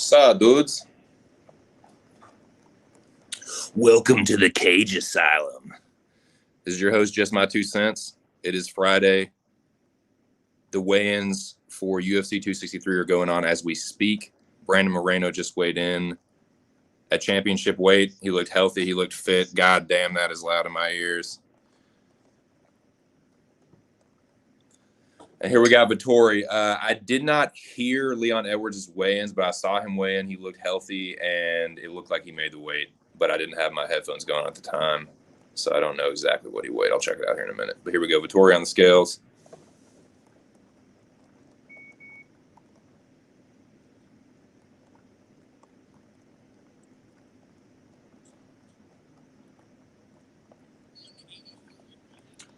Saw dudes. Welcome to the Cage Asylum. This is your host, Just My Two Cents. It is Friday. The weigh-ins for UFC 263 are going on as we speak. Brandon Moreno just weighed in at championship weight. He looked healthy. He looked fit. God damn, that is loud in my ears. And here we got Vettori. I did not hear Leon Edwards' weigh-ins, but I saw him weigh in. He looked healthy, and it looked like he made the weight. But I didn't have my headphones going at the time, so I don't know exactly what he weighed. I'll check it out here in a minute. But here we go. Vettori on the scales.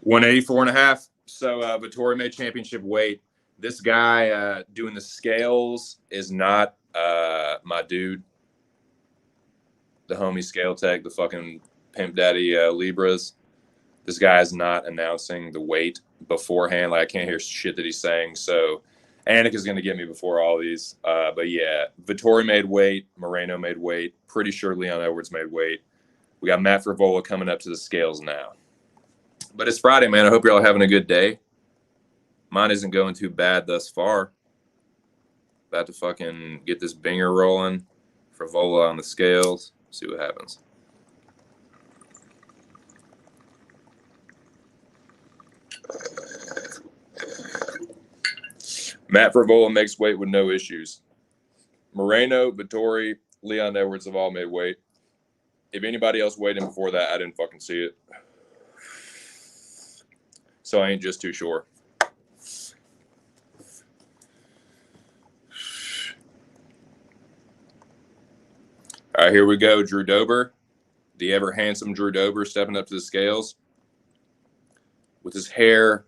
$184.5. So Vettori made championship weight. This guy doing the scales is not my dude. The homie Scale Tech, the fucking Pimp Daddy Libras. This guy is not announcing the weight beforehand. Like, I can't hear shit that he's saying. So Anik is going to get me before all these. But yeah, Vettori made weight. Moreno made weight. Pretty sure Leon Edwards made weight. We got Matt Frevola coming up to the scales now. But it's Friday, man. I hope you're all having a good day. Mine isn't going too bad thus far. About to fucking get this binger rolling. Frevola on the scales. See what happens. Matt Frevola makes weight with no issues. Moreno, Vettori, Leon Edwards have all made weight. If anybody else weighed in before that, I didn't fucking see it. So I ain't just too sure. All right, here we go. Drew Dober, the ever handsome Drew Dober, stepping up to the scales with his hair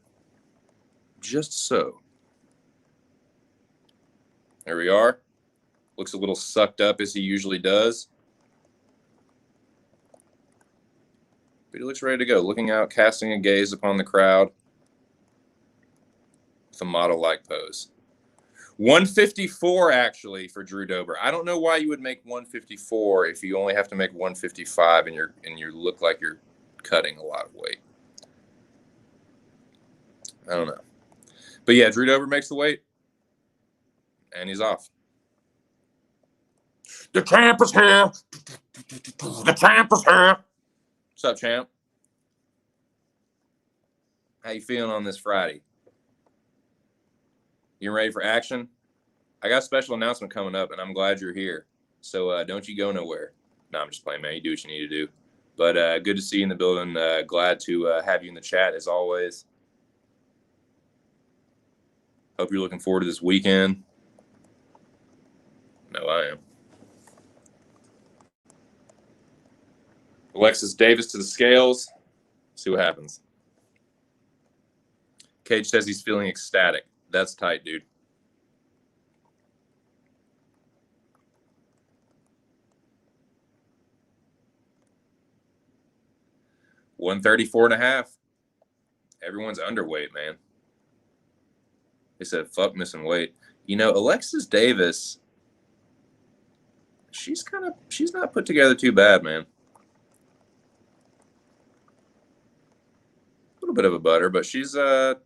just so. There we are. Looks a little sucked up as he usually does. But he looks ready to go. Looking out, casting a gaze upon the crowd with a model-like pose. 154 actually for Drew Dober. I don't know why you would make 154 if you only have to make 155 and you look like you're cutting a lot of weight. I don't know. But yeah, Drew Dober makes the weight. And he's off. The champ is here. The champ is here. What's up, champ? How you feeling on this Friday? You ready for action? I got a special announcement coming up, and I'm glad you're here. So don't you go nowhere. No, I'm just playing, man. You do what you need to do. But good to see you in the building. Glad to have you in the chat, as always. Hope you're looking forward to this weekend. No, I am. Alexis Davis to the scales. See what happens. Cage says he's feeling ecstatic. That's tight, dude. $134.5. Everyone's underweight, man. They said, fuck missing weight. You know, Alexis Davis, she's not put together too bad, man. A little bit of a butter, but she's not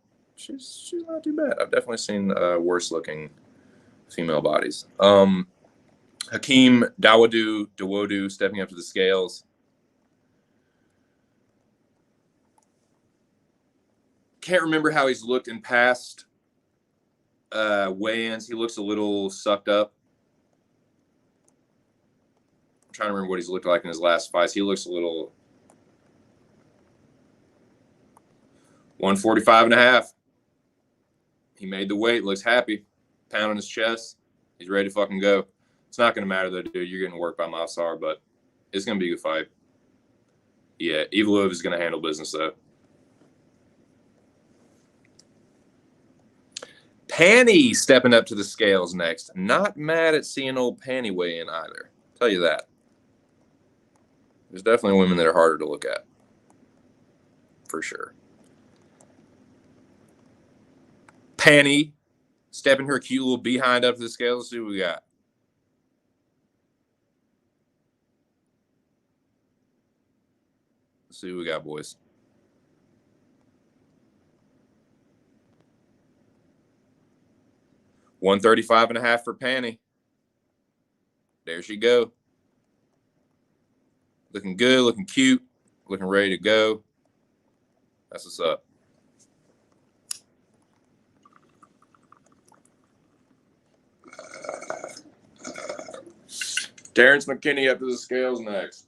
too bad. I've definitely seen worse looking female bodies. Hakeem Dawodu stepping up to the scales. Can't remember how he's looked in past weigh-ins. He looks a little sucked up. I'm trying to remember what he's looked like in his last fights. He looks a little 145.5. He made the weight, looks happy, pounding his chest. He's ready to fucking go. It's not going to matter, though, dude. You're getting worked by Mafsar, but it's going to be a good fight. Yeah, Evloev is going to handle business, though. Panny stepping up to the scales next. Not mad at seeing old Panny weigh in either. I'll tell you that. There's definitely women that are harder to look at. For sure. Panny stepping her cute little behind up to the scales. Let's see what we got. see what we got, boys. $135.5 for Panny. There she go. Looking good, looking cute, looking ready to go. That's what's up. Terrence McKinney up to the scales next.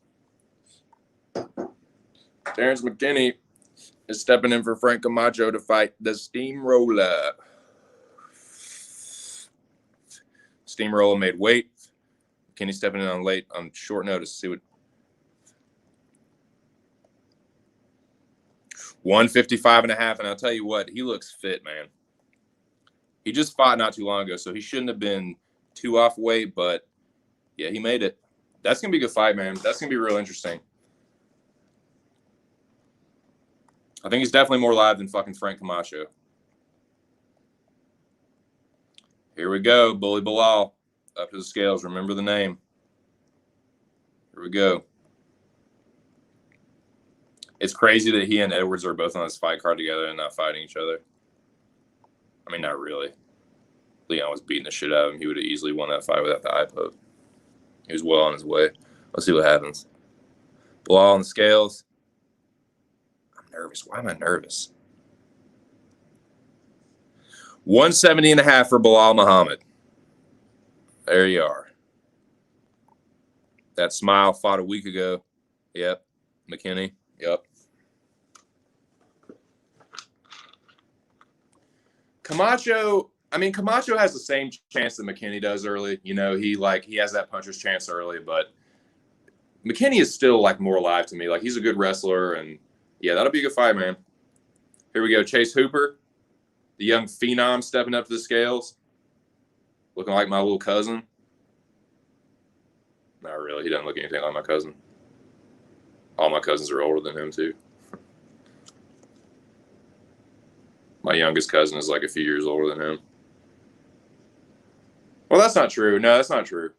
Terrence McKinney is stepping in for Frank Camacho to fight the Steamroller. Steamroller made weight. McKinney stepping in on short notice. See what 155.5, and I'll tell you what, he looks fit, man. He just fought not too long ago, so he shouldn't have been too off weight, but yeah, he made it. That's gonna be a good fight, man. That's gonna be real interesting. I think he's definitely more live than fucking Frank Camacho. Here we go, Bully Bilal. Up to the scales. Remember the name. Here we go. It's crazy that he and Edwards are both on this fight card together and not fighting each other. I mean, not really. Leon was beating the shit out of him. He would have easily won that fight without the eye poke. He was well on his way. Let's see what happens. Bilal on the scales. I'm nervous. Why am I nervous? 170.5 for Bilal Muhammad. There you are. That smile fought a week ago. Yep. McKinney. Yep. Camacho has the same chance that McKinney does early. You know, he has that puncher's chance early, but McKinney is still like more alive to me. Like, he's a good wrestler, and yeah, that'll be a good fight, man. Here we go. Chase Hooper, the young phenom stepping up to the scales. Looking like my little cousin. Not really. He doesn't look anything like my cousin. All my cousins are older than him, too. My youngest cousin is like a few years older than him. Well, that's not true. No, that's not true.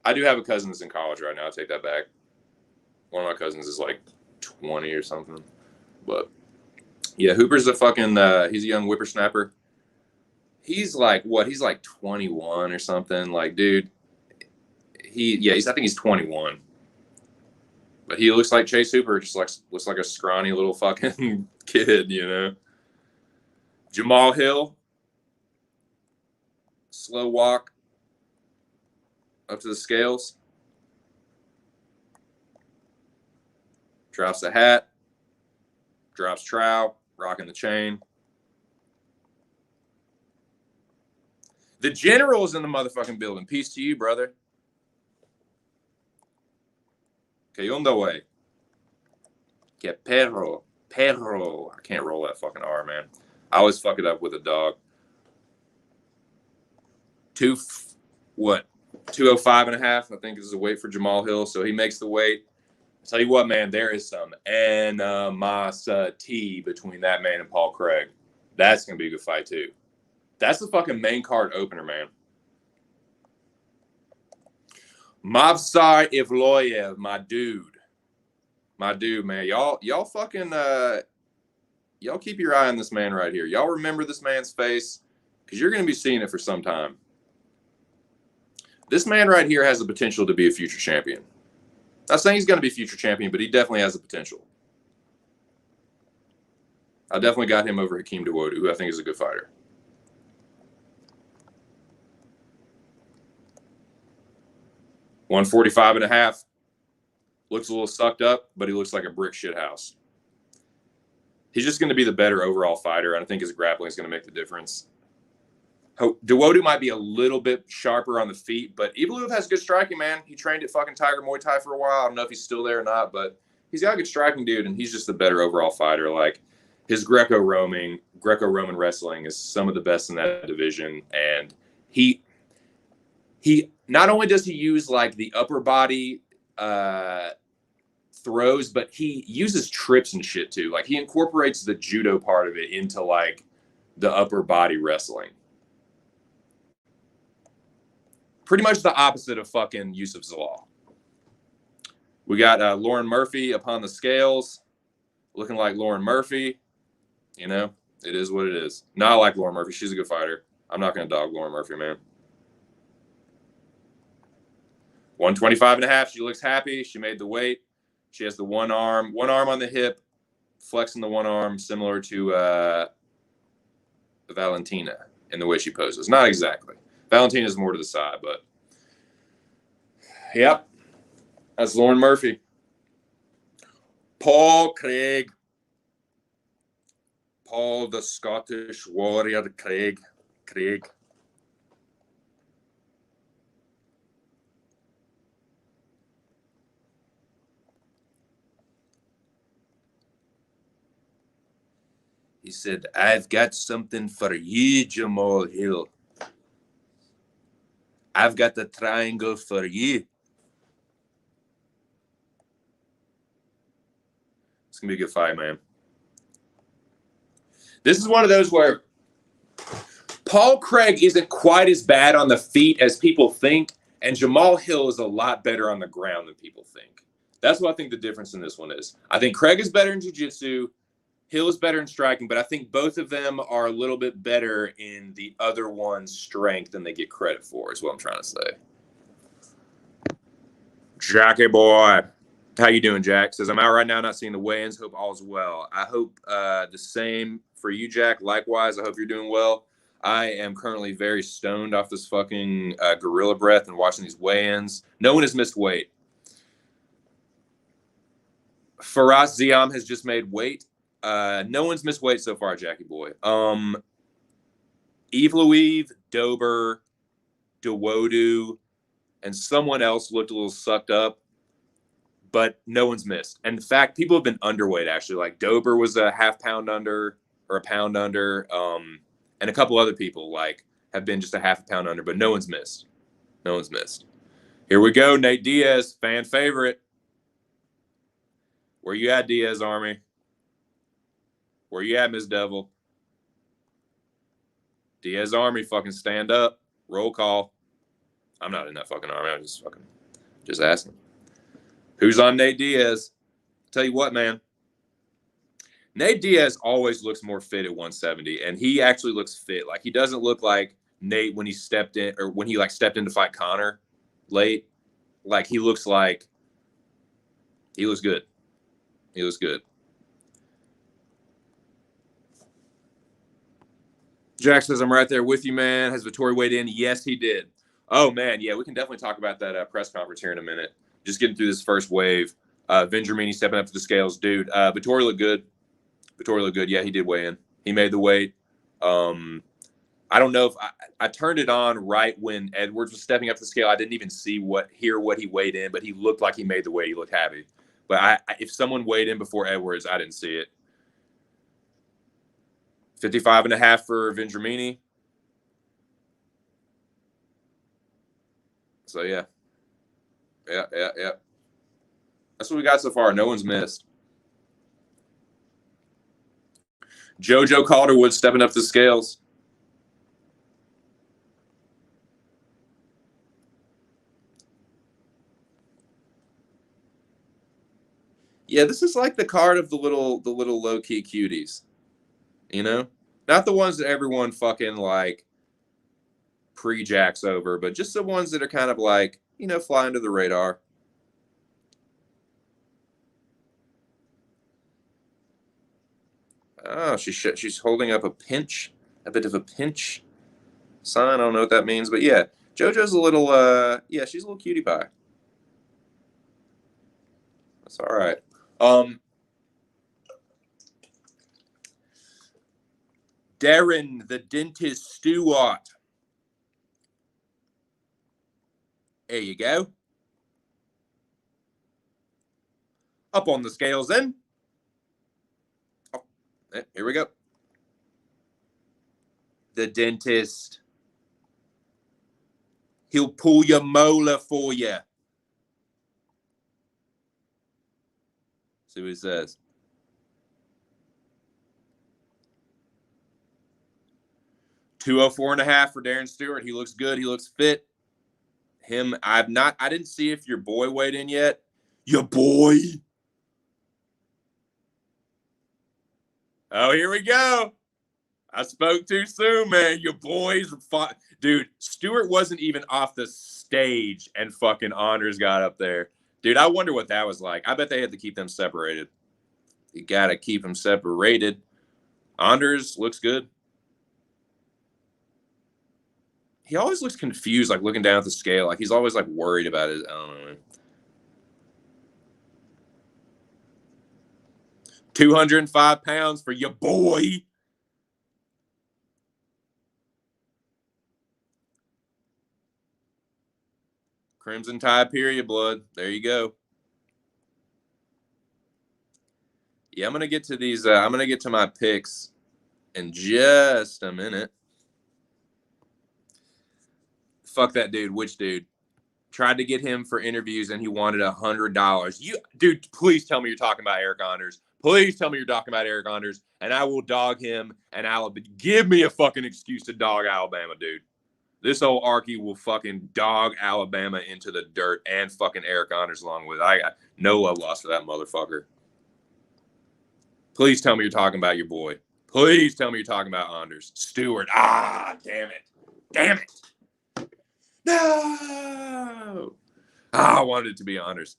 I do have a cousin that's in college right now. I take that back. One of my cousins is like 20 or something. But, yeah, Hooper's a fucking, he's a young whippersnapper. He's like, what? He's like 21 or something. Like, dude, I think he's 21. But he looks like Chase Hooper, just looks like a scrawny little fucking kid, you know? Jamal Hill, slow walk up to the scales. Drops the hat, drops trowel, rocking the chain. The general's in the motherfucking building. Peace to you, brother. Que onda, way? Que perro. Perro. I can't roll that fucking R, man. I always fuck it up with a dog. 205.5, I think, is the weight for Jamal Hill. So he makes the weight. I'll tell you what, man, there is some animosity between that man and Paul Craig. That's going to be a good fight, too. That's the fucking main card opener, man. Mavsar Ivloyev, my dude. My dude, man. Y'all fucking y'all keep your eye on this man right here. Y'all remember this man's face, because you're going to be seeing it for some time. This man right here has the potential to be a future champion. Not saying he's going to be a future champion, but he definitely has the potential. I definitely got him over Hakeem Dawodu, who I think is a good fighter. $145.5. Looks a little sucked up, but he looks like a brick shit house. He's just going to be the better overall fighter, and I think his grappling is going to make the difference. Dawodu might be a little bit sharper on the feet, but Evloev has good striking, man. He trained at fucking Tiger Muay Thai for a while. I don't know if he's still there or not, but he's got a good striking, dude, and he's just the better overall fighter. Like, his Greco-Roman wrestling is some of the best in that division, and he not only does he use like the upper body throws, but he uses trips and shit too. Like, he incorporates the judo part of it into like the upper body wrestling. Pretty much the opposite of fucking Yusuf Zalal. We got Lauren Murphy upon the scales. looking like Lauren Murphy. You know, it is what it is. Not like Lauren Murphy. She's a good fighter. I'm not going to dog Lauren Murphy, man. 125.5. She looks happy. She made the weight. She has the one arm on the hip, flexing the one arm, similar to Valentina in the way she poses. Not exactly. Valentina's more to the side, but yep. That's Lauren Murphy. Paul Craig. Paul the Scottish warrior Craig. He said, I've got something for you, Jamal Hill. I've got the triangle for you. It's going to be a good fight, man. This is one of those where Paul Craig isn't quite as bad on the feet as people think, and Jamal Hill is a lot better on the ground than people think. That's what I think the difference in this one is. I think Craig is better in jiu-jitsu. Hill is better in striking, but I think both of them are a little bit better in the other one's strength than they get credit for, is what I'm trying to say. Jackie boy. How you doing, Jack? Says, I'm out right now, not seeing the weigh-ins. Hope all's well. I hope the same for you, Jack. Likewise, I hope you're doing well. I am currently very stoned off this fucking gorilla breath and watching these weigh-ins. No one has missed weight. Faraz Ziam has just made weight. No one's missed weight so far, Jackie boy. Eve Louise, Dober, Dawodu, and someone else looked a little sucked up. But no one's missed. And in fact, people have been underweight, actually. Like Dober was a half pound under or a pound under. And a couple other people like have been just a half a pound under, but no one's missed. No one's missed. Here we go. Nate Diaz, fan favorite. Where you at, Diaz Army? Where you at, Miss Devil? Diaz Army, fucking stand up. Roll call. I'm not in that fucking army. I'm just asking. Who's on Nate Diaz? Tell you what, man. Nate Diaz always looks more fit at 170, and he actually looks fit. Like, he doesn't look like Nate when he stepped in, or when he like stepped in to fight Connor late. Like, he looks good. He looks good. Jack says, I'm right there with you, man. Has Vettori weighed in? Yes, he did. Oh, man. Yeah, we can definitely talk about that press conference here in a minute. Just getting through this first wave. Vendramini stepping up to the scales. Dude, Vettori looked good. Yeah, he did weigh in. He made the weight. I don't know if I turned it on right when Edwards was stepping up the scale. I didn't even hear what he weighed in, but he looked like he made the weight. He looked happy. But if someone weighed in before Edwards, I didn't see it. 55.5 for Vendramini. So, yeah. Yeah. That's what we got so far. No one's missed. JoJo Calderwood stepping up the scales. Yeah, this is like the card of the little low-key cuties. You know? Not the ones that everyone fucking like pre-jacks over, but just the ones that are kind of like, you know, fly under the radar. Oh, she's holding up a bit of a pinch sign. I don't know what that means, but yeah, JoJo's a little, she's a little cutie pie. That's all right. Darren, the dentist Stewart. There you go. Up on the scales then. Oh, here we go. The dentist. He'll pull your molar for you. See what he says. $204.5 for Darren Stewart. He looks good. He looks fit. I didn't see if your boy weighed in yet. Your boy. Oh, here we go. I spoke too soon, man. Your boys fought. Dude, Stewart wasn't even off the stage and fucking Anders got up there. Dude, I wonder what that was like. I bet they had to keep them separated. You got to keep them separated. Anders looks good. He always looks confused, like looking down at the scale. Like he's always like worried about it. I don't know. 205 pounds for your boy. Crimson Tide period blood. There you go. Yeah, I'm gonna get to these. I'm gonna get to my picks in just a minute. Fuck that dude. Which dude? Tried to get him for interviews and he wanted $100. You, dude, please tell me you're talking about Eric Anders. Please tell me you're talking about Eric Anders, and I will dog him. And give me a fucking excuse to dog Alabama, dude. This old Arky will fucking dog Alabama into the dirt and fucking Eric Anders along with it. I got no love lost for that motherfucker. Please tell me you're talking about your boy. Please tell me you're talking about Anders. Stewart. Ah, damn it. Damn it. No. I wanted it to be Anders.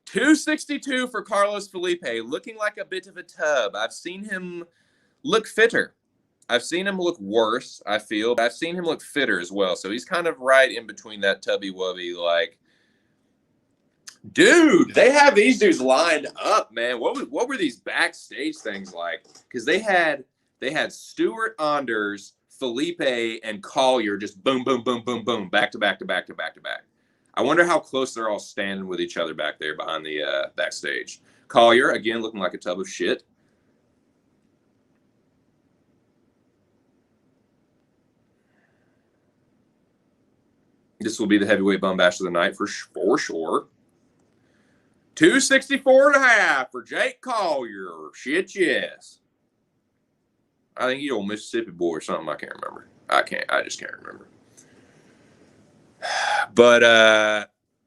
262 for Carlos Felipe, looking like a bit of a tub. I've seen him look fitter. I've seen him look worse, I feel, but I've seen him look fitter as well. So he's kind of right in between that tubby-wubby, like, dude, they have these dudes lined up, man. What were these backstage things like? Because they had Stewart, Anders, Felipe, and Collier just boom, boom, boom, boom, boom, back to back to back to back to back. I wonder how close they're all standing with each other back there behind the backstage. Collier, again, looking like a tub of shit. This will be the heavyweight bum bash of the night for sure. 264.5 for Jake Collier. Shit, yes. I think he's old Mississippi boy or something. I can't remember. I just can't remember. But,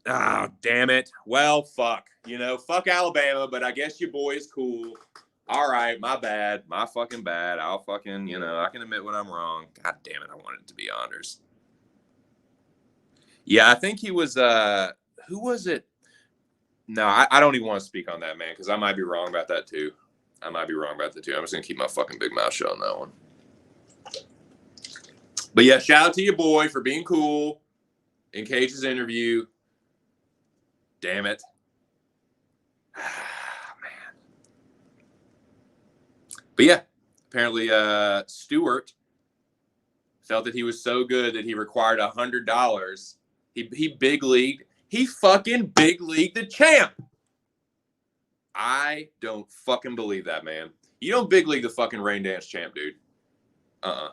oh, damn it. Well, fuck. You know, fuck Alabama, but I guess your boy is cool. All right, my bad. My fucking bad. I'll fucking, you know, I can admit when I'm wrong. God damn it, I wanted it to be Anders. Yeah, I think he was, who was it? No, I don't even want to speak on that, man, because I might be wrong about that, too. I'm just going to keep my fucking big mouth shut on that one. But, yeah, shout out to your boy for being cool in Cage's interview. Damn it. Man. But, yeah, apparently Stewart felt that he was so good that he required $100. He big leagued. He fucking big leagued the champ. I don't fucking believe that, man. You don't big league the fucking rain dance champ, dude. I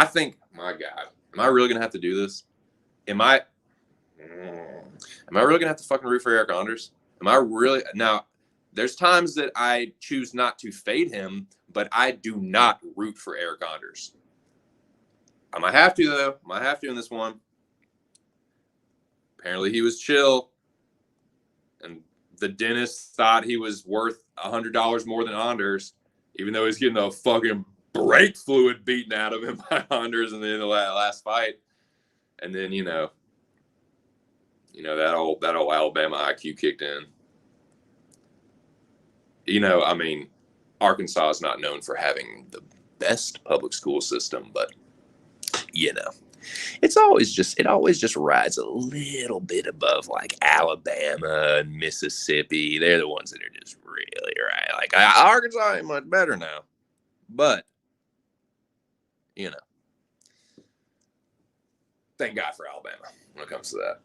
think, my God, am I really gonna have to do this? Am I really gonna have to fucking root for Eric Anders? Am I really? Now, there's times that I choose not to fade him, but I do not root for Eric Anders. I might have to, though. I might have to in this one. Apparently, he was chill. And the dentist thought he was worth $100 more than Anders, even though he's getting the fucking brake fluid beaten out of him by Anders in the last fight. And then, you know that old Alabama IQ kicked in. You know, I mean, Arkansas is not known for having the best public school system, but you know, it always just rides a little bit above like Alabama and Mississippi. They're the ones that are just really right. Like Arkansas ain't much better now, but you know, thank God for Alabama when it comes to that.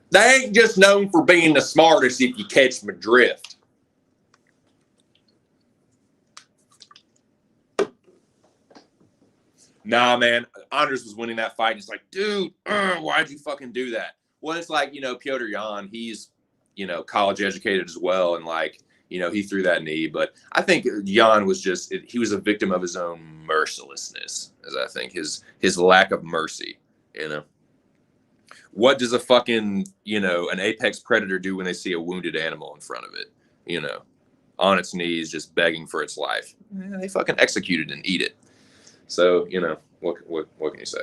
They ain't just known for being the smartest if you catch my drift. Nah, man. Anders was winning that fight. It's like, dude, why'd you fucking do that? Well, it's like, you know, Piotr Jan, he's, you know, college educated as well. And like, you know, he threw that knee. But I think Jan was he was a victim of his own mercilessness, as I think his lack of mercy, you know. What does an apex predator do when they see a wounded animal in front of it? You know, on its knees, just begging for its life. They fucking execute it and eat it. So, you know, what can you say?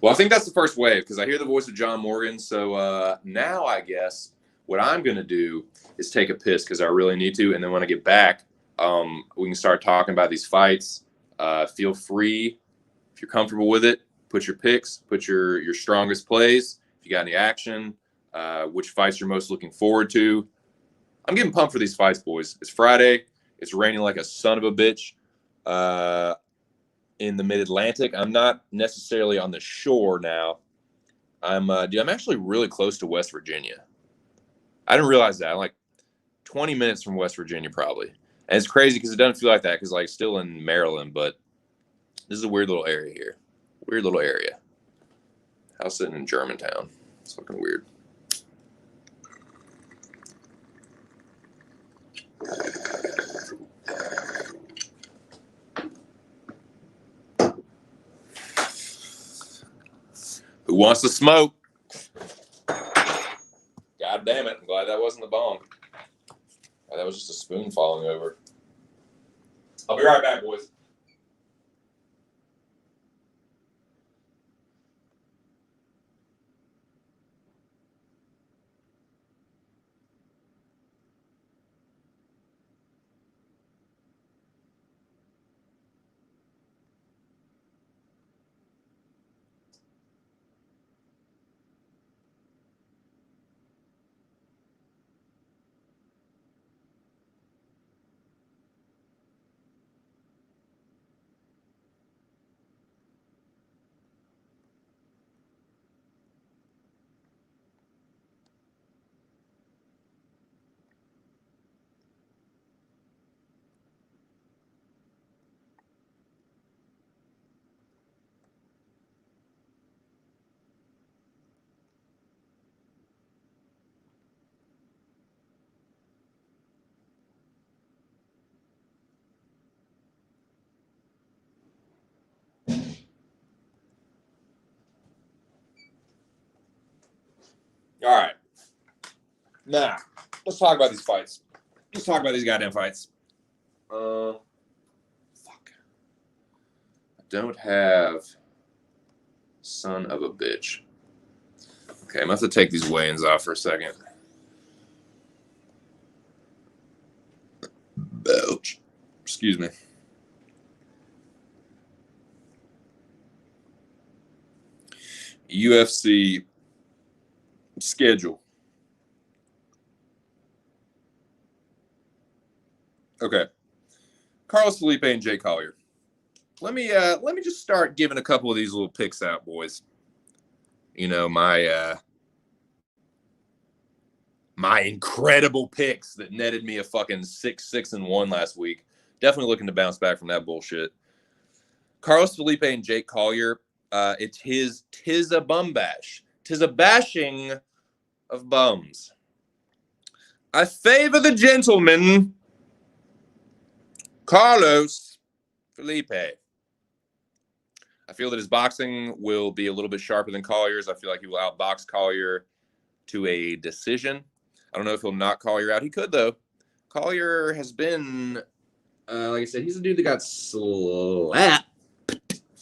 Well, I think that's the first wave because I hear the voice of John Morgan. So now I guess what I'm going to do is take a piss because I really need to. And then when I get back, we can start talking about these fights. Feel free, if you're comfortable with it, put your picks, put your strongest plays. If you got any action, which fights you're most looking forward to. I'm getting pumped for these fights, boys. It's Friday. It's raining like a son of a bitch. In the mid-Atlantic. I'm not necessarily on the shore now. I'm actually really close to West Virginia. I didn't realize that. I'm like 20 minutes from West Virginia probably. And it's crazy because it doesn't feel like that because like still in Maryland, but this is a weird little area here. Weird little area. House sitting in Germantown. It's fucking weird. Who wants to smoke? God damn it. I'm glad that wasn't the bong. That was just a spoon falling over. I'll be right back, boys. All right. Now, let's talk about these fights. Let's talk about these goddamn fights. Fuck. I don't have son of a bitch. Okay, I'm going to have to take these weigh-ins off for a second. Belch. Excuse me. UFC schedule. Okay. Carlos Felipe and Jay Collier. Let me just start giving a couple of these little picks out, boys. You know, my incredible picks that netted me a fucking 6-1 last week. Definitely looking to bounce back from that bullshit. Carlos Felipe and Jake Collier. Tis a bum bash. Tis a bashing of bums. I favor the gentleman, Carlos Felipe. I feel that his boxing will be a little bit sharper than Collier's. I feel like he will outbox Collier to a decision. I don't know if he'll knock Collier out. He could, though. Collier has been, like I said, he's a dude that got slapped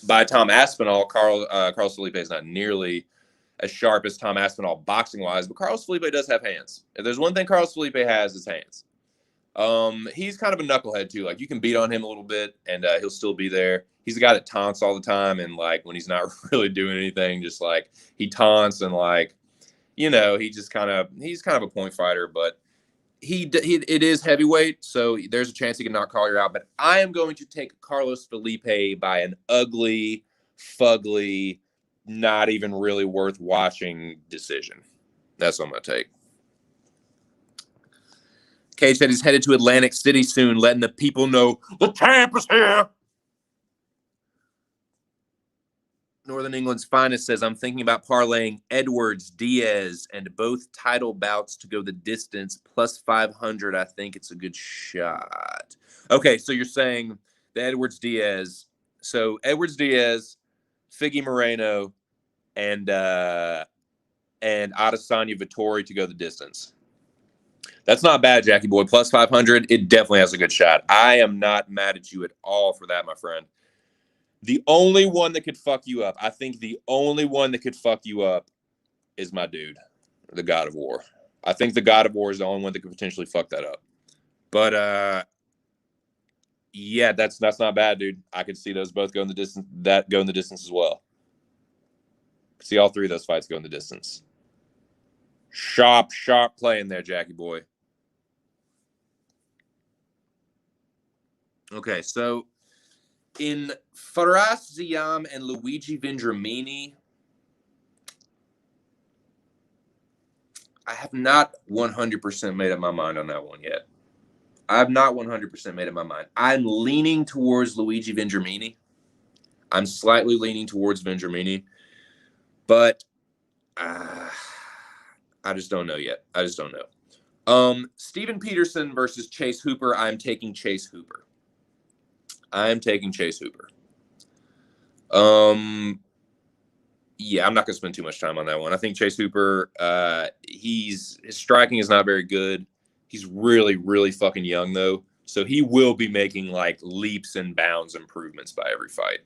by Tom Aspinall. Carlos Felipe is not nearly as sharp as Tom Aspinall boxing-wise, but Carlos Felipe does have hands. If there's one thing Carlos Felipe has, it's hands. He's kind of a knucklehead, too. Like, you can beat on him a little bit, and he'll still be there. He's the guy that taunts all the time, and, like, when he's not really doing anything, just, like, he taunts and, like, you know, he's kind of a point fighter, but it is heavyweight, so there's a chance he can knock Collier out. But I am going to take Carlos Felipe by an ugly, fugly, not even really worth watching decision. That's what I'm going to take. Cage said he's headed to Atlantic City soon, letting the people know the champ is here. Northern England's finest says, I'm thinking about parlaying Edwards, Diaz, and both title bouts to go the distance. Plus 500, I think it's a good shot. Okay, so you're saying the Edwards-Diaz. So Edwards-Diaz, Figgy Moreno, and and Adesanya Vettori to go the distance. That's not bad, Jackie boy. Plus 500, it definitely has a good shot. I am not mad at you at all for that, my friend. The only one that could fuck you up, I think the only one that could fuck you up is my dude, the God of War. I think the God of War is the only one that could potentially fuck that up. But yeah, that's not bad, dude. I could see those both go in the distance. That go in the distance as well. See all three of those fights go in the distance. Sharp play in there, Jackie boy. Okay, so in Faras Ziam and Luigi Vendramini, I have not 100% made up my mind on that one yet. I have not 100% made up my mind. I'm leaning towards Luigi Vendramini. I'm slightly leaning towards Vendramini, but I just don't know yet. I just don't know. Steven Peterson versus Chase Hooper. I'm taking Chase Hooper. Yeah, I'm not going to spend too much time on that one. I think Chase Hooper, his striking is not very good. He's really, really fucking young, though. So he will be making, like, leaps and bounds improvements by every fight.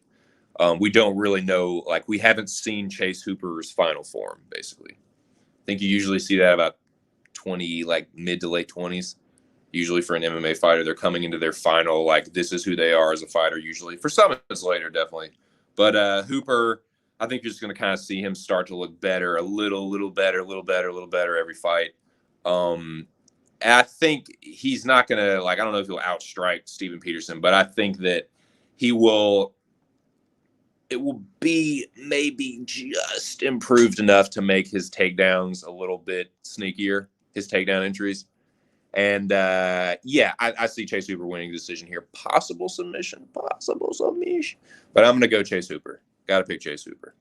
We don't really know. Like, we haven't seen Chase Hooper's final form, basically. I think you usually see that about 20, like, mid to late 20s. Usually for an MMA fighter, they're coming into their final, like, this is who they are as a fighter, usually. For some, it's later, definitely. But Hooper, I think you're just going to kind of see him start to look better, a little better every fight. I think he's not going to, like, I don't know if he'll outstrike Steven Peterson, but I think that it will be maybe just improved enough to make his takedowns a little bit sneakier, his takedown entries. And yeah, I see Chase Hooper winning the decision here. Possible submission. But I'm going to go Chase Hooper. Got to pick Chase Hooper.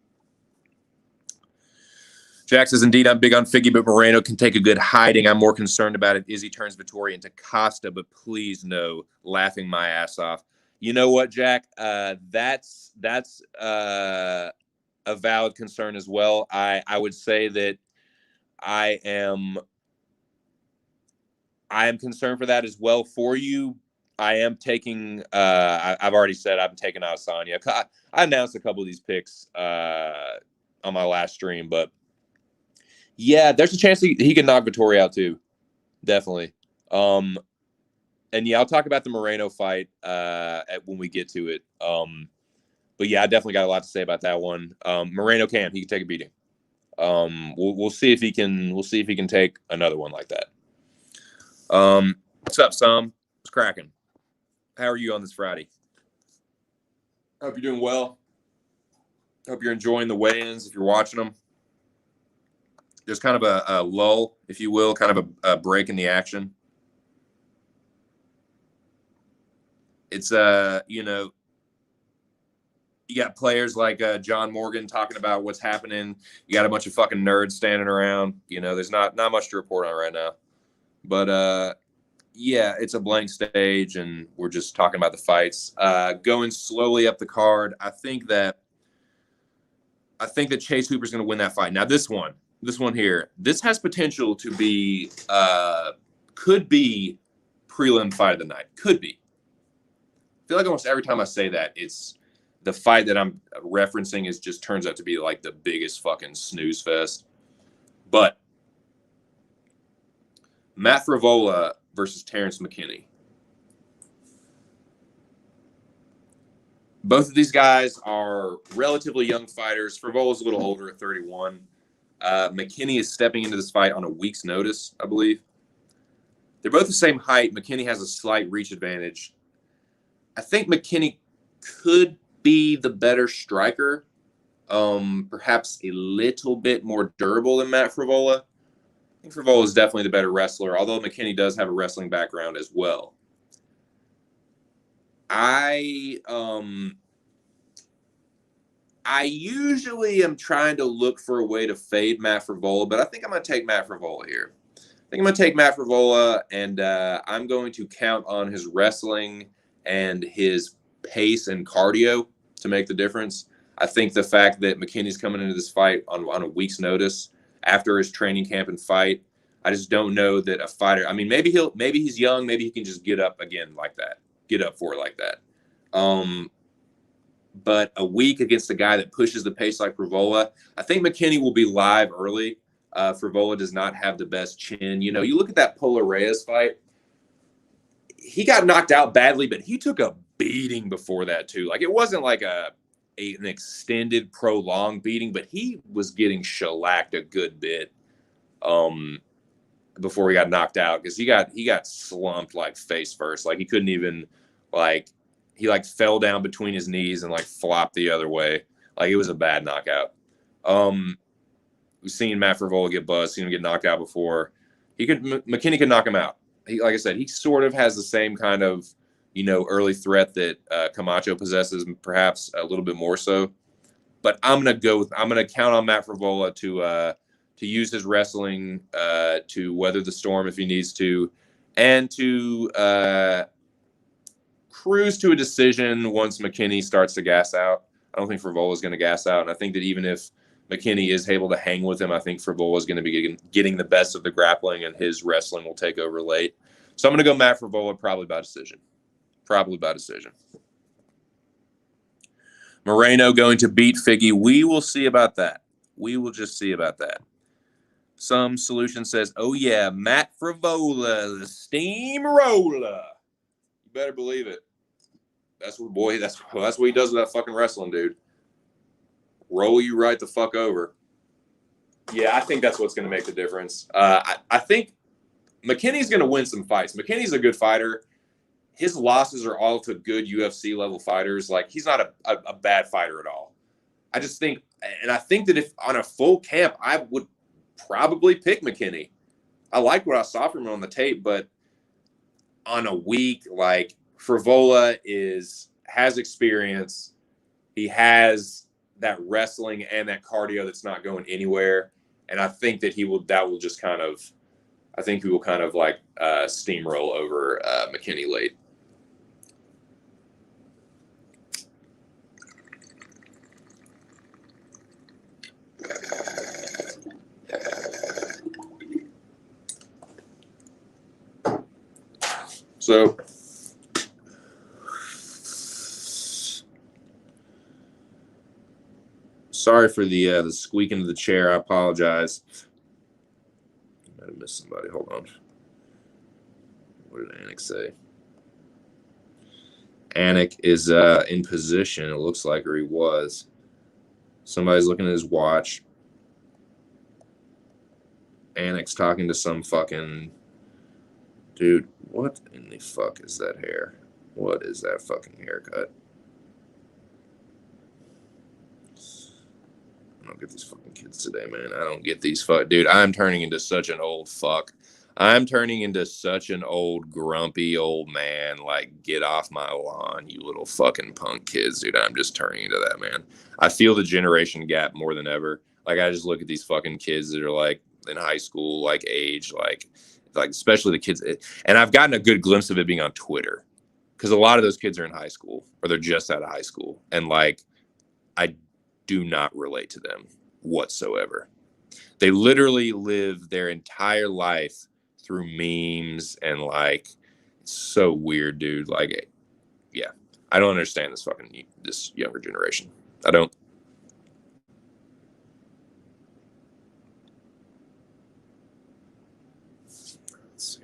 Jack says, indeed, I'm big on Figgy, but Moreno can take a good hiding. I'm more concerned about it. Izzy turns Vettori into Costa, but please no, laughing my ass off. You know what, Jack? That's a valid concern as well. I would say that I am concerned for that as well for you. I am taking, I've already said I'm taking Adesanya. I announced a couple of these picks on my last stream, but yeah, there's a chance he can knock Vettori out too. Definitely. And yeah, I'll talk about the Moreno fight when we get to it. But yeah, I definitely got a lot to say about that one. Moreno he can take a beating. We'll see if he can take another one like that. What's up, Sam? What's cracking? How are you on this Friday? Hope you're doing well. Hope you're enjoying the weigh-ins if you're watching them. There's kind of a lull, if you will, kind of a break in the action. It's you got players like John Morgan talking about what's happening. You got a bunch of fucking nerds standing around. There's not much to report on right now. But yeah, it's a blank stage, and we're just talking about the fights. Going slowly up the card, I think that Chase Hooper's going to win that fight. Now, this one here, this has potential to be, could be prelim fight of the night. Could be. I feel like almost every time I say that, it's the fight that I'm referencing just turns out to be like the biggest fucking snooze fest. But Matt Frevola versus Terrence McKinney. Both of these guys are relatively young fighters. Frevola's a little older at 31. McKinney is stepping into this fight on a week's notice, I believe. They're both the same height. McKinney has a slight reach advantage. I think McKinney could be the better striker, perhaps a little bit more durable than Matt Frevola. I think Frevola is definitely the better wrestler, although McKinney does have a wrestling background as well. I usually am trying to look for a way to fade Matt Frevola, but I think I'm going to take Matt Frevola here. And I'm going to count on his wrestling and his pace and cardio to make the difference. I think the fact that McKinney's coming into this fight on a week's notice, after his training camp and fight. I just don't know that a fighter. I mean, maybe he's young. Maybe he can just get up again like that, get up for it like that. But a week against a guy that pushes the pace like frevola, I think McKinney will be live early. Frevola does not have the best chin. You know, you look at that Pola Reyes fight. He got knocked out badly, but he took a beating before that too. Like, it wasn't like an extended, prolonged beating, but he was getting shellacked a good bit before he got knocked out, because he got slumped like face first. Like, he couldn't even, like, he like fell down between his knees and like flopped the other way. Like, it was a bad knockout. We've seen Matt Frevola get buzzed, seen him get knocked out before. McKinney could knock him out. Like I said, he sort of has the same kind of, you know, early threat that Camacho possesses, perhaps a little bit more so. But I'm gonna count on Matt Frevola to use his wrestling to weather the storm if he needs to, and to cruise to a decision once McKinney starts to gas out. I don't think Frevola is going to gas out, and I think that even if McKinney is able to hang with him, I think Frevola is going to be getting the best of the grappling, and his wrestling will take over late. So I'm going to go Matt Frevola, probably by decision. Moreno going to beat Figgy. We will see about that. We will just see about that. Some Solution says, oh yeah, Matt Frevola, the steamroller. You better believe it. That's what he does with that fucking wrestling, dude. Roll you right the fuck over. Yeah, I think that's what's going to make the difference. I think McKinney's going to win some fights. McKinney's a good fighter. His losses are all to good UFC level fighters. Like, he's not a bad fighter at all. I just think, and I think that if on a full camp, I would probably pick McKinney. I like what I saw from him on the tape, but on a week, like, Frevola has experience. He has that wrestling and that cardio that's not going anywhere. And I think that he will kind of like steamroll over McKinney late. So sorry for the squeaking of the chair. I apologize. I might have missed somebody. Hold on. What did Anik say? Anik is in position, it looks like, or he was. Somebody's looking at his watch. Anik's talking to some fucking dude. What in the fuck is that hair? What is that fucking haircut? I don't get these fucking kids today, man. I don't get these dude, I'm turning into such an old fuck. I'm turning into such an old, grumpy old man. Like, get off my lawn, you little fucking punk kids, dude. I'm just turning into that, man. I feel the generation gap more than ever. Like, I just look at these fucking kids that are, like, in high school, like, age, like especially the kids. And I've gotten a good glimpse of it being on Twitter, because a lot of those kids are in high school, or they're just out of high school. And, like, I do not relate to them whatsoever. They literally live their entire life through memes, and, like, it's so weird, dude. Like, yeah, I don't understand this younger generation. I don't. Let's see.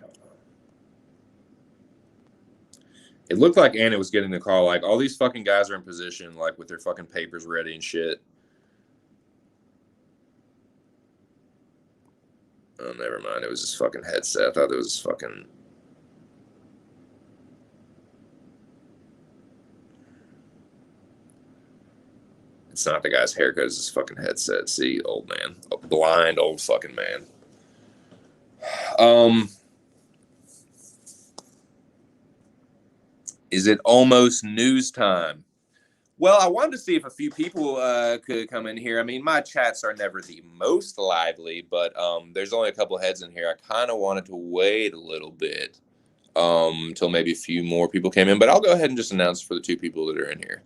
It looked like Anna was getting the call. Like, all these fucking guys are in position, like, with their fucking papers ready and shit. Oh, never mind. It was his fucking headset. I thought it was fucking. It's not the guy's haircut. It's his fucking headset. See, old man. A blind old fucking man. Is it almost news time? Well, I wanted to see if a few people could come in here. I mean, my chats are never the most lively, but there's only a couple of heads in here. I kind of wanted to wait a little bit until maybe a few more people came in, but I'll go ahead and just announce for the two people that are in here.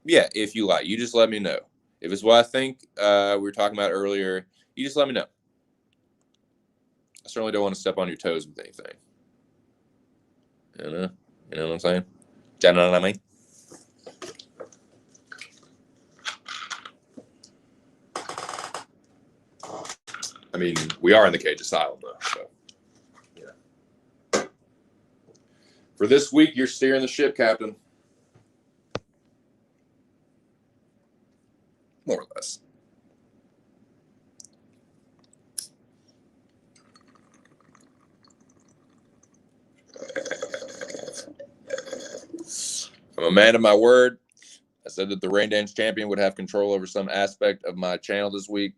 Yeah, if you like, you just let me know. If it's what I think we were talking about earlier, you just let me know. I certainly don't want to step on your toes with anything. You know what I'm saying? Do you know what I mean? I mean, we are in the cage asylum, though. So, yeah. For this week, you're steering the ship, Captain. More or less. I'm a man of my word. I said that the Rain Dance Champion would have control over some aspect of my channel this week.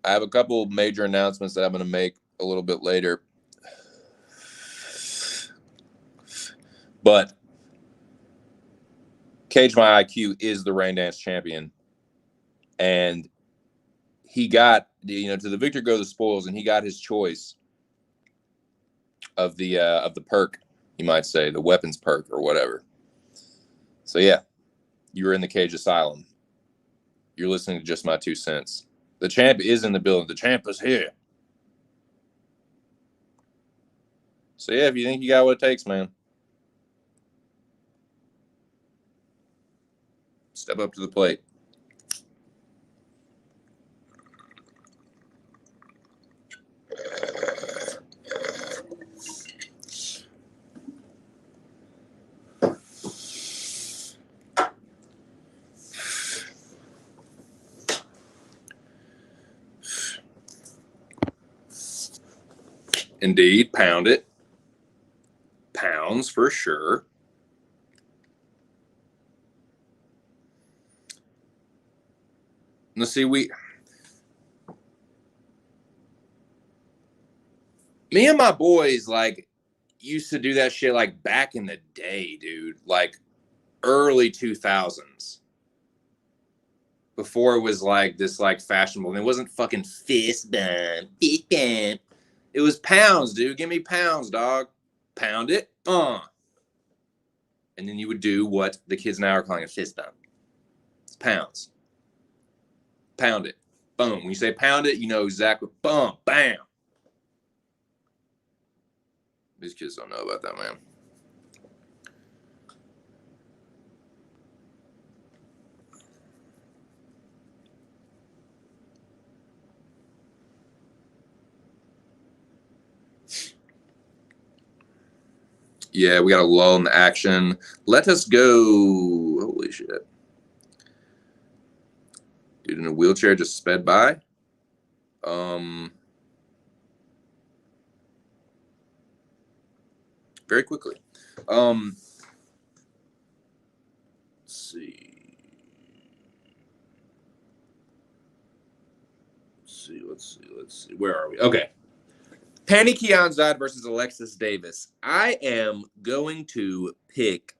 I have a couple major announcements that I'm going to make a little bit later. But Cage My IQ is the Rain Dance Champion. And he got, to the victor go the spoils, and he got his choice of the perk, you might say, the weapons perk or whatever. So yeah, you were in the Cage Asylum. You're listening to just my 2 cents. The champ is in the building. The champ is here. So yeah, if you think you got what it takes, man, step up to the plate. Indeed, pound it. Pounds for sure. Let's see, me and my boys, like, used to do that shit, like, back in the day, dude. Like, early 2000s. Before it was, like, this, like, fashionable. And it wasn't fucking fist bump. Fist bump. It was pounds, dude. Give me pounds, dog. Pound it. And then you would do what the kids now are calling a fist bump. It's pounds. Pound it. Boom. When you say pound it, you know exactly. Boom. Bam. These kids don't know about that, man. Yeah, we got a lull in the action. Let us go. Holy shit. Dude in a wheelchair just sped by. Very quickly. Let's see. Let's see. Where are we? Okay. Penny Kianzad versus Alexis Davis. I am going to pick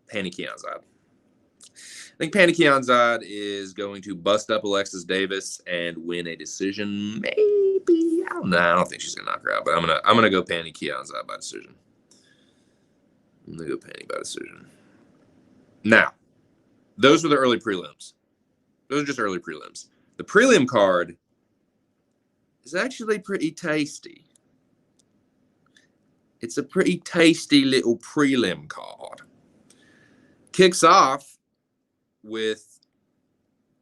Penny Kianzad. I think Penny Kianzad is going to bust up Alexis Davis and win a decision. Maybe. I don't know. I don't think she's gonna knock her out, but I'm gonna go Penny Kianzad by decision. I'm gonna go Penny by decision. Now, those were the early prelims. Those are just early prelims. The prelim card is actually pretty tasty. It's a pretty tasty little prelim card. Kicks off with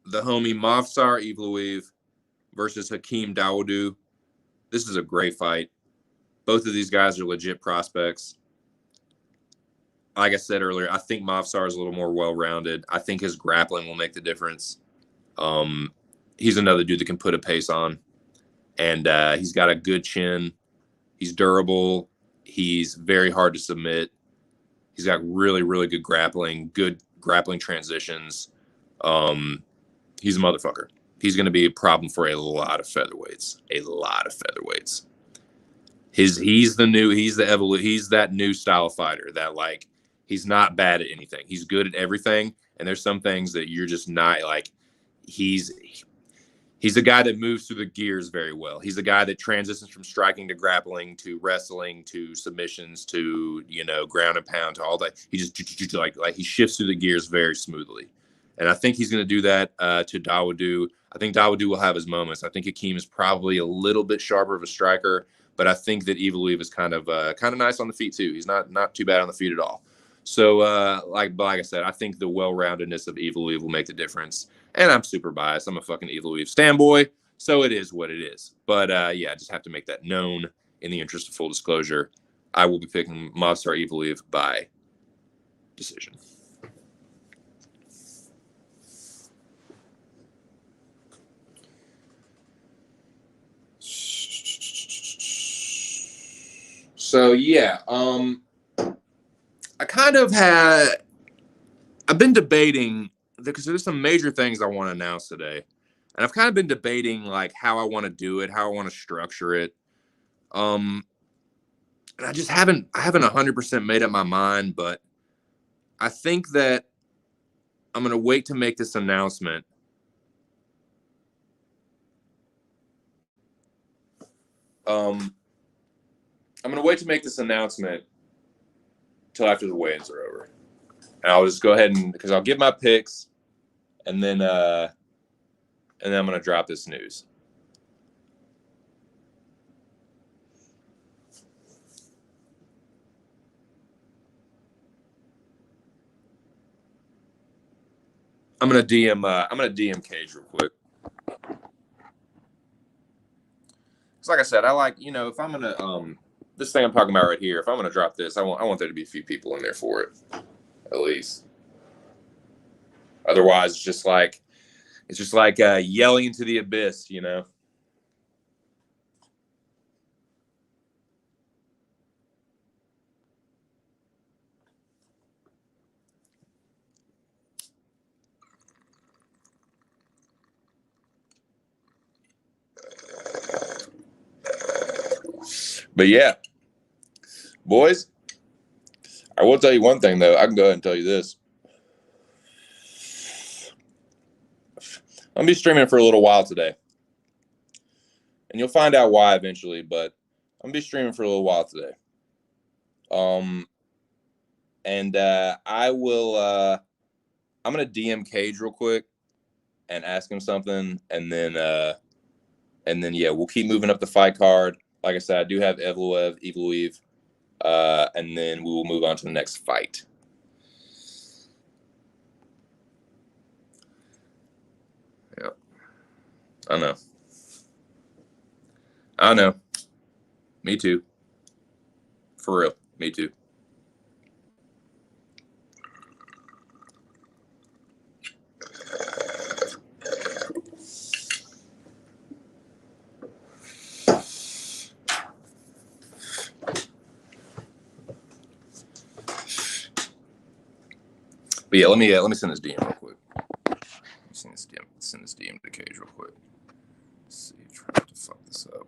the homie Mavsar Evloev versus Hakeem Dawodu. This is a great fight. Both of these guys are legit prospects. Like I said earlier, I think Mavsar is a little more well-rounded. I think his grappling will make the difference. He's another dude that can put a pace on. And he's got a good chin. He's durable. He's very hard to submit. He's got really, really good grappling transitions. He's a motherfucker. He's going to be a problem for a lot of featherweights. He's that new style of fighter that, like, he's not bad at anything. He's good at everything. And there's some things that you're just not, like, He's a guy that moves through the gears very well. He's a guy that transitions from striking to grappling to wrestling to submissions to, ground and pound to all that. He just like he shifts through the gears very smoothly. And I think he's going to do that to Dawodu. I think Dawodu will have his moments. I think Hakeem is probably a little bit sharper of a striker, but I think that Evil is kind of nice on the feet too. He's not too bad on the feet at all. So, like I said, I think the well-roundedness of Evil will make the difference. And I'm super biased. I'm a fucking Evil standboy, so it is what it is. But I just have to make that known in the interest of full disclosure. I will be picking Mobstar Evil by decision. So I've been debating because there's some major things I want to announce today. And I've kind of been debating like how I want to do it, how I want to structure it. And I haven't 100% made up my mind, but I think that I'm going to wait to make this announcement. I'm going to wait to make this announcement till after the weigh-ins are over. And I'll just go ahead because I'll give my picks, and then I'm going to drop this news. I'm going to DM Cage real quick. It's like I said, I like, if I'm going to this thing I'm talking about right here, if I'm going to drop this, I want there to be a few people in there for it. At least. Otherwise, it's just like yelling into the abyss, But yeah, boys, I will tell you one thing, though. I can go ahead and tell you this. I'm going to be streaming for a little while today. And you'll find out why eventually, but I'm going to be streaming for a little while today. And I will, I'm going to DM Cage real quick and ask him something. And then, we'll keep moving up the fight card. Like I said, I do have Evil Eve. And then we will move on to the next fight. Yep. I know. Me too. For real. Me too. But yeah, let me send this DM real quick. Send this DM to Cage real quick. Let's see, try to fuck this up.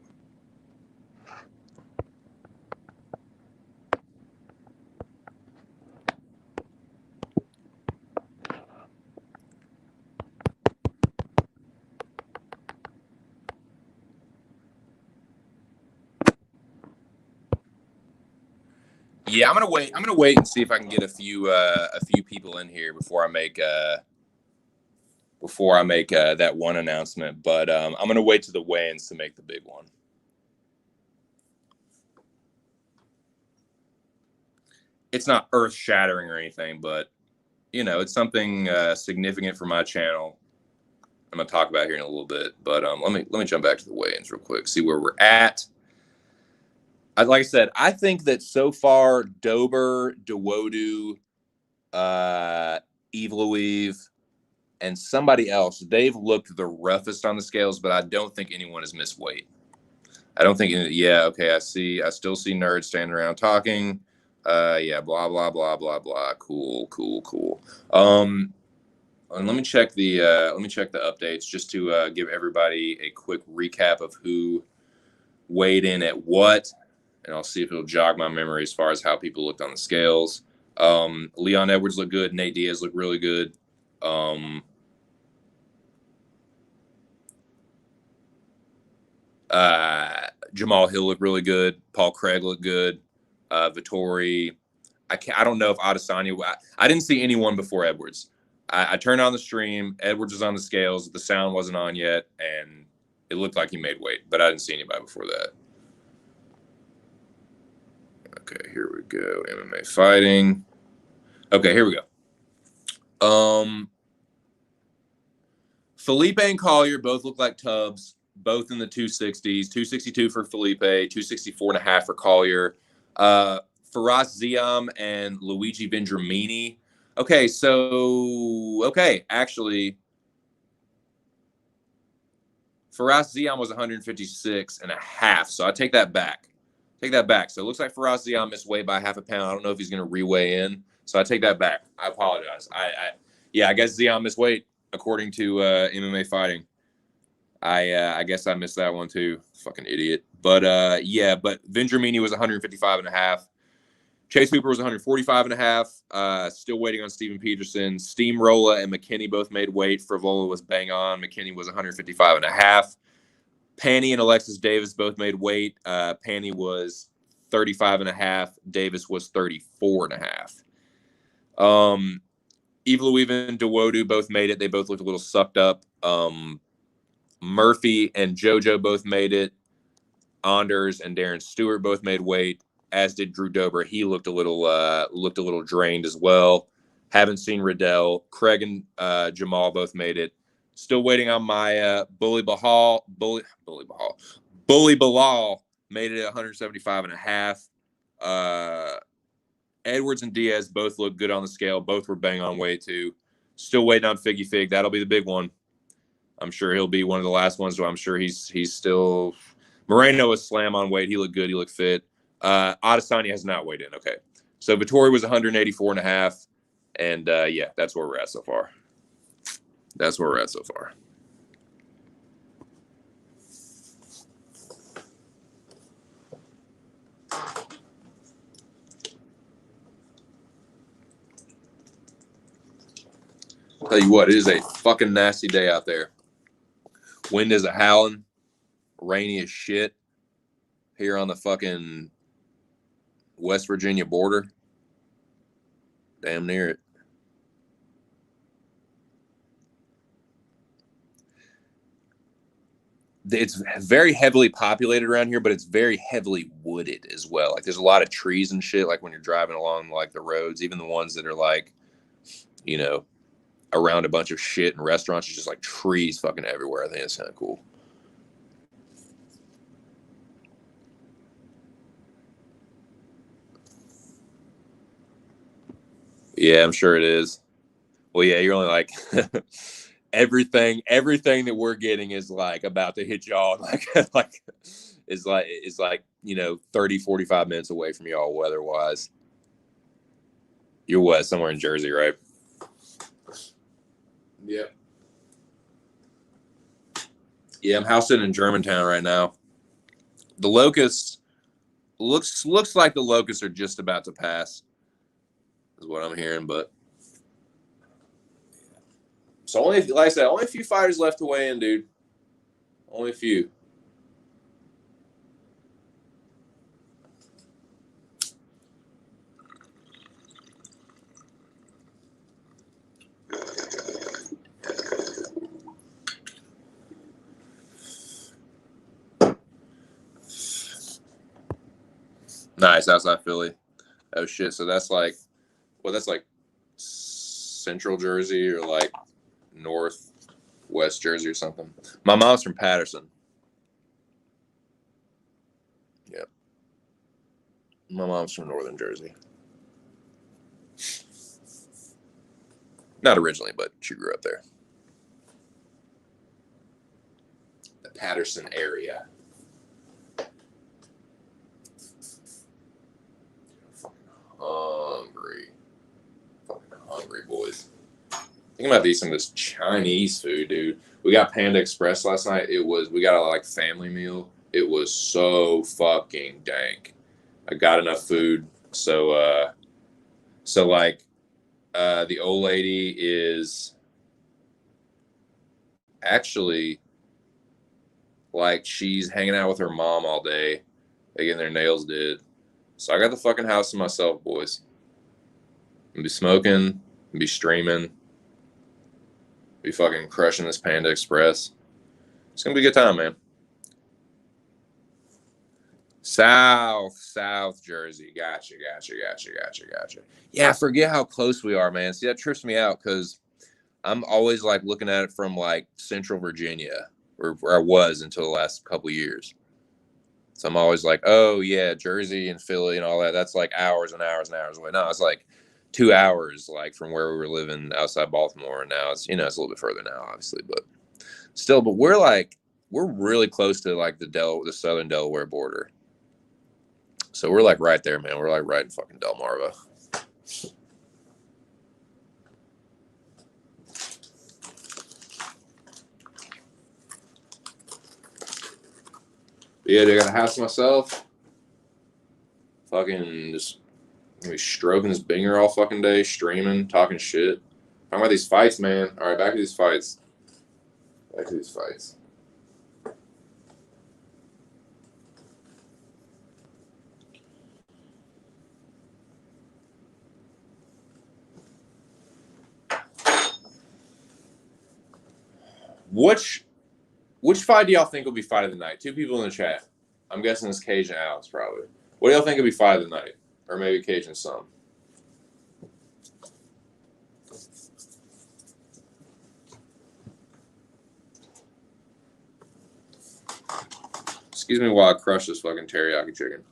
Yeah, I'm gonna wait and see if I can get a few people in here before I make that one announcement. But I'm gonna wait to the weigh-ins to make the big one. It's not earth-shattering or anything, but it's something significant for my channel. I'm gonna talk about here in a little bit, but let me jump back to the weigh-ins real quick, see where we're at. Like I said, I think that so far, Dober, Dawodu, Evil Eve, and somebody else, they've looked the roughest on the scales, but I don't think anyone has missed weight. I don't think. Yeah, okay. I still see nerds standing around talking. Yeah, blah blah blah blah blah. Cool. And let me check the updates just to give everybody a quick recap of who weighed in at what. And I'll see if it'll jog my memory as far as how people looked on the scales. Leon Edwards looked good. Nate Diaz looked really good. Jamal Hill looked really good. Paul Craig looked good. Vettori. I don't know if Adesanya. I didn't see anyone before Edwards. I turned on the stream. Edwards was on the scales. The sound wasn't on yet, and it looked like he made weight, but I didn't see anybody before that. Okay, here we go. MMA fighting. Okay, here we go. Felipe and Collier both look like tubs, both in the 260s. 262 for Felipe, 264.5 for Collier. Faraz Ziam and Luigi Vendramini. Okay, actually, Faraz Ziam was 156.5, so I take that back. So it looks like Faraz Ziam missed weight by half a pound. I don't know if he's going to re-weigh in, so I take that back. I apologize. I guess Ziam missed weight according to MMA fighting. I guess I missed that one too. Fucking idiot. But but Vendramini was 155.5. Chase Hooper was 145.5. Still waiting on Steven Peterson. Steamroller and McKinney both made weight. Frevola was bang on. McKinney was 155.5. Panny and Alexis Davis both made weight. Panny was 35.5. Davis was 34.5. Eva Louise and Dawodu both made it. They both looked a little sucked up. Murphy and JoJo both made it. Anders and Darren Stewart both made weight, as did Drew Dober. He looked a little drained as well. Haven't seen Riddell. Craig and Jamal both made it. Still waiting on my Bully Bilal made it at 175.5. Edwards and Diaz both look good on the scale. Both were bang on weight too. Still waiting on Figgy Fig. That'll be the big one. I'm sure he'll be one of the last ones. So I'm sure he's still. Moreno was slam on weight. He looked good. He looked fit. Adesanya has not weighed in. Okay, so Vettori was 184.5, and that's where we're at so far. Tell you what, it is a fucking nasty day out there. Wind is a howling. Rainy as shit here on the fucking West Virginia border. Damn near it. It's very heavily populated around here, but it's very heavily wooded as well. Like there's a lot of trees and shit. Like when you're driving along like the roads, even the ones that are like, around a bunch of shit and restaurants, it's just like trees fucking everywhere. I think it's kind of cool. Yeah, I'm sure it is. Well, yeah, you're only like everything that we're getting is like about to hit y'all like is like 30 45 minutes away from y'all weather wise. You're what, somewhere in Jersey, right? Yep. Yeah, I'm housing in Germantown right now. The locusts looks like the locusts are just about to pass, is what I'm hearing. But so only, like I said, only a few fighters left to weigh in, dude. Only a few. Nice, outside Philly. Oh shit! So that's like Central Jersey or like Northwest Jersey or something. My mom's from Patterson. Yep. My mom's from Northern Jersey. Not originally, but she grew up there. The Patterson area. Fucking hungry, boys. I think I'm about to eat some of this Chinese food, dude. We got Panda Express last night. We got a like family meal. It was so fucking dank. I got enough food, so the old lady is actually like she's hanging out with her mom all day, they getting their nails did. So I got the fucking house to myself, boys. And be smoking, be streaming, be fucking crushing this Panda Express. It's gonna be a good time, man. South Jersey. Gotcha. Yeah, I forget how close we are, man. See, that trips me out because I'm always like looking at it from like Central Virginia, where I was until the last couple of years. So I'm always like, oh yeah, Jersey and Philly and all that. That's like hours and hours and hours away. No, it's like 2 hours, like from where we were living outside Baltimore. And now it's it's a little bit further now, obviously, but still. But we're really close to like the southern Delaware border. So we're like right there, man. We're like right in fucking Delmarva. But yeah, dude, I got a house to myself. Fucking just be stroking this binger all fucking day, streaming, talking shit. Talking about these fights, man. All right, back to these fights. Which fight do y'all think will be fight of the night? 2 people in the chat. I'm guessing it's Cage and Alex, probably. What do y'all think will be fight of the night? Or maybe Cage and some. Excuse me while I crush this fucking teriyaki chicken.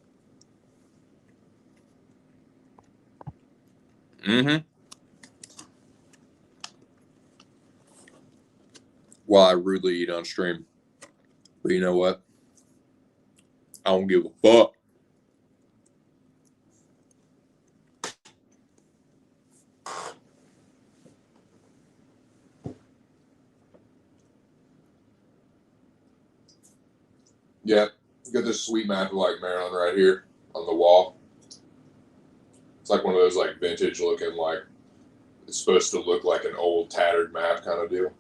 While I rudely eat on stream. But you know what? I don't give a fuck. Yeah, got this sweet map of like Maryland right here on the wall. It's like one of those like vintage looking, like it's supposed to look like an old tattered map kind of deal.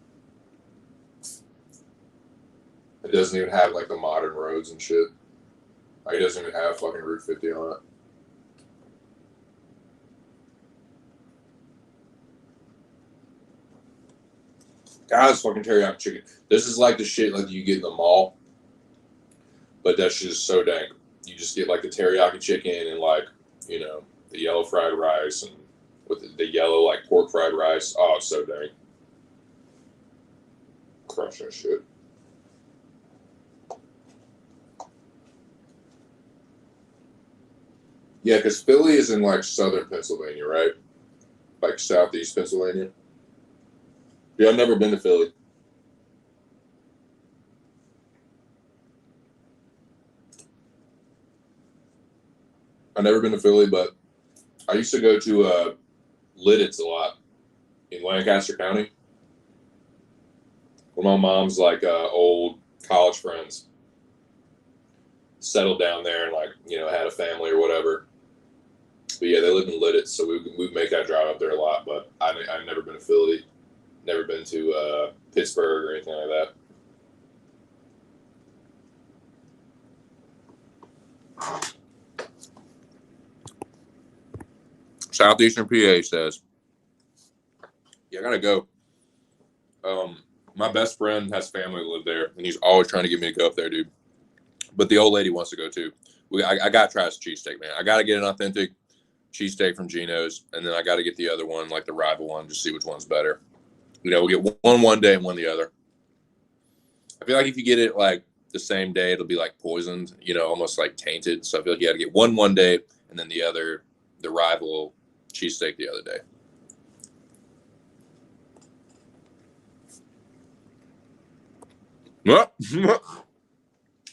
It doesn't even have like the modern roads and shit. Like, it doesn't even have fucking Route 50 on it. God, this fucking teriyaki chicken. This is like the shit like you get in the mall, but that shit is so dank. You just get like the teriyaki chicken and like the yellow fried rice and with the yellow like pork fried rice. Oh, it's so dank. Crush that shit. Yeah, because Philly is in like southern Pennsylvania, right? Like southeast Pennsylvania. Yeah, I've never been to Philly. I've never been to Philly, but I used to go to Lidditz a lot in Lancaster County. Where my mom's like old college friends settled down there and like had a family or whatever. But yeah, they live in Lidditz, so we make that drive up there a lot. But I've never been to Philly, never been to Pittsburgh or anything like that. Southeastern PA says, "Yeah, I gotta go." My best friend has family live there, and he's always trying to get me to go up there, dude. But the old lady wants to go too. I got to try this cheesesteak, man. I got to get an authentic cheesesteak from Geno's, and then I got to get the other one, like the rival one, just see which one's better. We'll get one day and one the other. I feel like if you get it like the same day, it'll be like poisoned, almost like tainted. So I feel like you got to get one day, and then the rival cheesesteak the other day.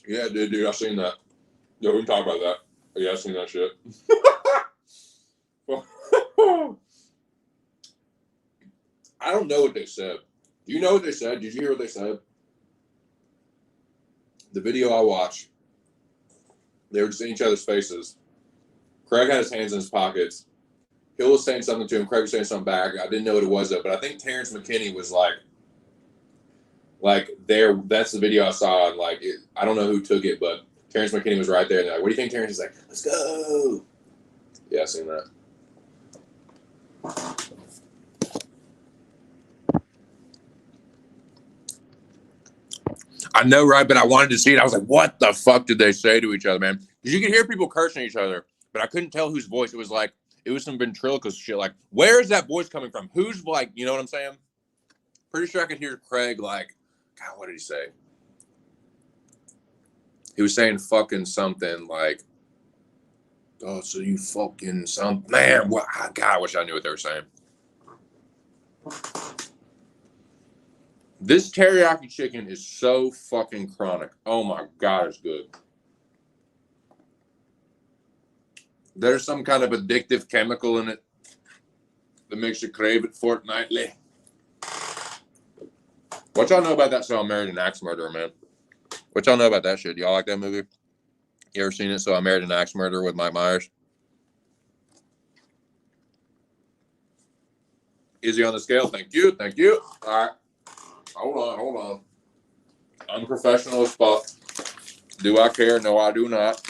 Yeah, dude, I seen that. Yeah, we can talk about that. Yeah, I seen that shit. I don't know what they said. Do you know what they said? Did you hear what they said? The video I watched, they were just in each other's faces. Craig had his hands in his pockets. Hill was saying something to him. Craig was saying something back. I didn't know what it was, though, but I think Terrence McKinney was like, Like that's the video I saw, and like I don't know who took it, but Terrence McKinney was right there, and they're like, "What do you think, Terrence?" He's like, "Let's go." Yeah, I seen that. I know, right? But I wanted to see it. I was like, "What the fuck did they say to each other, man?" Because you could hear people cursing at each other, but I couldn't tell whose voice. It was like it was some ventriloquist shit. Like, where is that voice coming from? Who's like, you know what I'm saying? Pretty sure I could hear Craig like, God, what did he say? He was saying fucking something like, "Oh, so you fucking some man." What? God, I wish I knew what they were saying. This teriyaki chicken is so fucking chronic. Oh my God, it's good. There's some kind of addictive chemical in it that makes you crave it fortnightly. What y'all know about that So I Married an Axe Murderer, man? What y'all know about that shit? Y'all like that movie? You ever seen it? So I Married an Axe Murderer with Mike Myers? Is he on the scale? Thank you. Thank you. All right. Hold on. Unprofessional as fuck. Do I care? No, I do not.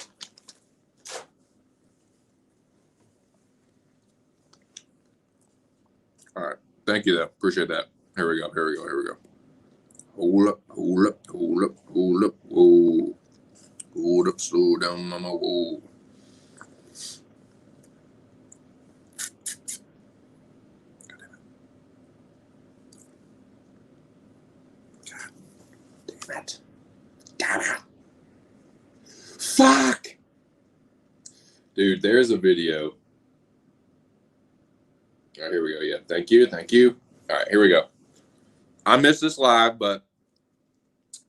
All right. Thank you, though. Appreciate that. Here we go. Hold up. Whoa. Hold up. Slow down, mama. Whoa. Damn it. Fuck. Dude, there's a video. All right, here we go. Yeah. Thank you. All right, here we go. I missed this live, but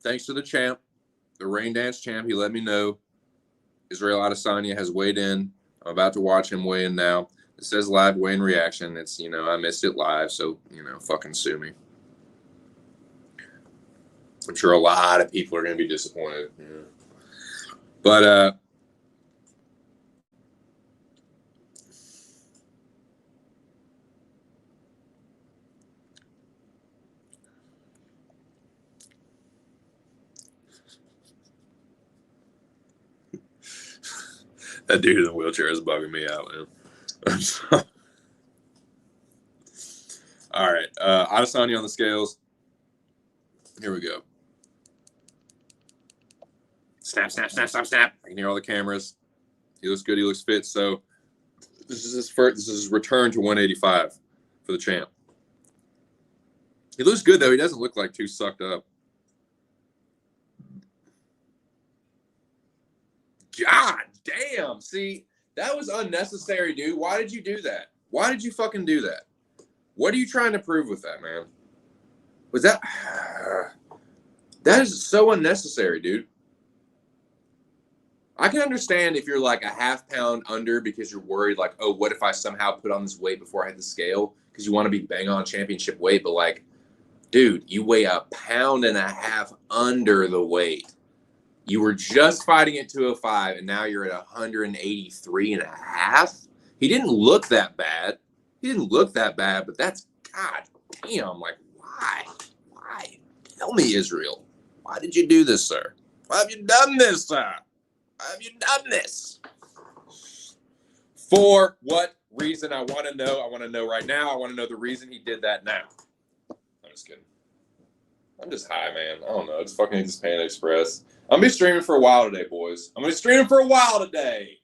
thanks to the champ, the rain dance champ, he let me know Israel Adesanya has weighed in. I'm about to watch him weigh in now. It says live weigh-in reaction. It's, I missed it live, so, fucking sue me. I'm sure a lot of people are going to be disappointed. Yeah. But, that dude in the wheelchair is bugging me out, man. All right. Adesanya on the scales. Here we go. Snap. I can hear all the cameras. He looks good. He looks fit. So this is his return to 185 for the champ. He looks good, though. He doesn't look like too sucked up. God damn. See, that was unnecessary, dude. Why did you do that? Why did you fucking do that? What are you trying to prove with that, man? Was that... That is so unnecessary, dude. I can understand if you're like a half pound under because you're worried, like, oh, what if I somehow put on this weight before I hit the scale? Because you want to be bang on championship weight. But, like, dude, you weigh a pound and a half under the weight. You were just fighting at 205, and now you're at 183 and a half. He didn't look that bad. But that's, God damn, like, why? Tell me, Israel. Why did you do this, sir? Why have you done this, sir? Why have you done this? For what reason? I want to know. I want to know right now. I want to know the reason he did that now. I'm just kidding. I'm just high, man. I don't know. It's fucking just Panda Express. I'm going to be streaming for a while today, boys. I'm going to be streaming for a while today.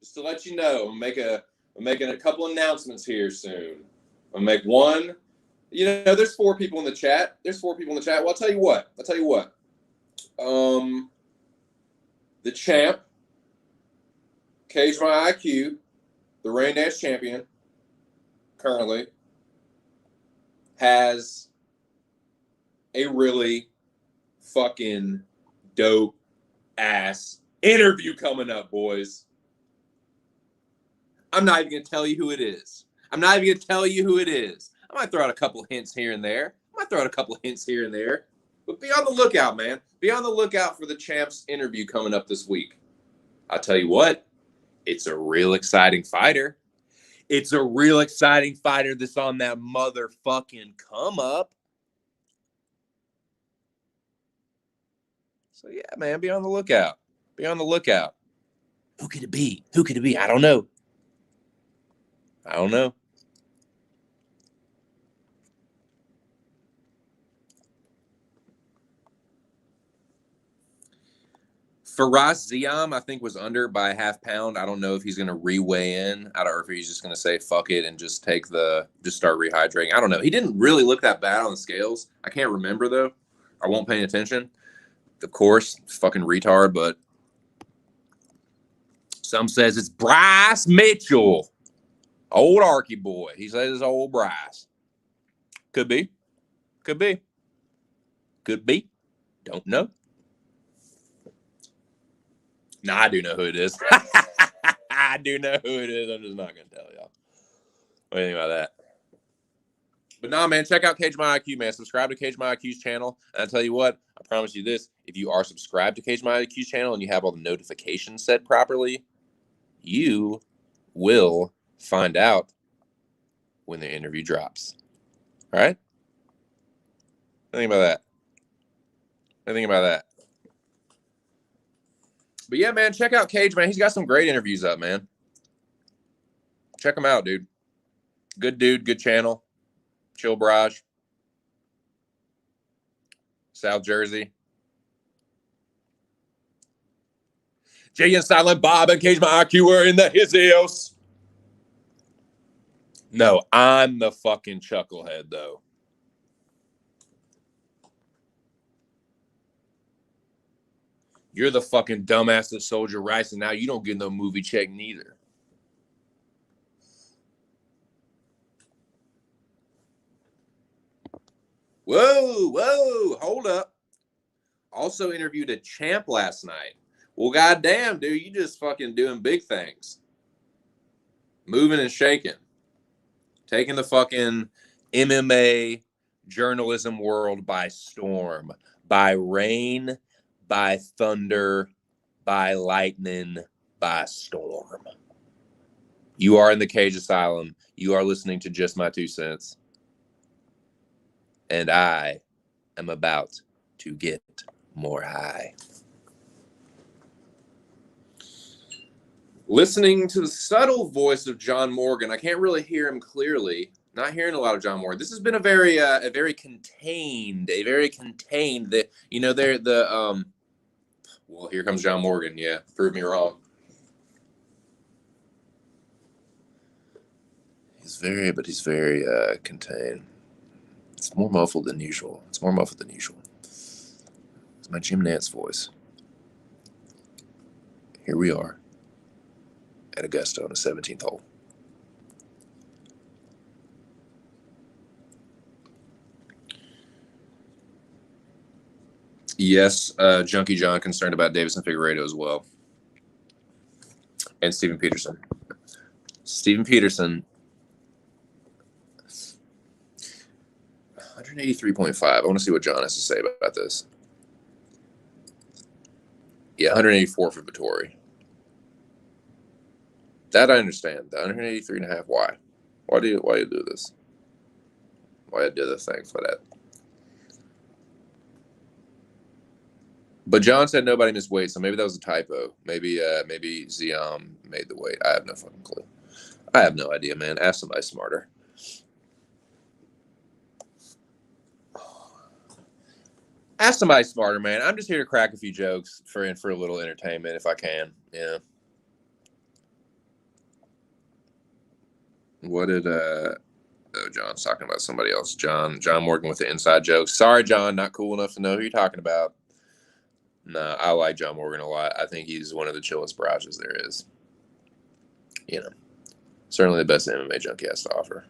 Just to let you know, I'm making a couple announcements here soon. I'm going to make one. There's 4 people in the chat. Well, I'll tell you what. The champ, Cage My IQ, the Rain Dance champion, currently, has a really fucking dope ass interview coming up, boys. I'm not even going to tell you who it is. I might throw out a couple hints here and there. But be on the lookout, man. Be on the lookout for the champ's interview coming up this week. I'll tell you what, it's a real exciting fighter. That's on that motherfucking come up. So yeah, man, be on the lookout. Be on the lookout. Who could it be? Who could it be? I don't know. I don't know. Faraz Ziam, I think, was under by a half pound. I don't know if he's going to re-weigh in. I don't know if he's just going to say fuck it and just start rehydrating. I don't know. He didn't really look that bad on the scales. I can't remember though. I won't pay attention. Of course, fucking retard. But some says it's Bryce Mitchell, old Arky boy. He says it's old Bryce. Could be. Could be. Could be. Don't know. Nah, I do know who it is. I do know who it is. I'm just not going to tell y'all. What do you think about that? But nah, man, check out Cage My IQ, man. Subscribe to Cage My IQ's channel. And I tell you what, I promise you this. If you are subscribed to Cage My IQ's channel and you have all the notifications set properly, you will find out when the interview drops. All right? Think about that. Think about that. But yeah, man, check out Cage, man. He's got some great interviews up, man. Check him out, dude. Good dude, good channel. Chill Barrage. South Jersey. Jay and Silent Bob and Cage My IQ are in the hisios. No, I'm the fucking chucklehead, though. You're the fucking dumbass that sold your rice, and now you don't get no movie check neither. Whoa, hold up. Also interviewed a champ last night. Well, goddamn, dude, you just fucking doing big things. Moving and shaking. Taking the fucking MMA journalism world by storm. By rain, by thunder, by lightning, by storm. You are in the Cage Asylum. You are listening to Just My 2 Cents. And I am about to get more high. Listening to the subtle voice of John Morgan, I can't really hear him clearly. Not hearing a lot of John Morgan. This has been a very contained. Well, here comes John Morgan. Yeah, prove me wrong. He's very contained. It's more muffled than usual. It's my Jim Nantz voice. Here we are at Augusta on the 17th hole. Yes, Junkie John concerned about Davison Figueiredo as well. And Steven Peterson. 183.5. I want to see what John has to say about this. Yeah, 184 for Vettori. That I understand. The 183.5. Why? Why do you do this? Why I do the thing for that? But John said nobody missed weight, so maybe that was a typo. Maybe Ziam made the weight. I have no fucking clue. I have no idea, man. Ask somebody smarter. Ask somebody smarter, man. I'm just here to crack a few jokes for a little entertainment if I can. Yeah. What did John's talking about somebody else. John Morgan with the inside jokes. Sorry, John, not cool enough to know who you're talking about. No, I like John Morgan a lot. I think he's one of the chillest barrages there is. You know, certainly the best MMA junkie has to offer.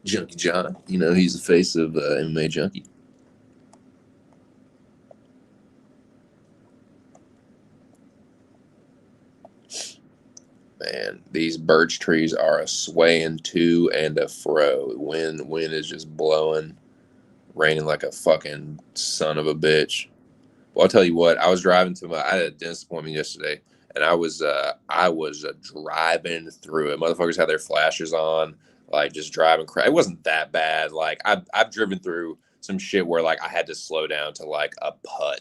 Junkie John, you know, he's the face of MMA junkie. Man, these birch trees are a swaying to and a fro. Wind is just blowing, raining like a fucking son of a bitch. Well, I'll tell you what, I was driving I had a dentist appointment yesterday, and I was driving through it. Motherfuckers had their flashers on, like just driving. It wasn't that bad. Like I've driven through some shit where like I had to slow down to like a putt,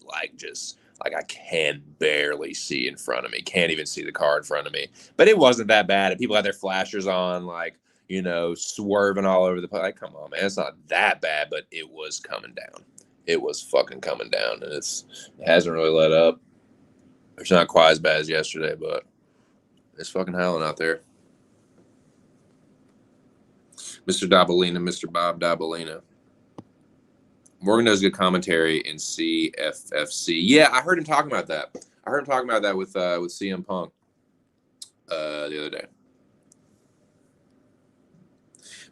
like just like I can barely see in front of me, can't even see the car in front of me. But it wasn't that bad, and people had their flashers on, like, you know, swerving all over the place. Like, come on, man, it's not that bad, but it was coming down. It was fucking coming down, and it hasn't really let up. It's not quite as bad as yesterday, but it's fucking howling out there. Mr. Dabalina, Mr. Bob Dabalina. Morgan does good commentary in CFFC. Yeah, I heard him talking about that. I heard him talking about that with CM Punk the other day.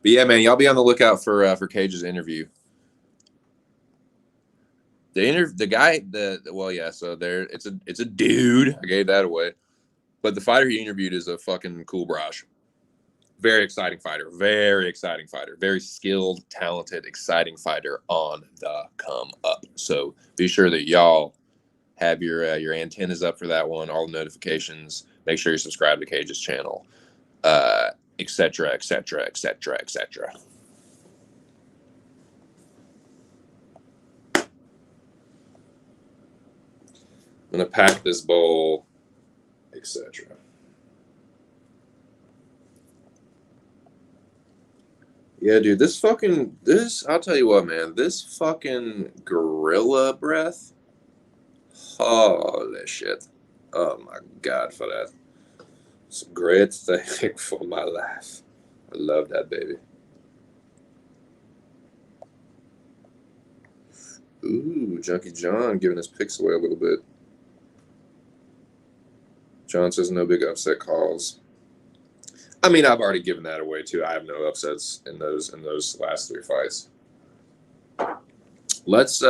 But yeah, man, y'all be on the lookout for Cage's interview. The guy, well, yeah. So there, it's a dude. I gave that away, but the fighter he interviewed is a fucking cool brush. Very exciting fighter. Very exciting fighter. Very skilled, talented, exciting fighter on the come up. So be sure that y'all have your antennas up for that one. All the notifications. Make sure you subscribe to Cage's channel, etc., etc., etc., etc. I'm gonna pack this bowl, etc. Yeah, dude, I'll tell you what, man, this fucking gorilla breath, holy shit. Oh my God, for that. It's a great thing for my life. I love that, baby. Ooh, Junkie John giving his picks away a little bit. John says no big upset calls. I mean, I've already given that away too. I have no upsets in those last 3 fights. Let's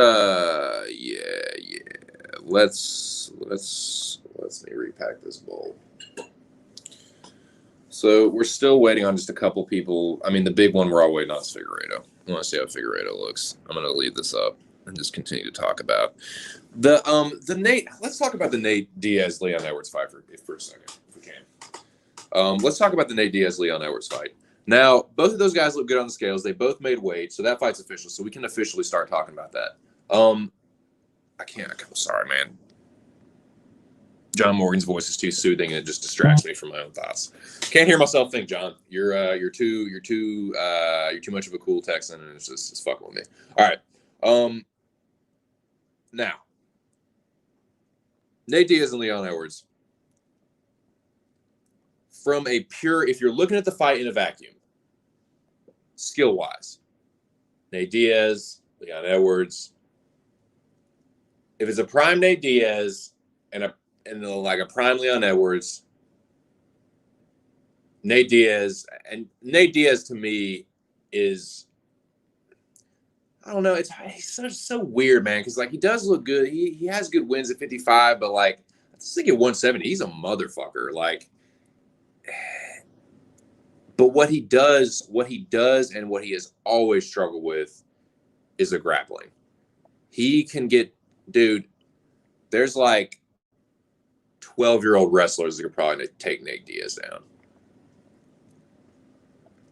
Let's let me repack this bowl. So we're still waiting on just a couple people. I mean, the big one we're all waiting on is Figueiredo. I want to see how Figueiredo looks. I'm going to leave this up and just continue to talk about the Nate. Let's talk about the Nate Diaz Leon Edwards fight for a second, if we can. Let's talk about the Nate Diaz Leon Edwards fight. Now, both of those guys look good on the scales. They both made weight, so that fight's official. So we can officially start talking about that. I'm sorry, man. John Morgan's voice is too soothing, and it just distracts me from my own thoughts. Can't hear myself think, John. You're too much of a cool Texan, and it's fucking with me. All right. Now, Nate Diaz and Leon Edwards. From a pure, if you're looking at the fight in a vacuum, skill-wise, Nate Diaz, Leon Edwards. If it's a prime Nate Diaz and a prime Leon Edwards, Nate Diaz to me is, I don't know, he's so weird, man, because like he does look good. He has good wins at 55, but like I just think at 170, he's a motherfucker. Like, but what he does and what he has always struggled with is the grappling. He can get, dude, there's like 12-year-old wrestlers that could probably take Nate Diaz down.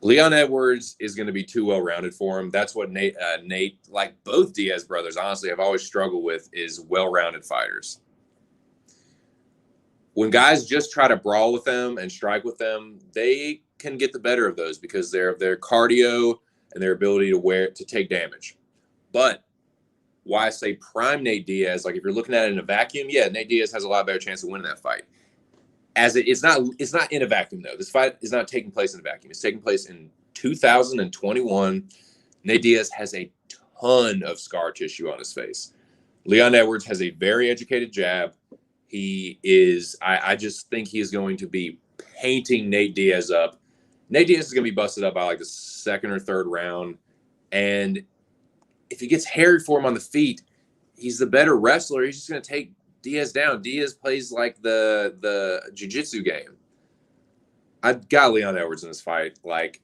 Leon Edwards is going to be too well-rounded for him. That's what Nate, like both Diaz brothers, honestly, have always struggled with is well-rounded fighters. When guys just try to brawl with them and strike with them, they can get the better of those because of their cardio and their ability to take damage. But why I say prime Nate Diaz, like if you're looking at it in a vacuum, yeah, Nate Diaz has a lot better chance of winning that fight. It's not in a vacuum though. This fight is not taking place in a vacuum. It's taking place in 2021. Nate Diaz has a ton of scar tissue on his face. Leon Edwards has a very educated jab. I just think he is going to be painting Nate Diaz up. Nate Diaz is going to be busted up by like the second or third round. And if he gets hairy for him on the feet, he's the better wrestler. He's just going to take Diaz down. Diaz plays like the jiu-jitsu game. I've got Leon Edwards in this fight. Like,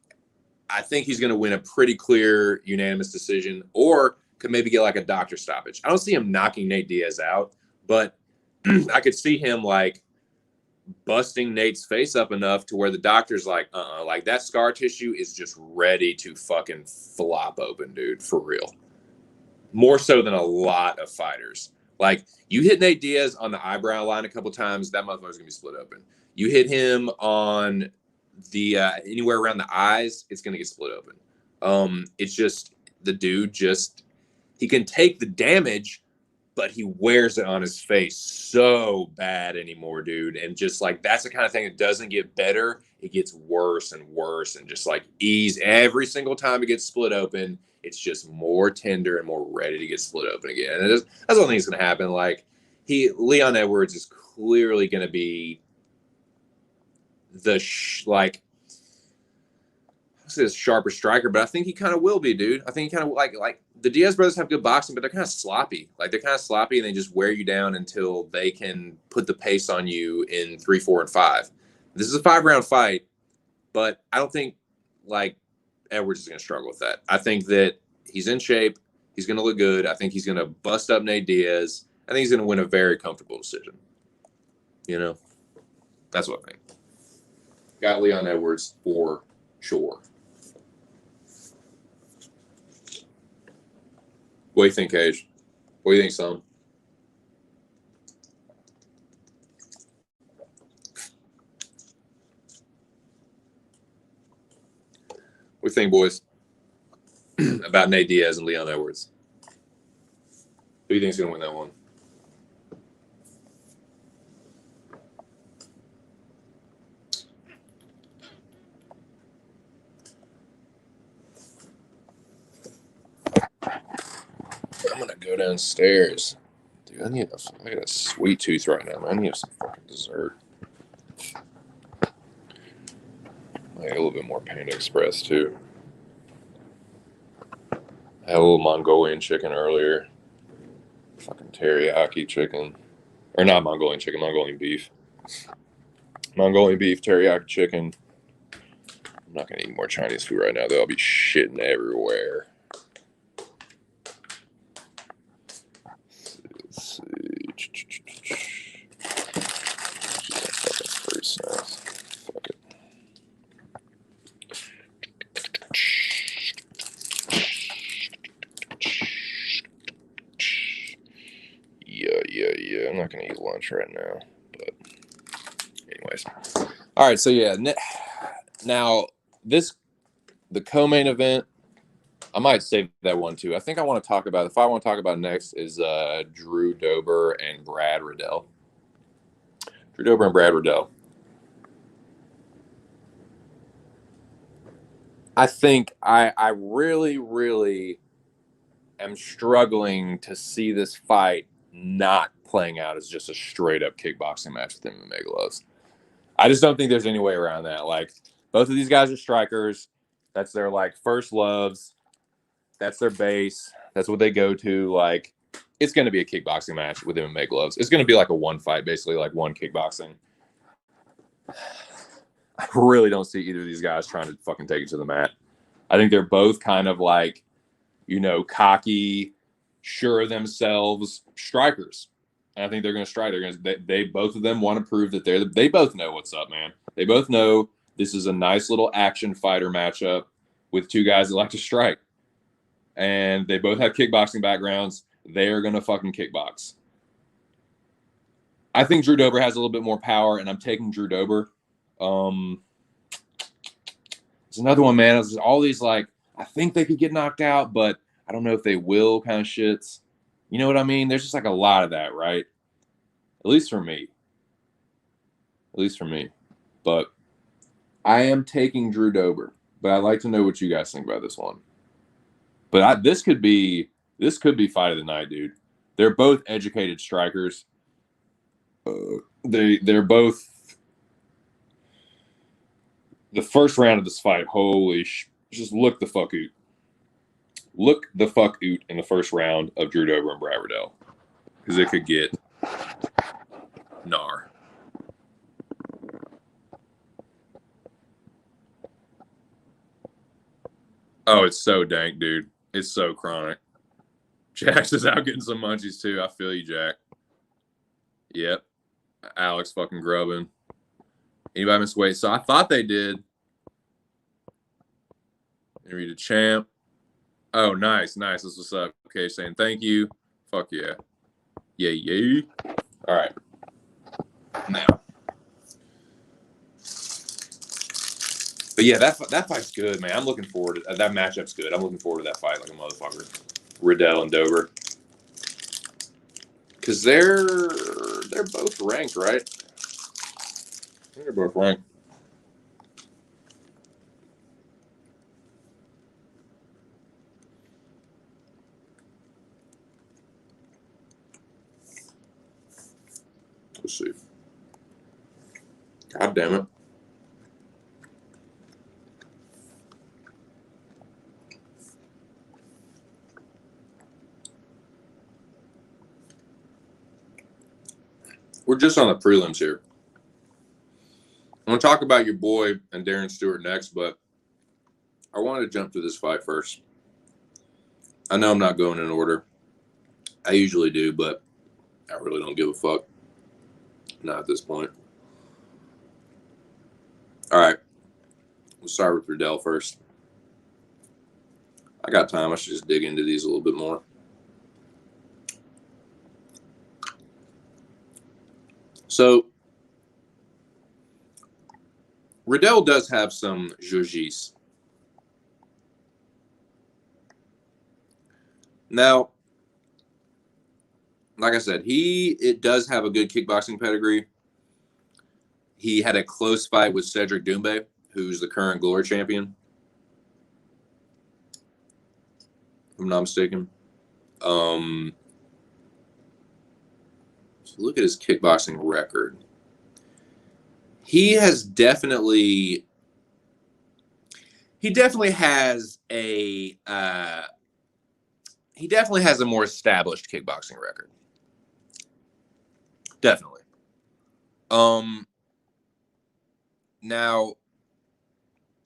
I think he's going to win a pretty clear unanimous decision or could maybe get like a doctor stoppage. I don't see him knocking Nate Diaz out, but I could see him like busting Nate's face up enough to where the doctor's like, like that scar tissue is just ready to fucking flop open, dude, for real. More so than a lot of fighters. Like, you hit Nate Diaz on the eyebrow line a couple times, that motherfucker's gonna be split open. You hit him on the anywhere around the eyes, it's gonna get split open. It's just the dude he can take the damage, but he wears it on his face so bad anymore, dude. And just like, that's the kind of thing that doesn't get better. It gets worse and worse. And just like ease every single time it gets split open, it's just more tender and more ready to get split open again. And that's what I think is going to happen. Like, Leon Edwards is clearly going to be the this sharper striker, but I think he kind of will be, dude. I think he kind of like the Diaz brothers have good boxing, but they're kind of sloppy. Like, they're kind of sloppy, and they just wear you down until they can put the pace on you in 3, 4, and 5. This is a 5-round fight, but I don't think like Edwards is going to struggle with that. I think that he's in shape. He's going to look good. I think he's going to bust up Nate Diaz. I think he's going to win a very comfortable decision. You know, that's what I think. Got Leon Edwards for sure. What do you think, Cage? What do you think, son? What do you think, boys, about Nate Diaz and Leon Edwards? Who do you think is going to win that one? I'm going to go downstairs. Dude, I got a sweet tooth right now, man. I need some fucking dessert. I got a little bit more Panda Express, too. I had a little Mongolian chicken earlier. Fucking teriyaki chicken. Or not Mongolian chicken, Mongolian beef. Mongolian beef, teriyaki chicken. I'm not going to eat more Chinese food right now, though. I'll be shitting everywhere. Let's see. Fucking fruit snacks. Fuck it. Yeah. I'm not going to eat lunch right now. But anyways. All right, so yeah. Now, the co-main event, I might save that one too. I think I want to talk about, if I want to talk about next, is Drew Dober and Brad Riddell. Drew Dober and Brad Riddell. I think I really, really am struggling to see this fight not playing out as just a straight up kickboxing match with MMA gloves. I just don't think there's any way around that. Like, both of these guys are strikers. That's their like first loves. That's their base. That's what they go to. Like, it's going to be a kickboxing match with MMA gloves. It's going to be like a one fight, basically, like one kickboxing. I really don't see either of these guys trying to fucking take it to the mat. I think they're both kind of like, you know, cocky, sure of themselves strikers. And I think they're going to strike. They both of them want to prove that they both know what's up, man. They both know this is a nice little action fighter matchup with two guys that like to strike. And they both have kickboxing backgrounds. They are going to fucking kickbox. I think Drew Dober has a little bit more power, and I'm taking Drew Dober. There's another one, man. It's all these, like, I think they could get knocked out, but I don't know if they will kind of shits. You know what I mean? There's just like a lot of that, right? At least for me. But I am taking Drew Dober. But I'd like to know what you guys think about this one. But this could be fight of the night, dude. They're both educated strikers. They're both. The first round of this fight, just look the fuck out. Look the fuck out in the first round of Drew Dober and Brad Riddell. Because it could get gnar. Oh, it's so dank, dude. It's so chronic. Jax is out getting some munchies, too. I feel you, Jack. Yep. Alex fucking grubbing. Anybody miss weight? So I thought they did. Read a champ. Oh, nice. This is what's up. Okay, saying thank you. Fuck yeah. Yay. All right. Now. But yeah, that fight's good, man. I'm looking forward to that matchup's good. I'm looking forward to that fight like a motherfucker. Riddell and Dober. Because they're both ranked, right? They're both ranked. Let's see. God damn it. We're just on the prelims here. I'm going to talk about your boy and Darren Stewart next, but I wanted to jump to this fight first. I know I'm not going in order. I usually do, but I really don't give a fuck. Not at this point. All right. We'll start with Riddell first. I got time. I should just dig into these a little bit more. So, Riddell does have some jiu-jitsu. Now, like I said, it does have a good kickboxing pedigree. He had a close fight with Cedric Doumbé, who's the current Glory champion, if I'm not mistaken. So look at his kickboxing record. He definitely has a more established kickboxing record. Definitely. Now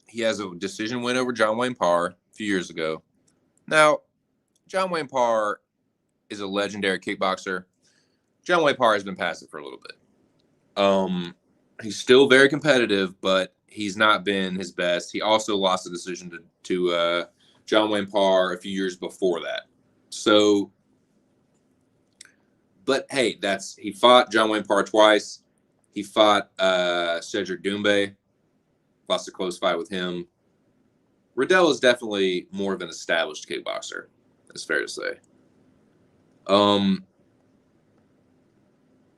he has a decision win over John Wayne Parr a few years ago. Now, John Wayne Parr is a legendary kickboxer. John Wayne Parr has been past it for a little bit. He's still very competitive, but he's not been his best. He also lost the decision to John Wayne Parr a few years before that. So, but hey, he fought John Wayne Parr twice. He fought Cedric Doumbé, lost a close fight with him. Riddell is definitely more of an established kickboxer. That's fair to say. But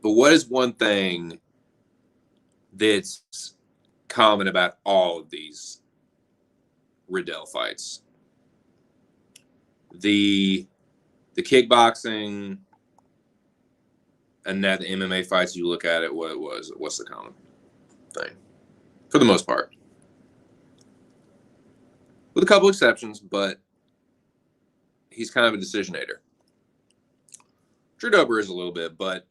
what is one thing that's common about all of these Riddell fights? The kickboxing and that the MMA fights, you look at it, what's the common thing? For the most part. With a couple exceptions, but he's kind of a decisionator. Drew Dober is a little bit, but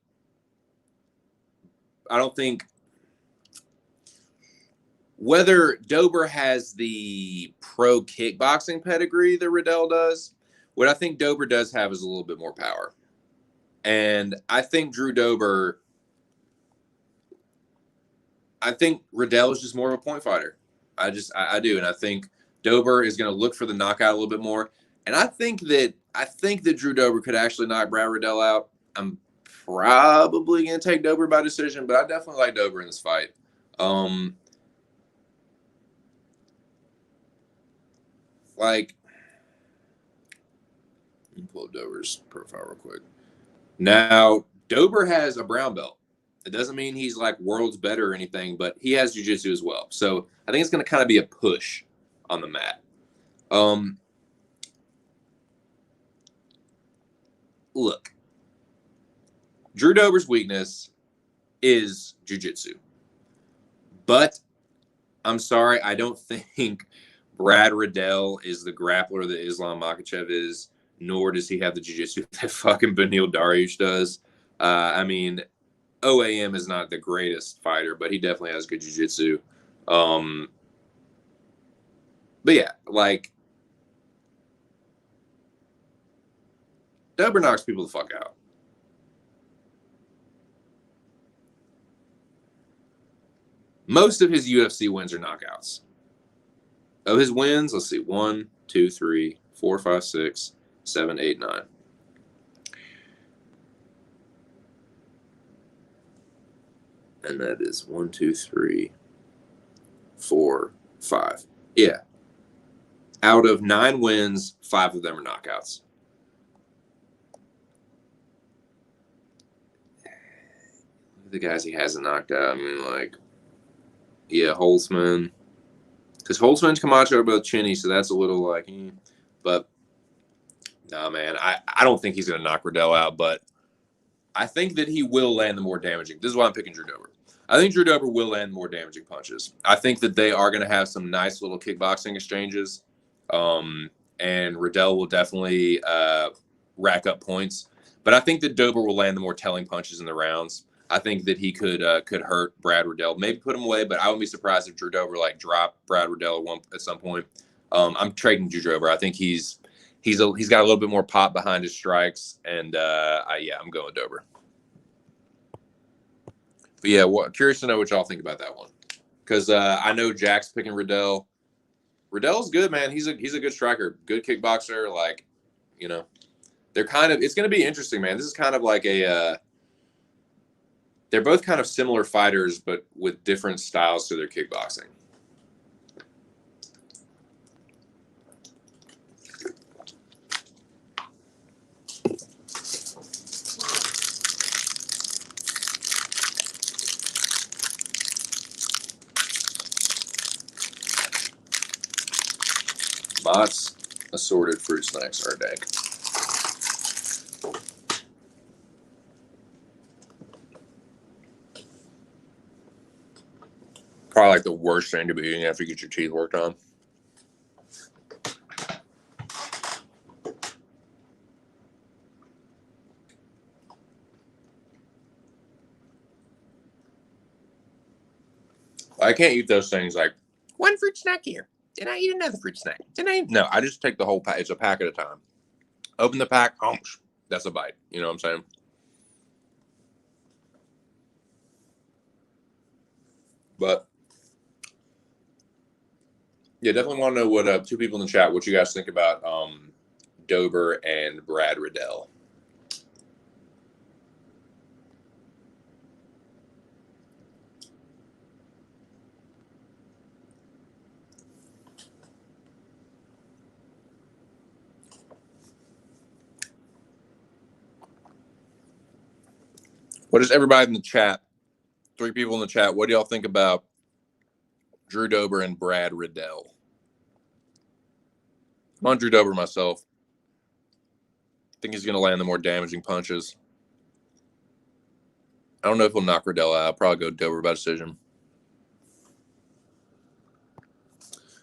I don't think whether Dober has the pro kickboxing pedigree that Riddell does. What I think Dober does have is a little bit more power. And I think Riddell is just more of a point fighter. I do. And I think Dober is going to look for the knockout a little bit more. And I think that Drew Dober could actually knock Brad Riddell out. I'm probably going to take Dober by decision, but I definitely like Dober in this fight. Let me pull up Dober's profile real quick. Now, Dober has a brown belt. It doesn't mean he's like world's better or anything, but he has jiu-jitsu as well. So I think it's going to kind of be a push on the mat. Look, Drew Dober's weakness is jiu-jitsu. But I'm sorry, I don't think Brad Riddell is the grappler that Islam Makhachev is, nor does he have the jiu-jitsu that fucking Beneil Dariush does. I mean, OAM is not the greatest fighter, but he definitely has good jiu-jitsu. But yeah, like, Dober knocks people the fuck out. – Most of his UFC wins are knockouts. Of his wins, let's see, 1, 2, 3, 4, 5, 6, 7, 8, 9. And that is 1, 2, 3, 4, 5. Yeah. Out of 9 wins, 5 of them are knockouts. The guys he hasn't knocked out, I mean, like, yeah, Holtzman. Because Holtzman and Camacho are both chinny, so that's a little like, but no, man, I don't think he's going to knock Riddell out, but I think that he will land the more damaging. This is why I'm picking Drew Dober. I think Drew Dober will land more damaging punches. I think that they are going to have some nice little kickboxing exchanges, and Riddell will definitely rack up points. But I think that Dober will land the more telling punches in the rounds. I think that he could hurt Brad Riddell, maybe put him away, but I wouldn't be surprised if Drew Dober like dropped Brad Riddell at some point. I'm trading Drew Dober. I think he's got a little bit more pop behind his strikes, and I'm going Dober. But yeah, curious to know what y'all think about that one, because I know Jack's picking Riddell. Riddell's good, man. He's a good striker, good kickboxer. Like, they're kind of. It's going to be interesting, man. This is kind of like a. They're both kind of similar fighters, but with different styles to their kickboxing. Mott's assorted fruit snacks are dank. Probably like the worst thing to be eating after you get your teeth worked on. I can't eat those things like one fruit snack here. Then I eat another fruit snack. No, I just take the whole pack. It's a pack at a time. Open the pack. That's a bite. You know what I'm saying? But yeah, definitely want to know what two people in the chat, what you guys think about Dober and Brad Riddell. What does everybody in the chat, 3 people in the chat, what do y'all think about Drew Dober and Brad Riddell? I'm on Drew Dober myself. I think he's going to land the more damaging punches. I don't know if he'll knock Riddell out. I'll probably go Dober by decision.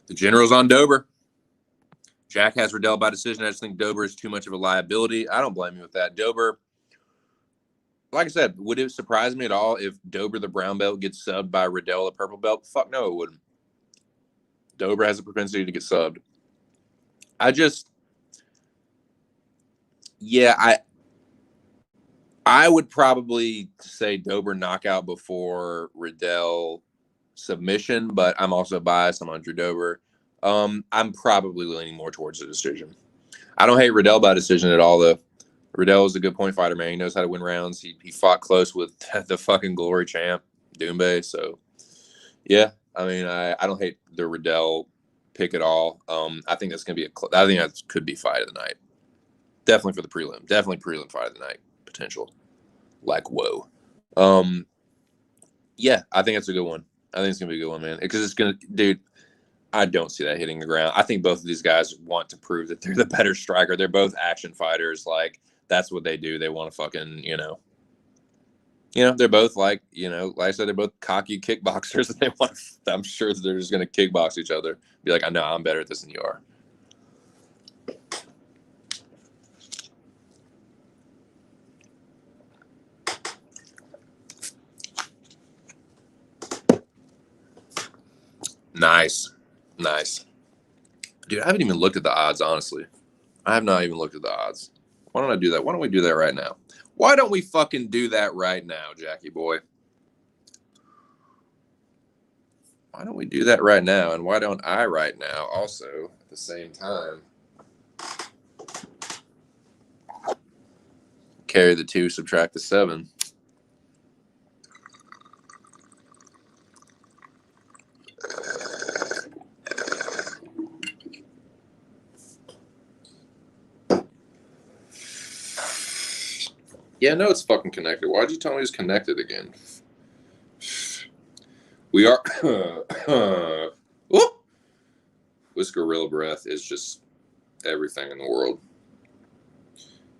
The general's on Dober. Jack has Riddell by decision. I just think Dober is too much of a liability. I don't blame you with that. Dober, like I said, would it surprise me at all if Dober, the brown belt, gets subbed by Riddell, the purple belt? Fuck no, it wouldn't. Dober has a propensity to get subbed. I would probably say Dober knockout before Riddell submission, but I'm also biased. I'm on Drew Dober. I'm probably leaning more towards the decision. I don't hate Riddell by decision at all, though. Riddell is a good point fighter, man. He knows how to win rounds. He fought close with the fucking glory champ, Doumbé. So, yeah, I mean, I don't hate the Riddell pick at all. I think that's going to be I think that could be fight of the night. Definitely for the prelim. Definitely prelim fight of the night potential. Like, whoa. Yeah, I think it's a good one. I think it's going to be a good one, man. Because it's going to, dude, I don't see that hitting the ground. I think both of these guys want to prove that they're the better striker. They're both action fighters. Like, that's what they do. They want to fucking, they're both like I said, they're both cocky kickboxers. And I'm sure that they're just going to kickbox each other. Be like, I know I'm better at this than you are. Nice. Dude, I haven't even looked at the odds, honestly. I have not even looked at the odds. Why don't I do that? Why don't we do that right now? Why don't we fucking do that right now, Jackie boy? Why don't we do that right now? And why don't I right now also at the same time? Carry the 2, subtract the 7. Yeah, no, it's fucking connected. Why'd you tell me it's connected again? We are. This gorilla breath is just everything in the world.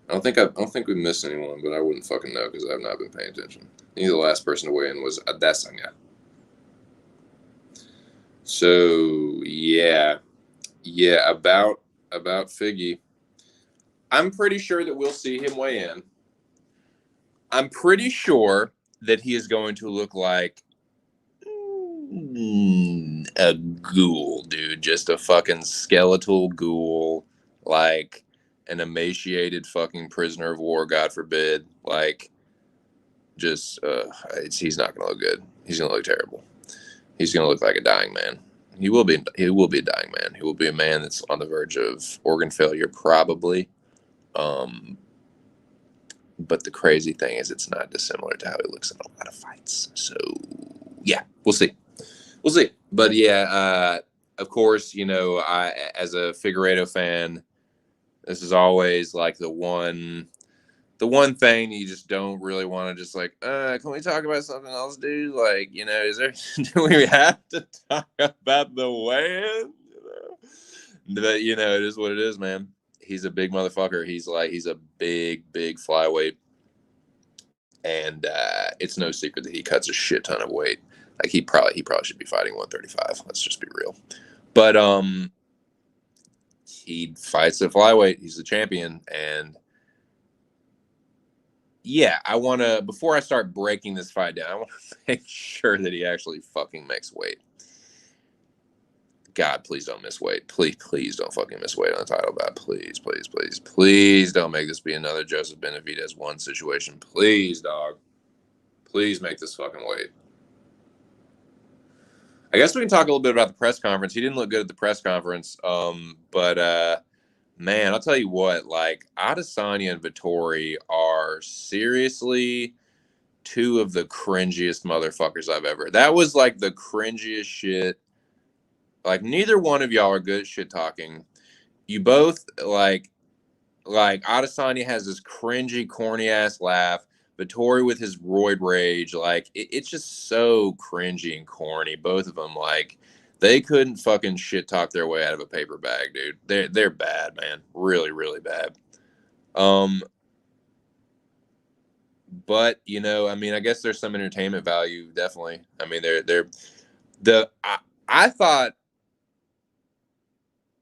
I don't think we missed anyone, but I wouldn't fucking know because I've not been paying attention. I think the last person to weigh in was Adesanya. So yeah, about Figgy. I'm pretty sure that we'll see him weigh in. I'm pretty sure that he is going to look like a ghoul, dude. Just a fucking skeletal ghoul, like an emaciated fucking prisoner of war, God forbid. Like, just he's not gonna look good. He's gonna look terrible. He's gonna look like a dying man. He will be a dying man. He will be a man that's on the verge of organ failure, probably. But the crazy thing is, it's not dissimilar to how he looks in a lot of fights. So, yeah, we'll see. We'll see. But yeah, of course, you know, I as a Figueiredo fan, this is always like the one thing you just don't really want to just like, can we talk about something else, dude? Like, you know, do we have to talk about the weigh-in? But, you know, it is what it is, man. He's a big motherfucker. He's a big flyweight. And it's no secret that he cuts a shit ton of weight. Like he probably should be fighting 135. Let's just be real. But he fights at flyweight. He's the champion. And yeah, I want to, before I start breaking this fight down, I want to make sure that he actually fucking makes weight. God, please don't miss weight. Please don't fucking miss weight on the title bout. Please don't make this be another Joseph Benavidez 1 situation. Please, dog. Please make this fucking weight. I guess we can talk a little bit about the press conference. He didn't look good at the press conference. But man, I'll tell you what, like Adesanya and Vettori are seriously 2 of the cringiest motherfuckers I've ever. That was like the cringiest shit. Like neither one of y'all are good at shit talking. You both like Adesanya has this cringy, corny ass laugh. Vettori with his roid rage, like it's just so cringy and corny. Both of them, like they couldn't fucking shit talk their way out of a paper bag, dude. They're bad, man. Really bad. But you know, I mean, I guess there's some entertainment value, definitely. I mean, I thought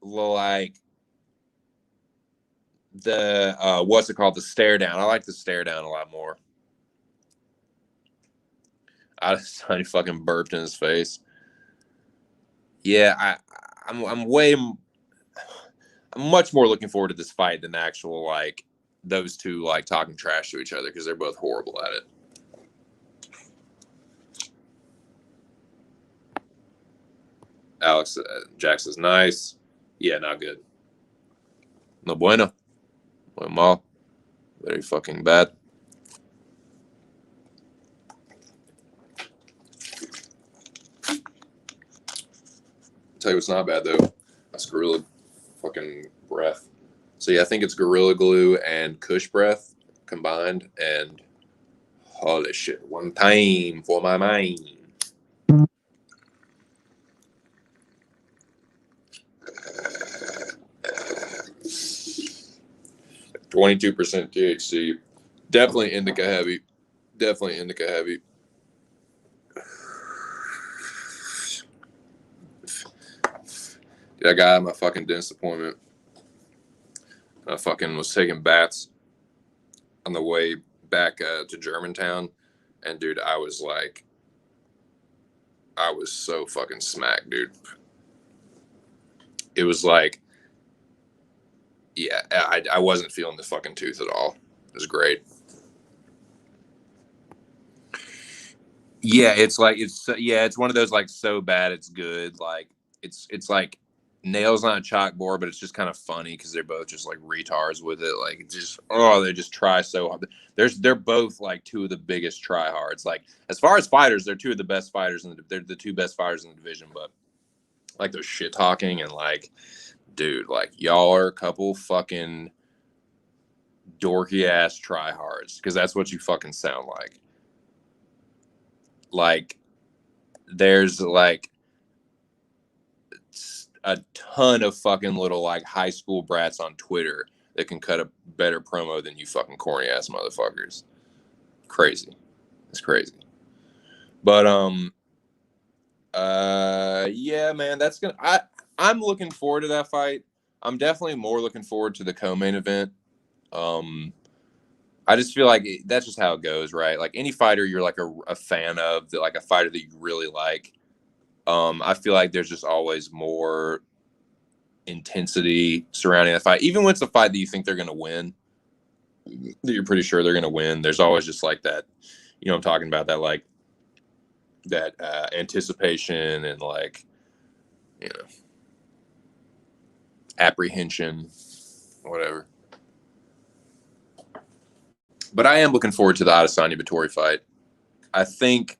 like the what's it called, the stare down. I like the stare down a lot more. I just fucking burped in his face. Yeah, I'm much more looking forward to this fight than actual like those 2 like talking trash to each other because they're both horrible at it. Alex Jack says nice. Yeah, not good. No bueno. Muy mal. Very fucking bad. I'll tell you what's not bad though. That's gorilla fucking breath. So yeah, I think it's Gorilla Glue and Kush breath combined, and holy shit, one time for my mind. 22% THC. Definitely indica heavy. Dude, I got my fucking dentist appointment. I fucking was taking bats on the way back to Germantown, and dude, I was so fucking smacked, dude. It was like, yeah, I wasn't feeling the fucking tooth at all. It was great. Yeah, it's one of those like so bad it's good. Like it's like nails on a chalkboard, but it's just kind of funny because they're both just like retards with it. Like it's just they just try so hard. They're both like two of the biggest tryhards. Like as far as fighters, they're two of the best fighters they're the two best fighters in the division. But like they're shit talking and like, dude, like y'all are a couple fucking dorky ass tryhards because that's what you fucking sound like. Like there's like a ton of fucking little like high school brats on Twitter that can cut a better promo than you fucking corny ass motherfuckers. Crazy. It's crazy. But yeah, man, I'm looking forward to that fight. I'm definitely more looking forward to the co-main event. I just feel like that's just how it goes, right? Like any fighter you're like a fan of, like a fighter that you really like. I feel like there's just always more intensity surrounding that fight. Even when it's a fight that you think they're going to win, that you're pretty sure they're going to win, there's always just like that, you know what I'm talking about, that like that anticipation and like, you know, apprehension, whatever. But I am looking forward to the Adesanya Vettori fight. I think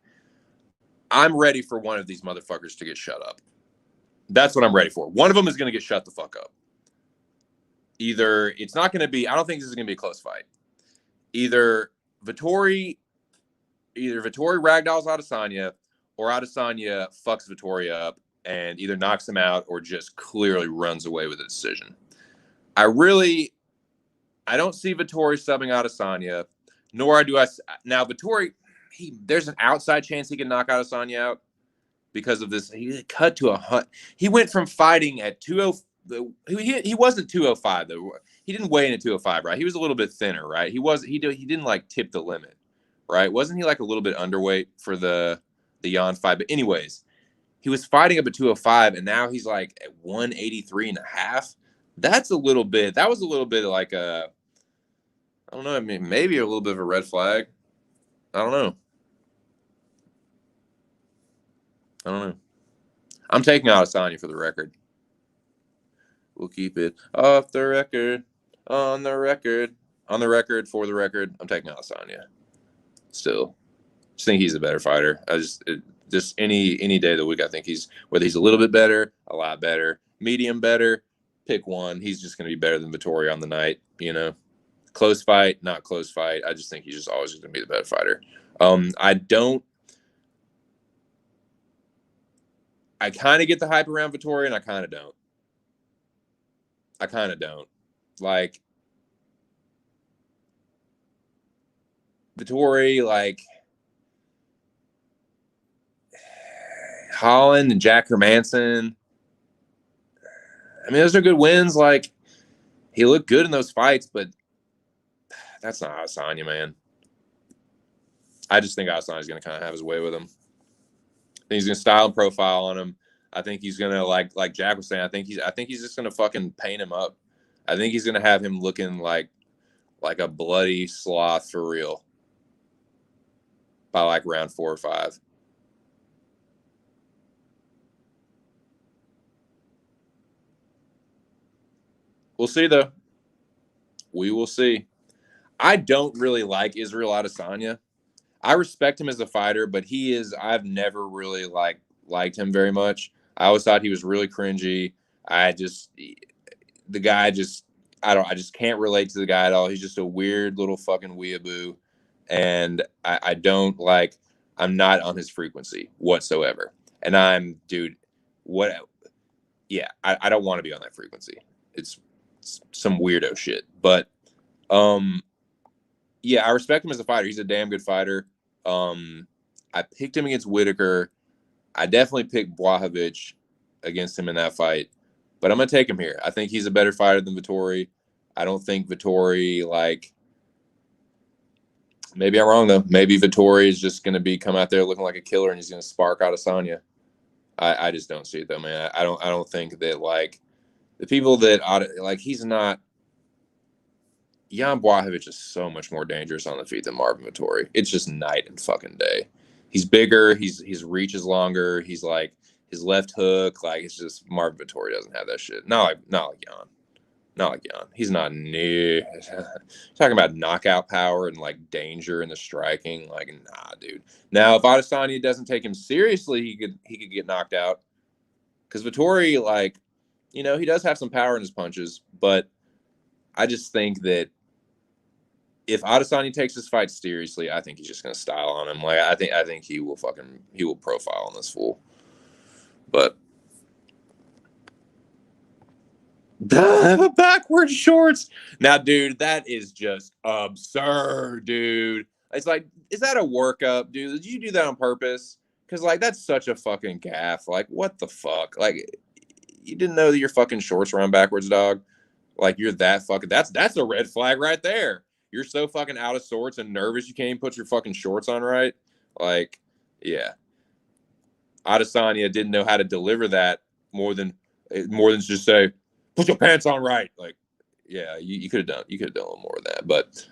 I'm ready for one of these motherfuckers to get shut up. That's what I'm ready for. One of them is going to get shut the fuck up. Either it's not going to be, I don't think this is going to be a close fight. Either Vettori ragdolls Adesanya, or Adesanya fucks Vettori up and either knocks him out or just clearly runs away with a decision. I don't see Vettori subbing Adesanya, nor do I. Now, Vettori, there's an outside chance he can knock Adesanya out because of this. He cut to he went from fighting at 205. He wasn't 205 though. He didn't weigh in at 205, right? He was a little bit thinner, right? He didn't like tip the limit, right? Wasn't he like a little bit underweight for the Jan fight? But anyways, he was fighting up at 205, and now he's like at 183 and a half. That was a little bit like a, I don't know, I mean, maybe a little bit of a red flag. I don't know. I'm taking Adesanya for the record. We'll keep it off the record, on the record, for the record. I'm taking Adesanya. Still, just think he's a better fighter. Just any day of the week, I think whether he's a little bit better, a lot better, medium better, pick one. He's just going to be better than Vettori on the night, you know. Close fight, not close fight. I just think he's just always going to be the better fighter. I kind of get the hype around Vettori, and I kind of don't. Like, Vettori, like, Holland and Jack Hermanson. I mean, those are good wins. Like, he looked good in those fights, but that's not Adesanya, man. I just think Adesanya's going to kind of have his way with him. I think he's going to style and profile on him. I think he's going to, like Jack was saying, I think he's just going to fucking paint him up. I think he's going to have him looking like a bloody sloth for real by like round 4 or 5. We'll see, though. We will see. I don't really like Israel Adesanya. I respect him as a fighter, but I've never really liked him very much. I always thought he was really cringy. I just can't relate to the guy at all. He's just a weird little fucking weeaboo. And I'm not on his frequency whatsoever. And I don't want to be on that frequency. It's some weirdo shit. But, yeah, I respect him as a fighter. He's a damn good fighter. I picked him against Whitaker. I definitely picked Blachowicz against him in that fight. But I'm going to take him here. I think he's a better fighter than Vettori. I don't think Vettori, maybe I'm wrong, though. Maybe Vettori is just going to come out there looking like a killer and he's going to spark Adesanya. I just don't see it, though, man. I don't think that, the people that, he's not. Jan Blachowicz is so much more dangerous on the feet than Marvin Vettori. It's just night and fucking day. He's bigger. His reach is longer. He's like his left hook. Like it's just Marvin Vettori doesn't have that shit. Not like Jan. Not like Jan. He's not near. Talking about knockout power and like danger in the striking. Like nah, dude. Now if Adesanya doesn't take him seriously, he could get knocked out. Because Vettori, like, you know, he does have some power in his punches, but I just think that if Adesanya takes his fight seriously, I think he's just gonna style on him. Like I think he will profile on this fool. But the backward shorts. Now, dude, that is just absurd, dude. It's like, is that a workup, dude? Did you do that on purpose? Because like that's such a fucking gaff. Like, what the fuck? Like, you didn't know that your fucking shorts were on backwards, dog. Like you're that fucking. That's a red flag right there. You're so fucking out of sorts and nervous you can't even put your fucking shorts on right. Like, yeah. Adesanya didn't know how to deliver that more than just say, put your pants on right. Like, yeah, you could have done a little more of that. But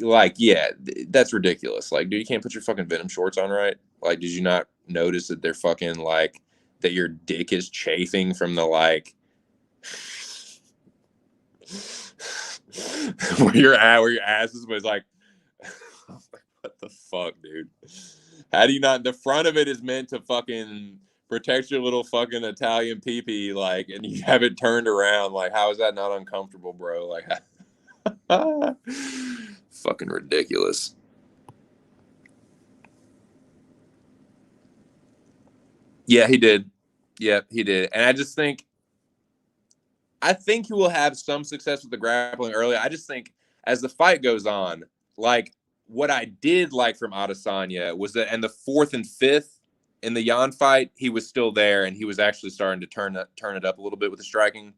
like, yeah, that's ridiculous. Like, dude, you can't put your fucking Venom shorts on right. Like, did you not notice that they're fucking like that your dick is chafing from the like where your ass is, but it's like what the fuck, dude? How do you not? The front of it is meant to fucking protect your little fucking Italian pee-pee, like, and you have it turned around. Like, how is that not uncomfortable, bro? Like, fucking ridiculous. Yeah, he did. Yeah, he did. And I think he will have some success with the grappling early. I just think as the fight goes on, like what I did like from Adesanya was that, and the fourth and fifth in the Jan fight, he was still there and he was actually starting to turn it up a little bit with the striking.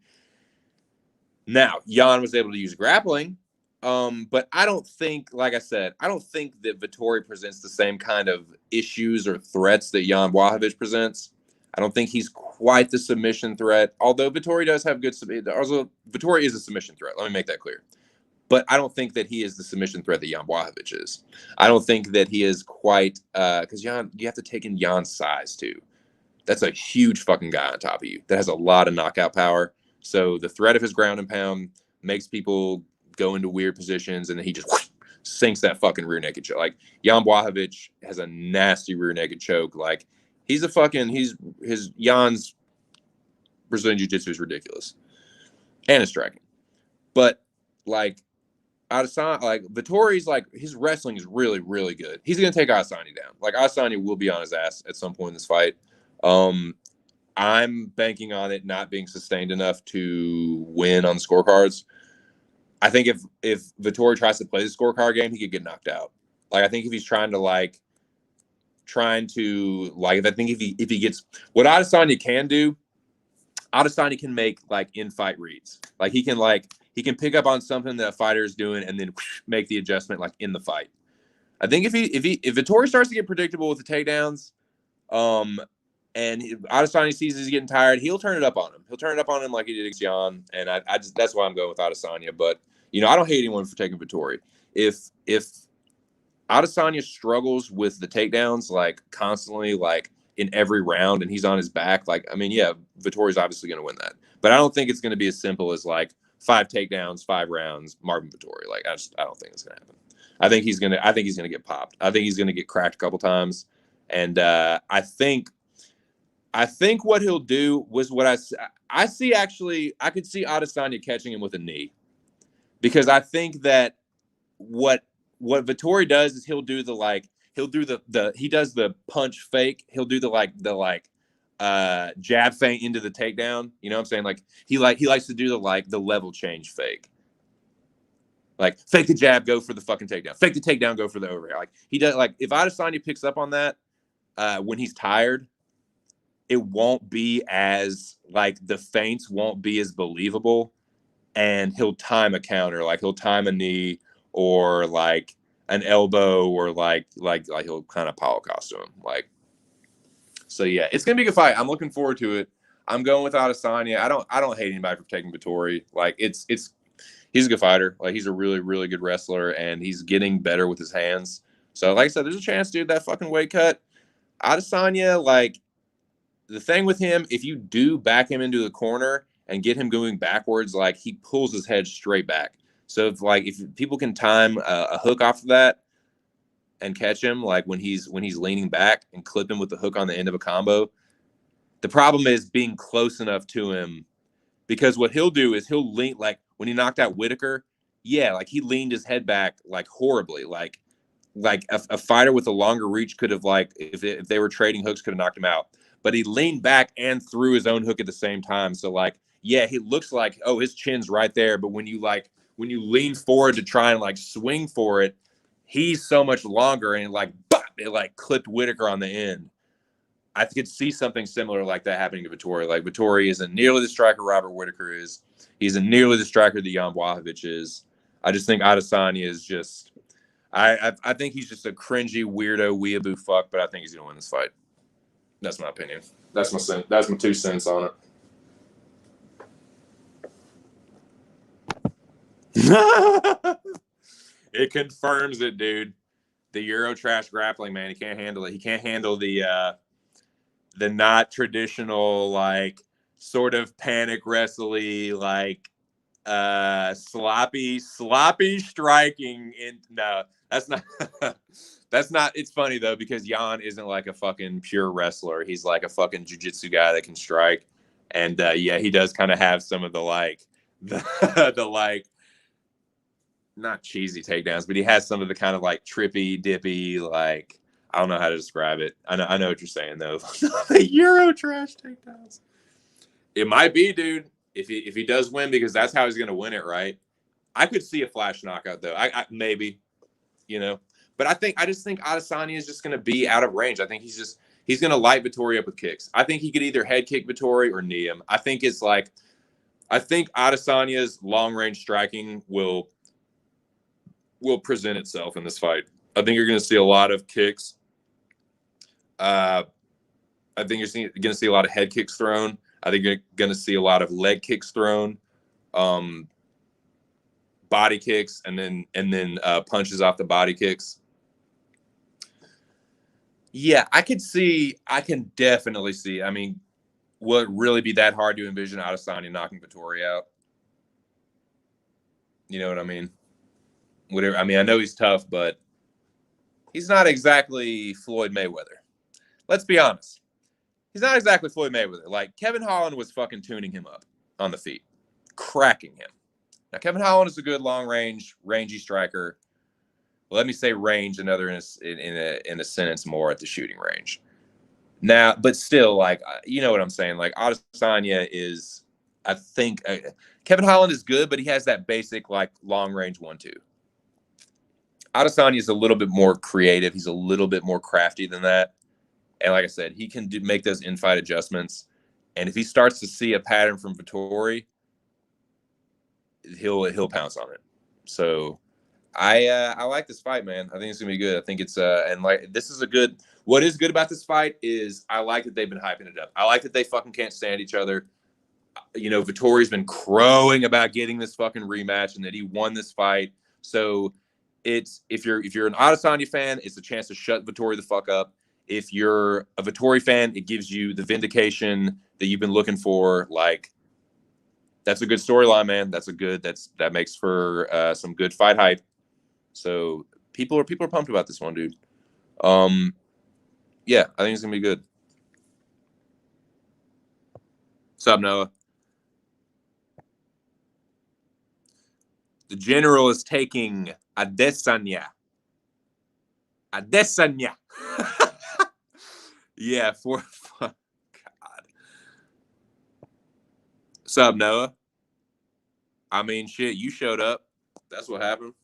Now, Jan was able to use grappling, but I don't think, like I said, I don't think that Vettori presents the same kind of issues or threats that Jan Blachowicz presents. I don't think he's quite the submission threat, although Vettori does have good submission. Also, Vettori is a submission threat. Let me make that clear. But I don't think that he is the submission threat that Jan Blachowicz is. I don't think that he is quite, because Jan, you have to take in Jan's size too. That's a huge fucking guy on top of you that has a lot of knockout power. So the threat of his ground and pound makes people go into weird positions, and then he just sinks that fucking rear naked choke. Like Jan Blachowicz has a nasty rear naked choke. Like his Jan's Brazilian Jiu-Jitsu is ridiculous, and his striking. But like Adesanya, like Vettori's, like his wrestling is really, really good. He's gonna take Adesanya down. Like Adesanya will be on his ass at some point in this fight. I'm banking on it not being sustained enough to win on scorecards. I think if Vettori tries to play the scorecard game, he could get knocked out. Like I think if he's trying to I think if he gets what Adesanya can do, Adesanya can make like in-fight reads. Like he can pick up on something that a fighter is doing and then make the adjustment like in the fight. I think if Vettori starts to get predictable with the takedowns, and Adesanya sees he's getting tired, he'll turn it up on him. He'll turn it up on him like he did against Jan, and I just that's why I'm going with Adesanya. But I don't hate anyone for taking Vettori. If Adesanya struggles with the takedowns like constantly, like in every round, and he's on his back, like I mean, yeah, Vettori's obviously going to win that. But I don't think it's going to be as simple as like 5 takedowns, 5 rounds, Marvin Vettori. Like I don't think it's going to happen. I think he's going to get popped. I think he's going to get cracked a couple times, and I think what he'll do was what I see. Actually, I could see Adesanya catching him with a knee, because I think that what Vettori does is he does the punch fake. He'll do the jab feint into the takedown. You know what I'm saying? Like he likes to do the level change fake. Like fake the jab, go for the fucking takedown. Fake the takedown, go for the overhead. Like he does. Like if Adesanya picks up on that when he's tired, it won't be as like the feints won't be as believable, and he'll time a counter. Like he'll time a knee or like an elbow or like he'll kind of Paulo Costa him. Like, so yeah, it's gonna be a good fight. I'm looking forward to it. I'm going with Adesanya. I don't hate anybody for taking Vettori. Like he's a good fighter. Like he's a really, really good wrestler, and he's getting better with his hands. So, like I said, there's a chance, dude, that fucking weight cut. Adesanya, like, the thing with him, if you do back him into the corner and get him going backwards, like, he pulls his head straight back. So, if people can time a hook off of that and catch him, like, when he's leaning back and clip him with the hook on the end of a combo, the problem is being close enough to him, because what he'll do is he'll lean, like, when he knocked out Whitaker, yeah, like, he leaned his head back, like, horribly, like a fighter with a longer reach could have, like, if they were trading hooks, could have knocked him out. But he leaned back and threw his own hook at the same time. So, like, yeah, he looks like, oh, his chin's right there. But when you lean forward to try and, like, swing for it, he's so much longer, and it like clipped Whitaker on the end. I could see something similar like that happening to Vettori. Like, Vettori isn't nearly the striker Robert Whitaker is. He's nearly the striker that Jan Blachowicz is. I just think Adesanya is just. I think he's just a cringy, weirdo, weeaboo fuck, but I think he's gonna win this fight. That's my opinion. That's my 2 cents on it. It confirms it, dude. The Eurotrash grappling, man, he can't handle it. He can't handle the not traditional, like, sort of panic wrestly, like, sloppy striking. No, that's not. That's not. It's funny though, because Jan isn't like a fucking pure wrestler. He's like a fucking jiu-jitsu guy that can strike, and yeah, he does kind of have some of the, like, the like, not cheesy takedowns, but he has some of the kind of, like, trippy, dippy, like, I don't know how to describe it. I know what you're saying though. The Eurotrash takedowns. It might be, dude. If he does win, because that's how he's gonna win it, right? I could see a flash knockout though. I maybe, but I just think Adesanya is just gonna be out of range. I think he's gonna light Vettori up with kicks. I think he could either head kick Vettori or knee him. I think Adesanya's long range striking will present itself in this fight. I think you're gonna see a lot of kicks. I think you're gonna see a lot of head kicks thrown. I think you're going to see a lot of leg kicks thrown, body kicks, and then punches off the body kicks. Yeah, I can definitely see. I mean, would it really be that hard to envision Adesanya knocking Vettori out? You know what I mean? Whatever. I mean, I know he's tough, but he's not exactly Floyd Mayweather. Let's be honest. He's not exactly Floyd Mayweather. Like, Kevin Holland was fucking tuning him up on the feet, cracking him. Now, Kevin Holland is a good long-range, rangy striker. Well, let me say range another in a sentence more at the shooting range. Now, but still, like, you know what I'm saying? Like, Adesanya is, I think, Kevin Holland is good, but he has that basic, like, long-range 1-2. Adesanya is a little bit more creative. He's a little bit more crafty than that. And like I said, he can make those in-fight adjustments. And if he starts to see a pattern from Vettori, he'll pounce on it. So I like this fight, man. I think it's gonna be good. I think it's and, like, this is a good. What is good about this fight is I like that they've been hyping it up. I like that they fucking can't stand each other. Vettori's been crowing about getting this fucking rematch and that he won this fight. So it's if you're an Adesanya fan, it's a chance to shut Vettori the fuck up. If you're a Vettori fan, it gives you the vindication that you've been looking for. Like, that's a good storyline, man. That makes for some good fight hype. So people are pumped about this one, dude. Yeah, I think it's gonna be good. What's up, Noah? The general is taking Adesanya. Yeah, God. What's up, Noah? I mean, shit, you showed up. That's what happened.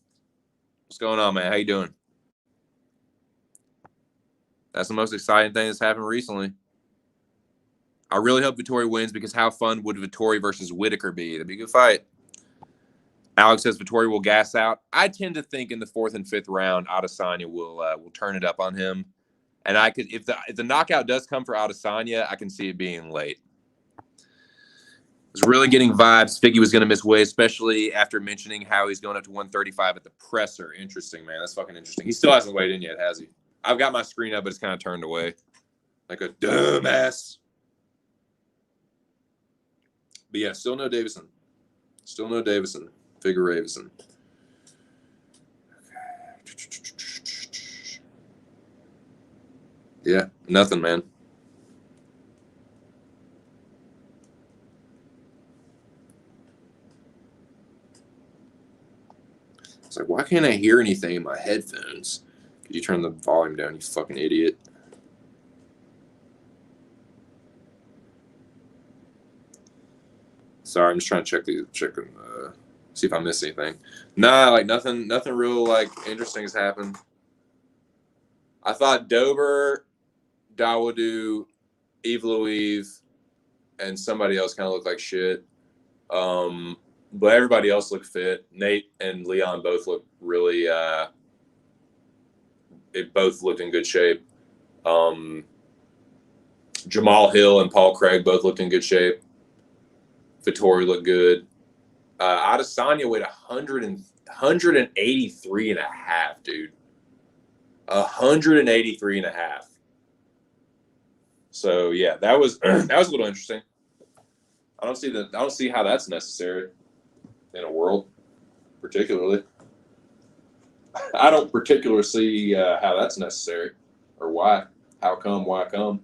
What's going on, man? How you doing? That's the most exciting thing that's happened recently. I really hope Vettori wins, because how fun would Vettori versus Whitaker be? That'd be a good fight. Alex says Vettori will gas out. I tend to think in the 4th and 5th round, Adesanya will turn it up on him. And I could, if the knockout does come for Adesanya, I can see it being late. was really getting vibes. Figgy was going to miss weight, especially after mentioning how he's going up to 135 at the presser. Interesting, man. That's fucking interesting. He still hasn't weighed in yet, has he? I've got my screen up, but it's kind of turned away. Like a dumbass. But yeah, still no Davison. Still no Davison. Figure Ravison. Yeah, nothing, man. It's like, why can't I hear anything in my headphones? Could you turn the volume down, you fucking idiot? Sorry, I'm just trying to see if I missed anything. Nah, like nothing real like interesting has happened. I thought Dober, Dawoodu, Eve Louise, and somebody else kind of looked like shit. But everybody else looked fit. Nate and Leon both looked really both looked in good shape. Jamal Hill and Paul Craig both looked in good shape. Vittori looked good. Adesanya weighed 183 and a half, dude. 183 and a half. So yeah, that was a little interesting. I don't see how that's necessary in a world, particularly. I don't particularly see how that's necessary or why. How come? Why come?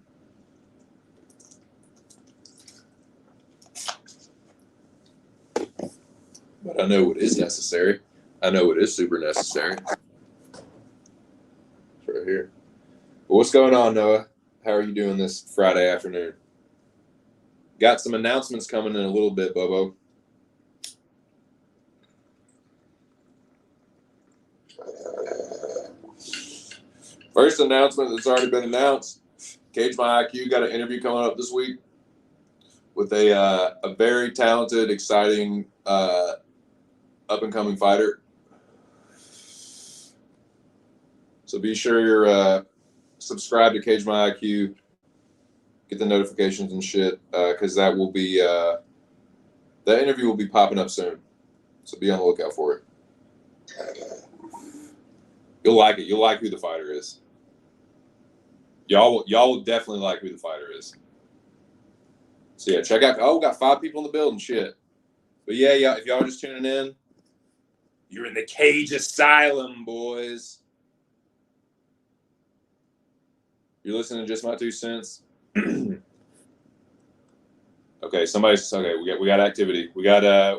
But I know what is necessary. I know what is super necessary. It's right here. But what's going on, Noah? How are you doing this Friday afternoon? Got some announcements coming in a little bit, Bobo. First announcement that's already been announced. Cage My IQ got an interview coming up this week with a very talented, exciting, up-and-coming fighter. So be sure you're subscribed to Cage My IQ. Get the notifications and shit, because that interview will be popping up soon. So be on the lookout for it. You'll like it. You'll like who the fighter is. Y'all will definitely like who the fighter is. So yeah, check out. Oh, we got 5 people in the building. Shit. But yeah, if y'all are just tuning in, you're in the Cage Asylum, boys. You're listening to Just My 2 Cents. Okay, we got activity. We got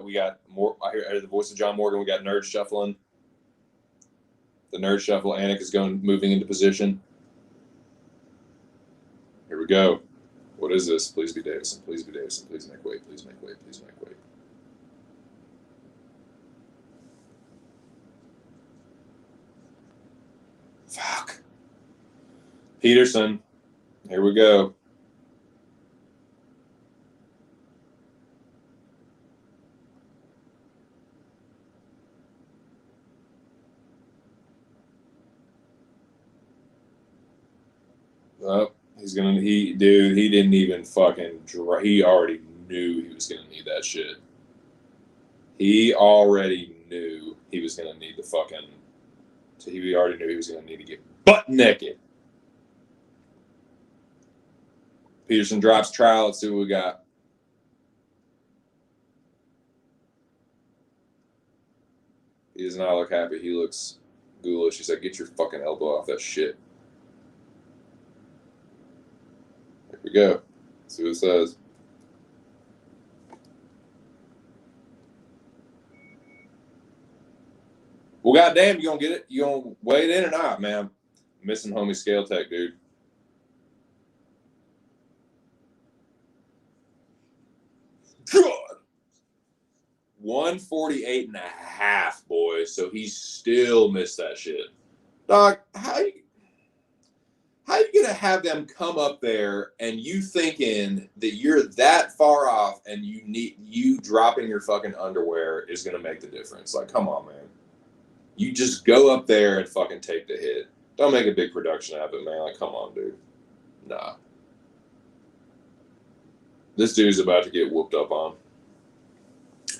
more. I hear the voice of John Morgan. We got Nerd Shuffling. The Nerd Shuffle. Anik is moving into position. Here we go. What is this? Please be Davison. Please be Davison. Please make weight. Please make weight. Please make weight. Fuck. Peterson. Here we go. Oh, he didn't even fucking he already knew he was gonna need that shit. He already knew he was gonna need he already knew he was gonna need to get butt naked. Peterson drops trial. Let's see what we got. He does not look happy. He looks ghoulish. He said, "Get your fucking elbow off that shit." Here we go. Let's see what it says. Well, goddamn, you gonna get it? You gonna weigh it in or not, man? Missing homie Scale Tech, dude. God. 148 and a half, boys. So he still missed that shit. Dog, how you gonna have them come up there and you thinking that you're that far off and you dropping your fucking underwear is gonna make the difference? Like, come on, man. You just go up there and fucking take the hit. Don't make a big production out of it, man. Like, come on, dude. Nah. This dude's about to get whooped up on.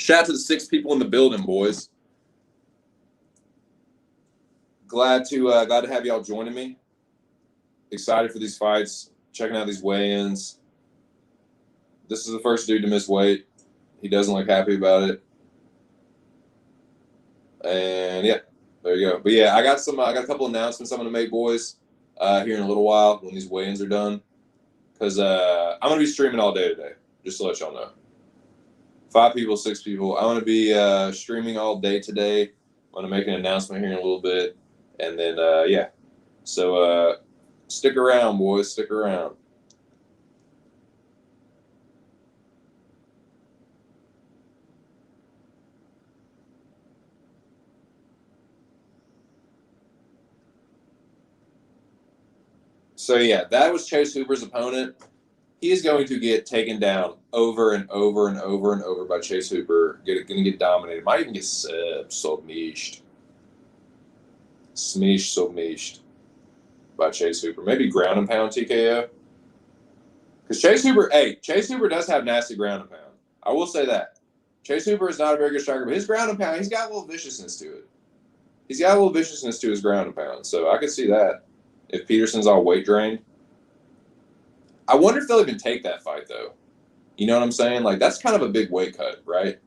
Shout out to the 6 people in the building, boys. Glad to have y'all joining me. Excited for these fights. Checking out these weigh-ins. This is the first dude to miss weight. He doesn't look happy about it. And yeah, there you go. But yeah, I got a couple announcements I'm gonna make, boys, here in a little while when these weigh-ins are done. Because I'm gonna be streaming all day today, just to let y'all know. 5 people, 6 people. I'm gonna be streaming all day today. I'm gonna make an announcement here in a little bit, and then yeah. So stick around, boys. Stick around. So yeah, that was Chase Hooper's opponent. He is going to get taken down over and over and over and over by Chase Hooper. Going to get dominated. Might even get submished. Submished by Chase Hooper. Maybe ground and pound TKO. Because Chase Hooper does have nasty ground and pound. I will say that. Chase Hooper is not a very good striker, but his ground and pound, he's got a little viciousness to it. He's got a little viciousness to his ground and pound. So I could see that if Peterson's all weight drained. I wonder if they'll even take that fight, though. You know what I'm saying? Like, that's kind of a big weight cut, right?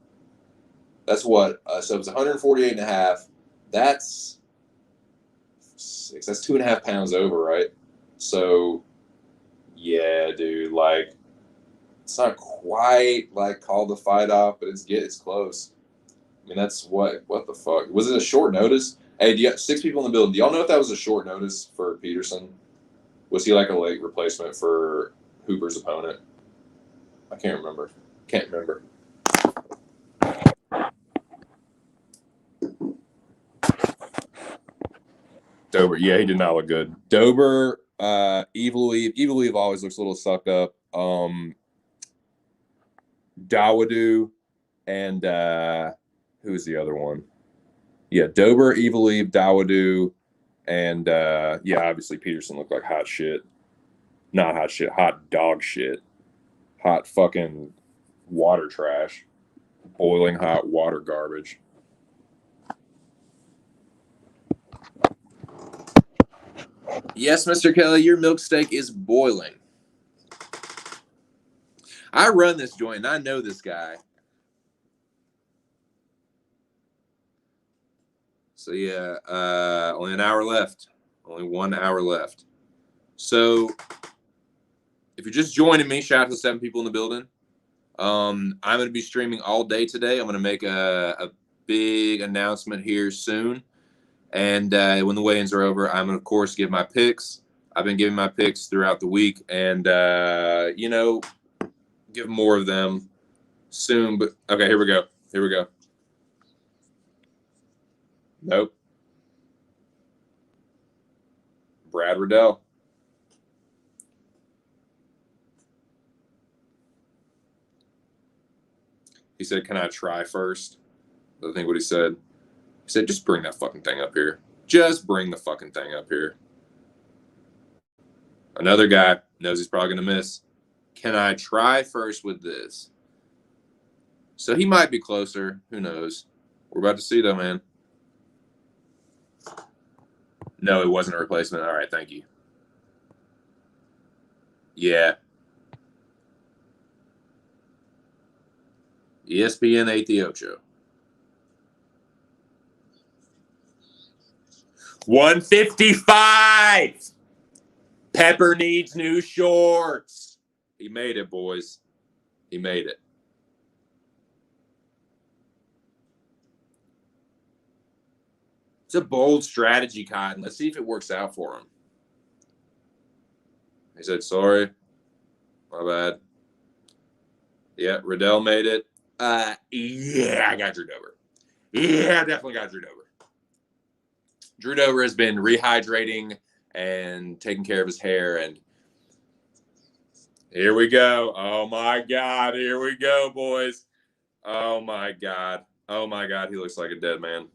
That's what? So it's 148 and a half. That's 2.5 pounds over, right? So, yeah, dude, like, it's not quite, like, call the fight off, but it's close. I mean, that's what the fuck? Was it a short notice? Hey, do you got 6 people in the building? Do y'all know if that was a short notice for Peterson? Was he like a late replacement for Hooper's opponent? I can't remember. Dober, yeah, he did not look good. Dober, Evil Eve always looks a little sucked up. Dawodu, and who's the other one? Yeah, Dober, Evil Eve, Dawodu, and yeah, obviously Peterson looked like hot shit. Not hot shit, hot dog shit. Hot fucking water trash. Boiling hot water garbage. Yes, Mr. Kelly, your milk steak is boiling. I run this joint, and I know this guy. So, yeah, only an hour left. Only 1 hour left. So, if you're just joining me, shout out to the 7 people in the building. I'm going to be streaming all day today. I'm going to make a big announcement here soon. And when the weigh-ins are over, I'm going to, of course, give my picks. I've been giving my picks throughout the week. And, you know, give more of them soon. But, okay, here we go. Nope. Brad Riddell. He said, "Can I try first?" I think what he said. He said, "Just bring that fucking thing up here. Just bring the fucking thing up here." Another guy knows he's probably going to miss. "Can I try first with this?" So he might be closer. Who knows? We're about to see, though, man. No, it wasn't a replacement. All right, thank you. Yeah. ESPN 88. 155. Pepper needs new shorts. He made it, boys. He made it. It's a bold strategy, Cotton. Let's see if it works out for him. He said, "Sorry. My bad." Yeah, Riddell made it. Yeah, I got Drew Dober. Yeah, I definitely got Drew Dober. Drew Dober has been rehydrating and taking care of his hair, and here we go. Oh my God, here we go, boys. Oh my God. He looks like a dead man.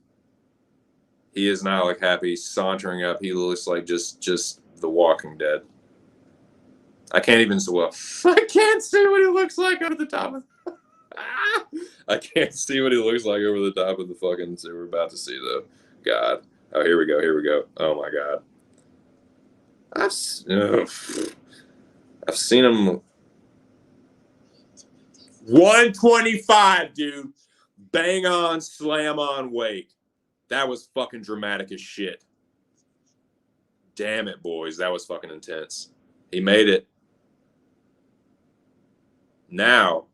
He is not like happy sauntering up. He looks like just the Walking Dead. I can't even see well. I can't see what he looks like over the top of. I can't see what he looks like over the top of the fucking. So we're about to see though. God. Oh, here we go. Here we go. Oh my God. I've seen him. 125, dude. Bang on, slam on weight. That was fucking dramatic as shit. Damn it, boys. That was fucking intense. He made it. Now.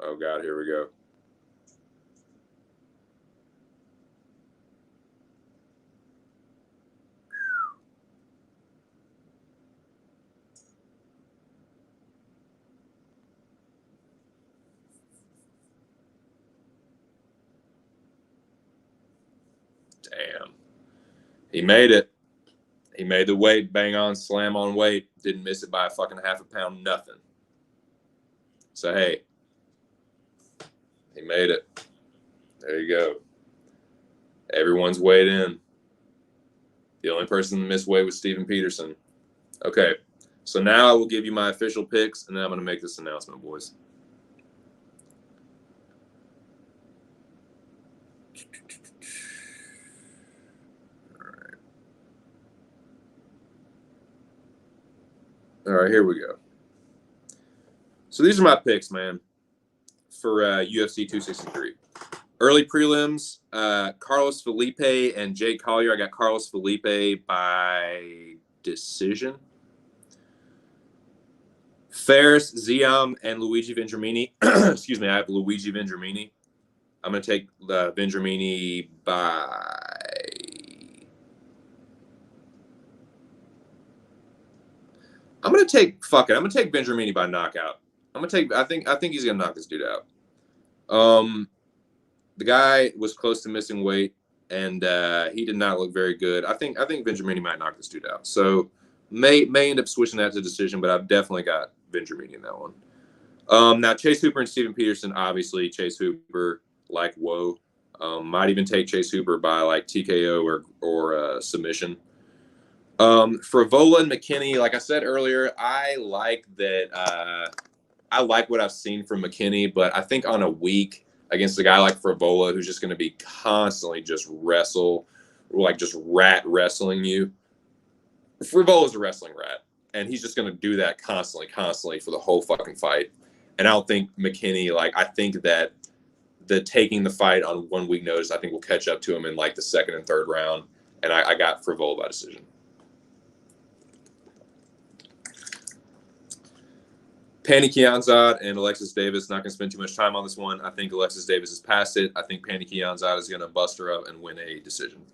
Oh, God, here we go. Damn. He made it. He made the weight, bang on, slam on weight. Didn't miss it by a fucking half a pound, nothing. So, hey, he made it. There you go. Everyone's weighed in. The only person that missed weight was Steven Peterson. Okay, so now I will give you my official picks, and then I'm going to make this announcement, boys. All right, here we go. So these are my picks, man, for UFC 263. Early prelims, Carlos Felipe and Jake Collier. I got Carlos Felipe by decision. Ferris, Ziam, and Luigi Vendramini. Excuse me, I have Luigi Vendramini. I'm going to take Vendramini by... I'm going to take Vendramini by knockout. I think he's going to knock this dude out. The guy was close to missing weight, and he did not look very good. I think Vendramini might knock this dude out. So may end up switching that to decision, but I've definitely got Vendramini in that one. Now Chase Hooper and Steven Peterson, obviously Chase Hooper, like whoa. Might even take Chase Hooper by like TKO or submission. Frevola and McKinney, like I said earlier, I like that. I like what I've seen from McKinney, but I think on a week against a guy like Frevola, who's just going to be constantly just just rat wrestling you. Frevola's a wrestling rat, and he's just going to do that constantly for the whole fucking fight. And I don't think McKinney, I think that the taking the fight on 1 week notice, I think will catch up to him in like the second and third round. And I got Frevola by decision. Pannie Kianzad and Alexis Davis, not going to spend too much time on this one. I think Alexis Davis has passed it. I think Pannie Kianzad is going to bust her up and win a decision.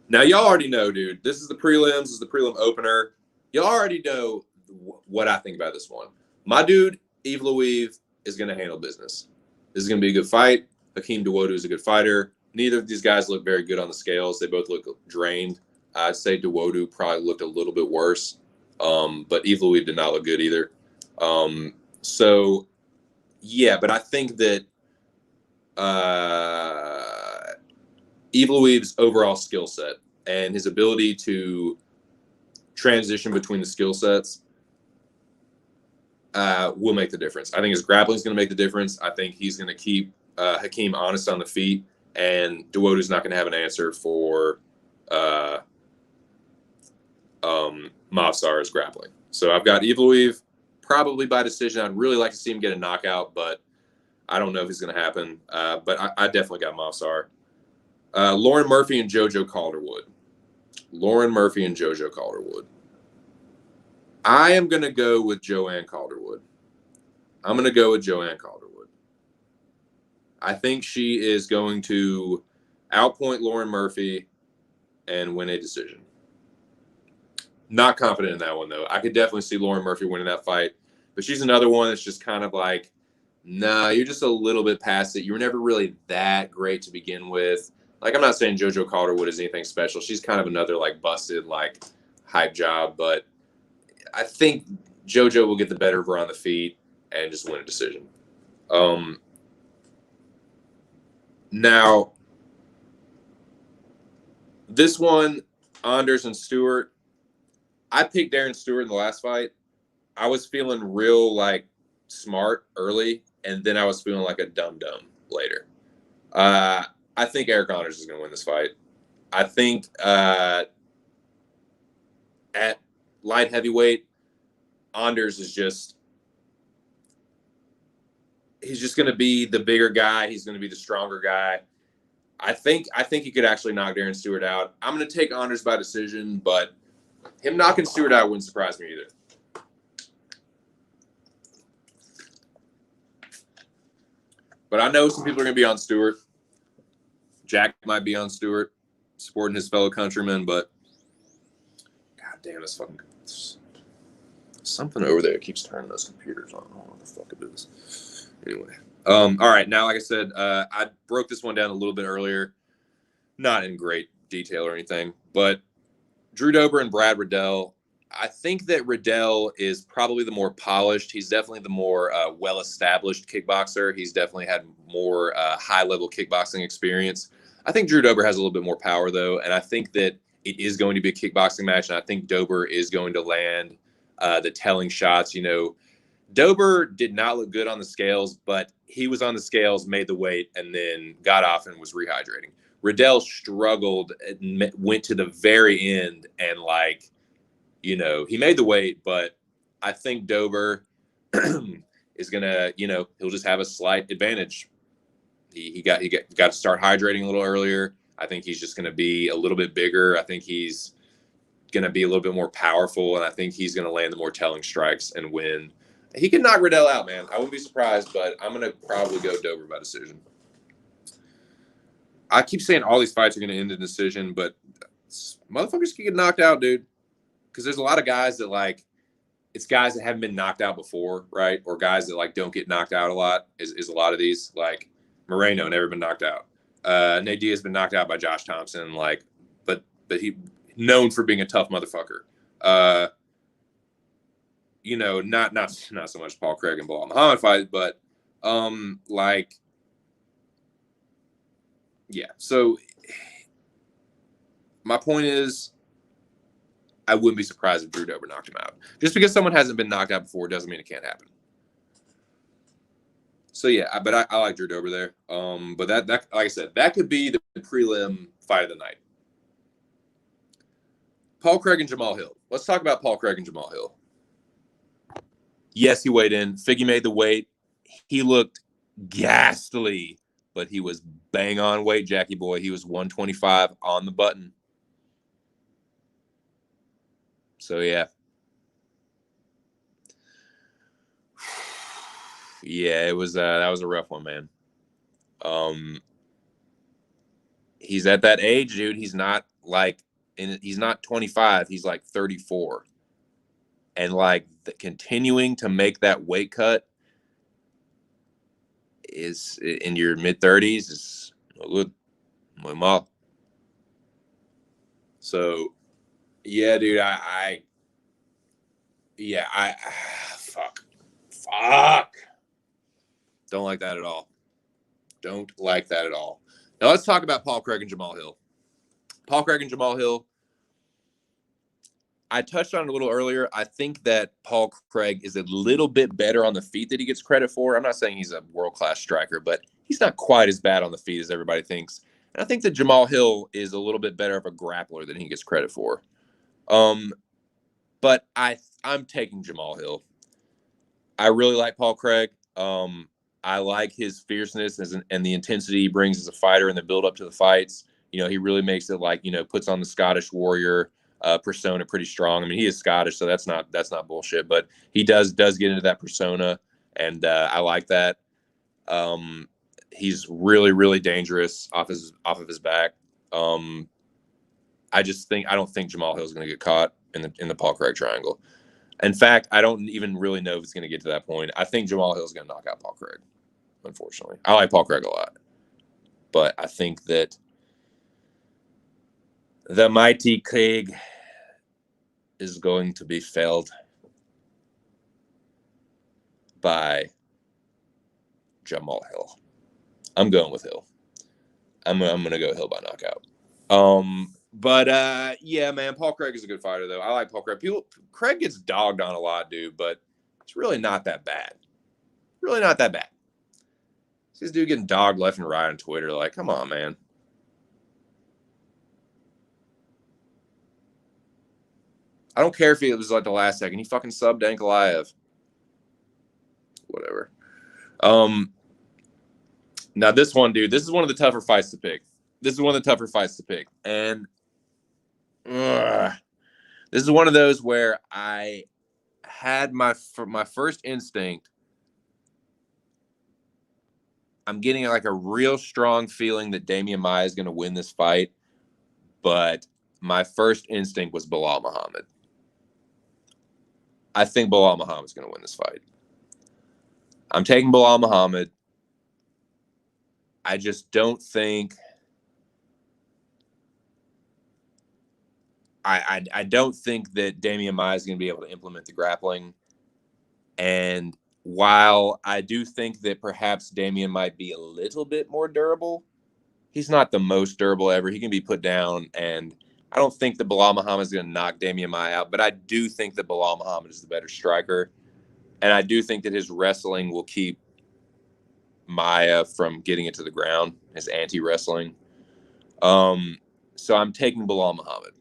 Now, y'all already know, dude. This is the prelims. This is the prelim opener. Y'all already know what I think about this one. My dude, Yves Louise, is going to handle business. This is going to be a good fight. Hakeem Dawodu is a good fighter. Neither of these guys look very good on the scales. They both look drained. I'd say Dawodu probably looked a little bit worse. But Yves Louise did not look good either. So, yeah, but I think that Yves Louise's overall skill set and his ability to transition between the skill sets will make the difference. I think his grappling is going to make the difference. I think he's going to keep Hakeem honest on the feet, and Dawodu's not going to have an answer for Mavsar's grappling. So I've got Yves Louise probably by decision. I'd really like to see him get a knockout, but I don't know if it's going to happen. But I definitely got Mavsar. Lauren Murphy and JoJo Calderwood. I am going to go with Joanne Calderwood. I think she is going to outpoint Lauren Murphy and win a decision. Not confident in that one, though. I could definitely see Lauren Murphy winning that fight. But she's another one that's just kind of like, nah, you're just a little bit past it. You were never really that great to begin with. Like, I'm not saying JoJo Calderwood is anything special. She's kind of another, busted, hype job. But I think JoJo will get the better of her on the feet and just win a decision. Now, this one, Anders and Stewart, I picked Darren Stewart in the last fight. I was feeling real like smart early, and then I was feeling like a dum dum later. I think Eric Anders is going to win this fight. I think at light heavyweight, Anders is he's just going to be the bigger guy. He's going to be the stronger guy. I think he could actually knock Darren Stewart out. I'm going to take Anders by decision, but him knocking Stewart out wouldn't surprise me either. But I know some people are going to be on Stewart. Jack might be on Stewart, supporting his fellow countrymen, but god damn, this fucking something over there keeps turning those computers on. I don't know what the fuck it is. Anyway, all right. Now, like I said, I broke this one down a little bit earlier, not in great detail or anything, but Drew Dober and Brad Riddell. I think that Riddell is probably the more polished. He's definitely the more well-established kickboxer. He's definitely had more high-level kickboxing experience. I think Drew Dober has a little bit more power, though, and I think that it is going to be a kickboxing match, and I think Dober is going to land the telling shots. You know, Dober did not look good on the scales, but he was on the scales, made the weight, and then got off and was rehydrating. Riddell struggled and went to the very end and, like, you know, he made the weight, but I think Dober is going to, you know, he'll just have a slight advantage. He got to start hydrating a little earlier. I think he's just going to be a little bit bigger. I think he's going to be a little bit more powerful, and I think he's going to land the more telling strikes and win. He can knock Riddell out, man. I wouldn't be surprised, but I'm going to probably go Dober by decision. I keep saying all these fights are going to end in decision, but motherfuckers can get knocked out, dude. Because there's a lot of guys that, like, it's guys that haven't been knocked out before, right? Or guys that, like, don't get knocked out a lot is a lot of these. Like, Moreno never been knocked out. Nate Diaz been knocked out by Josh Thompson, like, but he known for being a tough motherfucker. You know, not so much Paul Craig and Bilal Muhammad fight, but like, yeah. So my point is, I wouldn't be surprised if Drew Dober knocked him out. Just because someone hasn't been knocked out before doesn't mean it can't happen. So yeah, but I like Drew Dober there. But that like I said, that could be the prelim fight of the night. Paul Craig and Jamal Hill. Let's talk about Paul Craig and Jamal Hill. Yes, he weighed in. Figgy made the weight. He looked ghastly, but he was bang on weight, Jackie boy. He was 125 on the button. So yeah. Yeah, it was that was a rough one, man. He's at that age, dude. He's not like he's not 25, he's like 34. And like continuing to make that weight cut is in your mid-30s is no good. Muy mal. So yeah, dude, fuck. Don't like that at all. Don't like that at all. Now let's talk about Paul Craig and Jamal Hill. Paul Craig and Jamal Hill. I touched on it a little earlier. I think that Paul Craig is a little bit better on the feet that he gets credit for. I'm not saying he's a world-class striker, but he's not quite as bad on the feet as everybody thinks. And I think that Jamal Hill is a little bit better of a grappler than he gets credit for. But I'm taking Jamal Hill. I really like Paul Craig. I like his fierceness and the intensity he brings as a fighter and the build up to the fights. You know, he really makes it like, you know, puts on the Scottish warrior persona pretty strong. I mean, he is Scottish, so that's not bullshit, but he does get into that persona, and I like that. He's really, really dangerous off of his back. I don't think Jamal Hill is going to get caught in the Paul Craig triangle. In fact, I don't even really know if it's going to get to that point. I think Jamal Hill is going to knock out Paul Craig, unfortunately. I like Paul Craig a lot, but I think that the mighty Craig is going to be felled by Jamal Hill. I'm going with Hill. I'm going to go Hill by knockout. But yeah, man, Paul Craig is a good fighter, though. I like Paul Craig. Craig gets dogged on a lot, dude, but it's really not that bad. Really not that bad. This dude getting dogged left and right on Twitter. Like, come on, man. I don't care if it was like the last second. He fucking subbed Ankalaev. Whatever. Now this one, dude, this is one of the tougher fights to pick. And this is one of those where I had my first instinct. I'm getting like a real strong feeling that Damian Maia is going to win this fight, but my first instinct was Bilal Muhammad. I think Bilal Muhammad is going to win this fight. I'm taking Bilal Muhammad. I just don't think I don't think that Damian Maia is going to be able to implement the grappling. And while I do think that perhaps Damian might be a little bit more durable, he's not the most durable ever. He can be put down, and I don't think that Bilal Muhammad is going to knock Damian Maia out, but I do think that Bilal Muhammad is the better striker, and I do think that his wrestling will keep Maia from getting it to the ground, his anti-wrestling. So I'm taking Bilal Muhammad.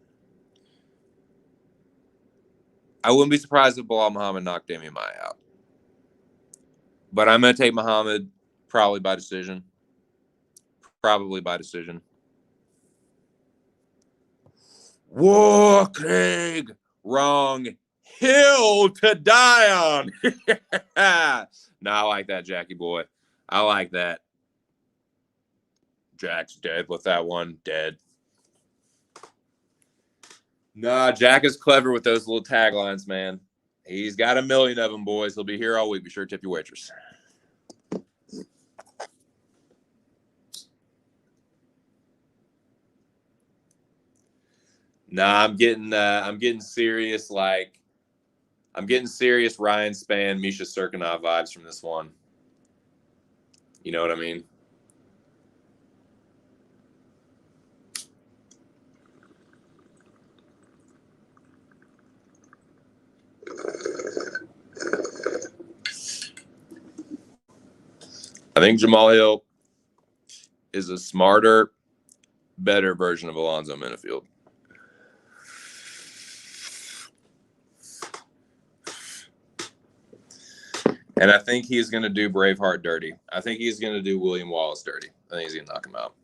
I wouldn't be surprised if Bilal Muhammad knocked Damian Maia out. But I'm going to take Muhammad probably by decision. Whoa, Craig. Wrong hill to die on. No, I like that, Jackie boy. I like that. Jack's dead with that one. Dead. Nah, Jack is clever with those little taglines, man. He's got a million of them, boys. He'll be here all week. Be sure to tip your waitress. Nah, I'm getting serious. Like, I'm getting serious Ryan Spann, Misha Serkinov vibes from this one. You know what I mean? I think Jamal Hill is a smarter, better version of Alonzo Minifield. And I think he's going to do Braveheart dirty. I think he's going to do William Wallace dirty. I think he's going to knock him out.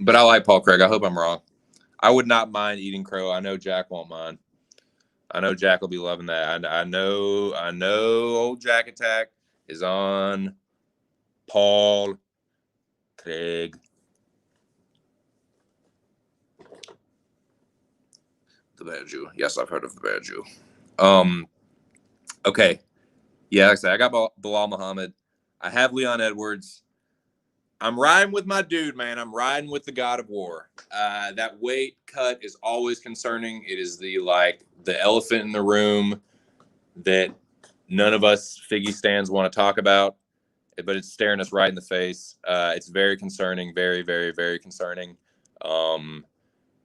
But I like Paul Craig. I hope I'm wrong. I would not mind eating crow. I know Jack won't mind. I know Jack will be loving that. I know old Jack Attack is on Paul Craig. The Bad Jew. Yes, I've heard of the Bad Jew. Okay. Yeah, like I said, I got Bilal Muhammad. I have Leon Edwards. I'm riding with my dude, man. I'm riding with the God of War. That weight cut is always concerning. It is the elephant in the room that none of us Figgy stands want to talk about, but it's staring us right in the face. It's very concerning, very, very, very concerning.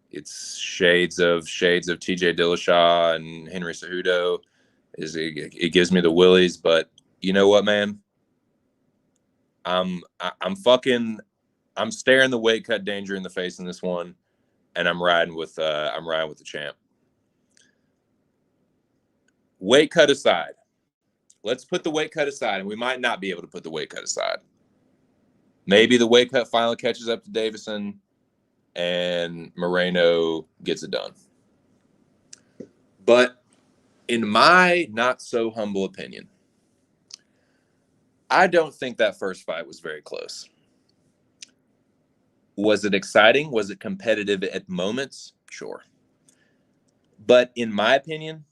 It's shades of TJ Dillashaw and Henry Cejudo. It gives me the willies, but you know what, man? I'm staring the weight cut danger in the face in this one, and I'm riding with the champ. Weight cut aside, let's put the weight cut aside, and we might not be able to put the weight cut aside. Maybe the weight cut finally catches up to Davison, and Moreno gets it done. But in my not so humble opinion, I don't think that first fight was very close. Was it exciting? Was it competitive at moments? Sure. But in my opinion,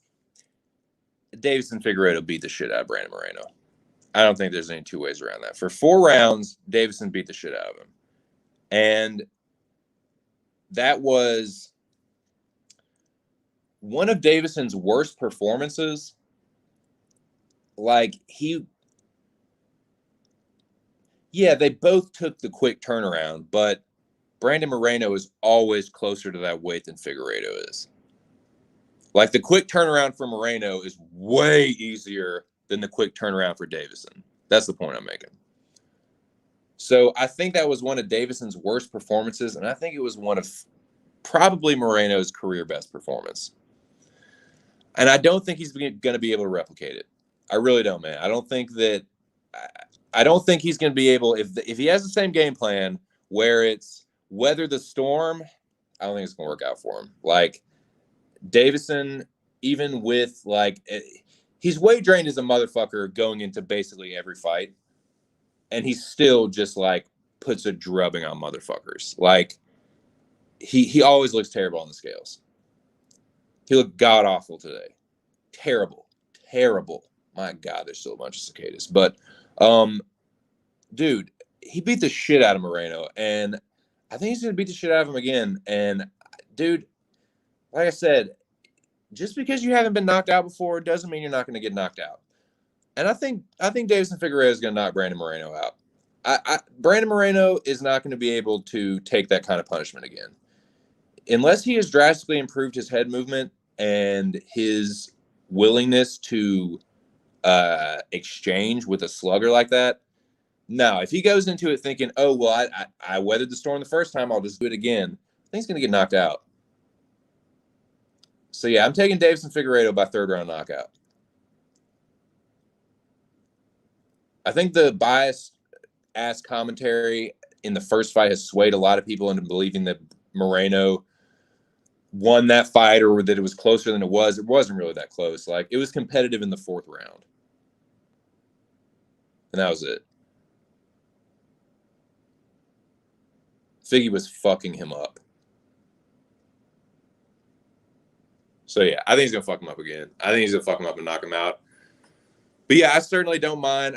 Davison Figueiredo beat the shit out of Brandon Moreno. I don't think there's any two ways around that. For 4 rounds, Davison beat the shit out of him. And that was one of Davison's worst performances. They both took the quick turnaround, but Brandon Moreno is always closer to that weight than Figueiredo is. Like, the quick turnaround for Moreno is way easier than the quick turnaround for Davison. That's the point I'm making. So I think that was one of Davison's worst performances, and I think it was one of probably Moreno's career best performance. And I don't think he's going to be able to replicate it. I really don't, man. I don't think he's going to be able, if he has the same game plan where it's weather the storm, I don't think it's going to work out for him. Like, Davison, even with, like, he's weight drained as a motherfucker going into basically every fight, and he still just, like, puts a drubbing on motherfuckers. Like, he always looks terrible on the scales. He looked god-awful today. Terrible. My God, there's still a bunch of cicadas. But, dude, he beat the shit out of Moreno, and I think he's going to beat the shit out of him again. And, dude, like I said, just because you haven't been knocked out before doesn't mean you're not going to get knocked out. And I think Davison Figueiredo is going to knock Brandon Moreno out. Brandon Moreno is not going to be able to take that kind of punishment again. Unless he has drastically improved his head movement and his willingness to exchange with a slugger like that. No, if he goes into it thinking, oh, well, I weathered the storm the first time, I'll just do it again, I think he's going to get knocked out. So, yeah, I'm taking Davison Figueiredo by third-round knockout. I think the biased-ass commentary in the first fight has swayed a lot of people into believing that Moreno won that fight or that it was closer than it was. It wasn't really that close. Like, it was competitive in the fourth round. And that was it. Figgy was fucking him up. So, yeah, I think he's going to fuck him up again. I think he's going to fuck him up and knock him out. But, yeah, I certainly don't mind.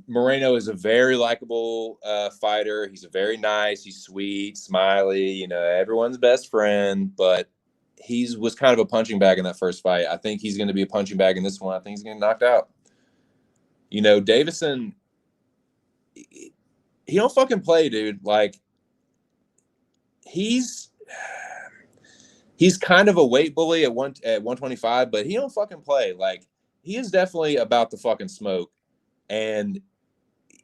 Moreno is a very likable fighter. He's a very nice. He's sweet, smiley, everyone's best friend. But he was kind of a punching bag in that first fight. I think he's going to be a punching bag in this one. I think he's going to get knocked out. Davison, he don't fucking play, dude. Like, he's kind of a weight bully at 125, but he don't fucking play. Like, he is definitely about the fucking smoke, and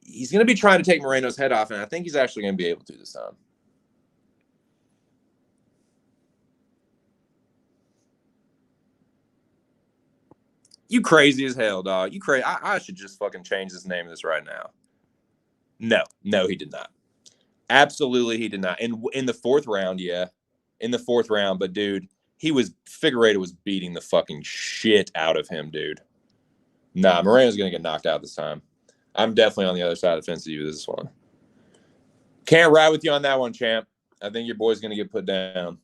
he's going to be trying to take Moreno's head off, and I think he's actually going to be able to this time. You crazy as hell, dog. You crazy. I should just fucking change this name of this right now. No, he did not. Absolutely, he did not. And in the fourth round, yeah. In the fourth round, but, dude, Figueiredo was beating the fucking shit out of him, dude. Nah, Moreno's going to get knocked out this time. I'm definitely on the other side of the fence to you with this one. Can't ride with you on that one, champ. I think your boy's going to get put down.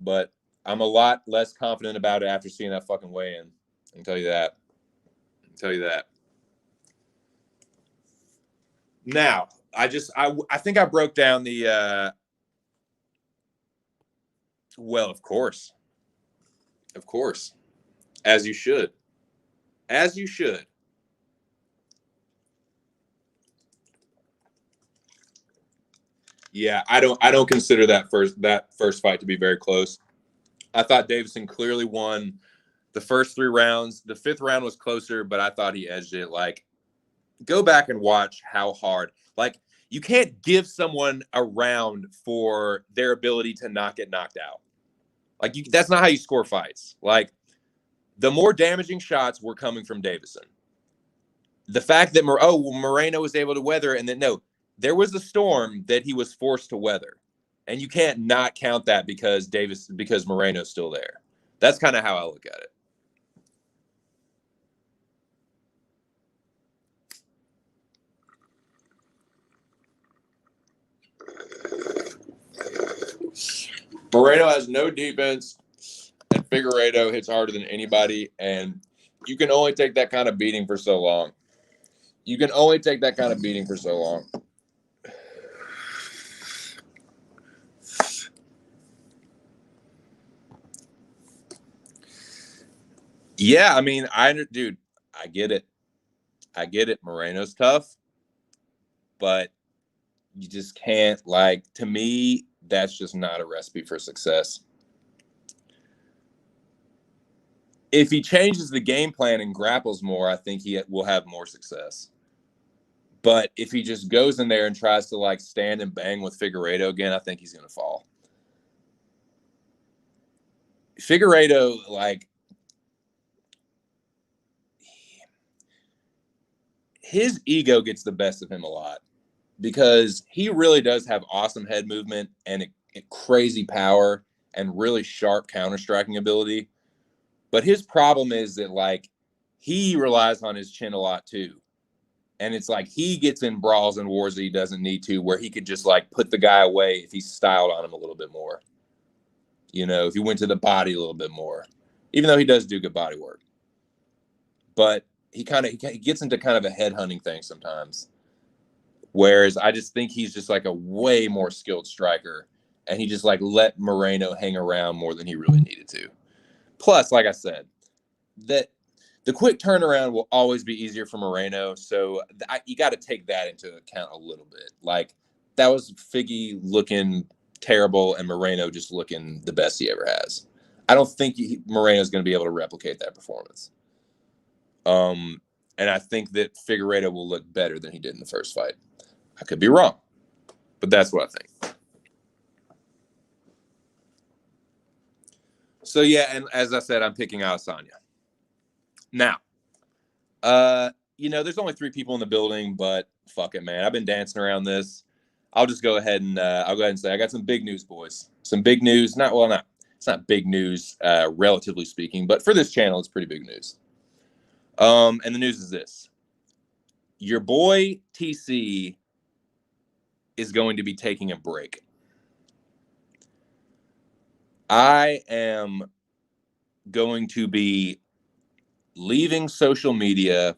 But I'm a lot less confident about it after seeing that fucking weigh-in. I can tell you that. Now, I think I broke down the well, of course. As you should. Yeah, I don't consider that first fight to be very close. I thought Davison clearly won the first 3 rounds. The 5th round was closer, but I thought he edged it. Like, go back and watch how hard. Like, you can't give someone a round for their ability to not get knocked out. Like, that's not how you score fights. Like, the more damaging shots were coming from Davison. The fact that Moreno was able to weather, and then there was a storm that he was forced to weather, and you can't not count that because Moreno's still there. That's kind of how I look at it. Moreno has no defense, and Figueiredo hits harder than anybody, and you can only take that kind of beating for so long. Yeah, I mean, I get it. Moreno's tough, but you just can't, like, to me, that's just not a recipe for success. If he changes the game plan and grapples more, I think he will have more success. But if he just goes in there and tries to like stand and bang with Figueiredo again, I think he's going to fall. Figueiredo, like, his ego gets the best of him a lot because he really does have awesome head movement and a crazy power and really sharp counter-striking ability. But his problem is that, like, he relies on his chin a lot too. And it's like he gets in brawls and wars that he doesn't need to, where he could just like put the guy away if he styled on him a little bit more. You know, if he went to the body a little bit more, even though he does do good body work. But he gets into kind of a head hunting thing sometimes. Whereas I just think he's just like a way more skilled striker, and he just like let Moreno hang around more than he really needed to. Plus, like I said, that the quick turnaround will always be easier for Moreno, so you got to take that into account a little bit. Like, that was Figgy looking terrible and Moreno just looking the best he ever has. I don't think Moreno's going to be able to replicate that performance. And I think that Figueiredo will look better than he did in the first fight. I could be wrong, but that's what I think. So, yeah, and as I said, I'm picking Adesanya. Now, you know, there's only 3 people in the building, but fuck it, man. I've been dancing around this. I'll just go ahead and say I got some big news, boys. Some big news. It's not big news, relatively speaking, but for this channel, it's pretty big news. And the news is this. Your boy TC is going to be taking a break. I am going to be leaving social media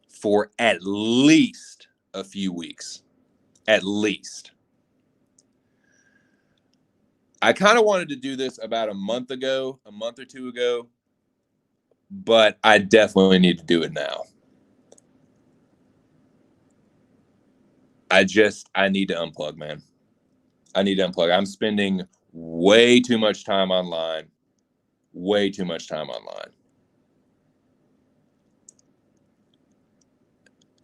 for at least a few weeks. At least. I kind of wanted to do this about a month or 2 ago, but I definitely need to do it now. I need to unplug, man. I need to unplug. I'm spending way too much time online. Way too much time online.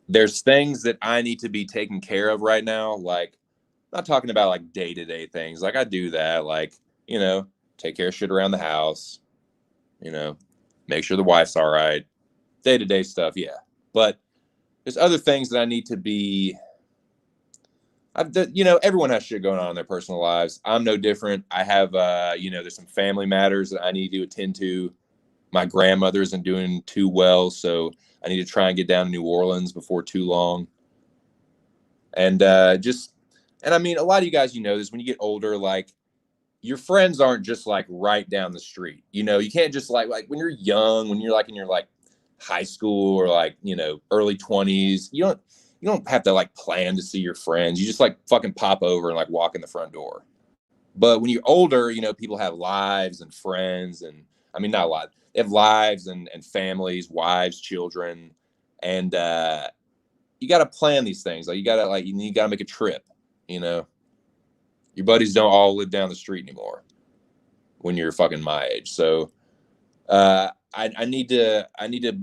There's things that I need to be taken care of right now. Like, I'm not talking about like day-to-day things. Like, I do that. Like, you know, take care of shit around the house. You know, make sure the wife's all right. Day-to-day stuff, yeah. But there's other things that I need to be... you know, everyone has shit going on in their personal lives. I'm no different. I have, you know, there's some family matters that I need to attend to. My grandmother isn't doing too well, so I need to try and get down to New Orleans before too long. And and I mean, a lot of you guys, you know this, when you get older, like, your friends aren't just like right down the street. You know, you can't just like when you're young, when you're like in your like high school or like, you know, early 20s, you don't have to like plan to see your friends. You just like fucking pop over and like walk in the front door. But when you're older, you know, people have lives and friends, and I mean, not a lot. They have lives and families, wives, children, and you got to plan these things. Like, you got to make a trip. You know, your buddies don't all live down the street anymore when you're fucking my age. So I need to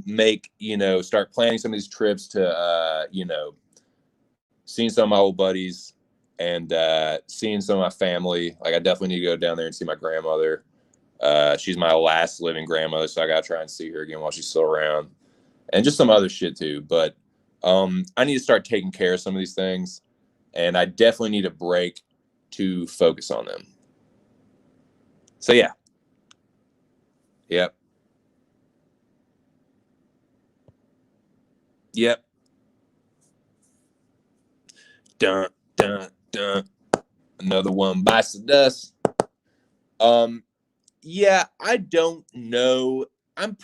make, you know, start planning some of these trips to, you know, seeing some of my old buddies and seeing some of my family. Like, I definitely need to go down there and see my grandmother. She's my last living grandmother, so I got to try and see her again while she's still around, and just some other shit too. But I need to start taking care of some of these things, and I definitely need a break to focus on them. So yeah. Yep. Dun, dun, dun. Another one bites the dust. Yeah, I don't know. I'm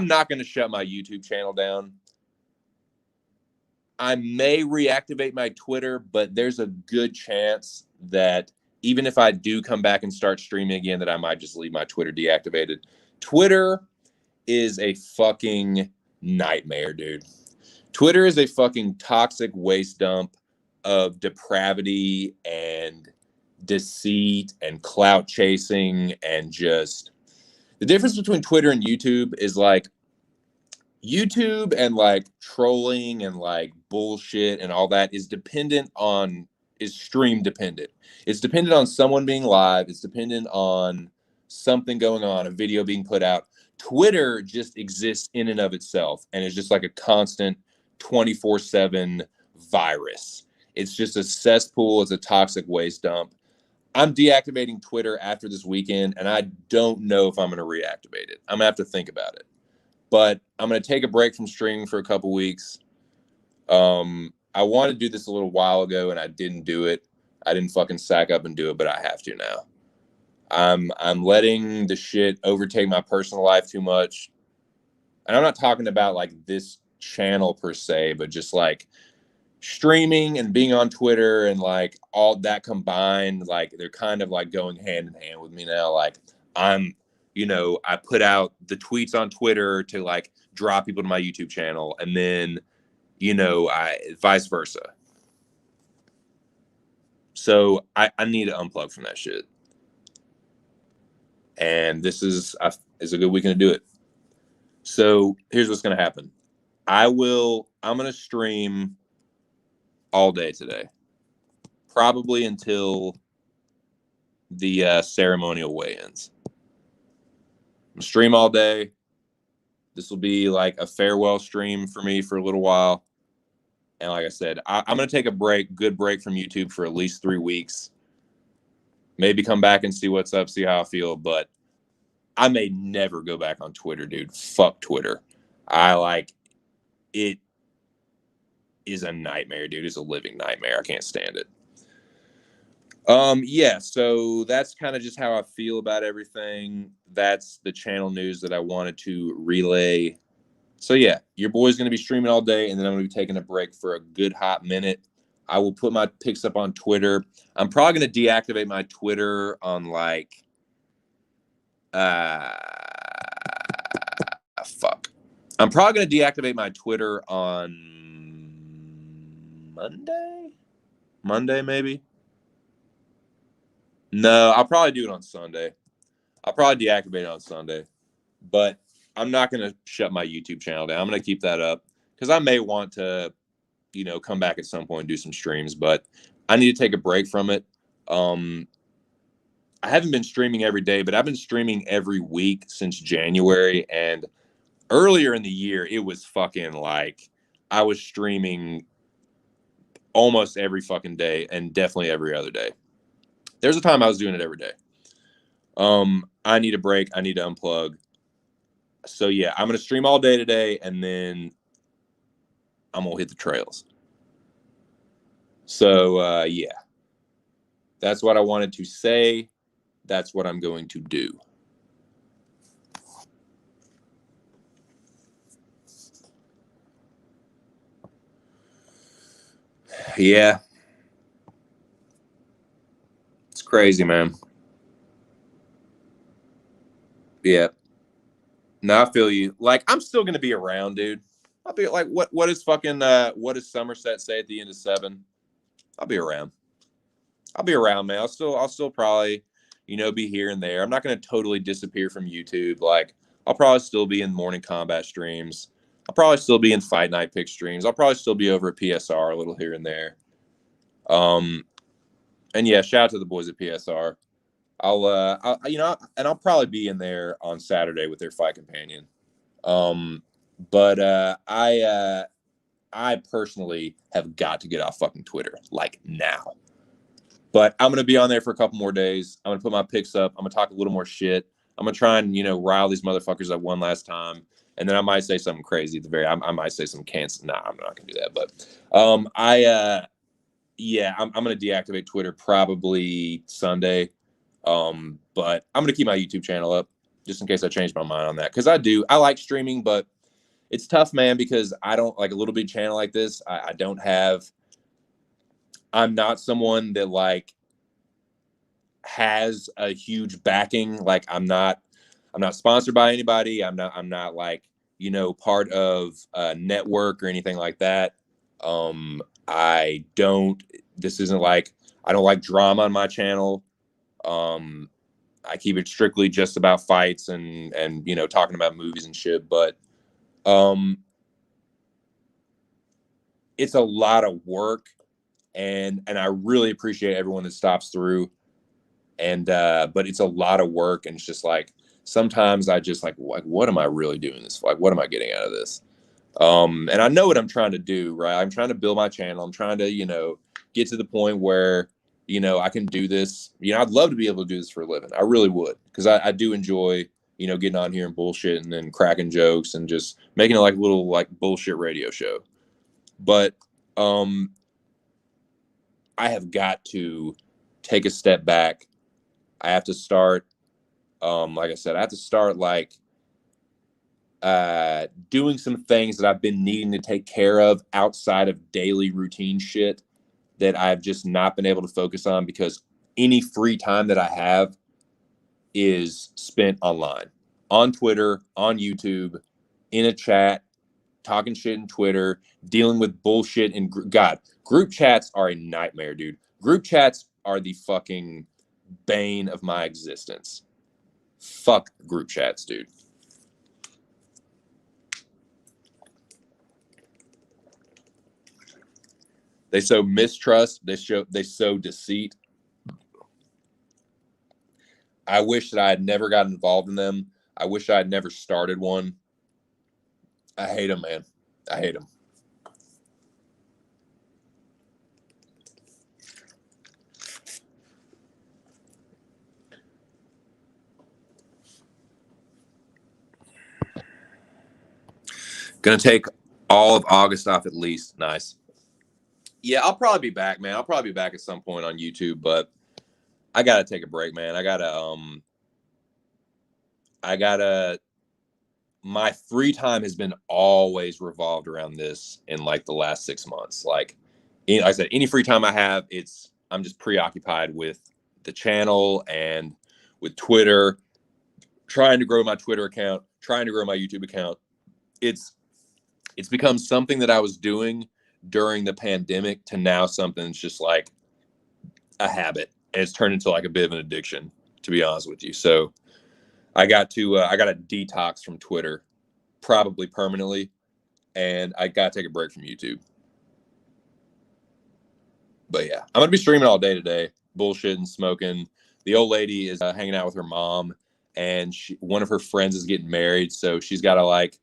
not going to shut my YouTube channel down. I may reactivate my Twitter, but there's a good chance that even if I do come back and start streaming again, that I might just leave my Twitter deactivated. Twitter is a fucking nightmare, dude. Twitter is a fucking toxic waste dump of depravity and deceit and clout chasing, and just the difference between Twitter and YouTube is like YouTube and like trolling and like bullshit and all that is stream dependent. It's dependent on someone being live. It's dependent on something going on, a video being put out. Twitter just exists in and of itself, and it's just like a constant 24/7 virus. It's just a cesspool. It's a toxic waste dump. I'm deactivating Twitter after this weekend, and I don't know if I'm going to reactivate it. I'm going to have to think about it. But I'm going to take a break from streaming for a couple weeks. I wanted to do this a little while ago, and I didn't do it. I didn't fucking sack up and do it, but I have to now. I'm letting the shit overtake my personal life too much. And I'm not talking about like this channel per se, but just like streaming and being on Twitter and like all that combined, like they're kind of like going hand in hand with me now. Like I put out the tweets on Twitter to like draw people to my YouTube channel, and then, I vice versa. So I need to unplug from that shit. And this is a good weekend to do it. So here's what's going to happen. I'm going to stream all day today, probably until the ceremonial weigh-ins. I'm going to stream all day. This will be like a farewell stream for me for a little while. And like I said, I'm going to take a good break from YouTube for at least 3 weeks. Maybe come back and see what's up, see how I feel. But I may never go back on Twitter, dude. Fuck Twitter. It is a nightmare, dude. It's a living nightmare. I can't stand it. Yeah, so that's kind of just how I feel about everything. That's the channel news that I wanted to relay. So yeah, your boy's going to be streaming all day, and then I'm going to be taking a break for a good hot minute. I will put my pics up on Twitter. I'm probably going to deactivate my Twitter on like, fuck. I'm probably going to deactivate my Twitter on Monday, maybe. No, I'll probably do it on Sunday. I'll probably deactivate it on Sunday, but I'm not going to shut my YouTube channel down. I'm going to keep that up because I may want to, come back at some point and do some streams, but I need to take a break from it. I haven't been streaming every day, but I've been streaming every week since January. And earlier in the year, it was fucking like I was streaming almost every fucking day and definitely every other day. There's a time I was doing it every day. I need a break. I need to unplug. So yeah, I'm going to stream all day today, and then I'm going to hit the trails. So yeah, that's what I wanted to say. That's what I'm going to do. Yeah. It's crazy, man. Yeah. No, I feel you. Like, I'm still going to be around, dude. I'll be like, what does Somerset say at the end of 7? I'll be around. I'll be around, man. I'll still probably, be here and there. I'm not going to totally disappear from YouTube. Like, I'll probably still be in morning combat streams. I'll probably still be in fight night pick streams. I'll probably still be over at PSR a little here and there. And yeah, shout out to the boys at PSR. I'll probably be in there on Saturday with their fight companion. But I personally have got to get off fucking Twitter like now. But I'm going to be on there for a couple more days. I'm going to put my picks up. I'm going to talk a little more shit. I'm going to try and, rile these motherfuckers up one last time. And then I might say something crazy at the very, I might say some cancel. Nah, I'm not going to do that. But I'm going to deactivate Twitter probably Sunday. But I'm going to keep my YouTube channel up just in case I change my mind on that. Because I like streaming, but it's tough, man, because I don't like a little big channel like this. I'm not someone that like has a huge backing. Like I'm not sponsored by anybody. I'm not like, part of a network or anything like that. This isn't like I don't like drama on my channel. I keep it strictly just about fights and talking about movies and shit. But it's a lot of work, and I really appreciate everyone that stops through. And but it's a lot of work, and it's just like sometimes I just like what am I really doing this for? Like, what am I getting out of this? And I know what I'm trying to do, right? I'm trying to build my channel. I'm trying to, get to the point where, I can do this. I'd love to be able to do this for a living. I really would, because I do enjoy, getting on here and bullshit and then cracking jokes and just making it like a little like bullshit radio show. But I have got to take a step back. I have to start, like I said, I have to start like doing some things that I've been needing to take care of outside of daily routine shit that I've just not been able to focus on, because any free time that I have is spent online, on Twitter, on YouTube, in a chat, talking shit in Twitter, dealing with bullshit. And God, group chats are a nightmare, dude. Group chats are the fucking bane of my existence. Fuck group chats, dude. They sow mistrust. They sow deceit. I wish that I had never gotten involved in them. I wish I had never started one. I hate them, man. I hate them. Gonna take all of August off at least. Nice. Yeah, I'll probably be back, man. I'll probably be back at some point on YouTube, but I gotta take a break, man. My free time has been always revolved around this in like the last 6 months. Like I said, any free time I have, I'm just preoccupied with the channel and with Twitter, trying to grow my Twitter account, trying to grow my YouTube account. It's become something that I was doing during the pandemic to now something that's just like a habit, and it's turned into like a bit of an addiction, to be honest with you. So I got to detox from Twitter, probably permanently, and I got to take a break from YouTube. But yeah, I'm gonna be streaming all day today, bullshitting, smoking. The old lady is hanging out with her mom, and one of her friends is getting married, so she's got to like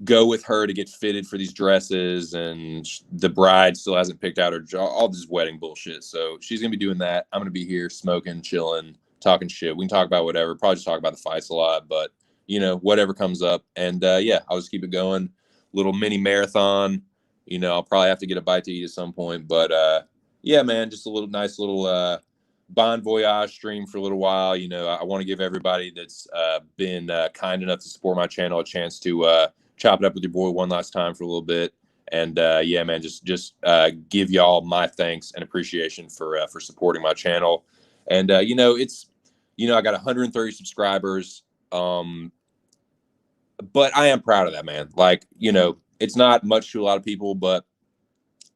go with her to get fitted for these dresses, and the bride still hasn't picked out all this wedding bullshit. So she's gonna be doing that. I'm gonna be here smoking, chilling, talking shit. We can talk about whatever. Probably just talk about the fights a lot, but whatever comes up. And yeah, I'll just keep it going. Little mini marathon. I'll probably have to get a bite to eat at some point, but yeah, man, just a little nice little Bon Voyage stream for a little while. I want to give everybody that's been kind enough to support my channel a chance to chop it up with your boy one last time for a little bit. And yeah, man, just give y'all my thanks and appreciation for supporting my channel. And I got 130 subscribers, but I am proud of that, man. Like, it's not much to a lot of people, but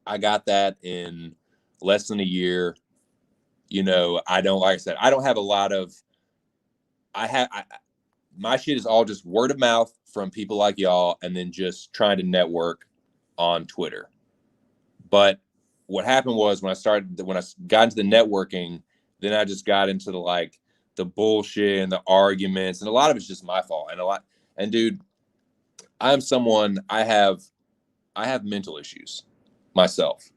I got that in less than a year. I don't, like I said, I don't have a lot of, my shit is all just word of mouth from people like y'all, and then just trying to network on Twitter. But what happened was when I got into the networking, then I just got into the bullshit and the arguments, and a lot of it's just my fault. And dude, I have mental issues myself.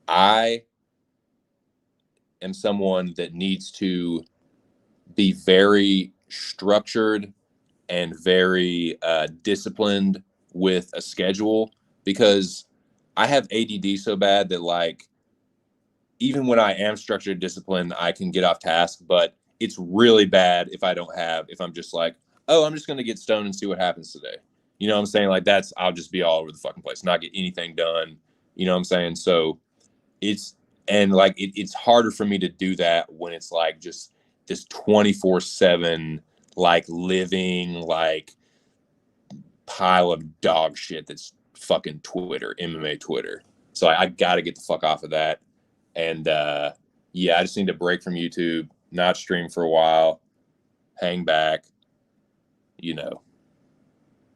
I am someone that needs to be very structured and very disciplined with a schedule, because I have ADD so bad that like even when I am structured and disciplined, I can get off task. But it's really bad if I'm just like, oh, I'm just going to get stoned and see what happens today. You know what I'm saying? Like I'll just be all over the fucking place, not get anything done. You know what I'm saying? So it's harder for me to do that when it's like just this 24/7, like living, like pile of dog shit that's fucking Twitter, MMA Twitter. So I got to get the fuck off of that. And yeah, I just need to break from YouTube, not stream for a while, hang back. You know,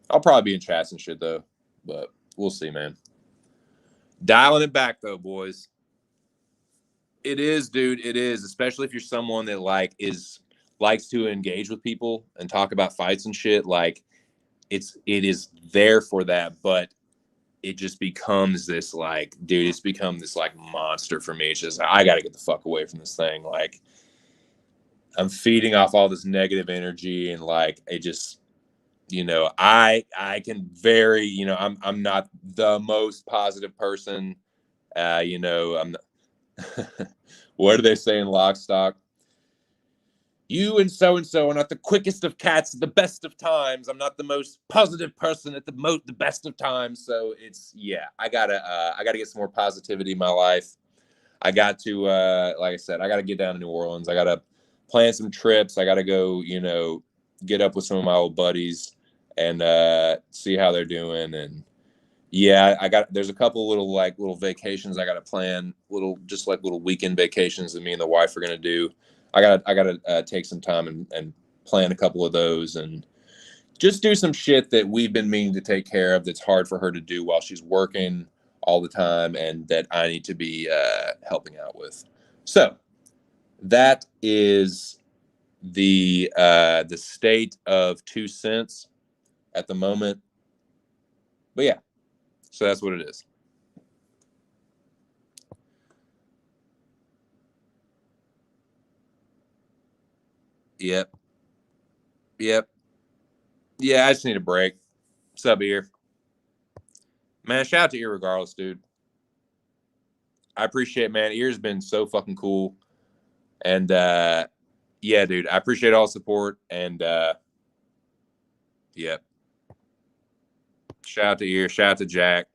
I'll probably be in chats and shit though, but we'll see, man. Dialing it back though, boys. It is, dude. It is, especially if you're someone that likes to engage with people and talk about fights and shit. Like, it is there for that, but it just becomes this like, dude, it's become this like monster for me. It's just, I got to get the fuck away from this thing. Like, I'm feeding off all this negative energy, and like, it just, you know, I can very, you know, I'm not the most positive person. You know, I'm not, what do they say in Lockstock? You and so are not the quickest of cats at the best of times. I'm not the most positive person at the best of times. So it's, yeah, I gotta get some more positivity in my life. I got to like I said, I gotta get down to New Orleans. I gotta plan some trips. I gotta go, you know, get up with some of my old buddies and see how they're doing. And yeah, there's a couple little vacations I gotta plan, little weekend vacations that me and the wife are gonna do. I gotta take some time and plan a couple of those and just do some shit that we've been meaning to take care of that's hard for her to do while she's working all the time and that I need to be helping out with. So that is the state of 2 cents at the moment. But yeah, so that's what it is. Yep. Yeah, I just need a break. What's up, Ear? Man, shout out to Ear regardless, dude. I appreciate it, man. Ear's been so fucking cool. And yeah, dude, I appreciate all the support. And yeah. Shout out to Ear, shout out to Jack.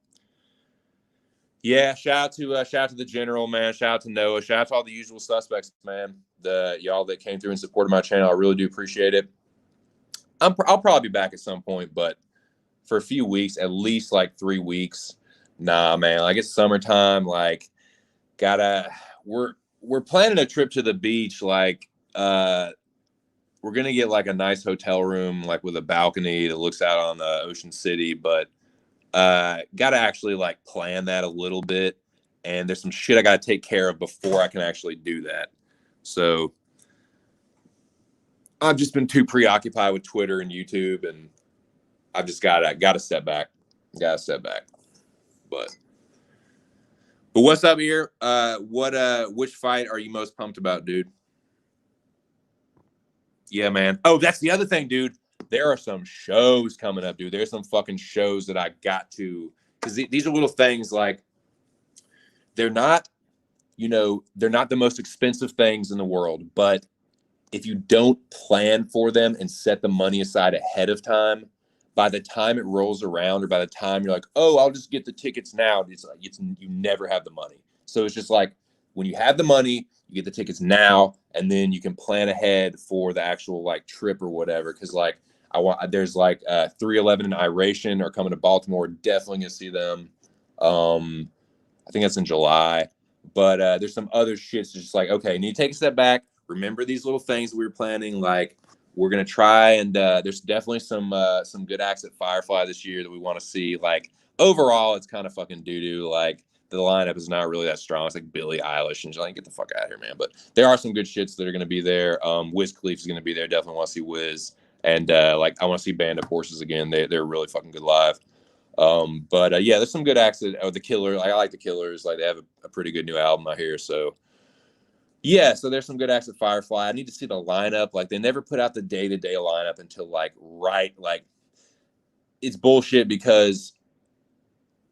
Yeah, shout out to the general, man. Shout out to Noah. Shout out to all the usual suspects, man. The y'all that came through and supported my channel. I really do appreciate it. I'll probably be back at some point, but for a few weeks, at least like 3 weeks. Nah, man. Like, it's summertime. Like, we're planning a trip to the beach. Like, we're gonna get like a nice hotel room, like with a balcony that looks out on the Ocean City. But gotta actually like plan that a little bit. And there's some shit I gotta take care of before I can actually do that. So I've just been too preoccupied with Twitter and YouTube, and I've just gotta step back. Gotta step back. But what's up here? Which fight are you most pumped about, dude? Yeah, man. Oh, that's the other thing, dude. There are some shows coming up, dude. There's some fucking shows that I got to, because these are little things like, they're not, you know, they're not the most expensive things in the world, but if you don't plan for them and set the money aside ahead of time, by the time it rolls around, or by the time you're like, oh, I'll just get the tickets now, it's like, you never have the money. So it's just like, when you have the money, you get the tickets now, and then you can plan ahead for the actual like trip or whatever. Because like, there's like 311 and Iration are coming to Baltimore. Definitely gonna see them. I think that's in July. But there's some other shits just like, okay, need to take a step back. Remember these little things we were planning. Like, we're gonna try, and there's definitely some good acts at Firefly this year that we want to see. Like, overall, it's kind of fucking doo doo. Like, the lineup is not really that strong. It's like Billie Eilish and like, get the fuck out of here, man. But there are some good shits that are gonna be there. Wiz Khalifa is gonna be there. Definitely want to see Wiz, and like, I want to see Band of Horses again. They're really fucking good live. But yeah, there's some good acts at the Killers. I like the Killers. Like, they have a pretty good new album out here. So yeah, so there's some good acts at Firefly. I need to see the lineup. Like, they never put out the day-to-day lineup until like it's bullshit, because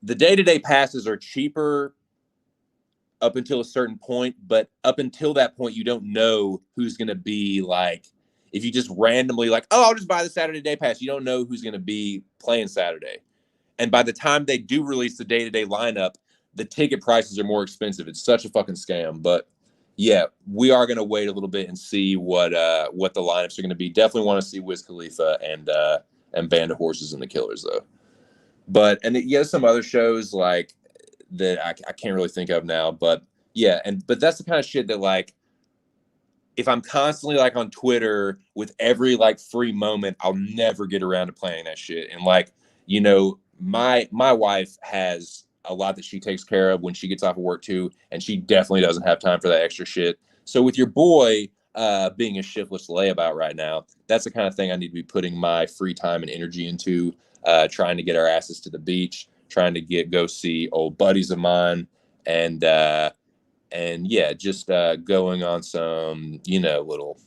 the day-to-day passes are cheaper up until a certain point, but up until that point, you don't know who's going to be like, if you just randomly like, oh, I'll just buy the Saturday day pass, you don't know who's going to be playing Saturday. And by the time they do release the day-to-day lineup, the ticket prices are more expensive. It's such a fucking scam. But yeah, we are going to wait a little bit and see what the lineups are going to be. Definitely want to see Wiz Khalifa and Band of Horses and the Killers, though. But, and yeah, some other shows like that I can't really think of now. But Yeah, but that's the kind of shit that like, if I'm constantly like on Twitter with every like free moment, I'll never get around to playing that shit. And like, you know, my wife has a lot that she takes care of when she gets off of work too, and she definitely doesn't have time for that extra shit. So with your boy being a shiftless layabout right now, that's the kind of thing I need to be putting my free time and energy into, trying to get our asses to the beach, trying to go see old buddies of mine, and yeah, just going on some, you know, little,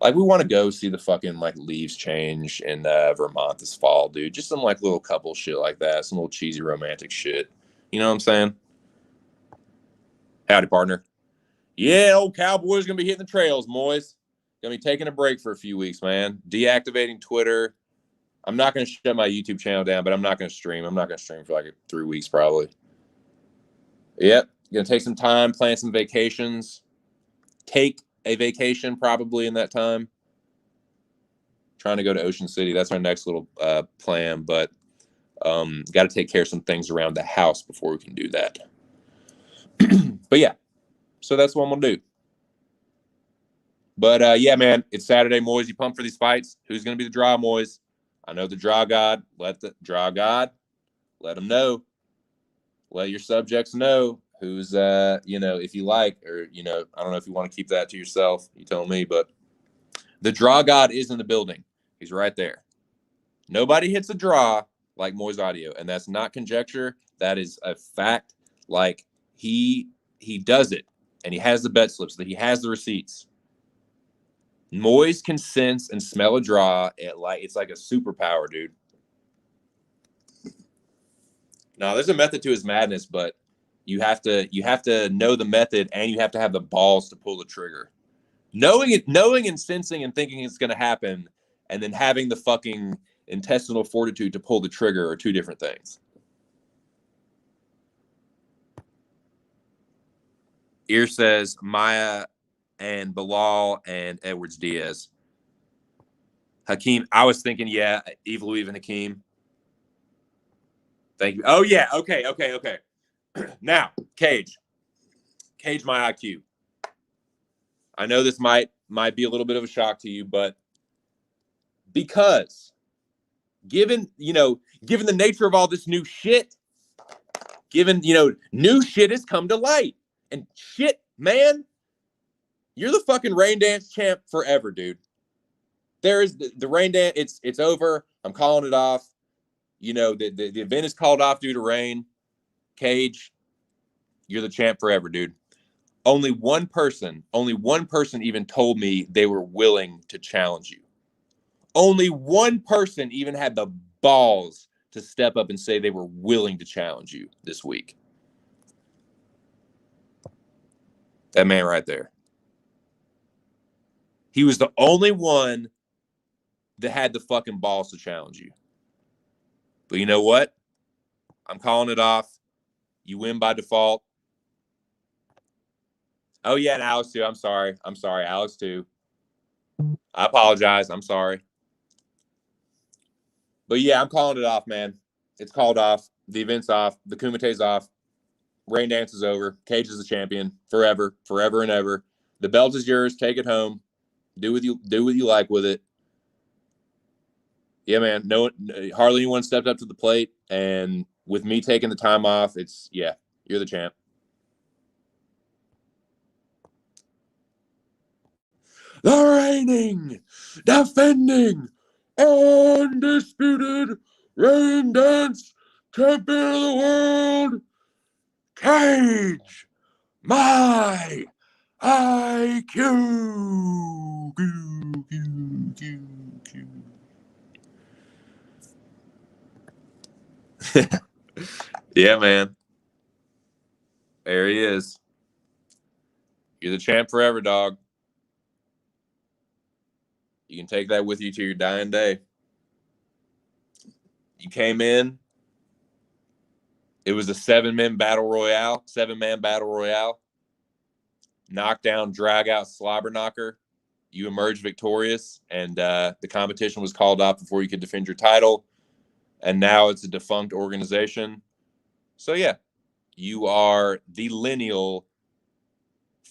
like, we want to go see the fucking like leaves change in Vermont this fall, dude. Just some like little couple shit like that, some little cheesy romantic shit. You know what I'm saying? Howdy, partner. Yeah, old cowboy's gonna be hitting the trails, boys. Gonna be taking a break for a few weeks, man. Deactivating Twitter. I'm not gonna shut my YouTube channel down, but I'm not gonna stream. I'm not gonna stream for like 3 weeks probably. Yep, gonna take some time, plan some vacations. Take a vacation probably in that time. Trying to go to Ocean City. That's our next little plan, but got to take care of some things around the house before we can do that. But yeah, so that's what I'm gonna do. But yeah, man, it's Saturday, Moise. You pumped for these fights? Who's gonna be the draw, Moise? I know the draw god. Let the draw god. Let them know. Let your subjects know who's you know, if you like, or you know, I don't know if you want to keep that to yourself. You tell me, but the draw god is in the building. He's right there. Nobody hits a draw like Moise Audio, and that's not conjecture. That is a fact. Like, he does it, and he has the bet slips, that he has the receipts. Moise can sense and smell a draw. It's like a superpower, dude. Now, there's a method to his madness, but you have to know the method, and you have to have the balls to pull the trigger. Knowing and sensing and thinking it's going to happen, and then having the fucking intestinal fortitude to pull the trigger are two different things. Ear says Maya and Bilal and Edwards Diaz. Hakeem, I was thinking, yeah, Evil Louis and Hakeem. Thank you. Oh yeah, okay. Now, Cage my IQ. I know this might be a little bit of a shock to you, but because given the nature of all this new shit, new shit has come to light. And shit, man, you're the fucking rain dance champ forever, dude. There is the rain dance, it's over. I'm calling it off. You know, the event is called off due to rain. Cage, you're the champ forever, dude. Only one person even told me they were willing to challenge you. Only one person even had the balls to step up and say they were willing to challenge you this week. That man right there. He was the only one that had the fucking balls to challenge you. But you know what? I'm calling it off. You win by default. Oh, yeah, and Alex, too. I'm sorry, Alex, too. I apologize. I'm sorry. But, yeah, I'm calling it off, man. It's called off. The event's off. The Kumité's off. Rain dance is over. Cage is the champion forever and ever. The belt is yours. Take it home. Do what you like with it. Yeah, man. Hardly anyone stepped up to the plate. And with me taking the time off, you're the champ. The reigning, defending, undisputed rain dance champion of the world, Cage my IQ. Yeah, man. There he is. You're the champ forever, dog. You can take that with you to your dying day. You came in. It was a 7-man battle royale. Knockdown, drag out, slobber knocker. You emerged victorious, and the competition was called off before you could defend your title. And now it's a defunct organization. So yeah, you are the lineal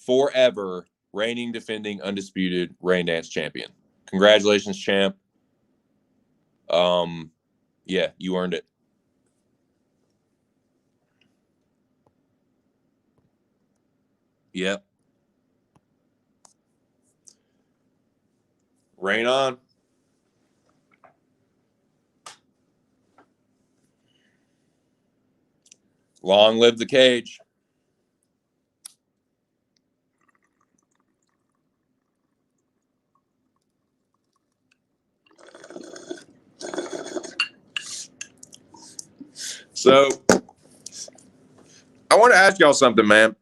forever reigning, defending, undisputed rain dance champion. Congratulations, champ. Yeah, you earned it. Yep. Rain on. Long live the cage. So, I want to ask y'all something, man.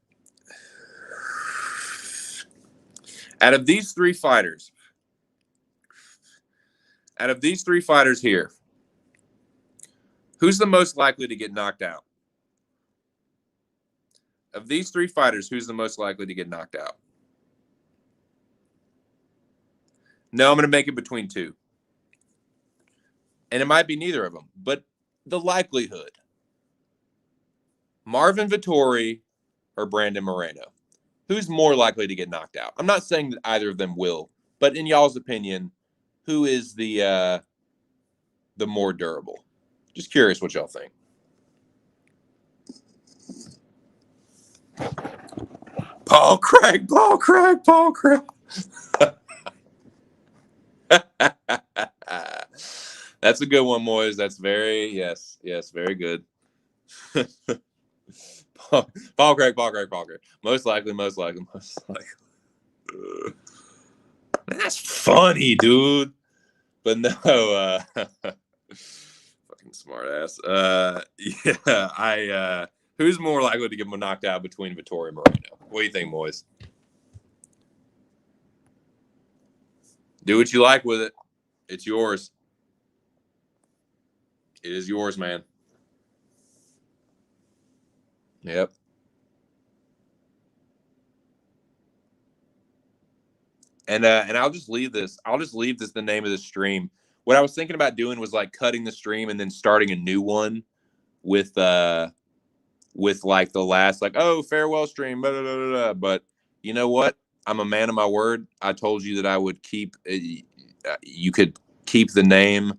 Out of these three fighters here, who's the most likely to get knocked out? Of these three fighters, who's the most likely to get knocked out? No, I'm going to make it between two. And it might be neither of them, but the likelihood. Marvin Vettori or Brandon Moreno? Who's more likely to get knocked out? I'm not saying that either of them will, but in y'all's opinion, who is the more durable? Just curious what y'all think. Paul Craig. That's a good one, boys. That's yes, very good. Paul Craig. Most likely. That's funny, dude. But no, fucking smart ass. Yeah, who's more likely to get knocked out between Vettori and Moreno? What do you think, boys? Do what you like with it. It's yours. It is yours, man. Yep. And I'll just leave this. The name of the stream. What I was thinking about doing was like cutting the stream and then starting a new one with like the last like, oh, farewell stream, blah, blah, blah, blah. But you know what? I'm a man of my word. I told you that I would keep. You could keep the name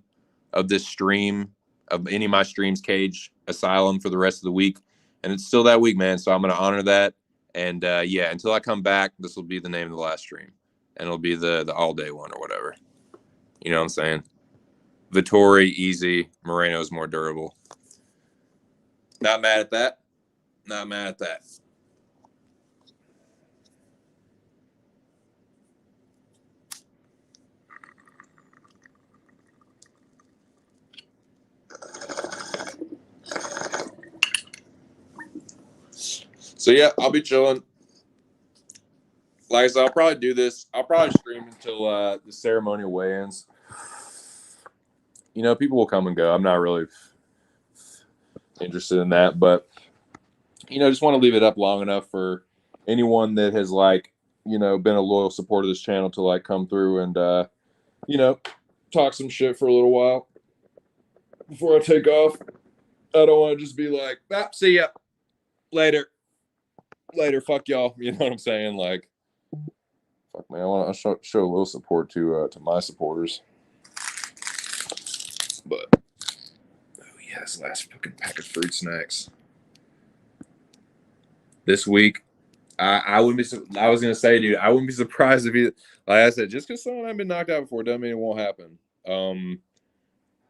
of this stream, of any of my streams, Cage Asylum, for the rest of the week, and it's still that week, man. So I'm going to honor that. And yeah, until I come back, this will be the name of the last stream, and it'll be the all day one or whatever. You know what I'm saying? Vettori, easy. Moreno's more durable. Not mad at that. So yeah, I'll be chilling. Like I said, I'll probably do this. I'll probably stream until the ceremonial weigh-ins. You know, people will come and go. I'm not really interested in that, but you know, just want to leave it up long enough for anyone that has like, you know, been a loyal supporter of this channel to like come through and you know, talk some shit for a little while before I take off. I don't want to just be like, see ya later, fuck y'all. You know what I'm saying? Like, fuck man, I want to show a little support to my supporters. But oh yes, last fucking pack of fruit snacks this week. I wouldn't be. I was gonna say, dude, I wouldn't be surprised if he, like I said, just because someone had been knocked out before doesn't mean it won't happen.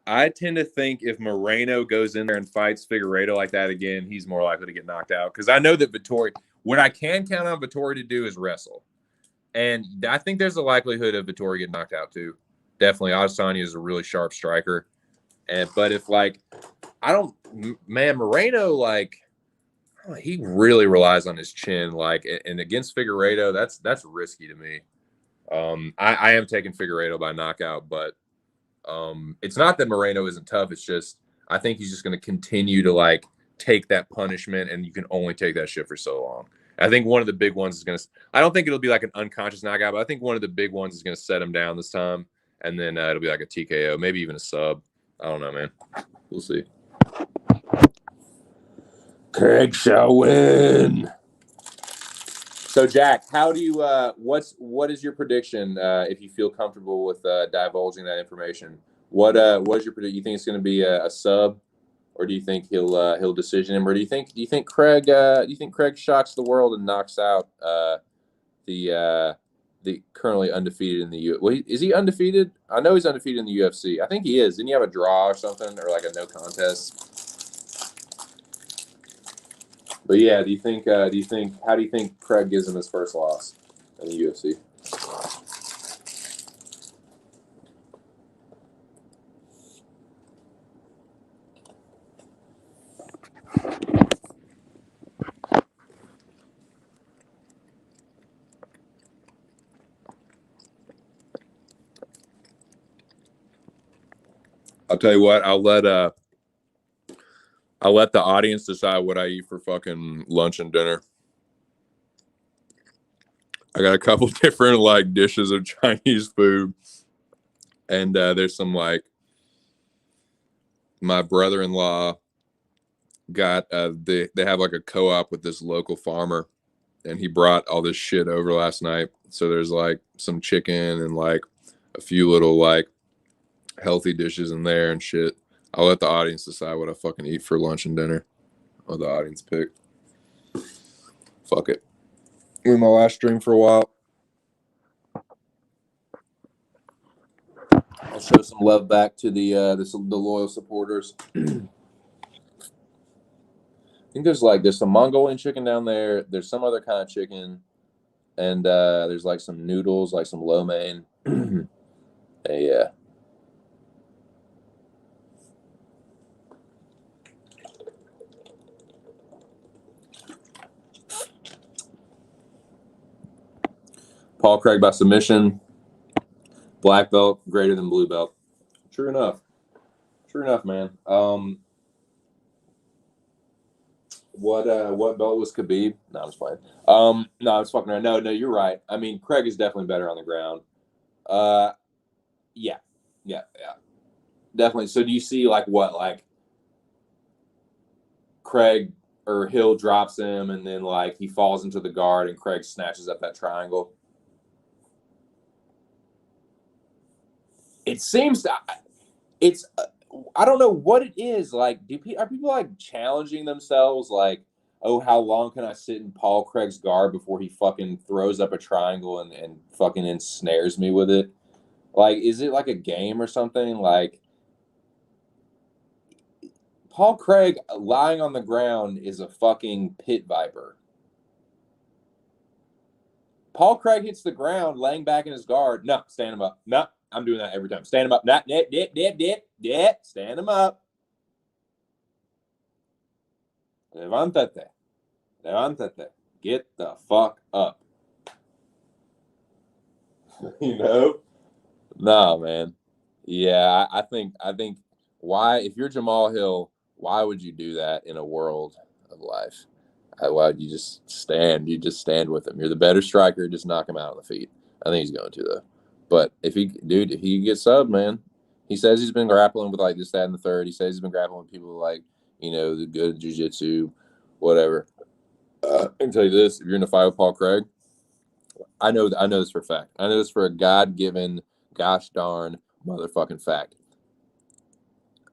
I tend to think if Moreno goes in there and fights Figueiredo like that again, he's more likely to get knocked out. Because I know that Vettori, what I can count on Vettori to do is wrestle. And I think there's a likelihood of Vettori getting knocked out too. Definitely. Adesanya is a really sharp striker. But if like, Moreno, like, he really relies on his chin. Like, and against Figueiredo, that's risky to me. I am taking Figueiredo by knockout, but it's not that Moreno isn't tough. It's just I think he's just going to continue to like take that punishment, and you can only take that shit for so long. I think one of the big ones is going to. I don't think it'll be like an unconscious knockout, but I think one of the big ones is going to set him down this time, and then it'll be like a TKO, maybe even a sub. I don't know, man. We'll see. Craig shall win. So Jack, how do you what is your prediction if you feel comfortable with divulging that information? What is your prediction? You think it's going to be a sub, or do you think he'll decision him, or do you think Craig shocks the world and knocks out the currently undefeated in the U? Well, is he undefeated? I know he's undefeated in the UFC. I think he is. Didn't he have a draw or something, or like a no contest? But yeah, do you think how do you think Craig gives him his first loss in the UFC? I'll tell you what, I'll let the audience decide what I eat for fucking lunch and dinner. I got a couple different like dishes of Chinese food, and there's some like my brother-in-law got they have like a co-op with this local farmer, and he brought all this shit over last night. So there's like some chicken and like a few little like healthy dishes in there and shit. I'll let the audience decide what I fucking eat for lunch and dinner. I'll the audience pick. Fuck it. In my last stream for a while. I'll show some love back to the loyal supporters. I think there's some Mongolian chicken down there. There's some other kind of chicken, and there's like some noodles, like some lo mein. Yeah. Paul Craig by submission. Black belt greater than blue belt. True enough, man. What belt was Khabib? No, I'm just playing. No, I was fucking around. No, you're right. I mean, Craig is definitely better on the ground. Yeah, definitely. So do you see like Craig or Hill drops him, and then like he falls into the guard, and Craig snatches up that triangle? It seems to, it's I don't know what it is. Like, are people like challenging themselves? Like, oh, how long can I sit in Paul Craig's guard before he fucking throws up a triangle and fucking ensnares me with it? Like, is it like a game or something? Like, Paul Craig lying on the ground is a fucking pit viper. Paul Craig hits the ground laying back in his guard. No, stand him up. No, I'm doing that every time. Stand him up. Not dip. Stand him up. Levántate. Get the fuck up. You know? No, man. Yeah, I think why, if you're Jamal Hill, why would you do that in a world of life? Why would you just stand? You just stand with him. You're the better striker. Just knock him out on the feet. I think he's going to, though. But if he gets subbed, man, he says he's been grappling with like this, that, and the third. He says he's been grappling with people like, the good jiu-jitsu, whatever. I can tell you this: if you're in a fight with Paul Craig, I know this for a fact. I know this for a God-given, gosh darn motherfucking fact.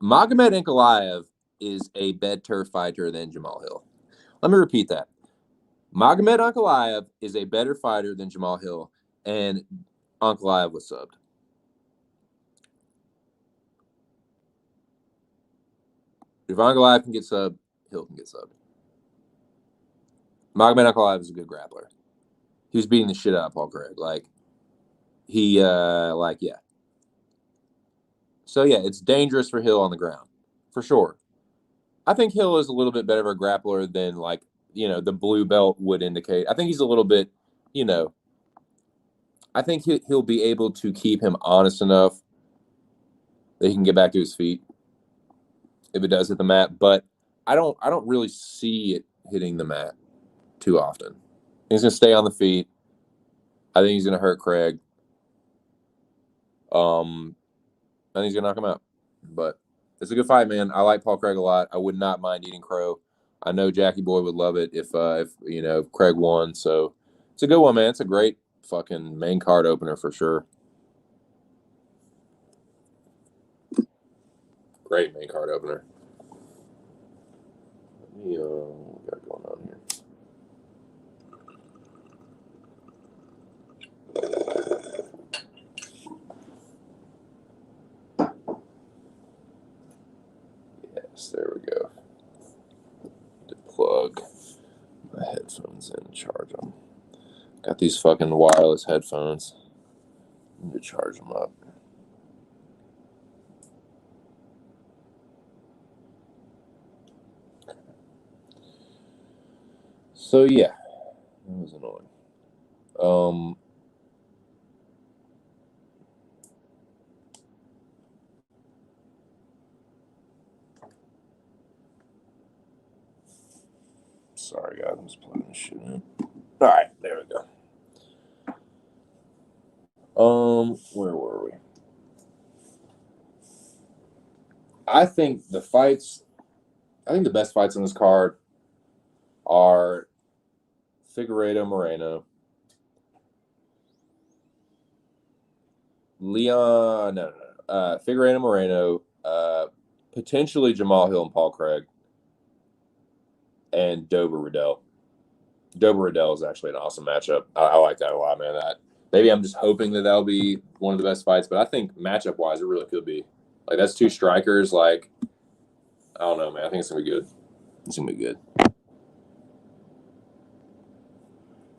Magomed Ankalaev is a better fighter than Jamal Hill. Let me repeat that. Magomed Ankalaev is a better fighter than Jamal Hill, and Ankalaev was subbed. If Ankalaev can get subbed, Hill can get subbed. Magomed Ankalaev is a good grappler. He was beating the shit out of Paul Craig. Yeah. So, yeah, it's dangerous for Hill on the ground, for sure. I think Hill is a little bit better of a grappler than, the blue belt would indicate. I think he's a little bit, I think he'll be able to keep him honest enough that he can get back to his feet if it does hit the mat. But I don't really see it hitting the mat too often. He's going to stay on the feet. I think he's going to hurt Craig. I think he's going to knock him out. But it's a good fight, man. I like Paul Craig a lot. I would not mind eating crow. I know Jackie Boy would love it if Craig won. So It's a good one, man. It's a great fucking main card opener for sure. Great main card opener. Let me what we got going on here? Yes, there we go. To plug my headphones in and charge them. Got these fucking wireless headphones. Need to charge them up. So yeah, that was annoying. Sorry guys, I'm just plugging this shit in. All right, there we go. Where were we? I think the best fights on this card are Figueiredo Moreno, Figueiredo Moreno, potentially Jamal Hill and Paul Craig, and Dober Riddell. Dober Riddell is actually an awesome matchup. I like that a lot, man. Maybe I'm just hoping that'll be one of the best fights, but I think matchup wise, it really could be. Like that's two strikers. Like I don't know, man. I think it's gonna be good. It's gonna be good.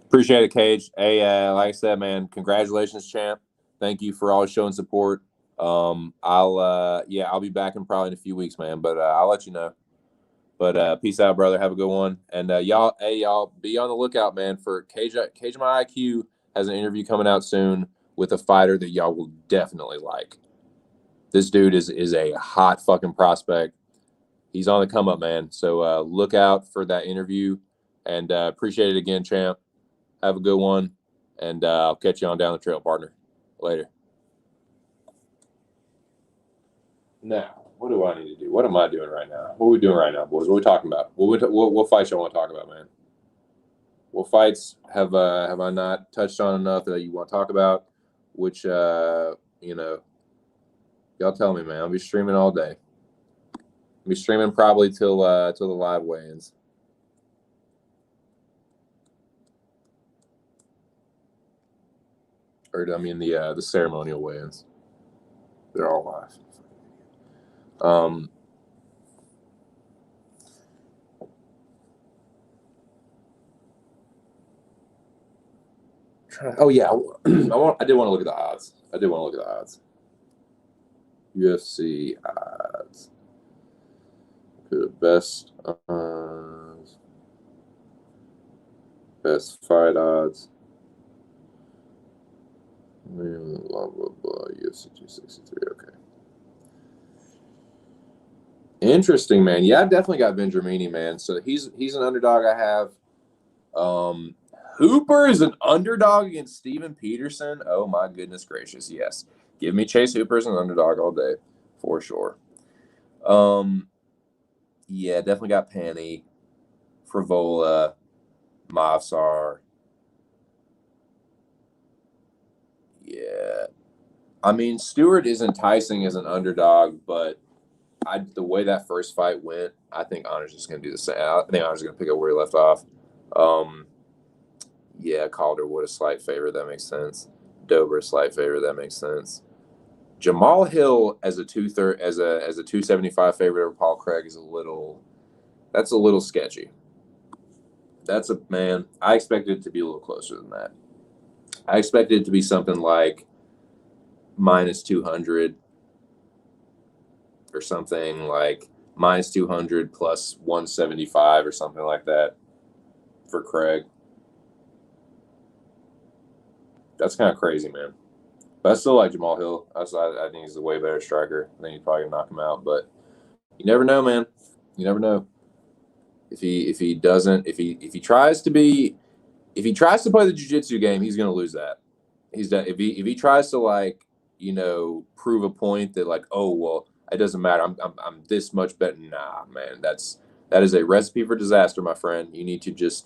Appreciate it, Cage. Hey, like I said, man, congratulations, champ. Thank you for always showing support. I'll be back in probably in a few weeks, man. But I'll let you know. But peace out, brother. Have a good one. And y'all be on the lookout, man, for Cage My IQ has an interview coming out soon with a fighter that y'all will definitely like. This dude is a hot fucking prospect. He's on the come up, man. So look out for that interview. And appreciate it again, champ. Have a good one. And I'll catch you on down the trail, partner. Later. Now, what do I need to do? What am I doing right now? What are we doing right now, boys? What are we talking about? What fights y'all want to talk about, man? What fights have I not touched on enough that you want to talk about? Which y'all tell me, man. I'll be streaming all day. I'll be streaming probably till the live weigh-ins. Or I mean the ceremonial weigh-ins. They're all live. Oh yeah, I did want to look at the odds. UFC odds. The best fight odds. Blah blah blah. UFC 263. Okay. Interesting, man. Yeah, I definitely got Vendramini, man. So he's an underdog. I have. Hooper is an underdog against Steven Peterson. Oh my goodness gracious, yes. Give me Chase Hooper as an underdog all day, for sure. Yeah, definitely got Penny, Frevola, Mavsar. Yeah. I mean, Stewart is enticing as an underdog, but the way that first fight went, I think Honor's just going to do the same. I think Honor's going to pick up where he left off. Yeah, Calderwood a slight favorite. That makes sense. Dober a slight favorite. That makes sense. Jamal Hill as a 275 favorite over Paul Craig is a little sketchy. I expected it to be a little closer than that. I expected it to be something like minus 200 or something like minus 200 plus 175 or something like that for Craig. That's kind of crazy, man. But I still like Jamal Hill. I think he's a way better striker. I think he's probably gonna knock him out, but you never know, man. You never know. If he tries to play the jiu-jitsu game, he's gonna lose that. If he tries to prove a point that it doesn't matter. I'm this much better. Nah, man. That is a recipe for disaster, my friend. You need to just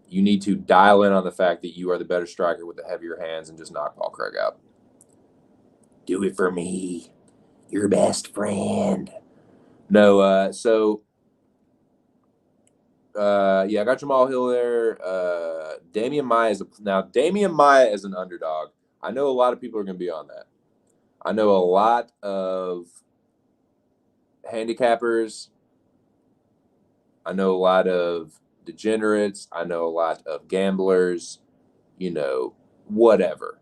you need to dial in on the fact that you are the better striker with the heavier hands and just knock Paul Craig out. Do it for me, your best friend. No, yeah, I got Jamal Hill there. Damian Maya Damian Maya is an underdog. I know a lot of people are going to be on that. I know a lot of handicappers. I know a lot of degenerates. I know a lot of gamblers. Whatever.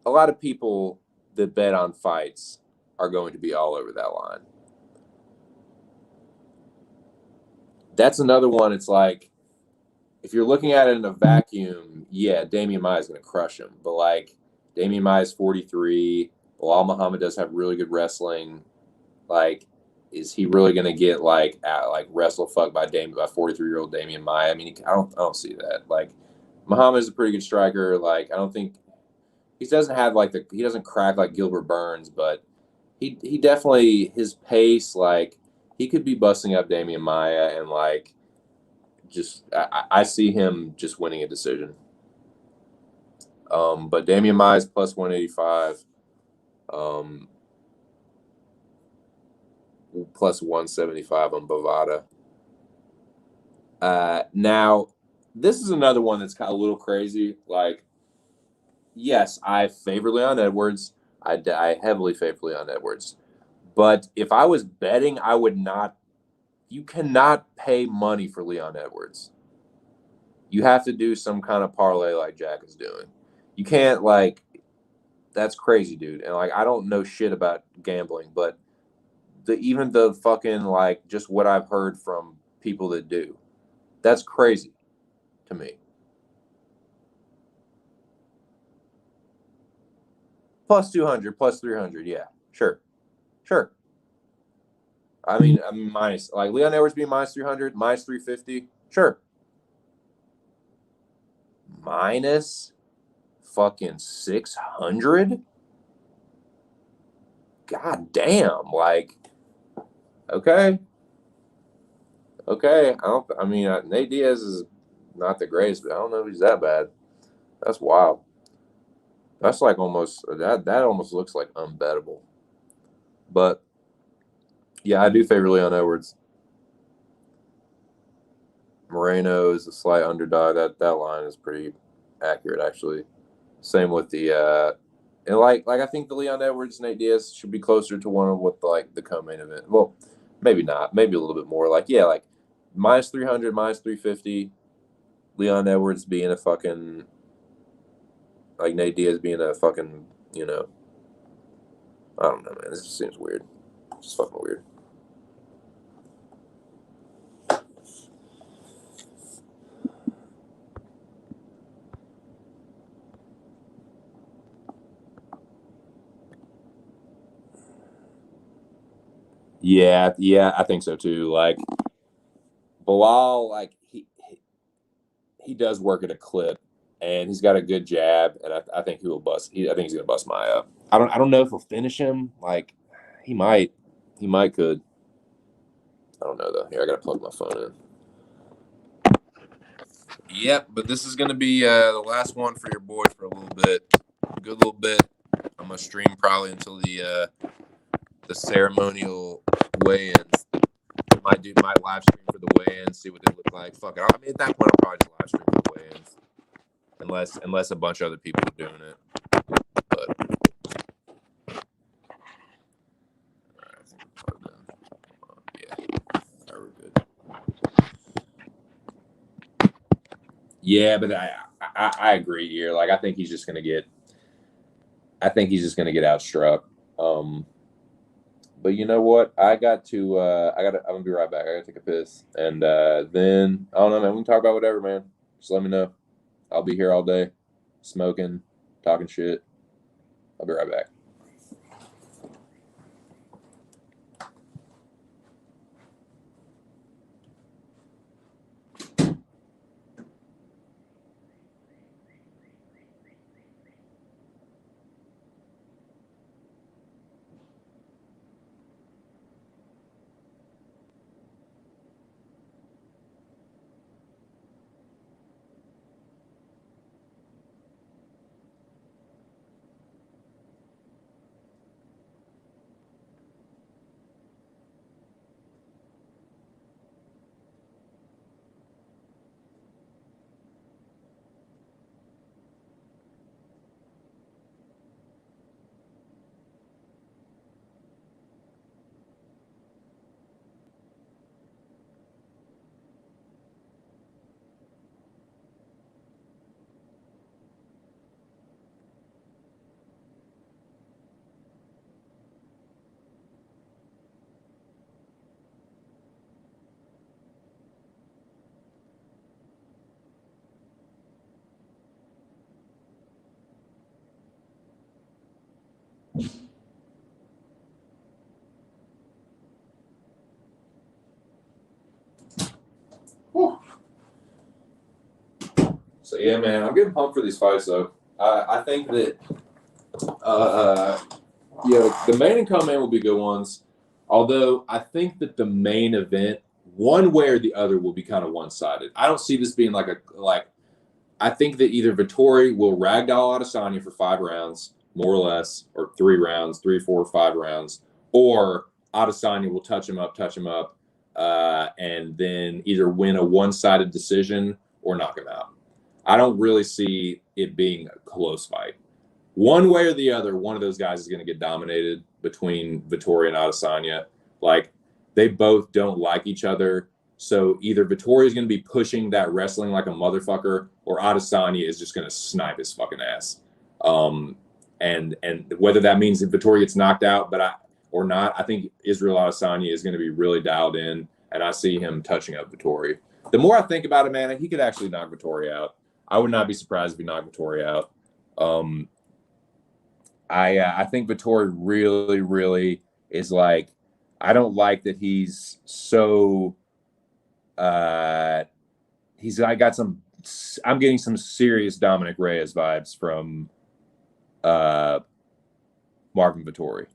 A lot of people that bet on fights are going to be all over that line. That's another one. It's like, if you're looking at it in a vacuum, yeah, Damian Maya is going to crush him. But like, Damian Maya is 43. Bilal Muhammad does have really good wrestling. Like, is he really going to get wrestle fucked by 43-year-old Damian Maya? I mean, I don't see that. Like, Muhammad is a pretty good striker. Like, I don't think he doesn't have he doesn't crack like Gilbert Burns, but he definitely, his pace, like, he could be busting up Damian Maya and like, just I see him just winning a decision. But Damian Maya is plus 185, plus 175 on Bovada. Now, this is another one that's kind of a little crazy. Like, yes, I favor Leon Edwards. I heavily favor Leon Edwards. But if I was betting, I would not. You cannot pay money for Leon Edwards. You have to do some kind of parlay like Jack is doing. You can't, like, that's crazy, dude. And like, I don't know shit about gambling, but even the fucking, like, just what I've heard from people that do, that's crazy to me. Plus 200, plus 300, yeah, sure. I mean, minus, like, Leon Edwards being minus 300, minus 350, sure. Minus fucking 600? God damn, like, okay. Nate Diaz is not the greatest, but I don't know if he's that bad. That's wild. That's like almost that almost looks like unbettable. But yeah, I do favor Leon Edwards. Moreno is a slight underdog. That line is pretty accurate, actually. Same with the and like I think the Leon Edwards Nate Diaz should be closer to one of what the co-main event. Well, maybe not. Maybe a little bit more. Like, yeah, like minus 300, minus 350. Leon Edwards being a fucking, like, Nate Diaz being a fucking, I don't know, man. This just seems weird. It's just fucking weird. Yeah, I think so too. Like, Bilal, like, he does work at a clip, and he's got a good jab, and I think he will bust. I think he's gonna bust Maya up. I don't know if he'll finish him. Like, he might could. I don't know though. Here, I gotta plug my phone in. Yep, but this is gonna be the last one for your boy for a little bit. Good little bit. I'm gonna stream probably until the ceremonial weigh-ins. Might live stream for the weigh-ins, see what they look like. Fuck it. I mean, at that point, I'll probably just live stream for the weigh-ins, unless a bunch of other people are doing it. But I think we're plugged in. Yeah, we're good. Yeah, but I agree here. Like, I think he's just gonna get outstruck. But you know what? I'm gonna be right back. I gotta take a piss. And then I don't know, man. We can talk about whatever, man. Just let me know. I'll be here all day, smoking, talking shit. I'll be right back. So yeah, man, I'm getting pumped for these fights though. I think that the main and co-main will be good ones. Although I think that the main event, one way or the other, will be kind of one-sided. I don't see this being like. I think that either Vettori will ragdoll Adesanya for 5 rounds, more or less, or 3 rounds, 3, 4, 5 rounds, or Adesanya will touch him up, and then either win a one-sided decision or knock him out. I don't really see it being a close fight. One way or the other, one of those guys is going to get dominated between Vettori and Adesanya. Like, they both don't like each other. So either Vettori is going to be pushing that wrestling like a motherfucker, or Adesanya is just going to snipe his fucking ass. And whether that means that Vettori gets knocked out, or not, I think Israel Adesanya is going to be really dialed in, and I see him touching up Vettori. The more I think about it, man, he could actually knock Vettori out. I would not be surprised if he knocked Vettori out. I think Vettori really, really is like, I don't like that he's so. I'm getting some serious Dominic Reyes vibes from Marvin Vettori.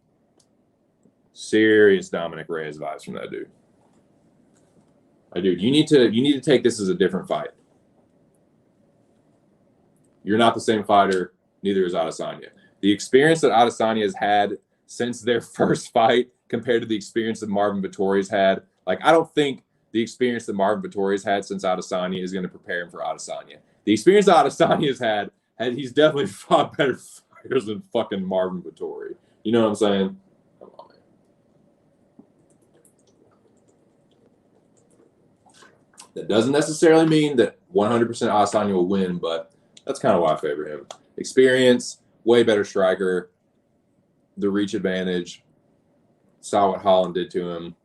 Serious Dominic Reyes vibes from that dude. Dude, you need to take this as a different fight. You're not the same fighter, neither is Adesanya. The experience that Adesanya has had since their first fight compared to the experience that Marvin Vettori's had, like, I don't think the experience that Marvin Vettori's had since Adesanya is going to prepare him for Adesanya. The experience that Adesanya's had he's definitely fought better fighters than fucking Marvin Vettori. You know what I'm saying? Come on, man. That doesn't necessarily mean that 100% Adesanya will win, but that's kind of why I favor him. Experience, way better striker, the reach advantage, saw what Holland did to him.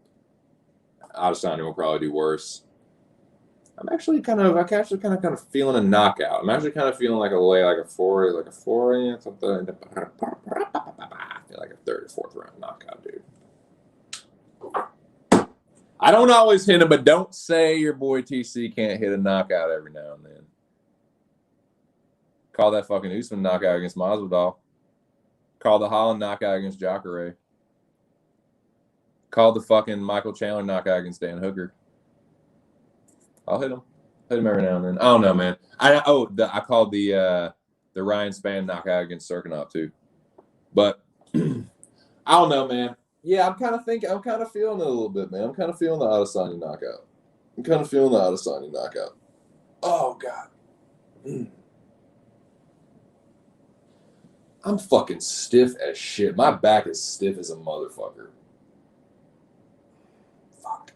Adesanya will probably do worse. I'm actually kind of feeling a knockout. I'm actually kind of feeling like a 4, something. I feel like a 3rd or 4th round knockout, dude. I don't always hit him, but don't say your boy TC can't hit a knockout every now and then. Call that fucking Usman knockout against Masvidal. Call the Holland knockout against Jacare. Call the fucking Michael Chandler knockout against Dan Hooker. I'll hit him. Hit him every now and then. I don't know, man. I called the Ryan Spann knockout against Serkinov too. But I don't know, man. Yeah, I'm kind of feeling it a little bit, man. I'm kind of feeling the Adesanya knockout. Oh, God. I'm fucking stiff as shit. My back is stiff as a motherfucker. Fuck.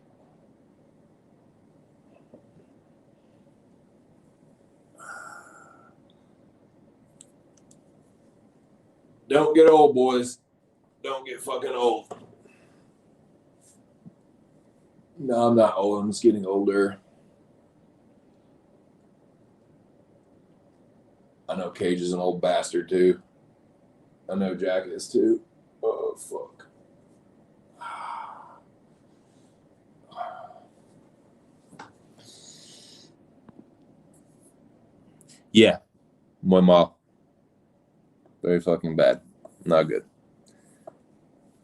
Don't get old, boys. Don't get fucking old. No, I'm not old. I'm just getting older. I know Cage is an old bastard, too. I know Jack is, too. Oh, fuck. Yeah. Muy mal. Very fucking bad. Not good.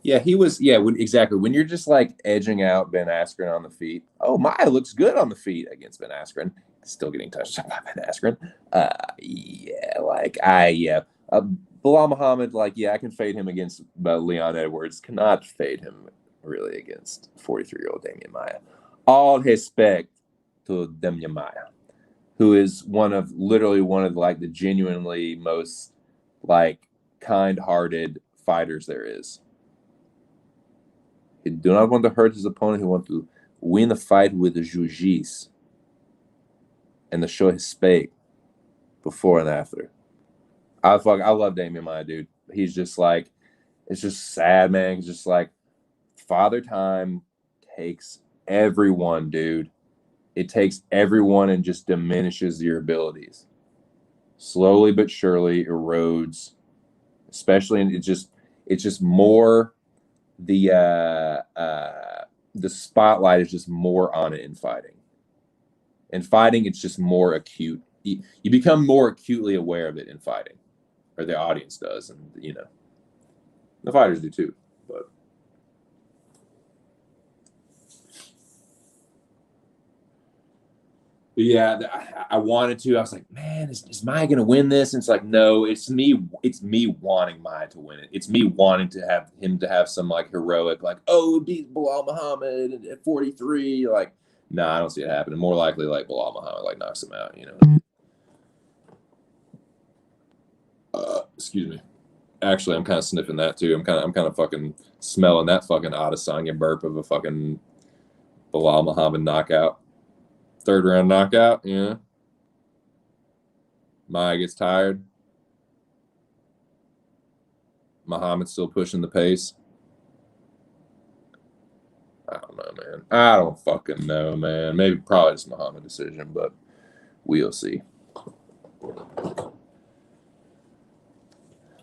Yeah, he was. Yeah, exactly. When you're just like edging out Ben Askren on the feet. Oh, Maya looks good on the feet against Ben Askren. Still getting touched by Ben Askren. Bilal Muhammad, I can fade him against Leon Edwards. Cannot fade him really against 43-year-old Damian Maia. All respect to Damian Maia, who is one of the genuinely most kind-hearted fighters there is. He do not want to hurt his opponent. He wants to win a fight with the jiu-jitsu and to show his spade before and after. I love Damian Maia, dude. He's just it's just sad, man. He's just Father Time takes everyone, dude. It takes everyone and just diminishes your abilities. Slowly but surely erodes, especially, and it's just more the spotlight is just more on it in fighting. In fighting, it's just more acute. you become more acutely aware of it in fighting, or the audience does, and the fighters do too. But yeah, I wanted to. I was like, man, is Maya gonna win this? And it's like, no, it's me. It's me wanting Maya to win it. It's me wanting to have him to have some like heroic, like, oh, beat Bilal Muhammad at 43. Like, nah, I don't see it happening. More likely, like Bilal Muhammad like knocks him out. Excuse me. Actually, I'm kind of sniffing that too. I'm kind of fucking smelling that fucking Adesanya burp of a fucking Bilal Muhammad knockout. Third round knockout, yeah. Maya gets tired. Muhammad's still pushing the pace. I don't know, man. I don't fucking know, man. Maybe probably just Muhammad decision, but we'll see.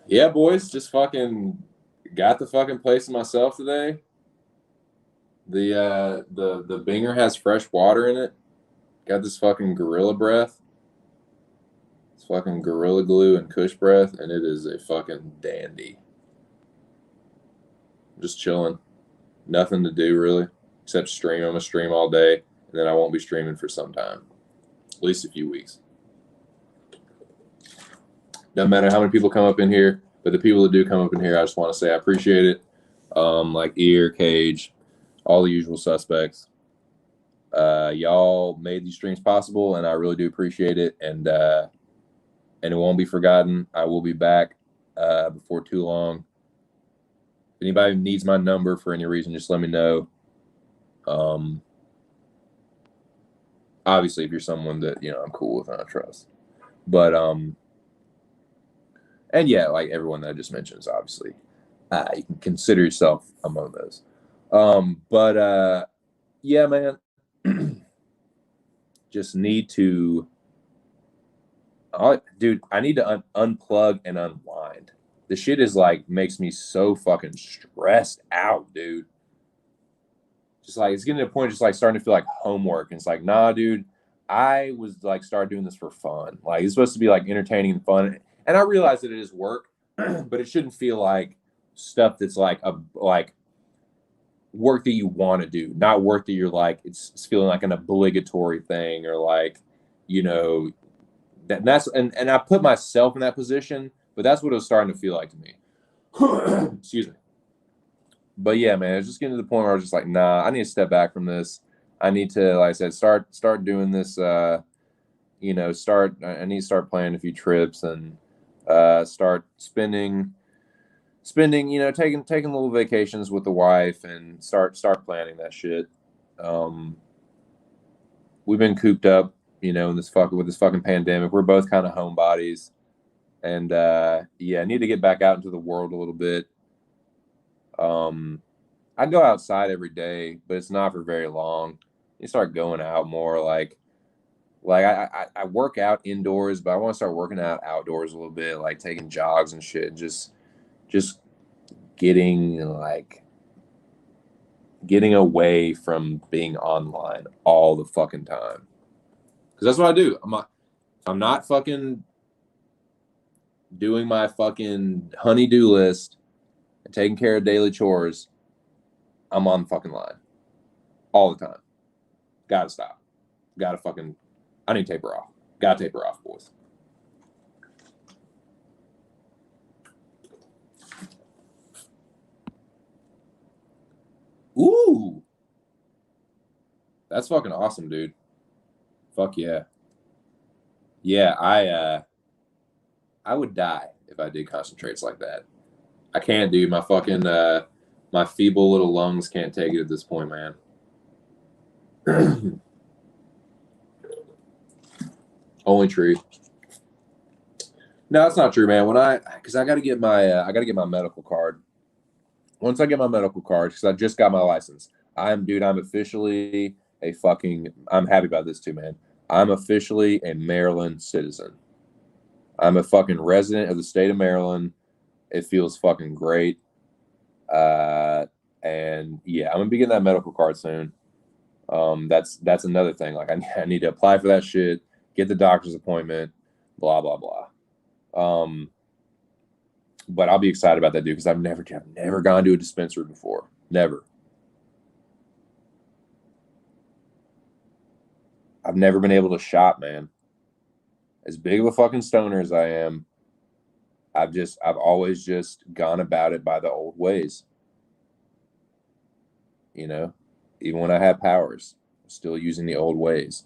Yeah, boys, just fucking got the fucking place to myself today. The binger has fresh water in it. Got this fucking gorilla breath. It's fucking gorilla glue and Kush breath, and it is a fucking dandy. Just chilling. Nothing to do really, except stream. I'm gonna stream all day, and then I won't be streaming for some time. At least a few weeks. Doesn't matter how many people come up in here, but the people that do come up in here, I just want to say I appreciate it. Like Ear, Cage, all the usual suspects. Y'all made these streams possible, and I really do appreciate it. And it won't be forgotten. I will be back before too long. If anybody needs my number for any reason, just let me know. Obviously, if you're someone that I'm cool with and I trust, but and yeah, like everyone that I just mentioned is obviously you can consider yourself among those. But yeah, man, just need to. Dude, I need to unplug and unwind. The shit is like makes me so fucking stressed out, dude. Just like it's getting to a point, just like starting to feel like homework. And it's like, nah, dude, I was like started doing this for fun. Like it's supposed to be like entertaining and fun. And I realize that it is work, but it shouldn't feel like stuff that's like work that you want to do, not work that you're like it's feeling like an obligatory thing or like that's and I put myself in that position, but that's what it was starting to feel like to me. Excuse me. But yeah, man, it's just getting to the point where I was just like, nah, I need to step back from this. I need to, like I said, start doing this. I need to start planning a few trips and start spending, taking little vacations with the wife and start planning that shit. We've been cooped up, in this fucking pandemic. We're both kind of homebodies, and yeah, I need to get back out into the world a little bit. I go outside every day, but it's not for very long. You start going out more, like I work out indoors, but I want to start working out outdoors a little bit, like taking jogs and shit, just getting away from being online all the fucking time. Because that's what I do. I'm not fucking doing my fucking honey-do list and taking care of daily chores. I'm on the fucking line all the time. Gotta stop. I need to taper off. Gotta taper off, boys. Ooh. That's fucking awesome, dude. Fuck yeah. Yeah, I would die if I did concentrates like that. I can't, dude. My fucking my feeble little lungs can't take it at this point, man. Only true. No, that's not true, man. Because I got to get my medical card. Once I get my medical card, because I just got my license, I'm officially I'm happy about this too, man. I'm officially a Maryland citizen. I'm a fucking resident of the state of Maryland. It feels fucking great. And yeah, I'm gonna be getting that medical card soon. That's another thing. Like I need to apply for that shit, get the doctor's appointment, blah, blah, blah. But I'll be excited about that, dude, because I've never gone to a dispensary before. Never. I've never been able to shop, man. As big of a fucking stoner as I am, I've always just gone about it by the old ways. You know, even when I had powers, I'm still using the old ways.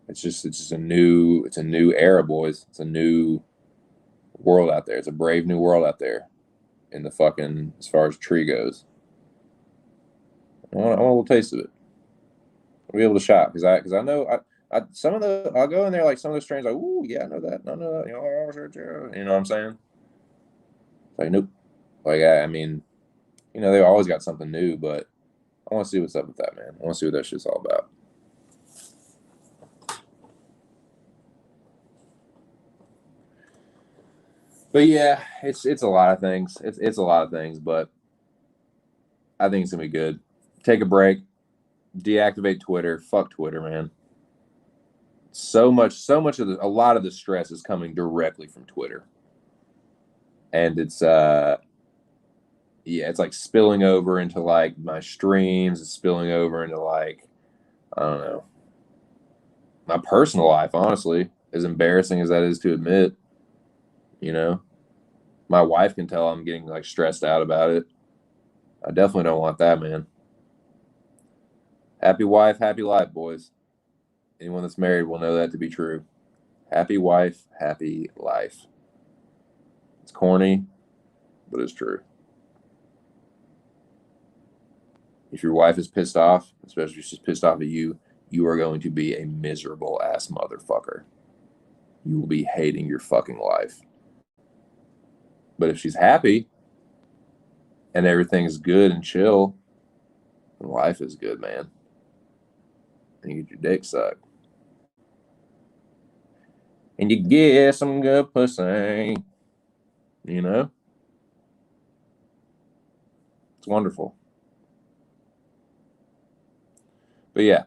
It's just a new era, boys. It's a new world out there. It's a brave new world out there in the fucking, as far as tree goes. I want a little taste of it. I'll be able to shop because I know some of the, I'll go in there, like some of the strains, like, ooh, yeah, I know that. You know what I'm saying? Like, nope. Like, I mean, you know, they've always got something new, but I want to see what's up with that, man. I want to see what that shit's all about. But yeah, it's a lot of things. It's a lot of things, but I think it's gonna be good. Take a break, deactivate Twitter. Fuck Twitter, man. So much of a lot of the stress is coming directly from Twitter, and it's it's like spilling over into like my streams. It's spilling over into like, I don't know, my personal life. Honestly, as embarrassing as that is to admit, you know, my wife can tell I'm getting like stressed out about it. I definitely don't want that, man. Happy wife, happy life, boys. Anyone that's married will know that to be true. Happy wife, happy life. It's corny, but it's true. If your wife is pissed off, especially if she's pissed off at you, you are going to be a miserable ass motherfucker. You will be hating your fucking life. But if she's happy and everything's good and chill, then life is good, man. And you get your dick sucked. And you get some good pussy. You know? It's wonderful. But yeah.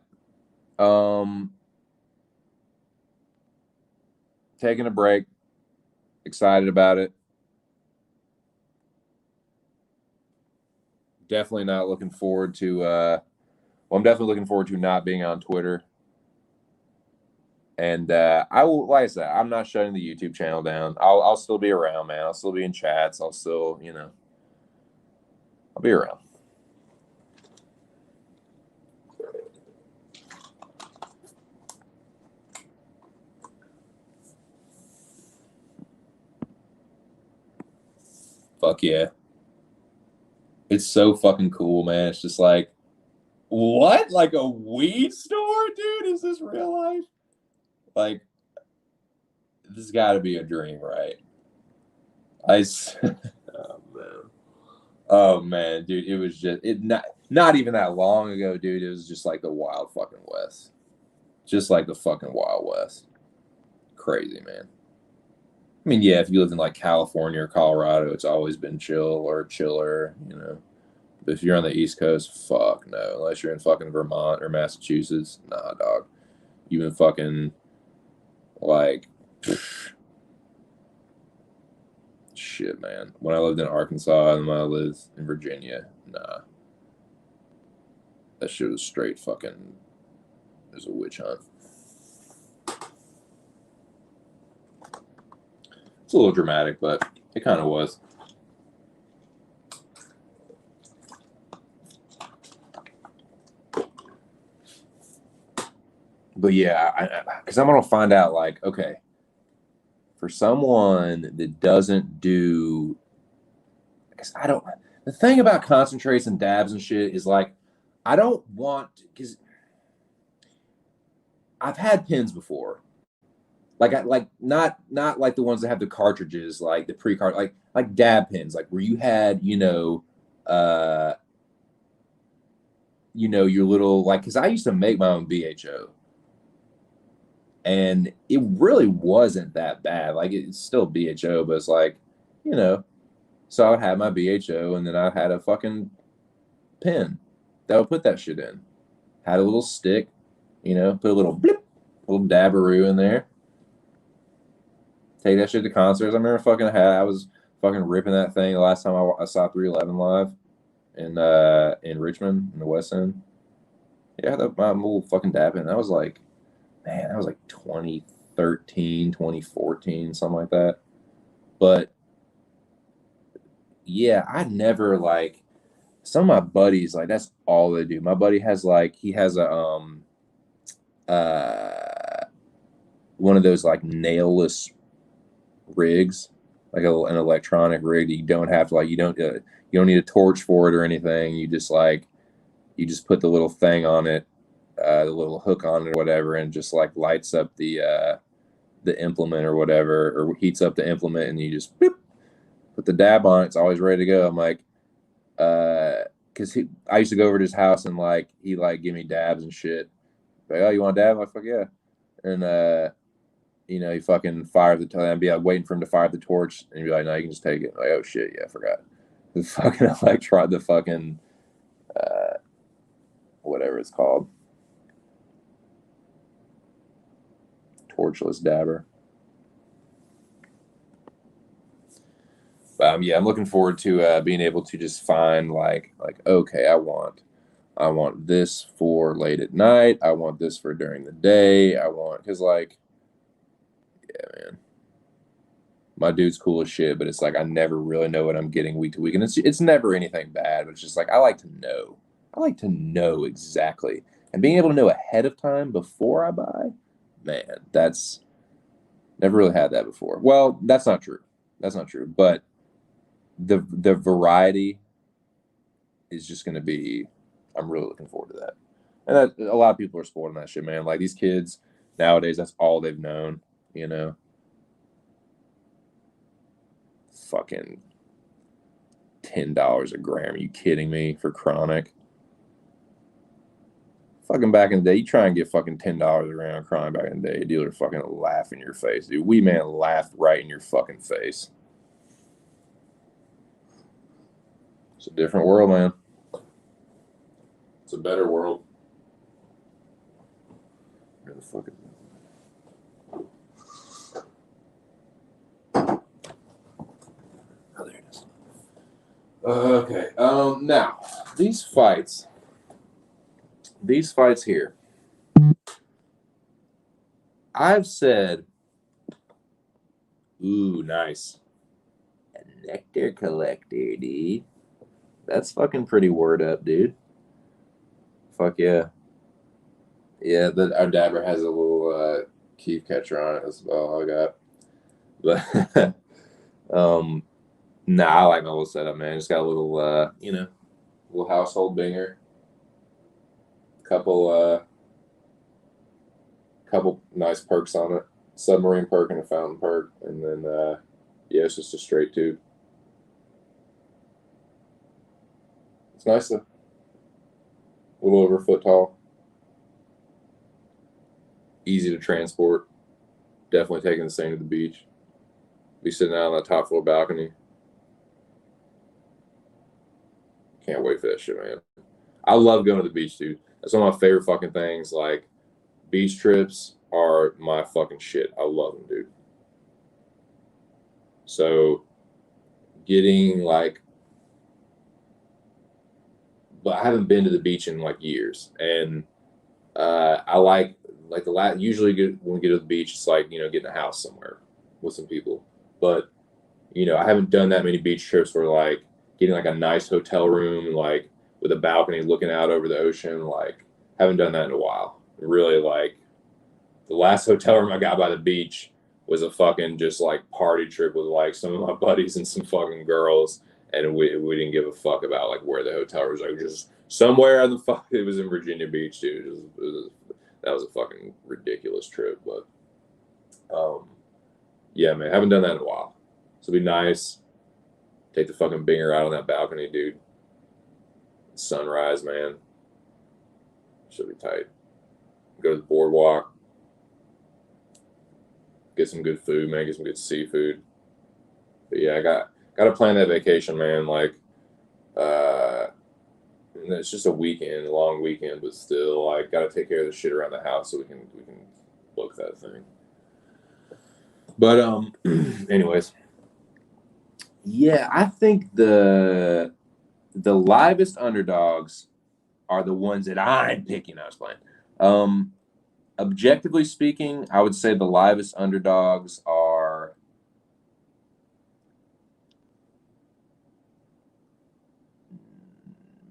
Taking a break. Excited about it. Definitely not looking forward to I'm definitely looking forward to not being on Twitter. And I will, like I said, I'm not shutting the YouTube channel down. I'll still be around, man. I'll still be in chats. I'll still, you know, I'll be around. Fuck yeah. It's so fucking cool, man. It's just like, what? Like a weed store, dude? Is this real life? Like, this has got to be a dream, right? Oh man, dude, it was just not even that long ago, dude. It was just like the wild fucking west, just like the fucking wild west. Crazy, man. I mean, yeah, if you lived in like California or Colorado, it's always been chill or chiller, you know. But if you're on the East Coast, fuck no. Unless you're in fucking Vermont or Massachusetts, nah, dog. You in fucking like shit, man. When I lived in Arkansas and when I lived in Virginia, nah. That shit was straight fucking. There's a witch hunt. It's a little dramatic, but it kind of was. But yeah, because I'm gonna find out, like, okay, for someone that doesn't do, because I don't. The thing about concentrates and dabs and shit is like, I don't want, because I've had pens before, like not like the ones that have the cartridges, like the pre-card, like dab pens, like where you had, your little, like, because I used to make my own BHO. And it really wasn't that bad. Like, it's still BHO, but it's like, so I would have my BHO and then I had a fucking pen that would put that shit in. Had a little stick, put a little blip, a little dabberoo in there. Take that shit to concerts. I remember I was fucking ripping that thing the last time I saw 311 live in Richmond in the West End. Yeah, my little fucking dab in. That was like 2013, 2014, something like that. But yeah, I never like some of my buddies, like that's all they do. My buddy has he has a uh one of those like nailless rigs, like an electronic rig that you don't have to you don't need a torch for it or anything. You just put the little thing on it, the little hook on it or whatever, and just like lights up the implement or whatever, or heats up the implement, and you just boop, put the dab on it. It's always ready to go. I'm like, because I used to go over to his house and he give me dabs and shit. Like, oh, you want a dab? I'm like, fuck yeah. And he fucking fired the torch. I'd be like waiting for him to fire the torch, and he'd be like, no, you can just take it. I'm like, oh shit, yeah, I forgot. The fucking the fucking whatever it's called, torchless dabber. Yeah, I'm looking forward to being able to just find okay, I want this for late at night. I want this for during the day. Because yeah, man, my dude's cool as shit, but it's like I never really know what I'm getting week to week, and it's never anything bad. But it's just like I like to know. I like to know exactly, and being able to know ahead of time before I buy, man, that's never really had that before. Well, that's not true. That's not true. But the variety is just going to be. I'm really looking forward to that, and a lot of people are spoiling that shit, man. Like these kids nowadays, that's all they've known, Fucking $10 a gram. Are you kidding me for chronic? Fucking back in the day, you try and get fucking $10 a gram of chronic back in the day, dealer fucking laugh in your face, dude. Man laughed right in your fucking face. It's a different world, man. It's a better world. Where the fuck is it? Oh, there it is. Okay. Now these fights here. I've said, ooh, nice. A nectar collector, dude. That's fucking pretty word up, dude. Fuck yeah. Yeah, our dabber has a little keef catcher on it. That's about all I got. But nah, I like my little setup, man. Just got a little little household binger. Couple nice perks on it. Submarine perk and a fountain perk, and then yeah, it's just a straight tube. It's nice though. A little over a foot tall. Easy to transport. Definitely taking this thing to the beach. Be sitting out on the top floor balcony. Can't wait for that shit, man. I love going to the beach, dude. That's one of my favorite fucking things. Like, beach trips are my fucking shit. I love them, dude. So, getting but I haven't been to the beach in years, and I like usually when we get to the beach, it's getting a house somewhere with some people. But I haven't done that many beach trips where getting a nice hotel room and with a balcony looking out over the ocean. Haven't done that in a while. Really, the last hotel room I got by the beach was a fucking just party trip with some of my buddies and some fucking girls, and we didn't give a fuck about where the hotel was. Just somewhere in the fuck. It was in Virginia Beach, dude. That was a fucking ridiculous trip, but yeah, man, haven't done that in a while. So it'd be nice. Take the fucking binger out on that balcony, dude. Sunrise, man. Should be tight. Go to the boardwalk. Get some good food, man. Get some good seafood. But yeah, I got to plan that vacation, man. And it's just a weekend, a long weekend, but still, like, got to take care of the shit around the house so we can book that thing. But anyways, yeah, I think the livest underdogs are the ones that I'm picking. I was playing. Objectively speaking, I would say the livest underdogs are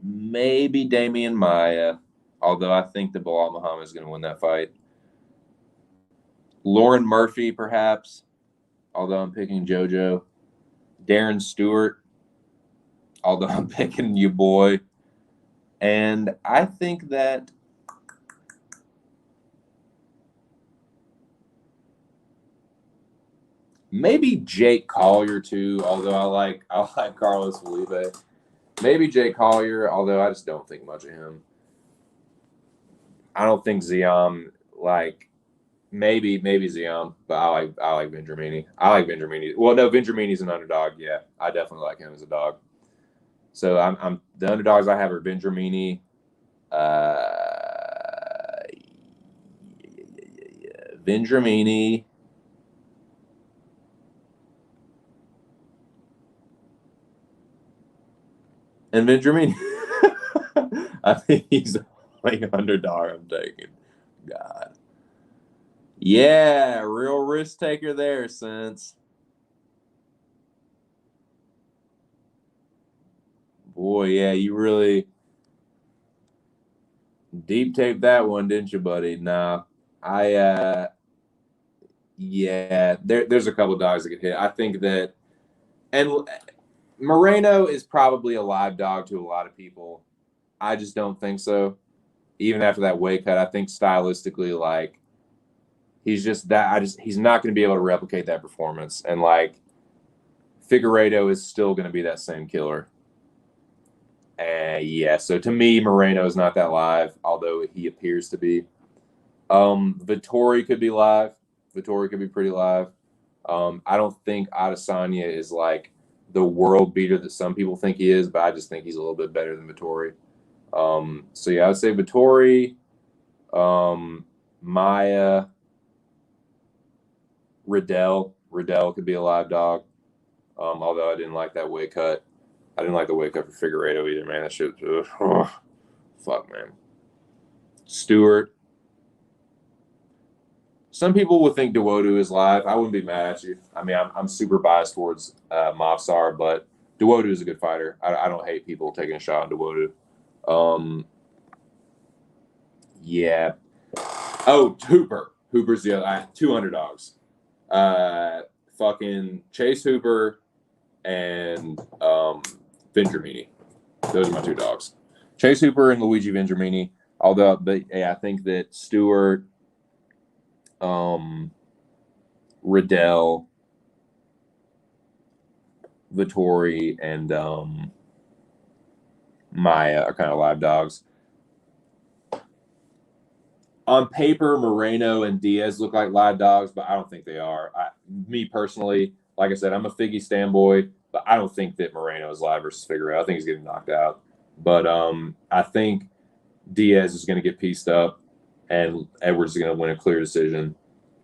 maybe Damian Maya, although I think that Bilal Muhammad is going to win that fight. Lauren Murphy, perhaps, although I'm picking JoJo. Darren Stewart, although I'm picking you boy. And I think that maybe Jake Collier too, although I like Carlos Felipe. Maybe Jake Collier, although I just don't think much of him. I don't think Ziam, like, maybe Ziam, but I like Vendramini. I like Vendramini. Well, no, Vendramini's an underdog. Yeah, I definitely like him as a dog. So I'm the underdogs I have are Vendramini, Vendramini, and Vendramini. I think he's like underdog. I'm taking. God. Yeah, real risk taker there, since. Boy, yeah, you really deep taped that one, didn't you, buddy? Nah, yeah, there's a couple dogs that get hit. I think that, and Moreno is probably a live dog to a lot of people. I just don't think so. Even after that weight cut, I think stylistically, like, he's just that. He's not going to be able to replicate that performance, and like Figueiredo is still going to be that same killer. Yeah, so to me, Moreno is not that live, although he appears to be. Vittori could be live. Vittori could be pretty live. I don't think Adesanya is like the world beater that some people think he is, but I just think he's a little bit better than Vittori. So yeah, I would say Vittori, Maya, Riddell. Riddell could be a live dog. Although I didn't like that weight cut. I didn't like the weight cut for Figueiredo either, man. That shit, fuck, man. Stewart. Some people would think Dawodu is live. I wouldn't be mad at you. I mean, I'm super biased towards Mofsar, but Dawodu is a good fighter. I don't hate people taking a shot on Dawodu. Yeah. Oh, Hooper. Hooper's the other. Two underdogs. Fucking Chase Hooper and Vendramini. Those are my two dogs. Chase Hooper and Luigi Vendramini. Although, but yeah, I think that Stewart, Riddell, Vittori, and Maya are kind of live dogs. On paper, Moreno and Diaz look like live dogs, but I don't think they are. Me personally, like I said, I'm a Figgy standboy, but I don't think that Moreno is live versus Figueroa. I think he's getting knocked out. But I think Diaz is going to get pieced up, and Edwards is going to win a clear decision.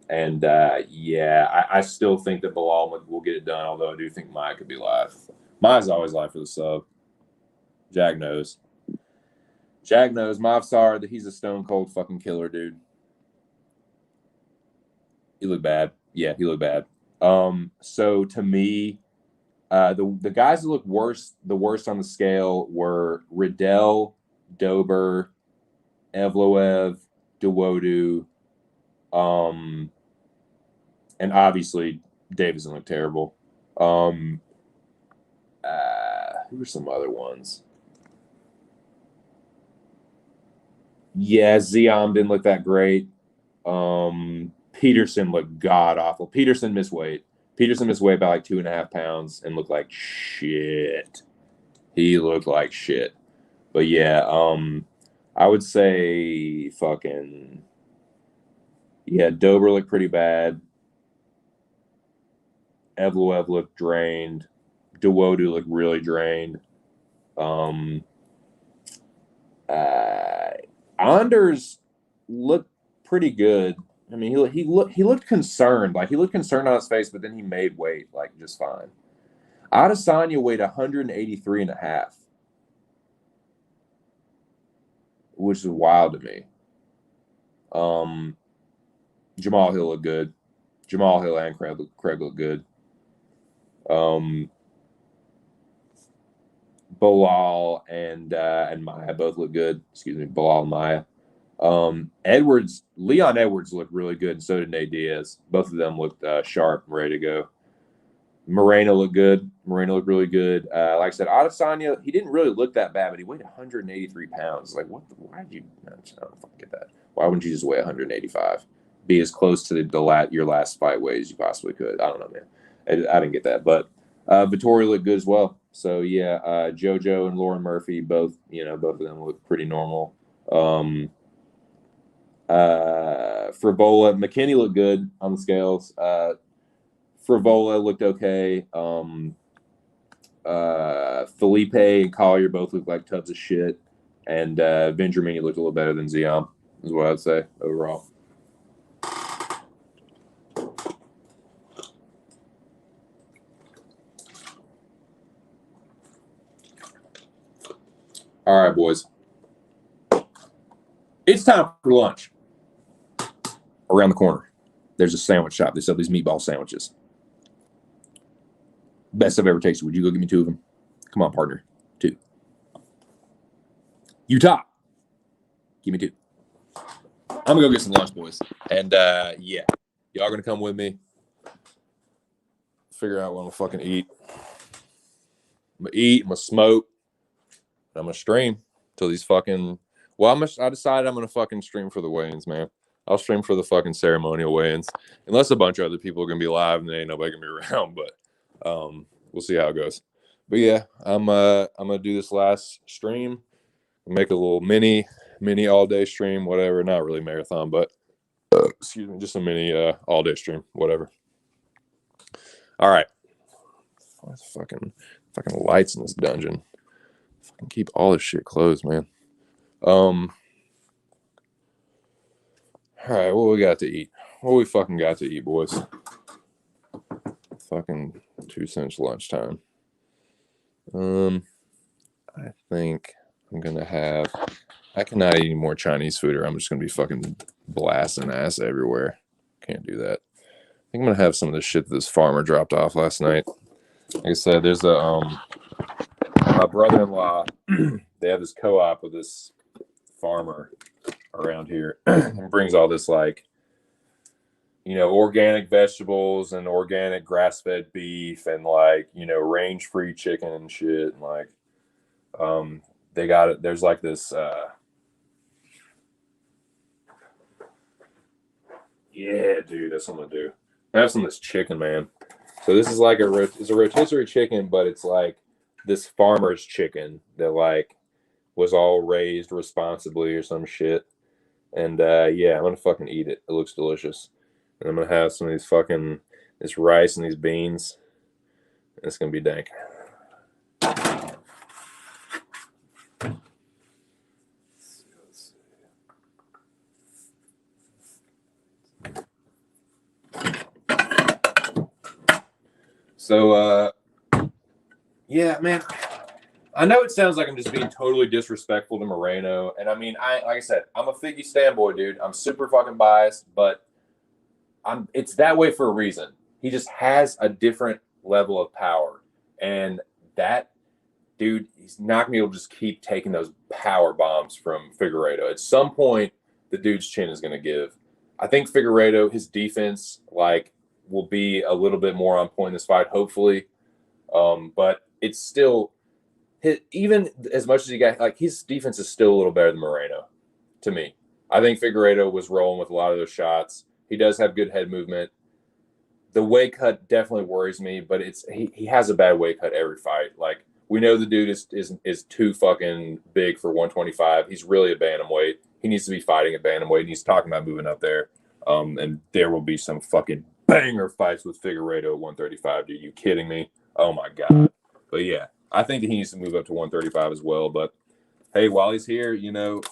And yeah, I still think that Bilal will get it done, although I do think Maya could be live. Maya's always live for the sub. Jag knows. Jag knows. Mavsar, that he's a stone cold fucking killer, dude. He looked bad. Yeah, he looked bad. So to me, the guys that looked the worst on the scale were Riddell, Dober, Evloev, Dawodu, and obviously Davison looked terrible. Who are some other ones? Yeah, Zion didn't look that great. Peterson looked god awful. Peterson missed weight. Peterson missed weight by like 2.5 pounds and looked like shit. He looked like shit. But yeah, I would say fucking yeah, Dober looked pretty bad. Evloev looked drained. Dawodu looked really drained. Anders looked pretty good. I mean, he looked concerned. Like, he looked concerned on his face, but then he made weight, like, just fine. Adesanya weighed 183 and a half, which is wild to me. Jamal Hill looked good. Jamal Hill and Craig looked good. Bilal and Maya both look good. Excuse me, Bilal and Maya. Leon Edwards looked really good, and so did Nate Diaz. Both of them looked sharp and ready to go. Moreno looked good. Moreno looked really good. Like I said, Adesanya, he didn't really look that bad, but he weighed 183 pounds. Like, why did you? I don't fucking get that. Why wouldn't you just weigh 185? Be as close to your last fight weight as you possibly could. I don't know, man. I didn't get that, but Vittori looked good as well. So yeah, JoJo and Lauren Murphy both of them look pretty normal. Frevola, McKinney looked good on the scales. Frevola looked okay. Felipe and Collier both looked like tubs of shit. And Vendramini looked a little better than Ziam, is what I'd say overall. All right, boys. It's time for lunch. Around the corner, there's a sandwich shop. They sell these meatball sandwiches. Best I've ever tasted. Would you go give me 2 of them? Come on, partner. 2. Utah. Give me 2. I'm going to go get some lunch, boys. And, yeah. Y'all going to come with me. Figure out what I'm going to fucking eat. I'm going to eat. I'm going to smoke. I'm going to stream till these fucking... Well, I decided I'm going to fucking stream for the weigh-ins, man. I'll stream for the fucking ceremonial weigh-ins. Unless a bunch of other people are going to be live and there ain't nobody going to be around. But we'll see how it goes. But yeah, I'm going to do this last stream. Make a little mini all-day stream, whatever. Not really marathon, but excuse me, just a mini all-day stream, whatever. All right. What's fucking lights in this dungeon? Fucking keep all this shit closed, man. All right, what we got to eat? What we fucking got to eat, boys? Fucking 2 cents lunchtime. I think I'm gonna have... I cannot eat any more Chinese food or I'm just gonna be fucking blasting ass everywhere. Can't do that. I think I'm gonna have some of this shit that this farmer dropped off last night. Like I said, there's my brother-in-law, they have this co-op with this farmer around here and brings all this, like, organic vegetables and organic grass-fed beef and, like, range-free chicken and shit. And, like, they got it. There's like this, yeah, dude, that's what I'm gonna do. I have some of this chicken, man. So this is like it's a rotisserie chicken, but it's like this farmer's chicken that, like, was all raised responsibly or some shit. And yeah, I'm gonna fucking eat it. It looks delicious. And I'm gonna have some of this rice and these beans. It's gonna be dank. So yeah, man. I know it sounds like I'm just being totally disrespectful to Moreno. And I mean, like I said, I'm a Figgy standboy, dude. I'm super fucking biased, but it's that way for a reason. He just has a different level of power. And that dude, he's not going to be able to just keep taking those power bombs from Figueiredo. At some point, the dude's chin is going to give. I think Figueiredo, his defense, like, will be a little bit more on point in this fight, hopefully. But it's still... even as much as he got, like, his defense is still a little better than Moreno, to me. I think Figueiredo was rolling with a lot of those shots. He does have good head movement. The weight cut definitely worries me, but he has a bad weight cut every fight. Like, we know the dude is too fucking big for 125. He's really a bantamweight. He needs to be fighting at bantamweight, and he's talking about moving up there. And there will be some fucking banger fights with Figueiredo at 135. Dude, you kidding me? Oh my god. But yeah. I think that he needs to move up to 135 as well, but hey, while he's here, you know,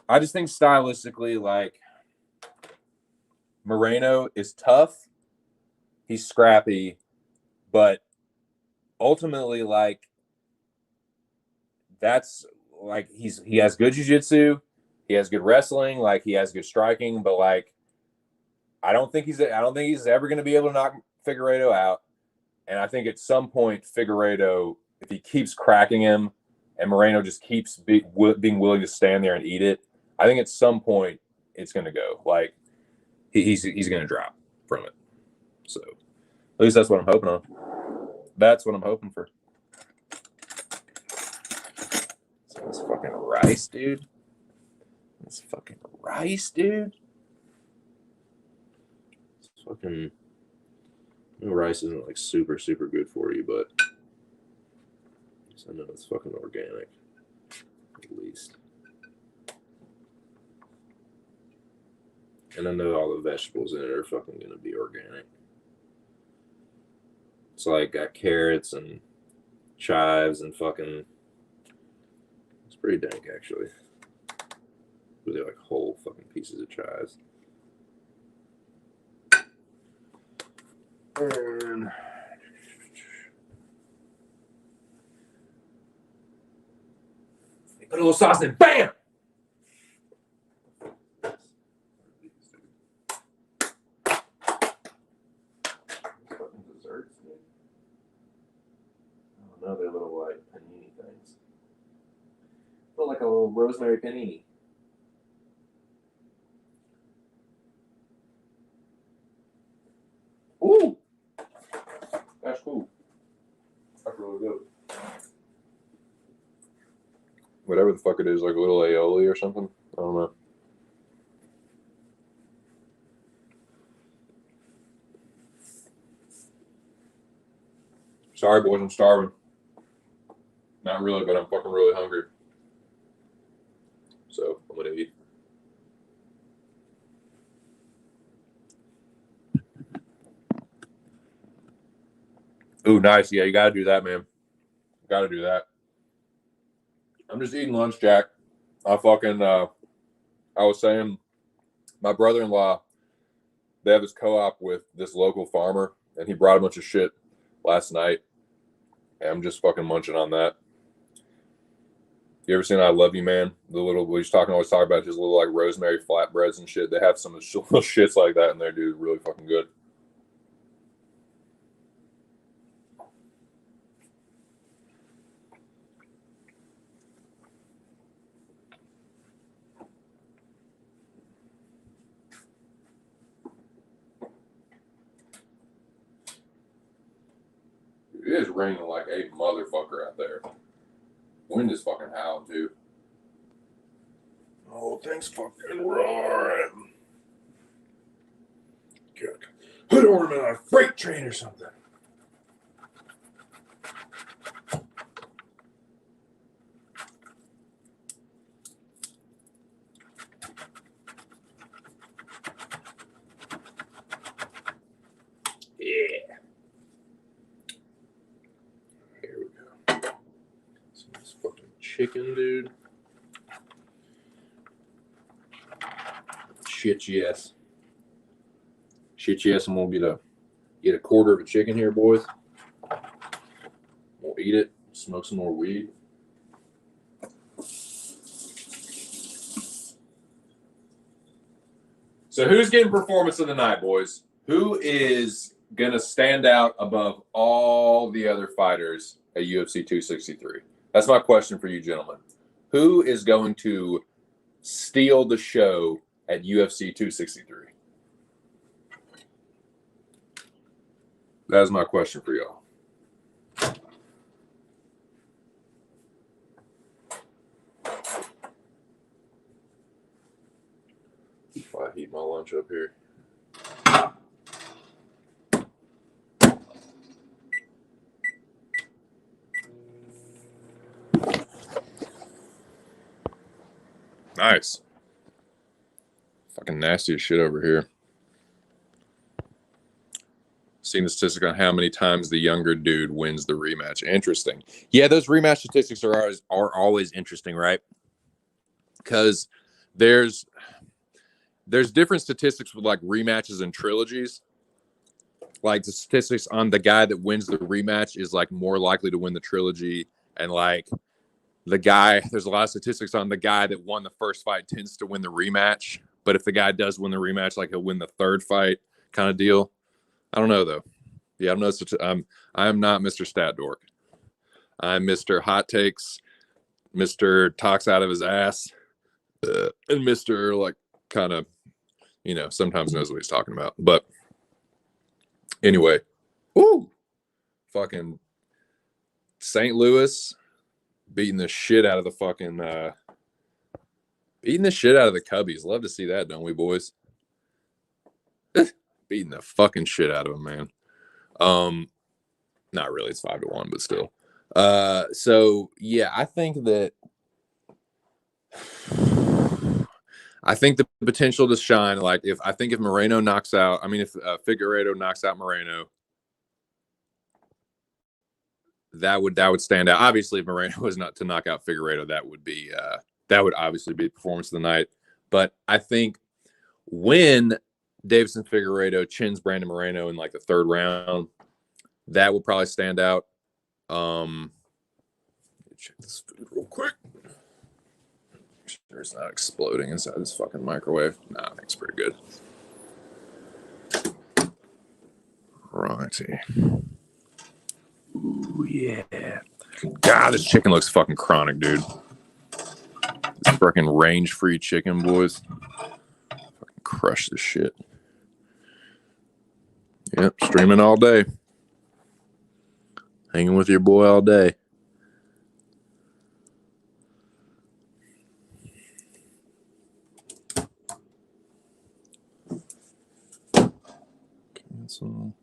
I just think stylistically, like, Moreno is tough. He's scrappy, but ultimately, like, that's like he has good jiu-jitsu, he has good wrestling, like he has good striking, but like I don't think he's ever going to be able to knock Figueiredo out. And I think at some point Figueiredo, if he keeps cracking him and Moreno just keeps being willing to stand there and eat it, I think at some point it's going to go. Like he's going to drop from it. So at least that's what I'm hoping on. That's what I'm hoping for. So this fucking rice, dude. This fucking rice, dude. It's fucking. No, rice isn't like super good for you, but I know it's fucking organic, at least. And I know all the vegetables in it are fucking gonna be organic. It's like got carrots and chives and fucking. It's pretty dank actually. Really like whole fucking pieces of chives. And put a little sauce in, bam! Fucking desserts, dude. Oh no, they're little like panini things. Feel like a little rosemary panini. Ooh, that's cool. That's really good. Whatever the fuck it is, like a little aioli or something. I don't know. Sorry, boys, I'm starving. Not really, but I'm fucking really hungry. So I'm gonna eat. Ooh, nice. Yeah, you gotta do that, man. Gotta do that. I'm just eating lunch, Jack. I was saying, my brother-in-law, they have this co-op with this local farmer, and he brought a bunch of shit last night. And I'm just fucking munching on that. You ever seen I Love You, Man? The little, we always talk about his little like rosemary flatbreads and shit. They have some little shits like that in there, dude. Really fucking good. It is raining like a motherfucker out there. Wind is fucking howling too. Oh, thing's fucking roaring. Good. Put ornament on a freight train or something. Yeah. Here we go. Some of this fucking chicken, dude. Shit, yes. Shit, yes, and we'll get a quarter of a chicken here, boys. We'll eat it, smoke some more weed. So who's getting performance of the night, boys? Who is going to stand out above all the other fighters at UFC 263? That's my question for you, gentlemen. Who is going to steal the show at UFC 263? That is my question for y'all. If I heat my lunch up here. Nice. Fucking nasty as shit over here. seen the statistic on how many times the younger dude wins the rematch. Interesting. Yeah, those rematch statistics are always interesting, right? Because there's different statistics with like rematches and trilogies. Like the statistics on the guy that wins the rematch is like more likely to win the trilogy, and like there's a lot of statistics on the guy that won the first fight tends to win the rematch. But if the guy does win the rematch, like he'll win the third fight kind of deal. I don't know though. Yeah, I'm not Mr. Stat Dork. I'm Mr. Hot Takes, Mr. Talks out of his ass, and Mr. like kind of, sometimes knows what he's talking about. But anyway, fucking St. Louis beating the shit out of the Cubbies. Love to see that, don't we, boys? Beating the fucking shit out of them, man. Not really. It's 5-1, but still. So yeah, I think the potential to shine, like if Moreno knocks out, if Figueiredo knocks out Moreno, that would stand out. Obviously, if Moreno was not to knock out Figueiredo, that would obviously be the performance of the night. But I think when Davison Figueiredo chins Brandon Moreno in like the third round, that will probably stand out. Check this food real quick. Make sure it's not exploding inside this fucking microwave. Nah, I think it's pretty good. Righty. Ooh, yeah. God, this chicken looks fucking chronic, dude. This fucking range-free chicken, boys. Fucking crush this shit. Yep, streaming all day. Hanging with your boy all day. Cancel.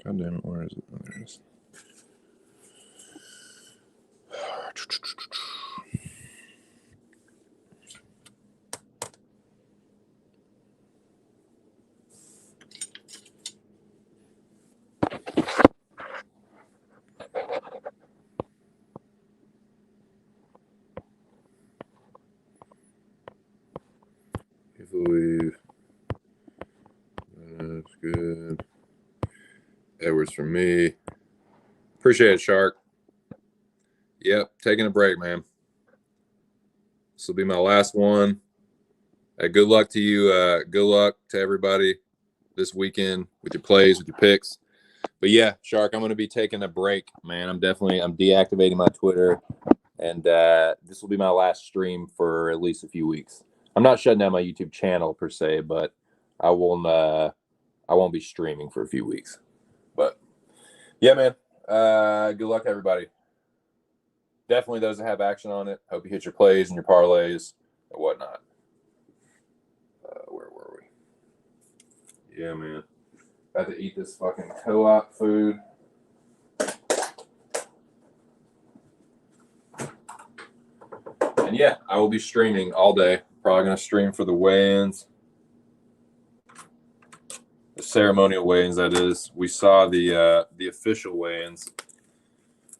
God damn it, where is it? Oh, there it is. That's good. Edwards for me. Appreciate it, Shark. Yep, taking a break, man. This will be my last one. Good luck to you. Good luck to everybody this weekend with your plays, with your picks. But yeah, Shark, I'm going to be taking a break, man. I'm deactivating my Twitter, and this will be my last stream for at least a few weeks. I'm not shutting down my YouTube channel per se, but I won't be streaming for a few weeks. But yeah, man. Good luck, everybody. Definitely those that have action on it. Hope you hit your plays and your parlays and whatnot. Where were we? Yeah, man. About to eat this fucking co-op food. And yeah, I will be streaming all day. Probably going to stream for the weigh-ins. The ceremonial weigh-ins, that is. We saw the official weigh-ins.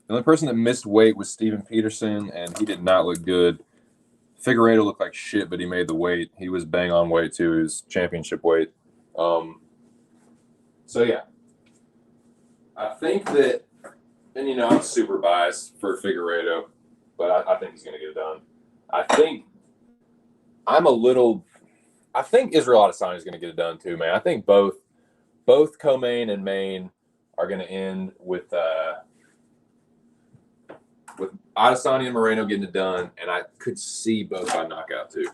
The only person that missed weight was Steven Peterson, and he did not look good. Figueiredo looked like shit, but he made the weight. He was bang on weight too. His championship weight. So yeah, I think that, and I'm super biased for Figueiredo, but I think he's going to get it done. I think Israel Adesanya is going to get it done too, man. I think both co-main and main are going to end with Adesanya and Moreno getting it done, and I could see both by knockout too.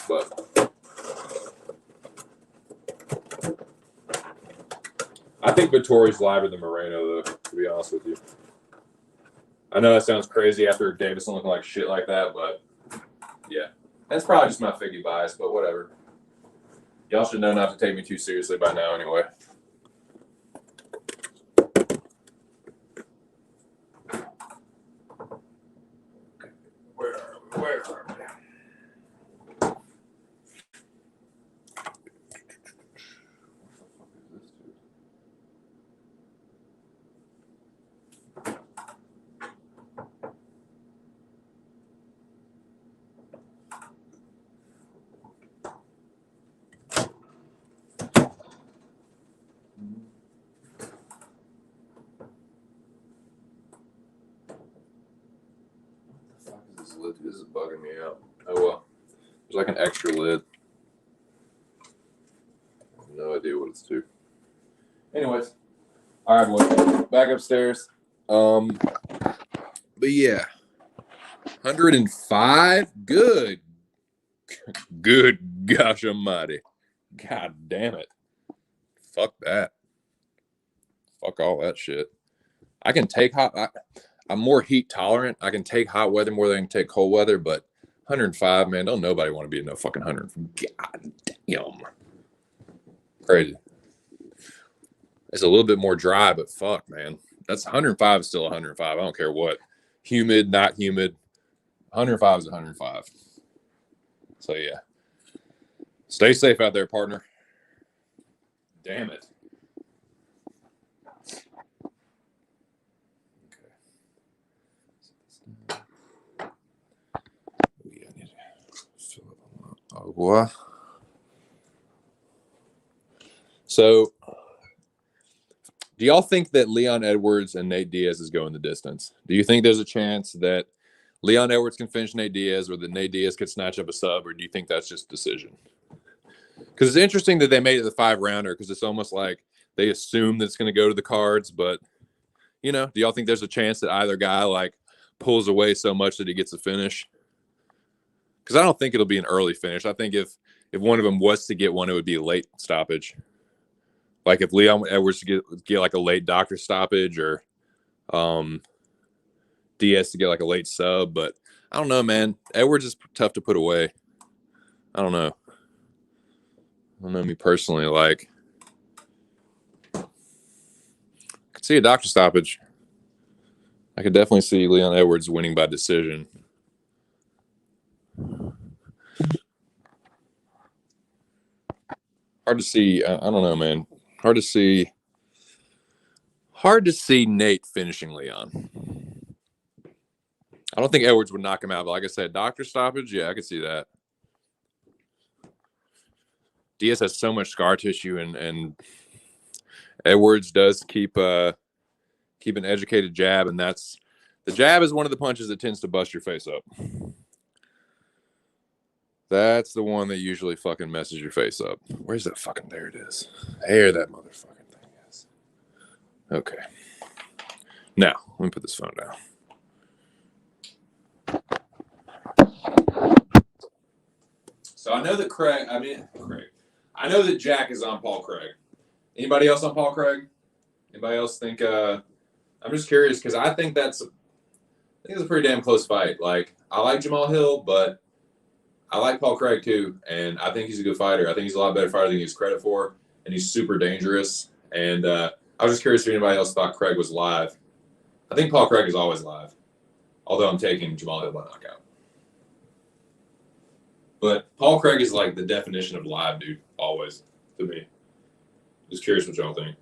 But I think Vettori's liver than Moreno, though, to be honest with you. I know that sounds crazy after Davison looking like shit like that, but yeah. That's probably just my figgy bias, but whatever. Y'all should know not to take me too seriously by now anyway. Where are we? This is bugging me out. Oh well. There's like an extra lid. I have no idea what it's to. Anyways. Alright, boys. Back upstairs. But yeah. 105? Good gosh almighty. God damn it. Fuck that. Fuck all that shit. I can take I'm more heat tolerant. I can take hot weather more than I can take cold weather, but 105, man, don't nobody want to be in no fucking 100. God damn. Crazy. It's a little bit more dry, but fuck, man. That's 105 is still 105. I don't care what. Humid, not humid. 105 is 105. So yeah. Stay safe out there, partner. Damn it. What? So, do y'all think that Leon Edwards and Nate Diaz is going the distance? Do you think there's a chance that Leon Edwards can finish Nate Diaz, or that Nate Diaz could snatch up a sub, or do you think that's just decision? Because it's interesting that they made it the 5-rounder, because it's almost like they assume that it's going to go to the cards, but, you know, do y'all think there's a chance that either guy, like, pulls away so much that he gets a finish? Because I don't think it'll be an early finish. I think if one of them was to get one, it would be a late stoppage. Like if Leon Edwards to get like a late doctor stoppage, or Diaz to get like a late sub. But I don't know, man. Edwards is tough to put away. I don't know. I don't know, me personally. Like, I could see a doctor stoppage. I could definitely see Leon Edwards winning by decision. Hard to see. I don't know, man. Hard to see Nate finishing Leon. I don't think Edwards would knock him out, but like I said, doctor stoppage, yeah, I could see that. Diaz has so much scar tissue, and Edwards does keep an educated jab, and the jab is one of the punches that tends to bust your face up. That's the one that usually fucking messes your face up. Where's that fucking? There it is. There that motherfucking thing is. Okay. Now, let me put this phone down. So I know that Craig. I know that Jack is on Paul Craig. Anybody else on Paul Craig? Anybody else think? I'm just curious because I think it's a pretty damn close fight. Like, I like Jamal Hill, but I like Paul Craig too, and I think he's a good fighter. I think he's a lot better fighter than he gets credit for, and he's super dangerous. And I was just curious if anybody else thought Craig was live. I think Paul Craig is always live, although I'm taking Jamal Hill by knockout. But Paul Craig is like the definition of live, dude, always, to me. Just curious what y'all think.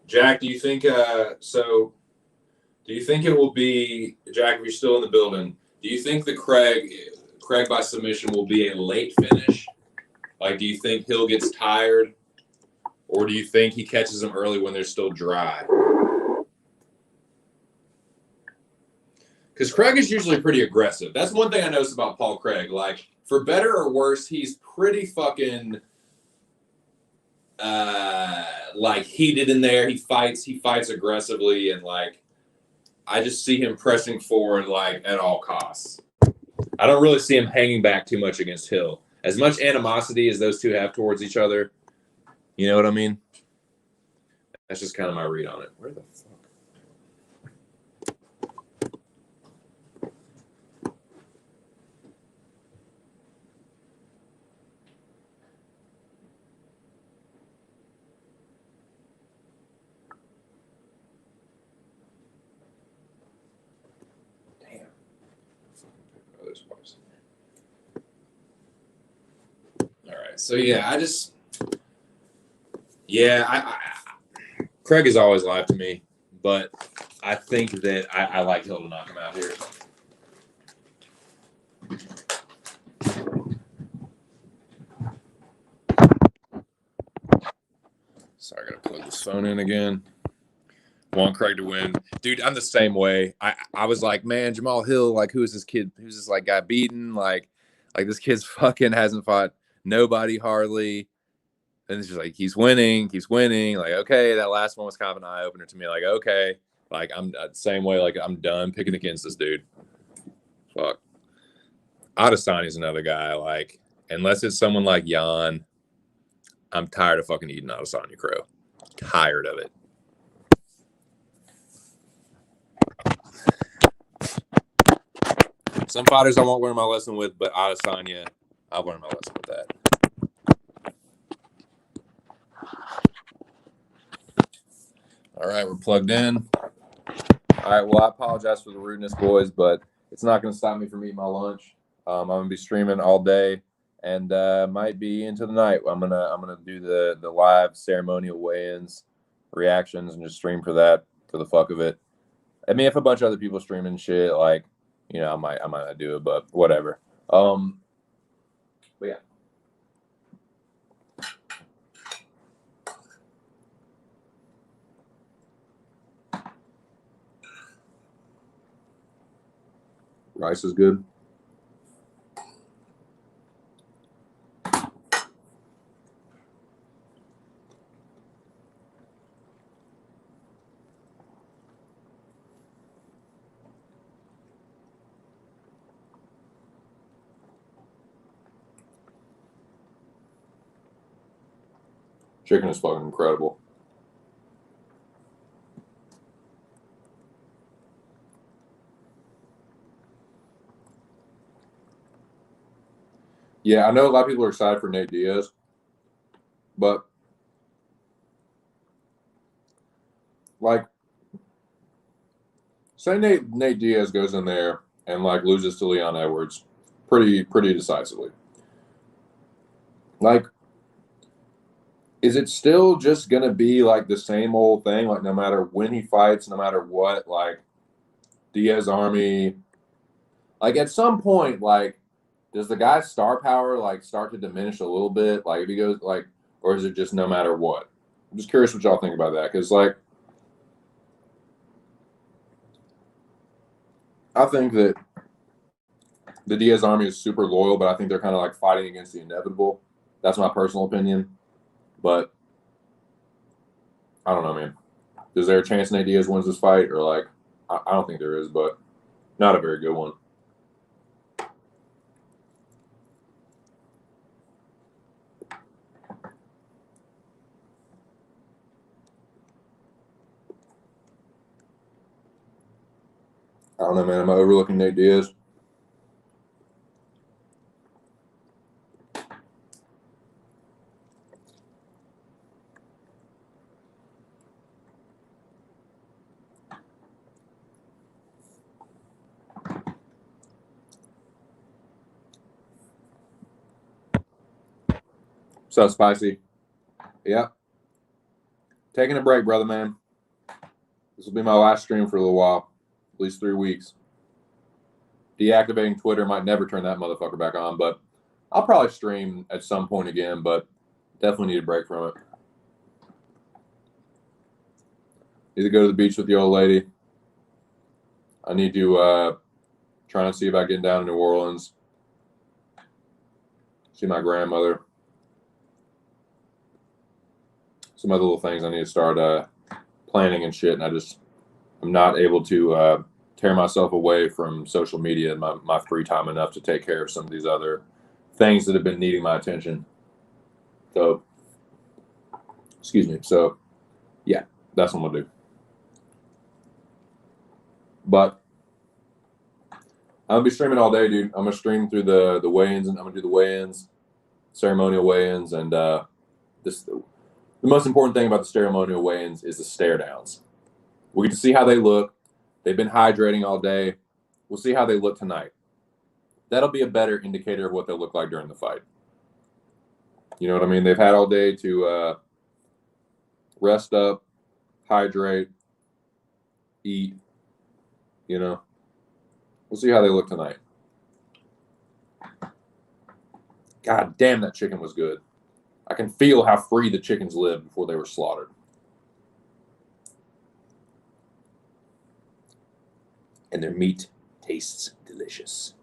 Jack, do you think do you think it will be, Jack, if you're still in the building, do you think the Craig by submission will be a late finish? Like, do you think Hill gets tired? Or do you think he catches him early when they're still dry? Because Craig is usually pretty aggressive. That's one thing I noticed about Paul Craig. Like, for better or worse, he's pretty fucking like heated in there. He fights aggressively, and like I just see him pressing forward like at all costs. I don't really see him hanging back too much against Hill. As much animosity as those two have towards each other, you know what I mean? That's just kind of my read on it. Where the fuck? So Craig is always live to me, but I think that I like Hill to knock him out here. Sorry, I gotta plug this phone in again. Want Craig to win. Dude, I'm the same way. I was like, man, Jamal Hill, like, who is this kid? Who's this like guy beaten? Like this kid's fucking hasn't fought nobody hardly. And it's just like keeps winning. Like, okay, that last one was kind of an eye opener to me. Like, okay, like I'm the same way. Like, I'm done picking against this dude. Fuck. Adesanya is another guy. Like, unless it's someone like Jan, I'm tired of fucking eating Adesanya crow. Tired of it. Some fighters I won't learn my lesson with, but Adesanya, I'll learn my lesson with that. All right, we're plugged in. All right, well, I apologize for the rudeness, boys, but it's not going to stop me from eating my lunch. I'm going to be streaming all day and might be into the night. I'm gonna do the live ceremonial weigh-ins, reactions, and just stream for that for the fuck of it. I mean, if a bunch of other people streaming shit, like, you know, I might not do it, but whatever. But yeah. Rice is good. Chicken is fucking incredible. Yeah, I know a lot of people are excited for Nate Diaz, but like, say Nate Diaz goes in there and like loses to Leon Edwards pretty decisively. Like, is it still just gonna be like the same old thing? Like, no matter when he fights, no matter what, like Diaz Army, like at some point, like, does the guy's star power like start to diminish a little bit? Like, if he goes like, or is it just no matter what? I'm just curious what y'all think about that, because like, I think that the Diaz Army is super loyal, but I think they're kind of like fighting against the inevitable. That's my personal opinion. But I don't know, man. Is there a chance Nate Diaz wins this fight? Or like, I don't think there is, but not a very good one. I don't know, man. Am I overlooking Nate Diaz? So spicy. Yeah. Taking a break, brother, man. This will be my last stream for a little while. At least 3 weeks. Deactivating Twitter might never turn that motherfucker back on, but I'll probably stream at some point again, but definitely need a break from it. Need to go to the beach with the old lady. I need to try and see about getting down to New Orleans. See my grandmother. Some other little things I need to start planning and shit, and I'm not able to tear myself away from social media and my free time enough to take care of some of these other things that have been needing my attention. So, excuse me. So, yeah, that's what I'm gonna do. But I'm gonna be streaming all day, dude. I'm gonna stream through the weigh-ins, and I'm gonna do the weigh-ins, ceremonial weigh-ins, and the most important thing about the ceremonial weigh-ins is the stare downs. We get to see how they look. They've been hydrating all day. We'll see how they look tonight. That'll be a better indicator of what they'll look like during the fight. You know what I mean? They've had all day to rest up, hydrate, eat. You know, we'll see how they look tonight. God damn, that chicken was good. I can feel how free the chickens lived before they were slaughtered. And their meat tastes delicious.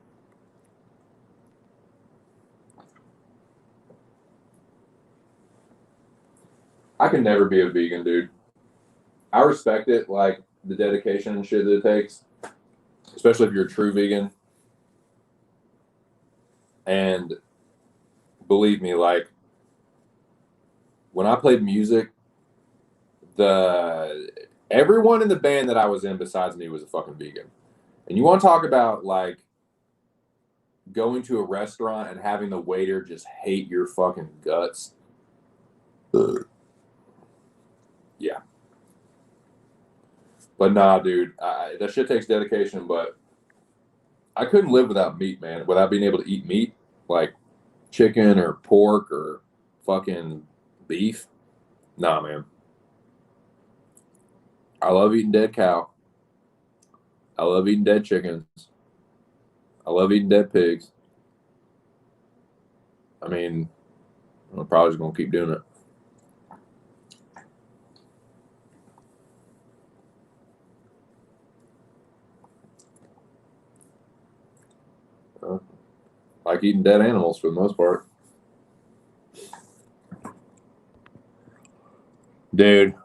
I can never be a vegan, dude. I respect it, like the dedication and shit that it takes, especially if you're a true vegan. And believe me, like when I played music, everyone in the band that I was in besides me was a fucking vegan. And you want to talk about like going to a restaurant and having the waiter just hate your fucking guts. Yeah. But nah, dude, that shit takes dedication, but I couldn't live without meat, man, without being able to eat meat, like chicken or pork or fucking beef. Nah, man. I love eating dead cow. I love eating dead chickens. I love eating dead pigs. I mean, I'm probably just going to keep doing it. Like eating dead animals for the most part. Dude,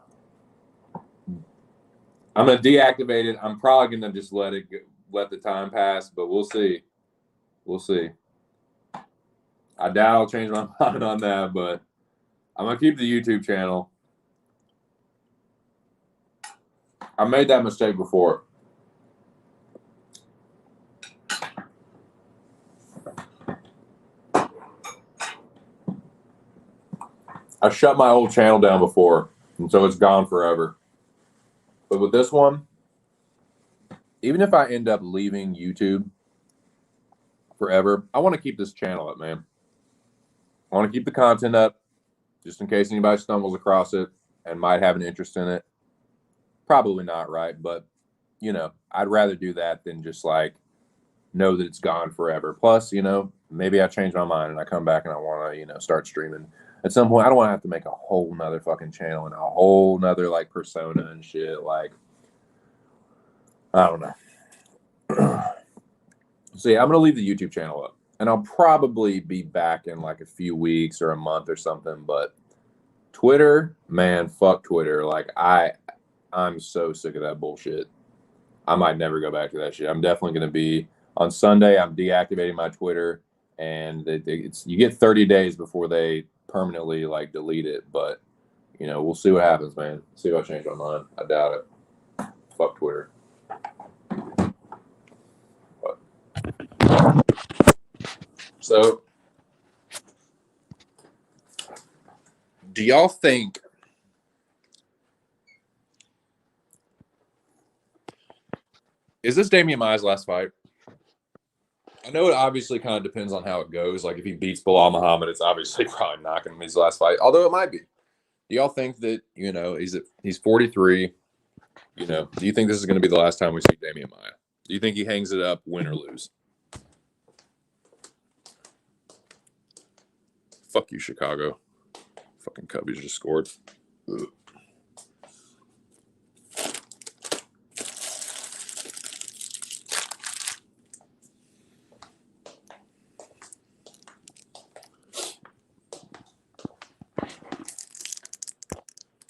I'm going to deactivate it. I'm probably going to just let the time pass, but we'll see. We'll see. I doubt I'll change my mind on that, but I'm going to keep the YouTube channel. I made that mistake before. I shut my old channel down before, and so it's gone forever. But with this one, even if I end up leaving YouTube forever, I want to keep this channel up, man. I want to keep the content up just in case anybody stumbles across it and might have an interest in it. Probably not, right? But, you know, I'd rather do that than just like know that it's gone forever. Plus, you know, maybe I change my mind and I come back and I want to, you know, start streaming. At some point, I don't want to have to make a whole nother fucking channel and a whole nother like persona and shit. Like, I don't know. So yeah, I'm gonna leave the YouTube channel up, and I'll probably be back in like a few weeks or a month or something. But Twitter, man, fuck Twitter. Like I'm so sick of that bullshit. I might never go back to that shit. I'm definitely gonna be on Sunday. I'm deactivating my Twitter, and you get 30 days before they permanently like delete it. But you know, we'll see what happens, man. See if I change my mind. I doubt it. Fuck Twitter. So, do y'all think is this Damian Maia's last fight? I know it obviously kind of depends on how it goes. Like if he beats Bilal Muhammad, it's obviously probably not going to be his last fight. Although it might be. Do y'all think that he's 43? You know, do you think this is going to be the last time we see Damian Maia? Do you think he hangs it up, win or lose? Fuck you, Chicago. Fucking Cubbies just scored. Ugh.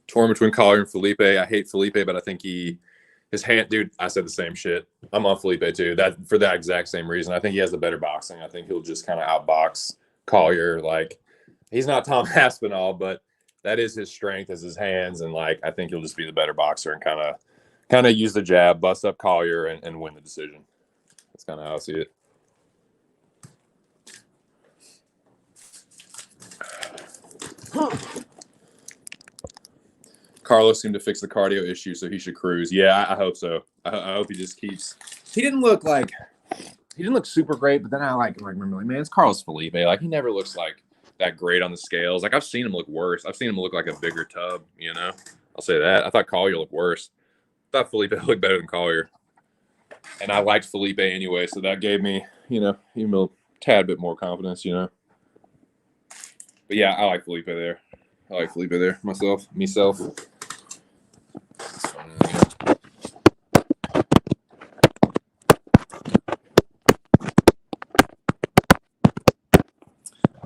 Torn between Collier and Felipe. I hate Felipe, but I think his hand, dude. I said the same shit. I'm on Felipe too. That for that exact same reason. I think he has the better boxing. I think he'll just kind of outbox Collier. Like he's not Tom Aspinall, but that is his strength, is his hands, and like I think he'll just be the better boxer and kind of use the jab, bust up Collier, and win the decision. That's kind of how I see it. Carlos seemed to fix the cardio issue, so he should cruise. Yeah, I hope so. I hope he just keeps. He didn't look super great, but then I remember like, man, it's Carlos Felipe. Like he never looks like that great on the scales. Like I've seen him look worse. I've seen him look like a bigger tub. You know, I'll say that. I thought Collier looked worse. I thought Felipe looked better than Collier, and I liked Felipe anyway, so that gave me, you know, even a tad bit more confidence. You know, but yeah, I like Felipe there. I like Felipe there myself.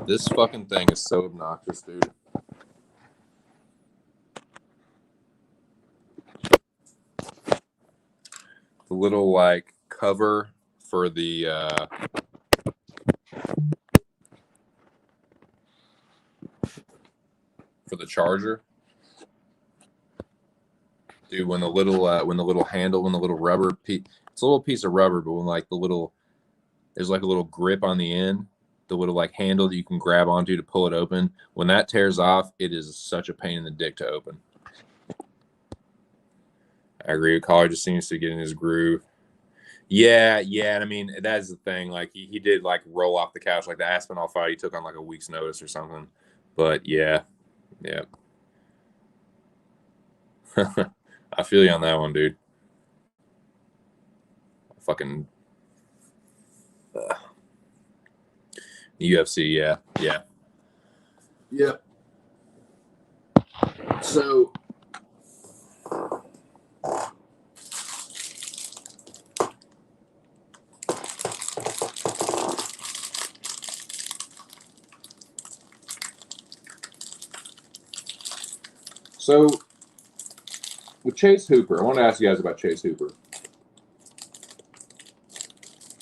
This fucking thing is so obnoxious, dude. The little like cover for the charger, dude. When the little handle, when the little rubber piece, it's a little piece of rubber, but when like there's like a little grip on the end, the little like handle that you can grab onto to pull it open. When that tears off, it is such a pain in the dick to open. I agree with Collier, just seems to get in his groove. Yeah. I mean, that's the thing. Like he did like roll off the couch, like the Aspinall fight he took on like a week's notice or something. But yeah. I feel you on that one, dude. Fucking UFC, yeah. So with Chase Hooper, I want to ask you guys about Chase Hooper.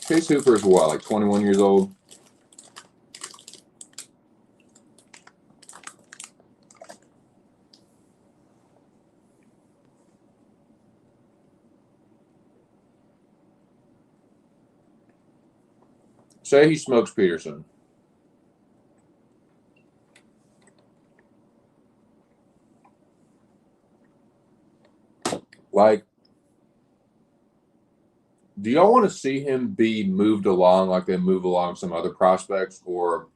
Chase Hooper is what, like 21 years old? Say he smokes Peterson. Like, do y'all want to see him be moved along like they move along some other prospects, or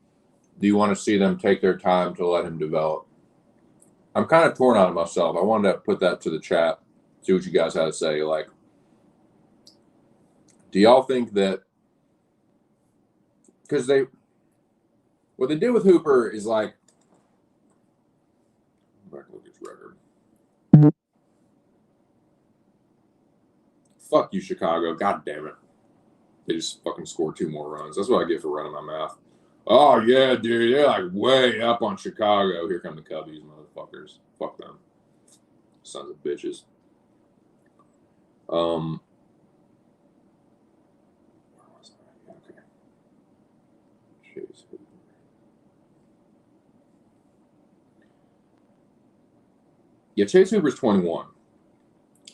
do you want to see them take their time to let him develop? I'm kind of torn on it myself. I wanted to put that to the chat, see what you guys had to say. Like, do y'all think that because what they did with Hooper is like, back look at his record. Fuck you, Chicago. God damn it. They just fucking scored 2 more runs. That's what I get for running my mouth. Oh, yeah, dude. They're like way up on Chicago. Here come the Cubbies, motherfuckers. Fuck them. Sons of bitches. Okay. Chase Hooper. Yeah, Chase Hooper's 21.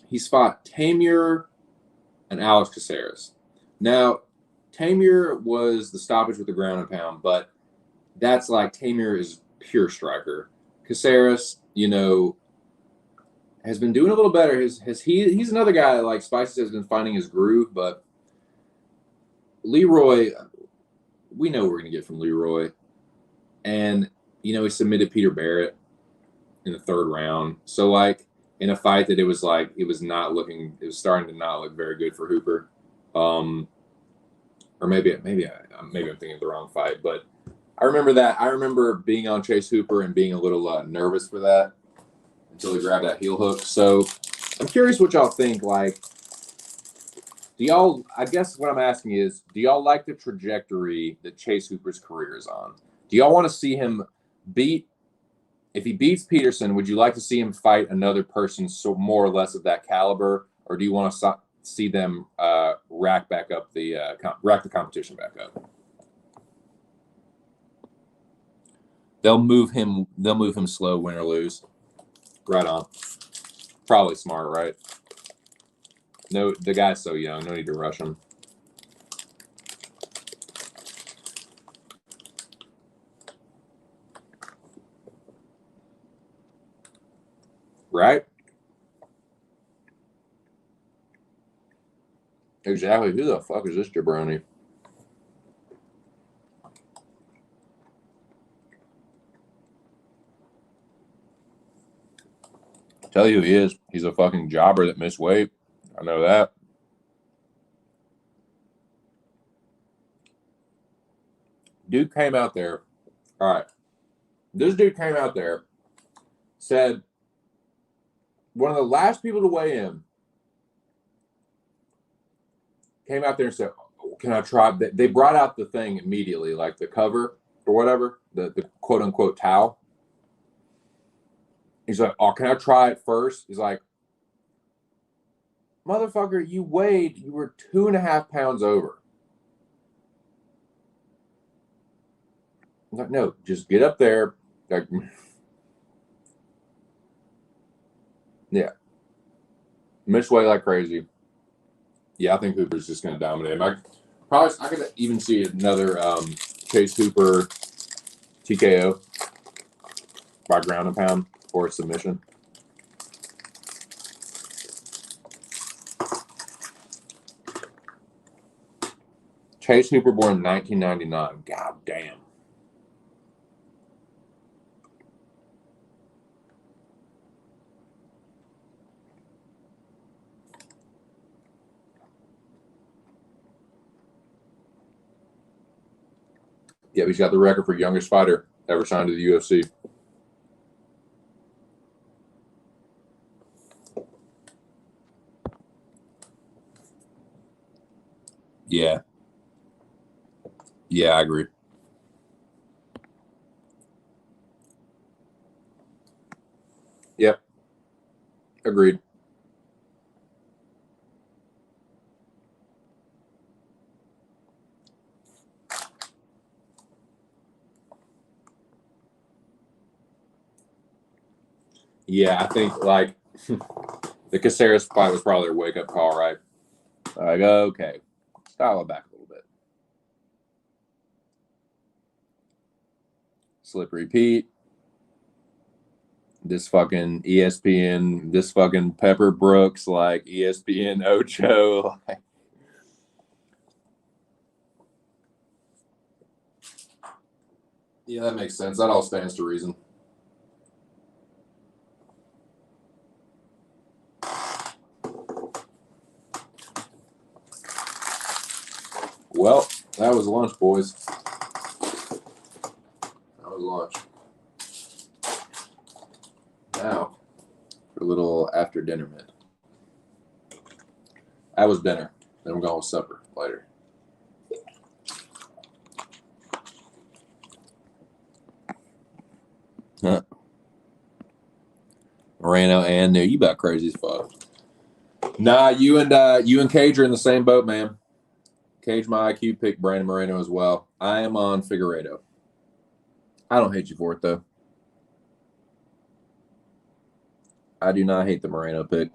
He's fought Tamir and Alex Caceres. Now, Tamir was the stoppage with the ground and pound, but that's like Tamir is pure striker. Caceres, you know, has been doing a little better. He's another guy that, like Spices has been finding his groove, but Leroy, we know what we're gonna get from Leroy. And, you know, he submitted Peter Barrett in the 3rd round. So like in a fight that it was starting to not look very good for Hooper. Or maybe I'm thinking of the wrong fight, but I remember that. I remember being on Chase Hooper and being a little nervous for that until he grabbed that heel hook. So I'm curious what y'all think. Like, I guess what I'm asking is, do y'all like the trajectory that Chase Hooper's career is on? Do y'all want to see him if he beats Peterson, would you like to see him fight another person so more or less of that caliber? Or do you want to see them rack the competition back up? They'll move him slow, win or lose. Right on. Probably smart, right? No, the guy's so young. No need to rush him. Right? Exactly. Who the fuck is this jabroni? Tell you who he is. He's a fucking jobber that missed weight. I know that. Dude came out there. All right. This dude came out there, said one of the last people to weigh in came out there and said, can I try? They brought out the thing immediately, like the cover or whatever, the quote unquote towel. He's like, oh, can I try it first? He's like, motherfucker, you were 2.5 pounds over. I'm like, no, just get up there. Like, yeah. Miss weight like crazy. Yeah, I think Hooper's just going to dominate him. I could even see another Chase Hooper TKO by ground and pound or submission. Chase Hooper born in 1999. God damn. Yeah, he's got the record for youngest fighter ever signed to the UFC. Yeah. Yeah, I agree. Yep. Agreed. Yeah, I think like the Caceres fight was probably a wake-up call, right? Like, okay, dial it back a little bit. Slippery Pete. This fucking ESPN, this fucking Pepper Brooks, like ESPN Ocho. Like, yeah, that makes sense. That all stands to reason. Well, that was lunch, boys. That was lunch. Now, for a little after dinner mint. That was dinner. Then we're going with supper later. Huh. Moreno and there, you about crazy as fuck. Nah, you and Cage are in the same boat, man. Cage, my IQ picked Brandon Moreno as well. I am on Figueiredo. I don't hate you for it though. I do not hate the Moreno pick.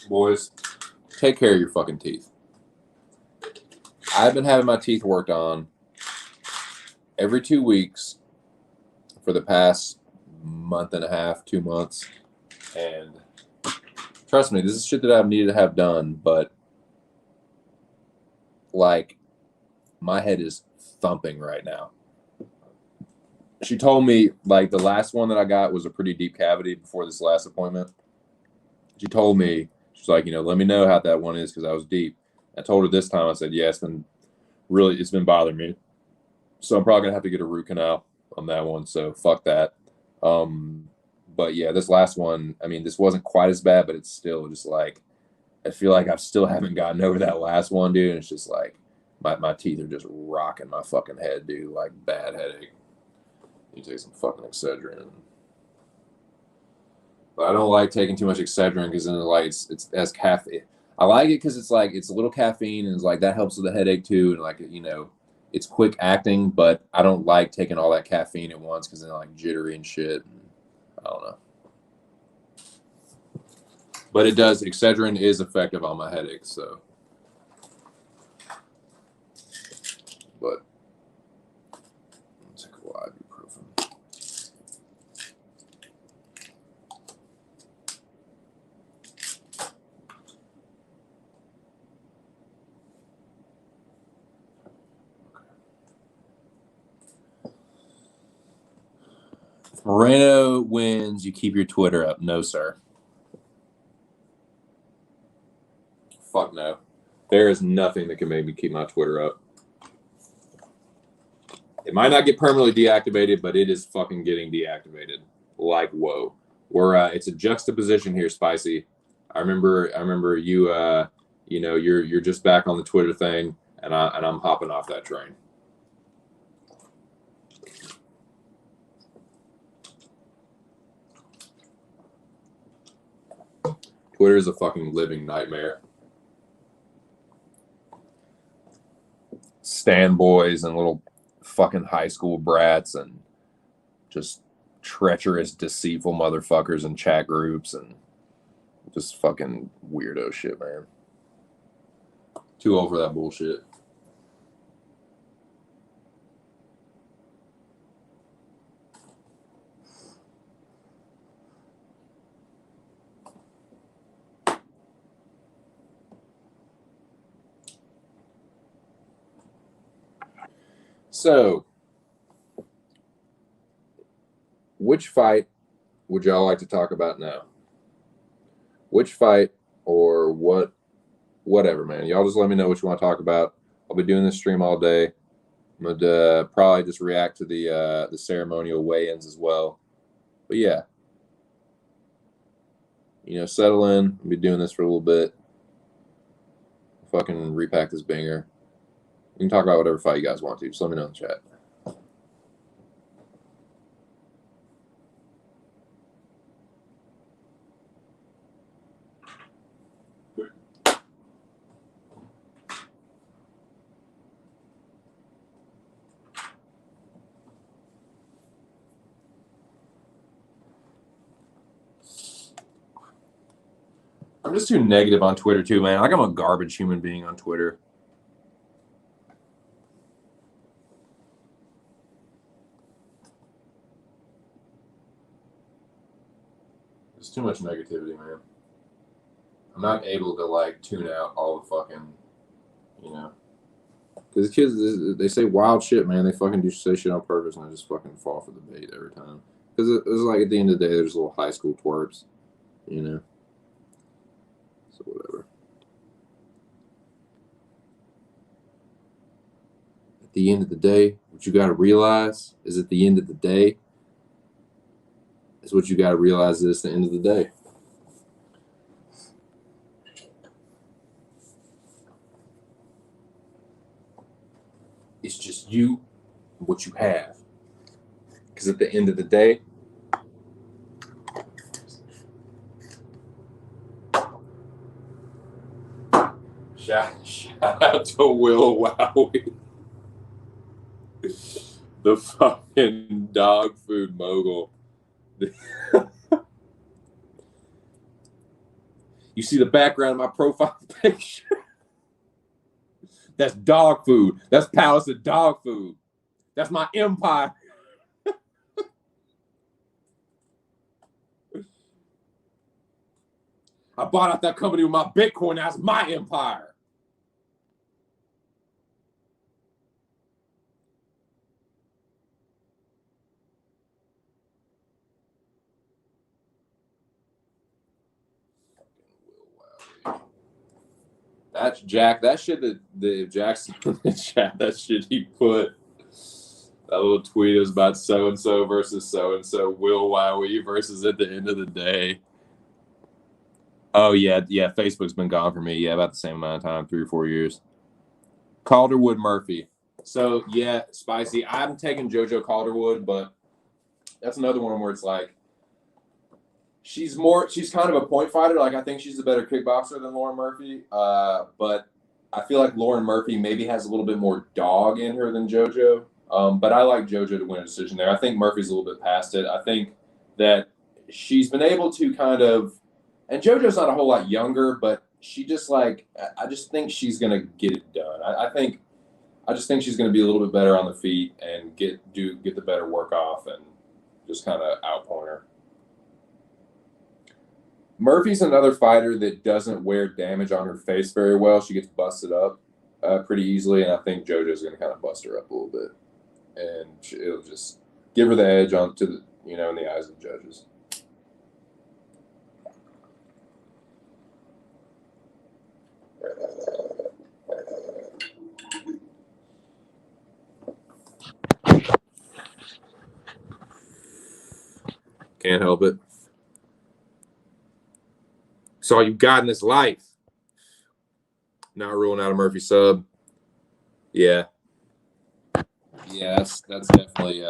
Boys, take care of your fucking teeth. I've been having my teeth worked on every 2 weeks for the past month and a half, 2 months. And trust me, this is shit that I've needed to have done, but like my head is thumping right now. She told me like the last one that I got was a pretty deep cavity before this last appointment. She told me, she's like, let me know how that one is because I was deep. I told her this time, I said, yeah, it's been bothering me. So I'm probably gonna have to get a root canal on that one. So fuck that. But yeah, this last one, I mean, this wasn't quite as bad, but it's still just like, I feel like I still haven't gotten over that last one, dude. And it's just like, my teeth are just rocking my fucking head, dude. Like, bad headache. You take some fucking Excedrin. But I don't like taking too much Excedrin because then like it's as caffeine. I like it because it's like it's a little caffeine and it's like that helps with the headache too, and like it's quick acting, but I don't like taking all that caffeine at once because then I'm like jittery and shit. I don't know. But it does. Excedrin is effective on my headaches, so. But let's take a little ibuprofen. If Moreno wins, you keep your Twitter up. No, sir. Fuck no. There is nothing that can make me keep my Twitter up. It might not get permanently deactivated, but it is fucking getting deactivated. Like, whoa. It's a juxtaposition here, Spicy. I remember you you're just back on the Twitter thing, and I'm hopping off that train. Twitter is a fucking living nightmare. Stan boys and little fucking high school brats and just treacherous, deceitful motherfuckers in chat groups and just fucking weirdo shit, man. Too old for that bullshit. So, which fight would y'all like to talk about now? Which fight or whatever, man. Y'all just let me know what you want to talk about. I'll be doing this stream all day. I'm gonna probably just react to the ceremonial weigh-ins as well. But yeah, settle in. I'll be doing this for a little bit. Fucking repack this banger. You can talk about whatever fight you guys want to. Just let me know in the chat. I'm just too negative on Twitter too, man. Like I'm a garbage human being on Twitter. There's too much negativity, man. I'm not able to like tune out all the fucking, because the kids, they say wild shit, man. They fucking say shit on purpose, and I just fucking fall for the bait every time. Because it's like at the end of the day, there's little high school twerps, So whatever. At the end of the day, what you got to realize is at the end of the day, is what you got to realize is the end of the day. It's just you and what you have. Because at the end of the day, shout out to Will Wowie, the fucking dog food mogul. You see the background of my profile picture? That's dog food. That's Palace of Dog Food. That's my empire. I bought out that company with my Bitcoin. That's my empire. That's Jack. That shit that Jackson in the chat, that shit he put, that little tweet was about so-and-so versus so-and-so, Will Wowie versus at the end of the day. Oh, yeah. Facebook's been gone for me. Yeah, about the same amount of time, 3 or 4 years. Calderwood Murphy. So, yeah, Spicy. I haven't taken JoJo Calderwood, but that's another one where it's like, she's kind of a point fighter. Like, I think she's a better kickboxer than Lauren Murphy. But I feel like Lauren Murphy maybe has a little bit more dog in her than JoJo. But I like JoJo to win a decision there. I think Murphy's a little bit past it. I think that she's been able to kind of, and JoJo's not a whole lot younger, but she just like, I just think she's gonna get it done. I just think she's gonna be a little bit better on the feet and get the better work off and just kind of outpoint her. Murphy's another fighter that doesn't wear damage on her face very well. She gets busted up pretty easily, and I think JoJo's going to kind of bust her up a little bit, and it'll just give her the edge on to the in the eyes of the judges. Can't help it. It's all you got in this life. Not ruling out a Murphy sub. Yeah. Yeah, that's definitely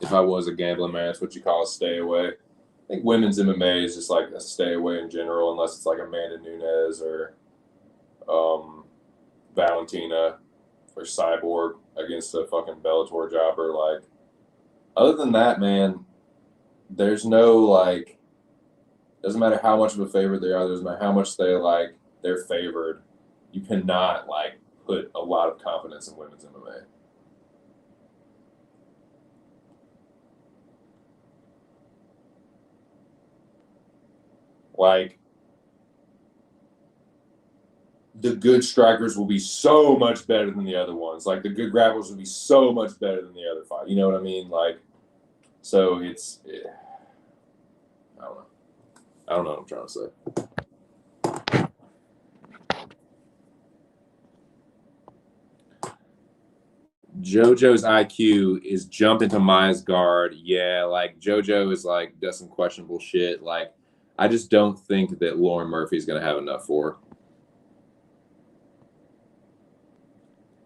if I was a gambling man, it's what you call a stay away. I think women's MMA is just like a stay away in general, unless it's like Amanda Nunes or Valentina or Cyborg against a fucking Bellator jobber. Like, other than that, man, there's no like. Doesn't matter how much of a favorite they are. Doesn't matter how much they're favored. You cannot like put a lot of confidence in women's MMA. Like, the good strikers will be so much better than the other ones. Like, the good grapplers will be so much better than the other fight. You know what I mean? Like, so I don't know. I don't know what I'm trying to say. JoJo's IQ is jump into Maya's guard. Yeah, like JoJo is like does some questionable shit. Like, I just don't think that Lauren Murphy's gonna have enough for her.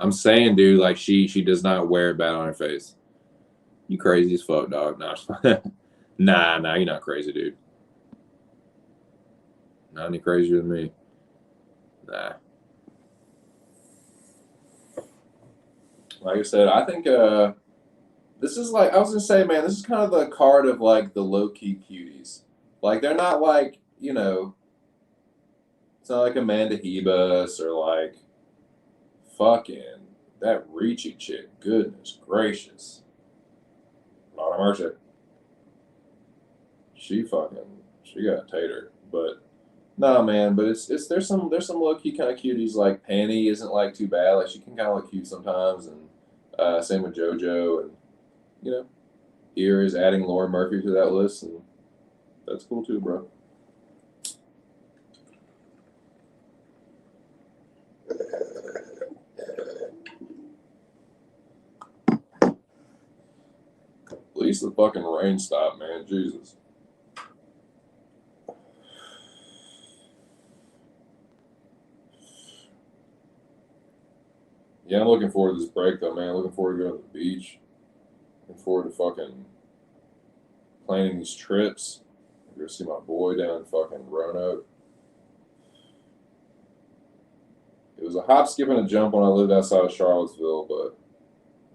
I'm saying, dude, like she does not wear it bad on her face. You crazy as fuck, dog. Nah, you're not crazy, dude. Not any crazier than me. Nah. Like I said, I think this is like, I was gonna say, man, this is kind of the card of like the low key cuties. Like, they're not like, it's not like Amanda Hebus or like fucking that Ricci chick. Goodness gracious. Not a mercy. She got a tater. But no, man, but it's there's some low key kind of cuties. Like, Panny isn't like too bad. Like, she can kind of look cute sometimes, and same with JoJo, and here is adding Lauren Murphy to that list, and that's cool too, bro. At least the fucking rain stopped, man. Jesus. Yeah, I'm looking forward to this break, though, man. Looking forward to going to the beach. Looking forward to fucking planning these trips. I'm going to see my boy down in fucking Roanoke. It was a hop, skip, and a jump when I lived outside of Charlottesville, but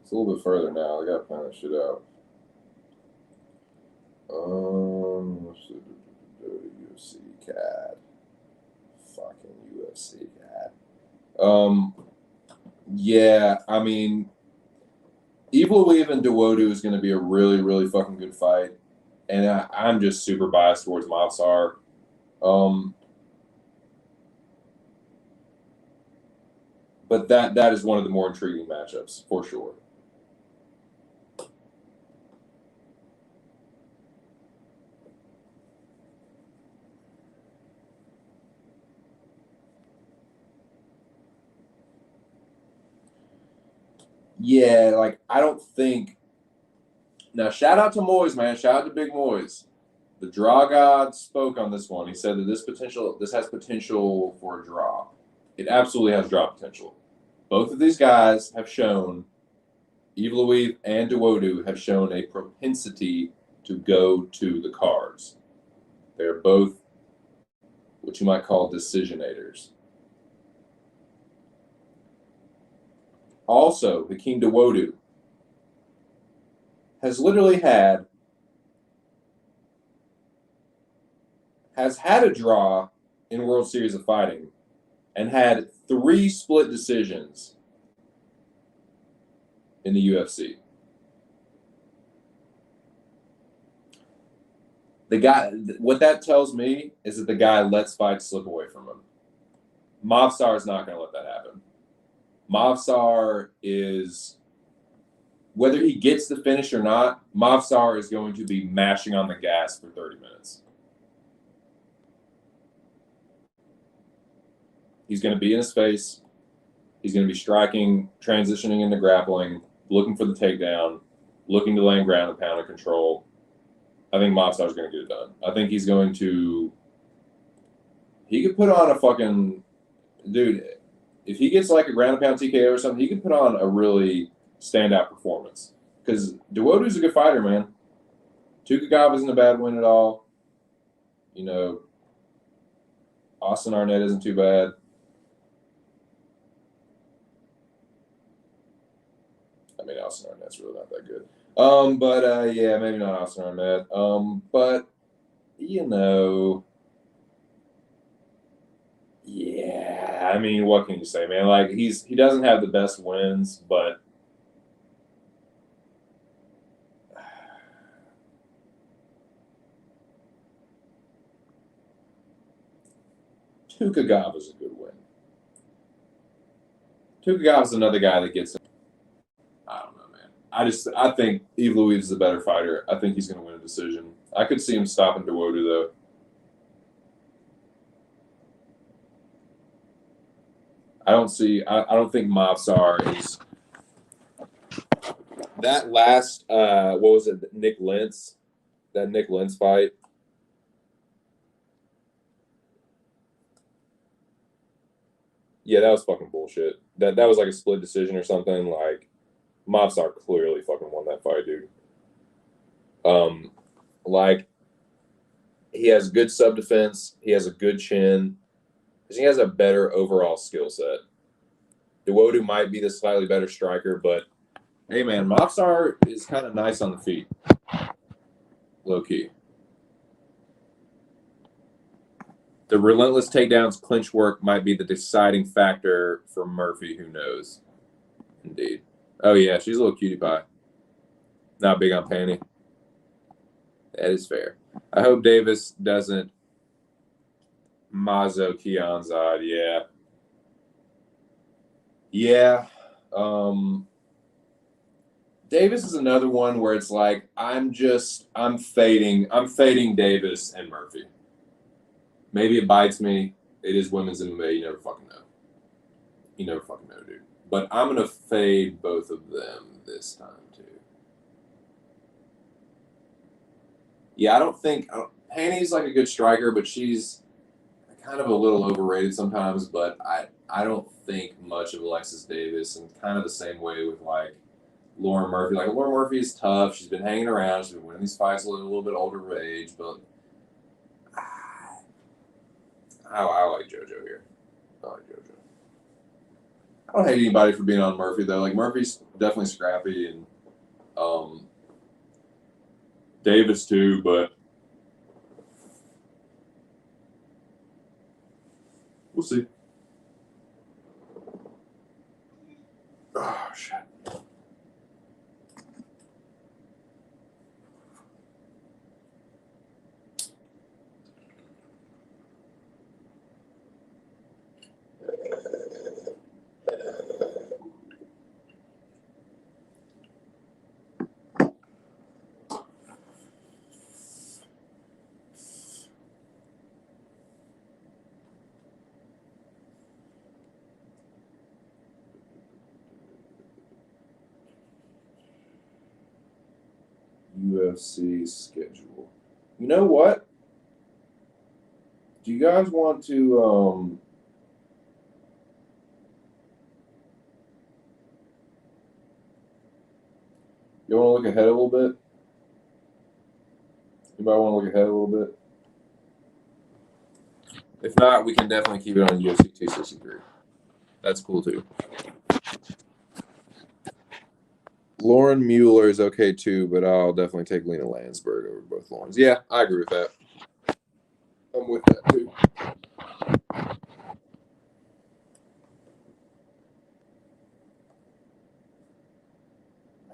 it's a little bit further now. I got to plan that shit out. UFC cat. Fucking UFC cat. Yeah, I mean, Evil Weave and Dawodu is going to be a really, really fucking good fight, and I'm just super biased towards Mavsar. But that is one of the more intriguing matchups for sure. Yeah, like, I don't think. Now, shout out to Moyes, man. Shout out to Big Moyes. The draw god spoke on this one. He said that this has potential for a draw. It absolutely has draw potential. Both of these guys have shown, Evil Weave and Dawodu have shown a propensity to go to the cards. They're both what you might call decisionators. Also, Hakeem Dawodu has literally has had a draw in World Series of Fighting and had 3 split decisions in the UFC. The guy, what that tells me is that the guy lets fights slip away from him. Movsar is not going to let that happen. Movsar is, whether he gets the finish or not, Movsar is going to be mashing on the gas for 30 minutes. He's going to be in his face. He's going to be striking, transitioning into grappling, looking for the takedown, looking to land ground and pound and control. I think Movsar is going to get it done. I think he's going to. He could put on a fucking. Dude, if he gets like a ground and pound TKO or something, he could put on a really standout performance. Because Dawodu's a good fighter, man. Tukagov isn't a bad win at all. You know, Austin Arnett isn't too bad. I mean, Austin Arnett's really not that good. Yeah, maybe not Austin Arnett. But, you know, yeah, I mean, what can you say, man? Like, he doesn't have the best wins, but Tukagov is a good win. Tukagov is another guy that gets. I don't know, man. I think Yves Louis is a better fighter. I think he's going to win a decision. I could see him stopping Dawodu, though. I don't think Movsar is. That last, what was it, Nick Lentz? That Nick Lentz fight. Yeah, that was fucking bullshit. That was like a split decision or something. Like, Movsar clearly fucking won that fight, dude. Like, he has good sub defense. He has a good chin. He has a better overall skill set. Dawodu might be the slightly better striker, but hey, man, Movsar is kind of nice on the feet. Low key. The relentless takedowns, clinch work might be the deciding factor for Murphy. Who knows? Indeed. Oh, yeah, she's a little cutie pie. Not big on panty. That is fair. I hope Davis doesn't Mazo Kianzad. Yeah. Yeah. Davis is another one where it's like I'm fading Davis and Murphy. Maybe it bites me. It is women's MMA. You never fucking know. You never fucking know, dude. But I'm gonna fade both of them this time too. Yeah, I don't think Panty's like a good striker, but she's kind of a little overrated sometimes. But I don't think much of Alexis Davis, and kind of the same way with like Lauren Murphy. Like, Lauren Murphy is tough. She's been hanging around. She's been winning these fights a little bit older of age, but I like JoJo here. I like JoJo. I don't hate anybody for being on Murphy, though. Like, Murphy's definitely scrappy, and Davis, too, but we'll see. Oh, shit. UFC schedule. You know what? Do you guys want to you want to look ahead a little bit? Anybody want to look ahead a little bit? If not, we can definitely keep it on UFC 263. That's cool too. Lauren Mueller is okay too, but I'll definitely take Lena Landsberg over both Laurens. Yeah, I agree with that. I'm with that too.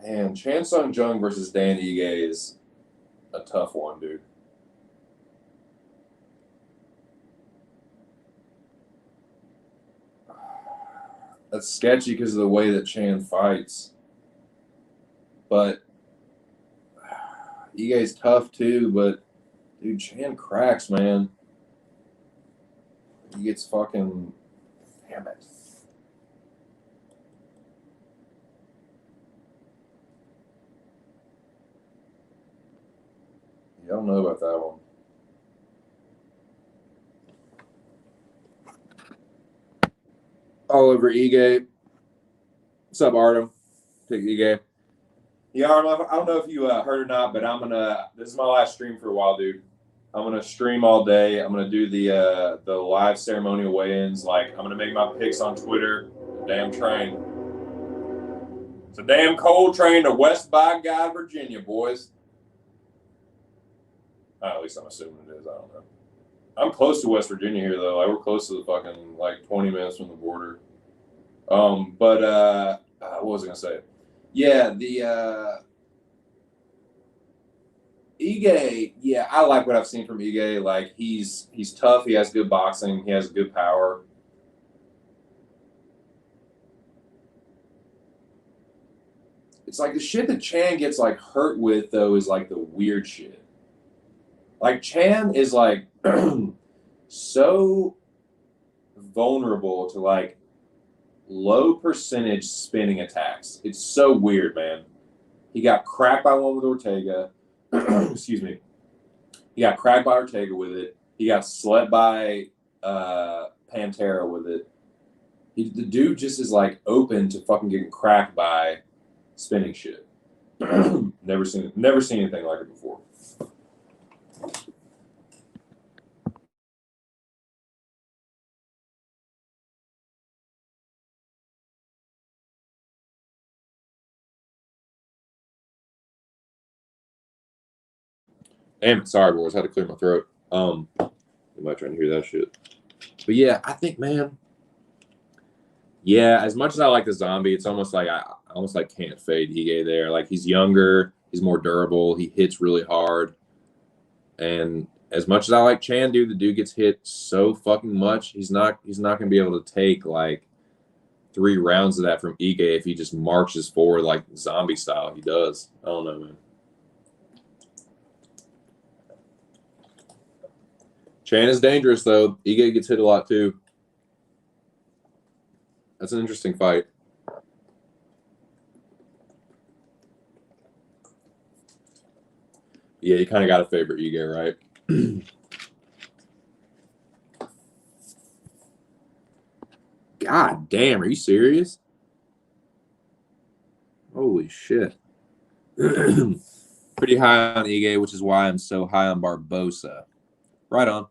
Man, Chan Sung Jung versus Dan Ige is a tough one, dude. That's sketchy because of the way that Chan fights. But Ige's tough too, but dude, Chan cracks, man. He gets fucking. Damn it. Yeah, I don't know about that one. All over Ige. What's up, Artem? Take Ige. Yeah, Artem, I don't know if you heard or not, but this is my last stream for a while, dude. I'm gonna stream all day. I'm gonna do the live ceremonial weigh-ins. Like, I'm gonna make my picks on Twitter. Damn train. It's a damn cold train to West by God, Virginia, boys. At least I'm assuming it is. I don't know. I'm close to West Virginia here, though. Like, we're close to the fucking, like, 20 minutes from the border. What was I gonna say? Yeah, the Ige. Yeah, I like what I've seen from Ige. Like, he's tough. He has good boxing. He has good power. It's like the shit that Chan gets like hurt with though is like the weird shit. Like Chan is like so vulnerable to like low percentage spinning attacks. It's so weird, man. He got cracked by one with Ortega. Excuse me. He got cracked by Ortega with it. He got slept by Pantera with it. The dude just is like open to fucking getting cracked by spinning shit. Never seen anything like it before. Damn, sorry, boys. I had to clear my throat. You might try to hear that shit. But yeah, I think, man. Yeah, as much as I like the zombie, it's almost like I almost like can't fade Ige there. Like he's younger, he's more durable, he hits really hard. And as much as I like Chan, dude, the dude gets hit so fucking much. He's not gonna be able to take like 3 rounds of that from Ige if he just marches forward like zombie style. He does. I don't know, man. Chan is dangerous though. Ige gets hit a lot too. That's an interesting fight. Yeah, you kind of got to favor Ige, right? God damn, are you serious? Holy shit. Pretty high on Ige, which is why I'm so high on Barbosa. Right on.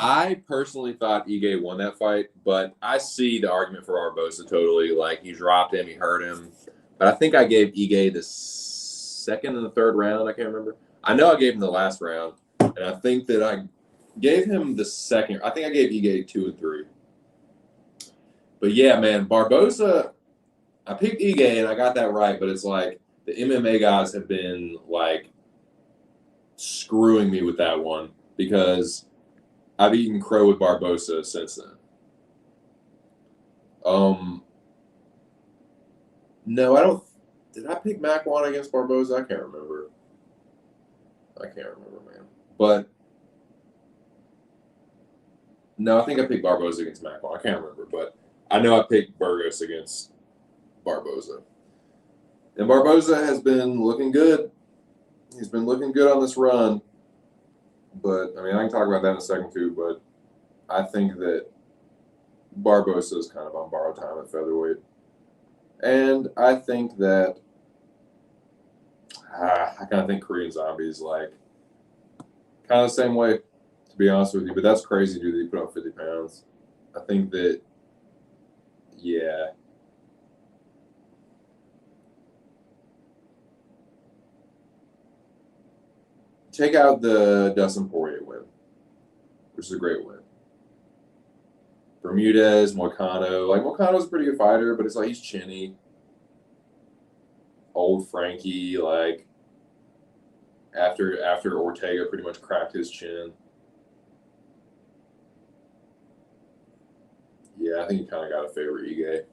I personally thought Ige won that fight, but I see the argument for Barbosa totally. Like, he dropped him, he hurt him. But I think I gave Ige the second and the third round. I can't remember. I know I gave him the last round, and I think that I gave him the second. I think I gave Ige 2 and 3. But yeah, man, Barbosa, I picked Ige and I got that right, but it's like the MMA guys have been like screwing me with that one because I've eaten crow with Barbosa since then. No, I don't. Did I pick Makwan against Barbosa? I can't remember. Man. But no, I think I picked Barbosa against Makwan. I can't remember, but I know I picked Burgos against Barbosa. And Barbosa has been looking good. He's been looking good on this run. But, I mean, I can talk about that in a second, too. But I think that Barbosa is kind of on borrowed time at featherweight. And I think that I kind of think Korean Zombie is like kind of the same way. be honest with you, but that's crazy, dude, that he put on 50 pounds. I think that, yeah. Take out the Dustin Poirier win, which is a great win. Bermudez, Moicano. Like, Moicano's a pretty good fighter, but it's like he's chinny. Old Frankie, like, after Ortega pretty much cracked his chin. Yeah, I think you kind of got to favor Ige.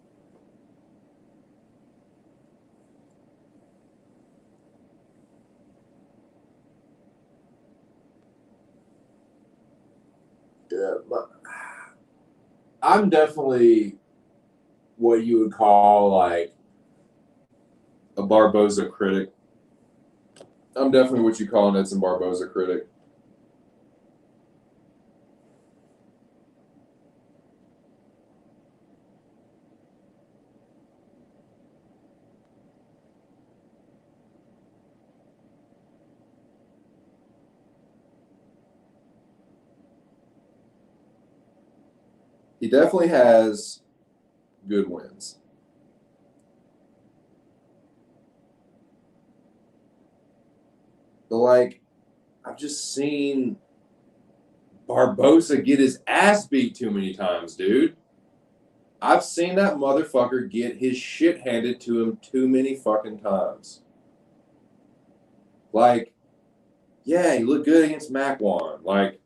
Yeah, but I'm definitely what you would call like a Barboza critic. I'm definitely what you call an Edson Barboza critic. He definitely has good wins. But, like, I've just seen Barboza get his ass beat too many times, dude. I've seen that motherfucker get his shit handed to him too many fucking times. Like, yeah, he looked good against Makwan. Like,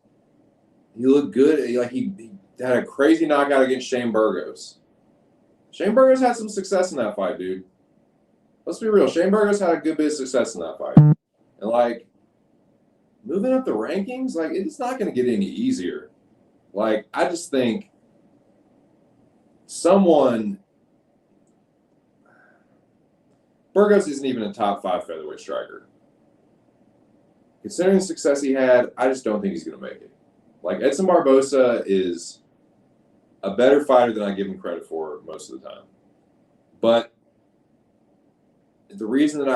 he looked good. Like, he had a crazy knockout against Shane Burgos. Shane Burgos had some success in that fight, dude. Let's be real. Shane Burgos had a good bit of success in that fight. And, like, moving up the rankings, like, it's not going to get any easier. Like, I just think Burgos isn't even a top 5 featherweight striker. Considering the success he had, I just don't think he's going to make it. Like, Edson Barboza is a better fighter than I give him credit for most of the time. But the reason that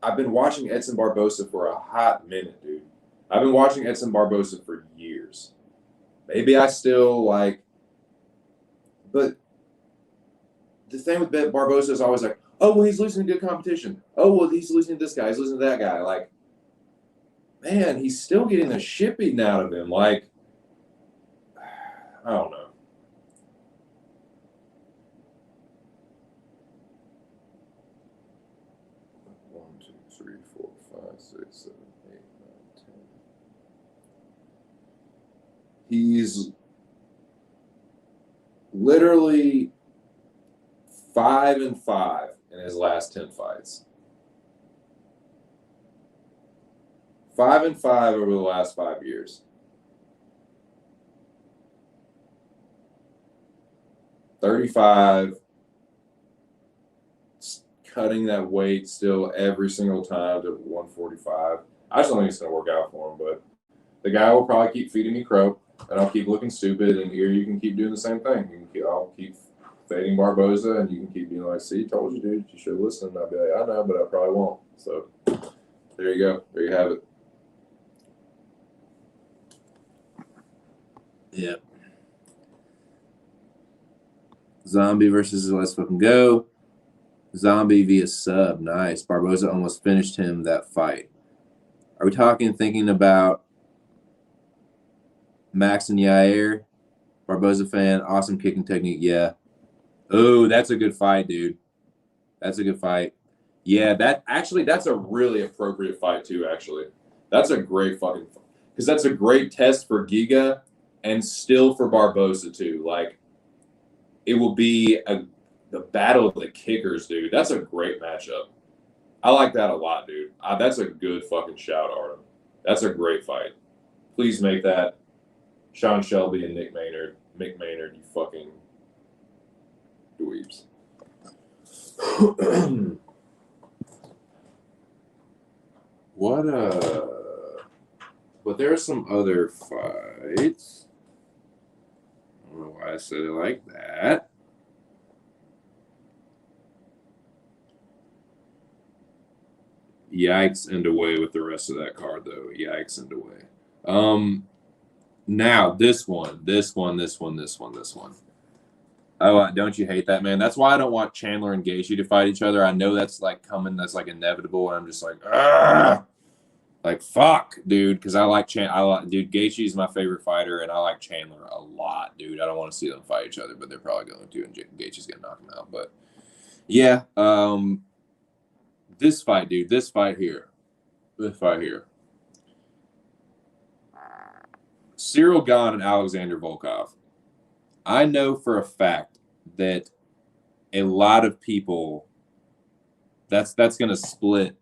I've been watching Edson Barboza for a hot minute, dude. I've been watching Edson Barboza for years. Maybe I still but the thing with Barboza is always like, oh, well, he's losing to good competition. Oh, well, he's losing to this guy. He's losing to that guy. Like, man, he's still getting the shit beaten out of him. Like, I don't know. One, two, three, 4, 5, 6, 7, 8, 9, 10. He's literally 5-5 in his last 10 fights. 5-5 over the last 5 years. 35, cutting that weight still every single time to 145. I just don't think it's going to work out for him, but the guy will probably keep feeding me crow, and I'll keep looking stupid, and here you can keep doing the same thing. I'll keep fading Barboza, and you can keep being like, see, told you, dude, you should listen. And I'll be like, I know, but I probably won't. So there you go. There you have it. Yeah. Zombie versus Let's Fucking Go. Zombie via sub. Nice. Barboza almost finished him that fight. Are we thinking about Max and Yair? Barboza fan. Awesome kicking technique. Yeah. Oh, that's a good fight, dude. That's a good fight. Yeah, that's a really appropriate fight, too, actually. That's a great fucking fight. Because that's a great test for Giga and still for Barboza, too. Like, it will be the battle of the kickers, dude. That's a great matchup. I like that a lot, dude. That's a good fucking shout, Artem. That's a great fight. Please make that Sean Shelby and Mick Maynard, you fucking dweebs. But there are some other fights. I don't know why I said it like that. Yikes and away with the rest of that card, though. Yikes and away. Now this one. Oh, don't you hate that, man? That's why I don't want Chandler and Gaethje to fight each other. I know that's like coming. That's like inevitable, and I'm just like, ah, like fuck, dude. Because I like dude. Gaethje is my favorite fighter, and I like Chandler a lot, dude. I don't want to see them fight each other, but they're probably going to, and Gaethje's gonna knock him out. But yeah, this fight, dude. This fight here. Cyril Gane and Alexander Volkov. I know for a fact that a lot of people that's going to split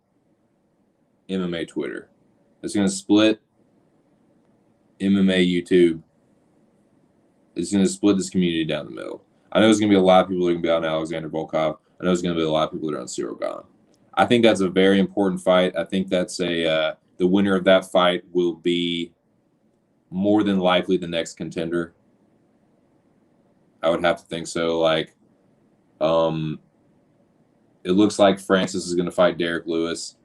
MMA Twitter. It's going to split MMA YouTube. It's going to split this community down the middle. I know there's going to be a lot of people that are going to be on Alexander Volkov. I know there's going to be a lot of people that are on Cyril Gane. I think that's a very important fight. I think that's the winner of that fight will be more than likely the next contender. I would have to think so. Like, it looks like Francis is going to fight Derek Lewis.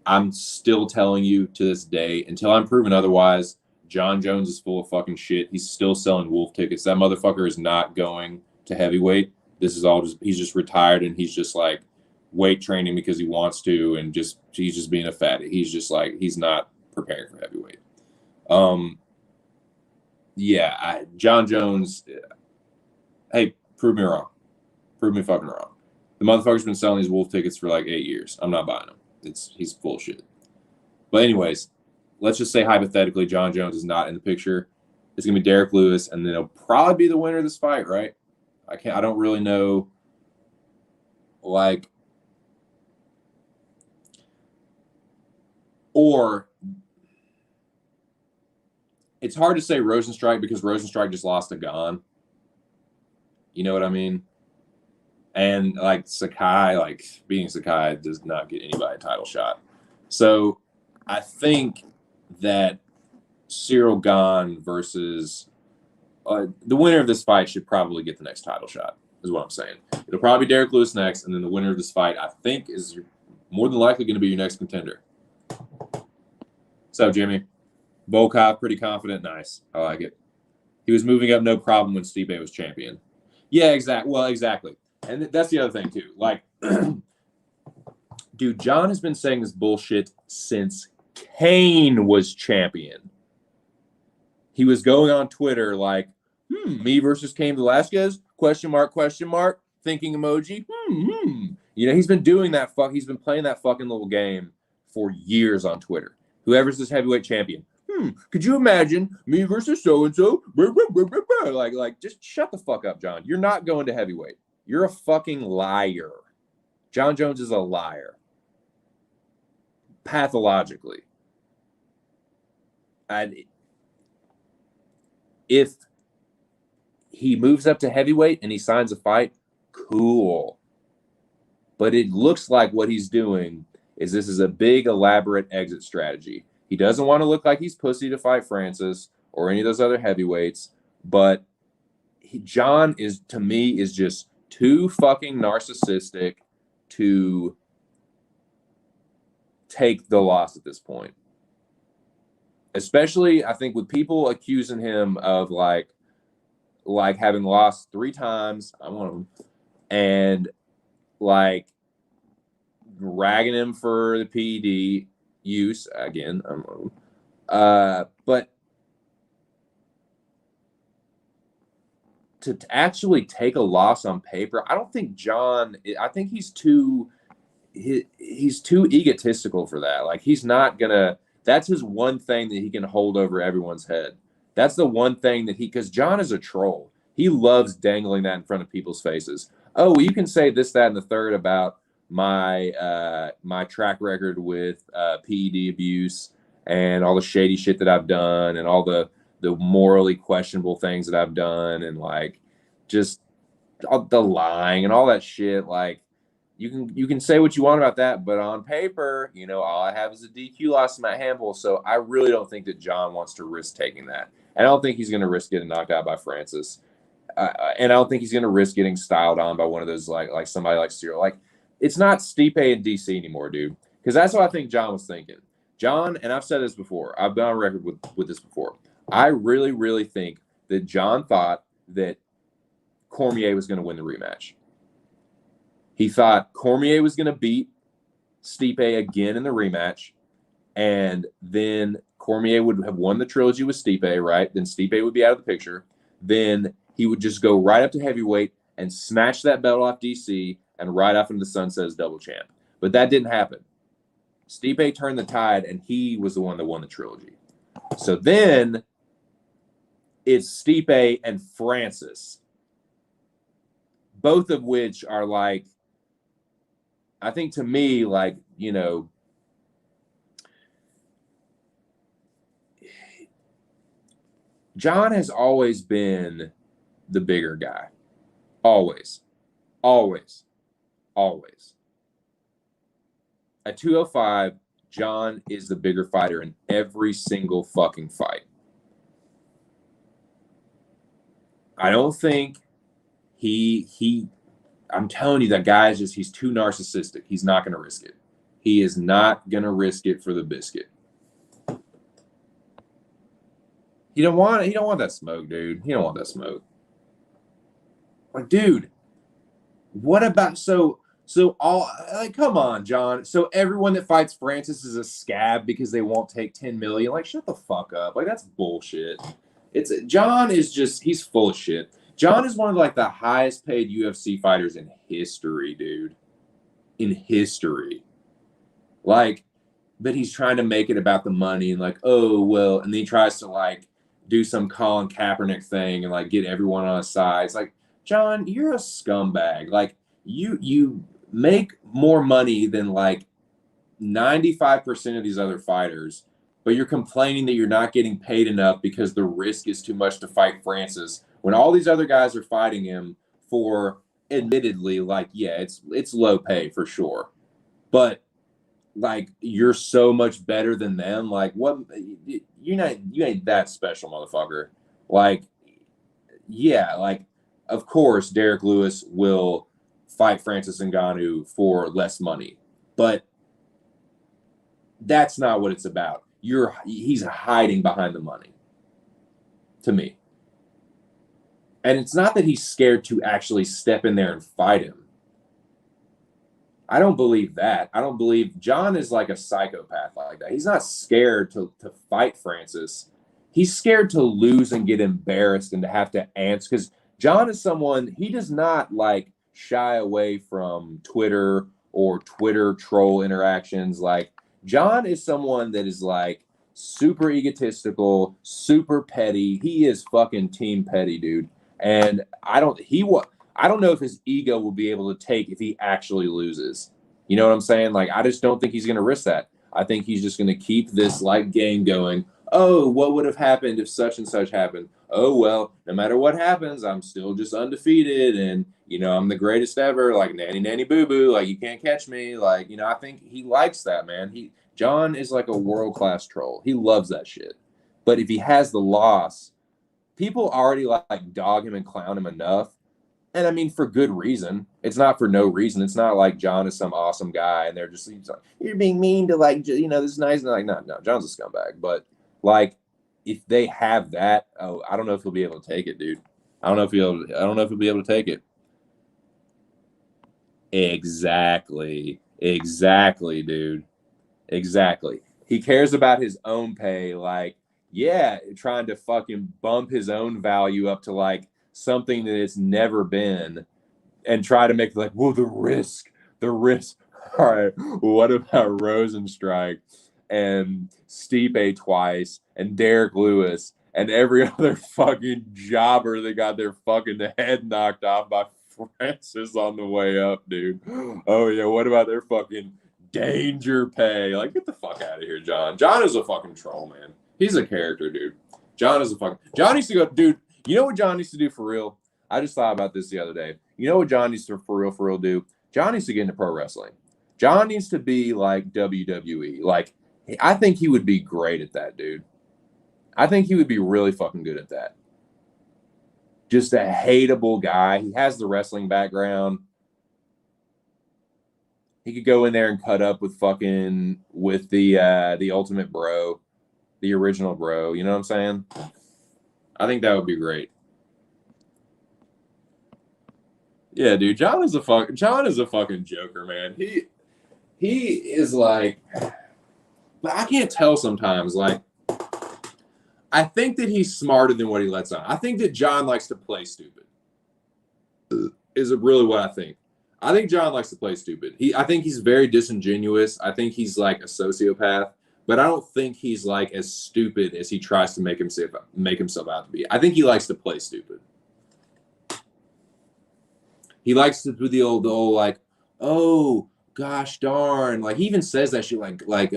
I'm still telling you to this day, until I'm proven otherwise, John Jones is full of fucking shit. He's still selling wolf tickets. That motherfucker is not going to heavyweight. This is all he's just retired, and he's just like weight training because he wants to, and he's just being a fatty. He's just like, he's not preparing for heavyweight. John Jones, hey, prove me wrong. Prove me fucking wrong. The motherfucker's been selling these wolf tickets for like 8 years. I'm not buying them. He's full of shit. But anyways, let's just say hypothetically John Jones is not in the picture. It's gonna be Derek Lewis, and then it'll probably be the winner of this fight, right? I don't really know. Like, or it's hard to say Rosenstrike because Rosenstrike just lost to Gane. You know what I mean? And like Sakai, like beating Sakai does not get anybody a title shot. So I think that Cyril Gane versus the winner of this fight should probably get the next title shot, is what I'm saying. It'll probably be Derek Lewis next, and then the winner of this fight, I think, is more than likely going to be your next contender. So, Jimmy, Volkov, pretty confident. Nice. I like it. He was moving up no problem when Stipe was champion. Yeah, exactly. Well, exactly. And that's the other thing, too. Like, dude, John has been saying this bullshit since Kane was champion. He was going on Twitter like, me versus Cain Velasquez? Question mark, thinking emoji. You know, he's been doing that he's been playing that fucking little game for years on Twitter. Whoever's this heavyweight champion. Could you imagine me versus so-and-so? Like, just shut the fuck up, John. You're not going to heavyweight. You're a fucking liar. John Jones is a liar. Pathologically. If he moves up to heavyweight and he signs a fight, cool. But it looks like what he's doing is this is a big, elaborate exit strategy. He doesn't want to look like he's pussy to fight Francis or any of those other heavyweights, but John is, to me, is just too fucking narcissistic to take the loss at this point. Especially, I think, with people accusing him of like having lost 3 times, I'm one of them, and like ragging him for the PED use. Again, I'm one of them. But to actually take a loss on paper, I don't think John. I think he's too egotistical for that. Like, he's not gonna. That's his one thing that he can hold over everyone's head. That's the one thing that because John is a troll. He loves dangling that in front of people's faces. Oh, well, you can say this, that, and the third about my track record with PED abuse and all the shady shit that I've done and all the morally questionable things that I've done and like just the lying and all that shit. Like, you can say what you want about that, but on paper, you know, all I have is a DQ loss in my handful. So I really don't think that John wants to risk taking that. And I don't think he's going to risk getting knocked out by Francis. And I don't think he's going to risk getting styled on by one of those like somebody like Cyril. Like, it's not Stipe and DC anymore, dude. Because that's what I think John was thinking. John, and I've said this before. I've been on record with this before. I really, really think that John thought that Cormier was going to win the rematch. He thought Cormier was going to beat Stipe again in the rematch, and then Cormier would have won the trilogy with Stipe, right? Then Stipe would be out of the picture. Then he would just go right up to heavyweight and snatch that belt off DC and ride off into the sunset as double champ. But that didn't happen. Stipe turned the tide, and he was the one that won the trilogy. So then it's Stipe and Francis, both of which are like, I think to me, like, you know, John has always been the bigger guy. Always. Always. Always. At 205, John is the bigger fighter in every single fucking fight. I don't think I'm telling you, that guy is just, he's too narcissistic. He's not going to risk it. He is not going to risk it for the biscuit. He don't want that smoke, dude. He don't want that smoke. Like, dude, what about, so all, like, come on, John. So everyone that fights Francis is a scab because they won't take 10 million. Like, shut the fuck up. Like, that's bullshit. John is just, he's full of shit. John is one of like the highest paid UFC fighters in history, dude. In history. Like, but he's trying to make it about the money and like, oh, well, and then he tries to like do some Colin Kaepernick thing and like get everyone on his side. It's like, John, you're a scumbag. Like, you make more money than like 95% of these other fighters, but you're complaining that you're not getting paid enough because the risk is too much to fight Francis when all these other guys are fighting him for, admittedly, like, yeah, it's low pay for sure, but like, you're so much better than them. Like, what? You ain't that special, motherfucker. Like, yeah, like, of course Derek Lewis will fight Francis Ngannou for less money, but that's not what it's about. He's hiding behind the money, to me. And it's not that he's scared to actually step in there and fight him. I don't believe that. I don't believe John is like a psychopath like that. He's not scared to fight Francis. He's scared to lose and get embarrassed and to have to answer, because John is someone, he does not like shy away from Twitter or Twitter troll interactions. Like, John is someone that is like super egotistical, super petty. He is fucking team petty, dude. And I don't know if his ego will be able to take if he actually loses. You know what I'm saying? Like, I just don't think he's going to risk that. I think he's just going to keep this like game going. Oh, what would have happened if such and such happened? Oh, well, no matter what happens, I'm still just undefeated. And, you know, I'm the greatest ever. Like, nanny, nanny, boo, boo. Like, you can't catch me. Like, you know, I think he likes that, man. John is like a world-class troll. He loves that shit. But if he has the loss, people already like dog him and clown him enough. And I mean, for good reason. It's not for no reason. It's not like John is some awesome guy and he's like, you're being mean to, like, you know, this is nice. And like, no, John's a scumbag. But like, if they have that, oh, I don't know if he'll be able to take it, dude. I don't know if he'll be able to take it. Exactly, dude. Exactly. He cares about his own pay. Like, yeah, trying to fucking bump his own value up to like something that it's never been and try to make like, well, the risk. All right, what about Rosenstrike and Stipe twice and Derek Lewis and every other fucking jobber that got their fucking head knocked off by Francis on the way up, dude? Oh yeah, what about their fucking danger pay? Like, get the fuck out of here, John. John is a fucking troll, man. He's a character, dude. John needs to go, dude. You know what John needs to do for real? I just thought about this the other day. You know what John needs to for real do? John needs to get into pro wrestling. John needs to be like WWE. Like, I think he would be great at that, dude. I think he would be really fucking good at that. Just a hateable guy. He has the wrestling background. He could go in there and cut up with the Ultimate Bro. the original bro. You know what I'm saying? I think that would be great. Yeah, dude, John is a fucking joker, man. He is like, but I can't tell sometimes. Like, I think that he's smarter than what he lets on. I think that John likes to play stupid. Is it really what I think? I think John likes to play stupid. I think he's very disingenuous. I think he's like a sociopath, but I don't think he's like as stupid as he tries to make himself out to be. I think he likes to play stupid. He likes to do the old like, oh gosh darn, like he even says that shit like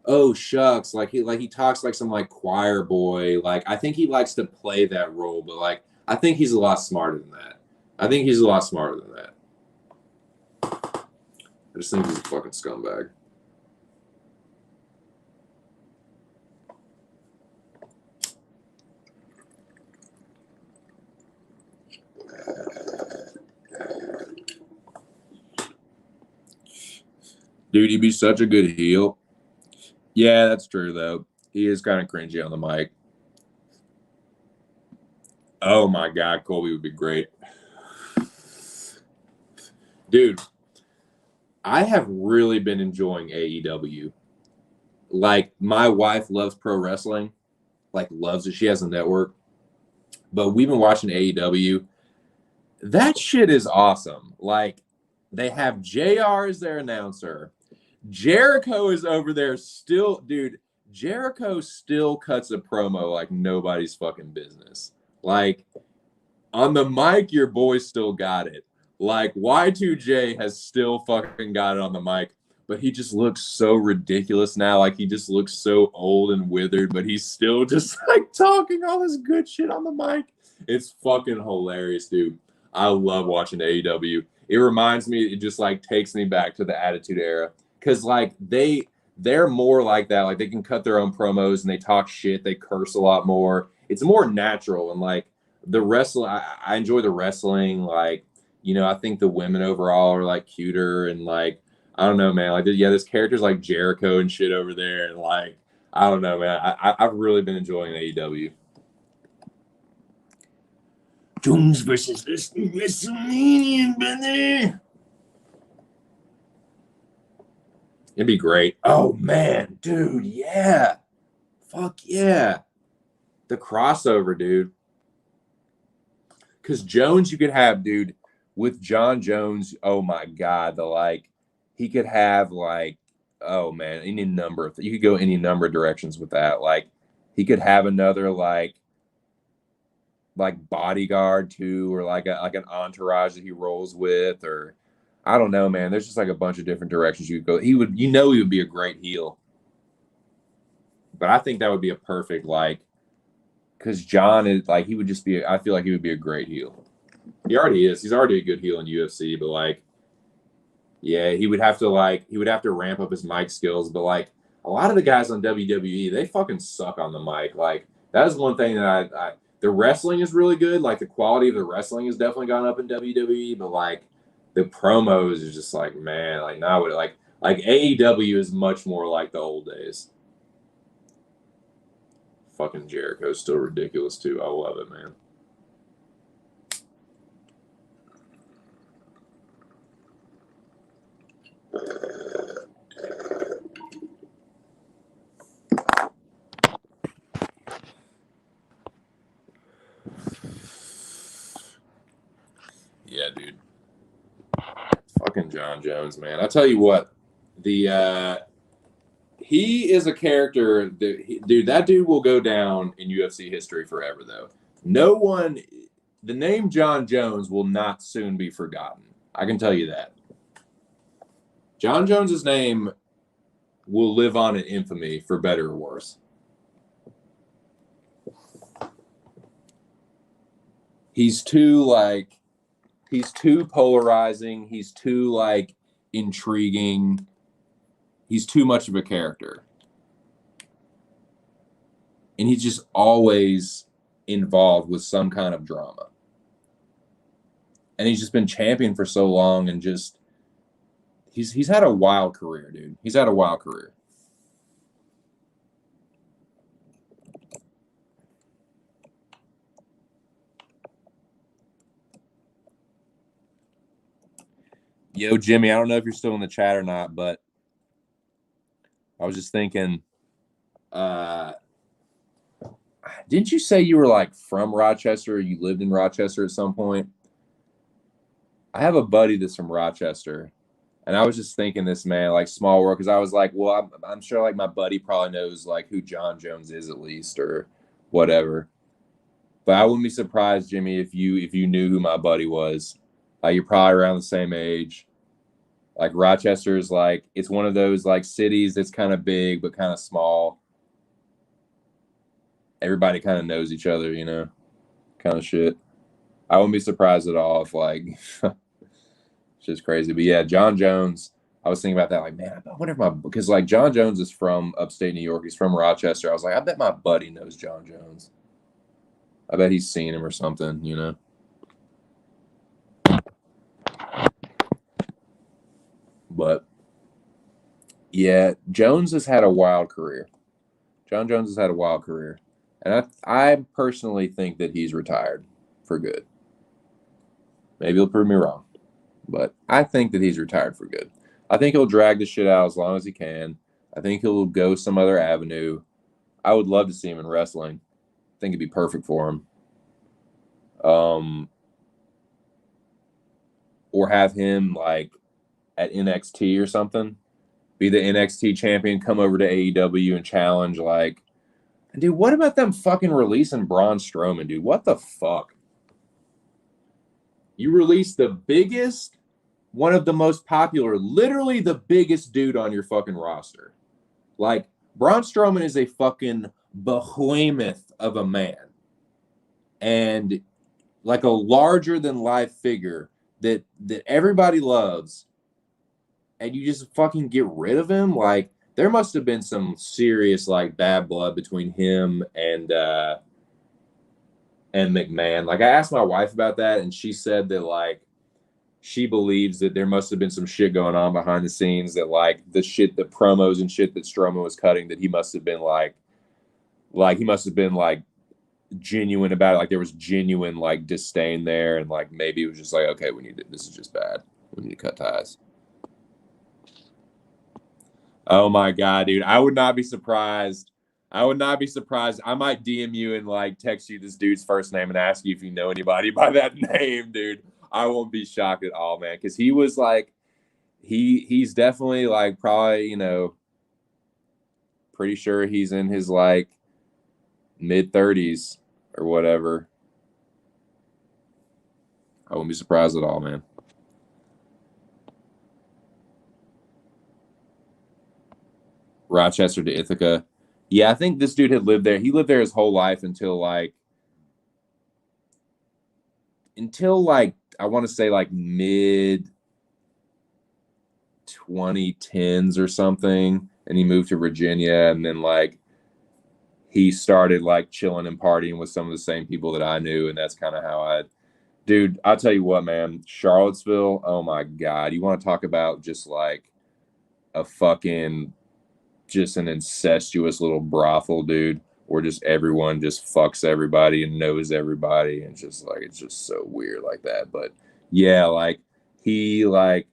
oh shucks, like he talks like some like choir boy. Like I think he likes to play that role, but like I think he's a lot smarter than that. I think he's a lot smarter than that. I just think he's a fucking scumbag. Dude, he'd be such a good heel. Yeah, that's true, though. He is kind of cringy on the mic. Oh, my God. Colby would be great. Dude, I have really been enjoying AEW. Like, my wife loves pro wrestling. Like, loves it. She has a network. But we've been watching AEW. That shit is awesome. Like, they have JR as their announcer. Jericho is over there still, dude. Jericho still cuts a promo like nobody's fucking business. Like on the mic, your boy still got it. Like Y2J has still fucking got it on the mic, but he just looks so ridiculous now. Like he just looks so old and withered, but he's still just like talking all this good shit on the mic. It's fucking hilarious, dude. I love watching AEW. It reminds me, it just like takes me back to the Attitude Era. Because like they're more like that. Like they can cut their own promos and they talk shit. They curse a lot more. It's more natural. And like the wrestling, I enjoy the wrestling. Like, you know, I think the women overall are like cuter and like, I don't know, man. Like, yeah, there's characters like Jericho and shit over there. And like, I don't know, man. I've really been enjoying AEW. Jones versus WrestleMania, brother. It'd be great. Oh, man, dude, yeah. Fuck yeah. The crossover, dude. Because Jones, you could have, dude, with John Jones, oh, my God, he could have, like, oh, man, any number of, you could go any number of directions with that. Like, he could have another, like bodyguard, too, or, like an entourage that he rolls with, or I don't know, man. There's just like a bunch of different directions you could go. He would be a great heel. But I think that would be a perfect, like, because John is like, he would just be, I feel like he would be a great heel. He already is. He's already a good heel in UFC, but like, yeah, he would have to ramp up his mic skills. But like, a lot of the guys on WWE, they fucking suck on the mic. Like, that is one thing that the wrestling is really good. Like, the quality of the wrestling has definitely gone up in WWE, but like, the promos is just like, man, like now like AEW is much more like the old days. Fucking Jericho's still ridiculous too. I love it, man. Yeah, dude. Fucking John Jones, man. I tell you what, he is a character dude, that dude will go down in UFC history forever, though. The name John Jones will not soon be forgotten. I can tell you that. John Jones's name will live on in infamy for better or worse. He's too polarizing. He's too like intriguing. He's too much of a character. And he's just always involved with some kind of drama. And he's just been champion for so long and just he's had a wild career, dude. He's had a wild career. Yo, Jimmy, I don't know if you're still in the chat or not, but I was just thinking, didn't you say you were like from Rochester or you lived in Rochester at some point? I have a buddy that's from Rochester, and I was just thinking this, man, like small world, because I was like, well, I'm sure like my buddy probably knows like who John Jones is at least or whatever. But I wouldn't be surprised, Jimmy, if you knew who my buddy was. Like you're probably around the same age. Like Rochester is like it's one of those like cities that's kind of big but kind of small. Everybody kind of knows each other, you know, kind of shit. I wouldn't be surprised at all if like it's just crazy. But yeah, John Jones. I was thinking about that, like, man, I wonder if because like John Jones is from upstate New York. He's from Rochester. I was like, I bet my buddy knows John Jones. I bet he's seen him or something, you know. But yeah, Jones has had a wild career. John Jones has had a wild career. And I personally think that he's retired for good. Maybe he'll prove me wrong. But I think that he's retired for good. I think he'll drag the shit out as long as he can. I think he'll go some other avenue. I would love to see him in wrestling. I think it'd be perfect for him. Or have him like at NXT or something. Be the NXT champion, come over to AEW and challenge like, dude, what about them fucking releasing Braun Strowman, dude? What the fuck? You released the biggest, one of the most popular, literally the biggest dude on your fucking roster. Like, Braun Strowman is a fucking behemoth of a man. And like a larger than life figure that everybody loves. And you just fucking get rid of him? Like, there must have been some serious like bad blood between him and McMahon. Like I asked my wife about that, and she said that like she believes that there must have been some shit going on behind the scenes, that like the promos and shit that Strowman was cutting, that he must have been like he must have been like genuine about it. Like there was genuine like disdain there, and like maybe it was just like, okay, this is just bad. We need to cut ties. Oh my God, dude. I would not be surprised. I might DM you and like text you this dude's first name and ask you if you know anybody by that name, dude. I won't be shocked at all, man. Cause he was like, he's definitely like probably, you know, pretty sure he's in his like mid-30s or whatever. I wouldn't be surprised at all, man. Rochester to Ithaca. Yeah, I think this dude had lived there. He lived there his whole life until like I want to say like mid 2010s or something, and he moved to Virginia, and then like he started like chilling and partying with some of the same people that I knew, and that's kind of how dude, I'll tell you what, man, Charlottesville, oh my God, you want to talk about just like a fucking just an incestuous little brothel, dude, where just everyone just fucks everybody and knows everybody, and just like it's just so weird like that. But yeah, like he like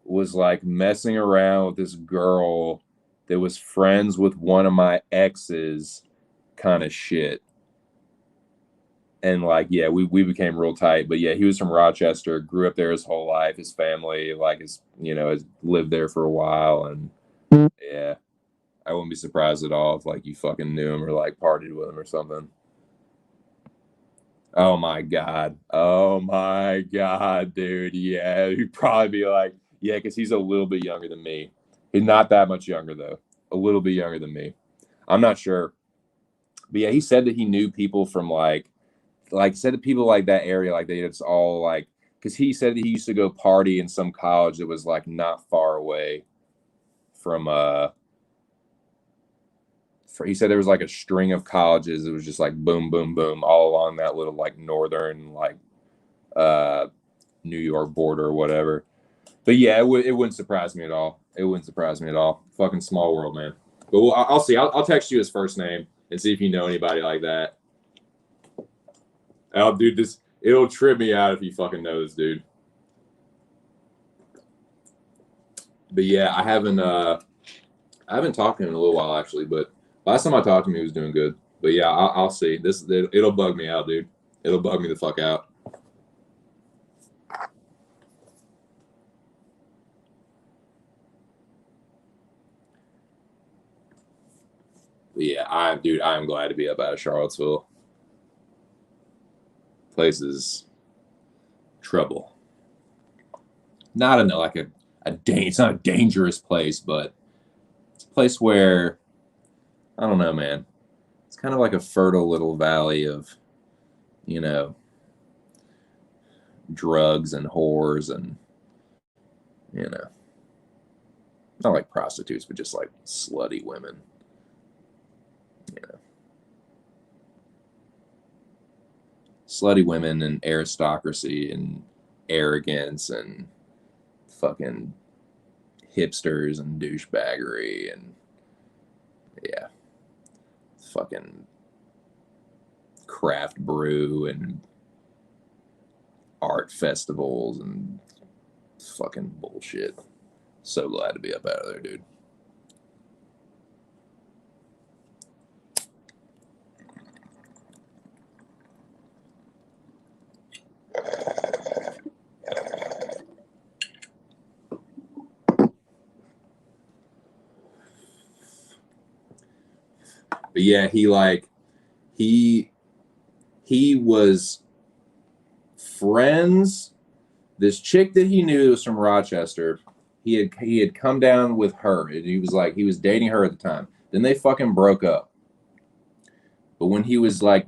was like messing around with this girl that was friends with one of my exes, kind of shit. And like, yeah, we became real tight. But yeah, he was from Rochester, grew up there his whole life. His family, like, has lived there for a while, and yeah, I wouldn't be surprised at all if like you fucking knew him or like partied with him or something. Oh my God, dude. Yeah, he'd probably be like, yeah, because he's a little bit younger than me. He's not that much younger though. A little bit younger than me. I'm not sure, but yeah, he said that he knew people from like said that people like that area, like they it's all like, because he said that he used to go party in some college that was like not far away from he said there was like a string of colleges. It was just like boom, boom, boom, all along that little like northern like New York border or whatever. But yeah, it wouldn't surprise me at all. It wouldn't surprise me at all. Fucking small world, man. But I'll see. I'll text you his first name and see if you know anybody like that. Oh, dude, it'll trip me out if you fucking know this dude. But yeah, I haven't talked to him in a little while actually. But last time I talked to him, he was doing good. But yeah, I'll see. It'll bug me out, dude. It'll bug me the fuck out. But yeah, I'm glad to be up out of Charlottesville. Place is trouble. Not in like it's not a dangerous place, but it's a place where I don't know, man. It's kind of like a fertile little valley of, you know, drugs and whores and, you know, not like prostitutes, but just like slutty women. You know, slutty women and aristocracy and arrogance and fucking hipsters and douchebaggery and yeah, fucking craft brew and art festivals and fucking bullshit. So glad to be up out of there, dude. But yeah, he was friends. This chick that he knew was from Rochester. He had come down with her. And he was dating her at the time. Then they fucking broke up. But when he was like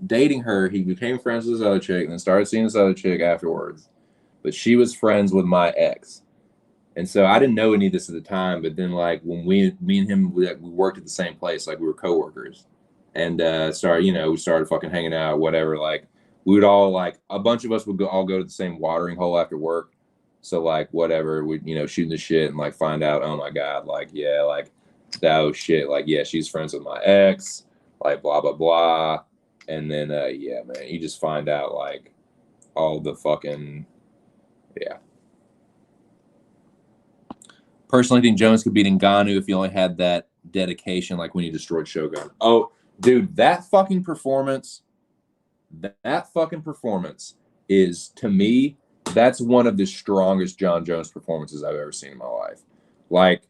dating her, he became friends with this other chick and then started seeing this other chick afterwards. But she was friends with my ex. And so I didn't know any of this at the time, but then like when me and him, we worked at the same place, like we were coworkers, and we started fucking hanging out, whatever. Like we would all like a bunch of us would all go to the same watering hole after work. So like whatever, we shooting the shit and like find out, oh my god, like yeah, like that was shit, like yeah, she's friends with my ex, like blah blah blah, and then yeah, man, you just find out like all the fucking yeah. Personally, I think Jones could beat Ngannou if he only had that dedication, like when he destroyed Shogun. Oh, dude, that fucking performance is, to me, that's one of the strongest John Jones performances I've ever seen in my life. Like,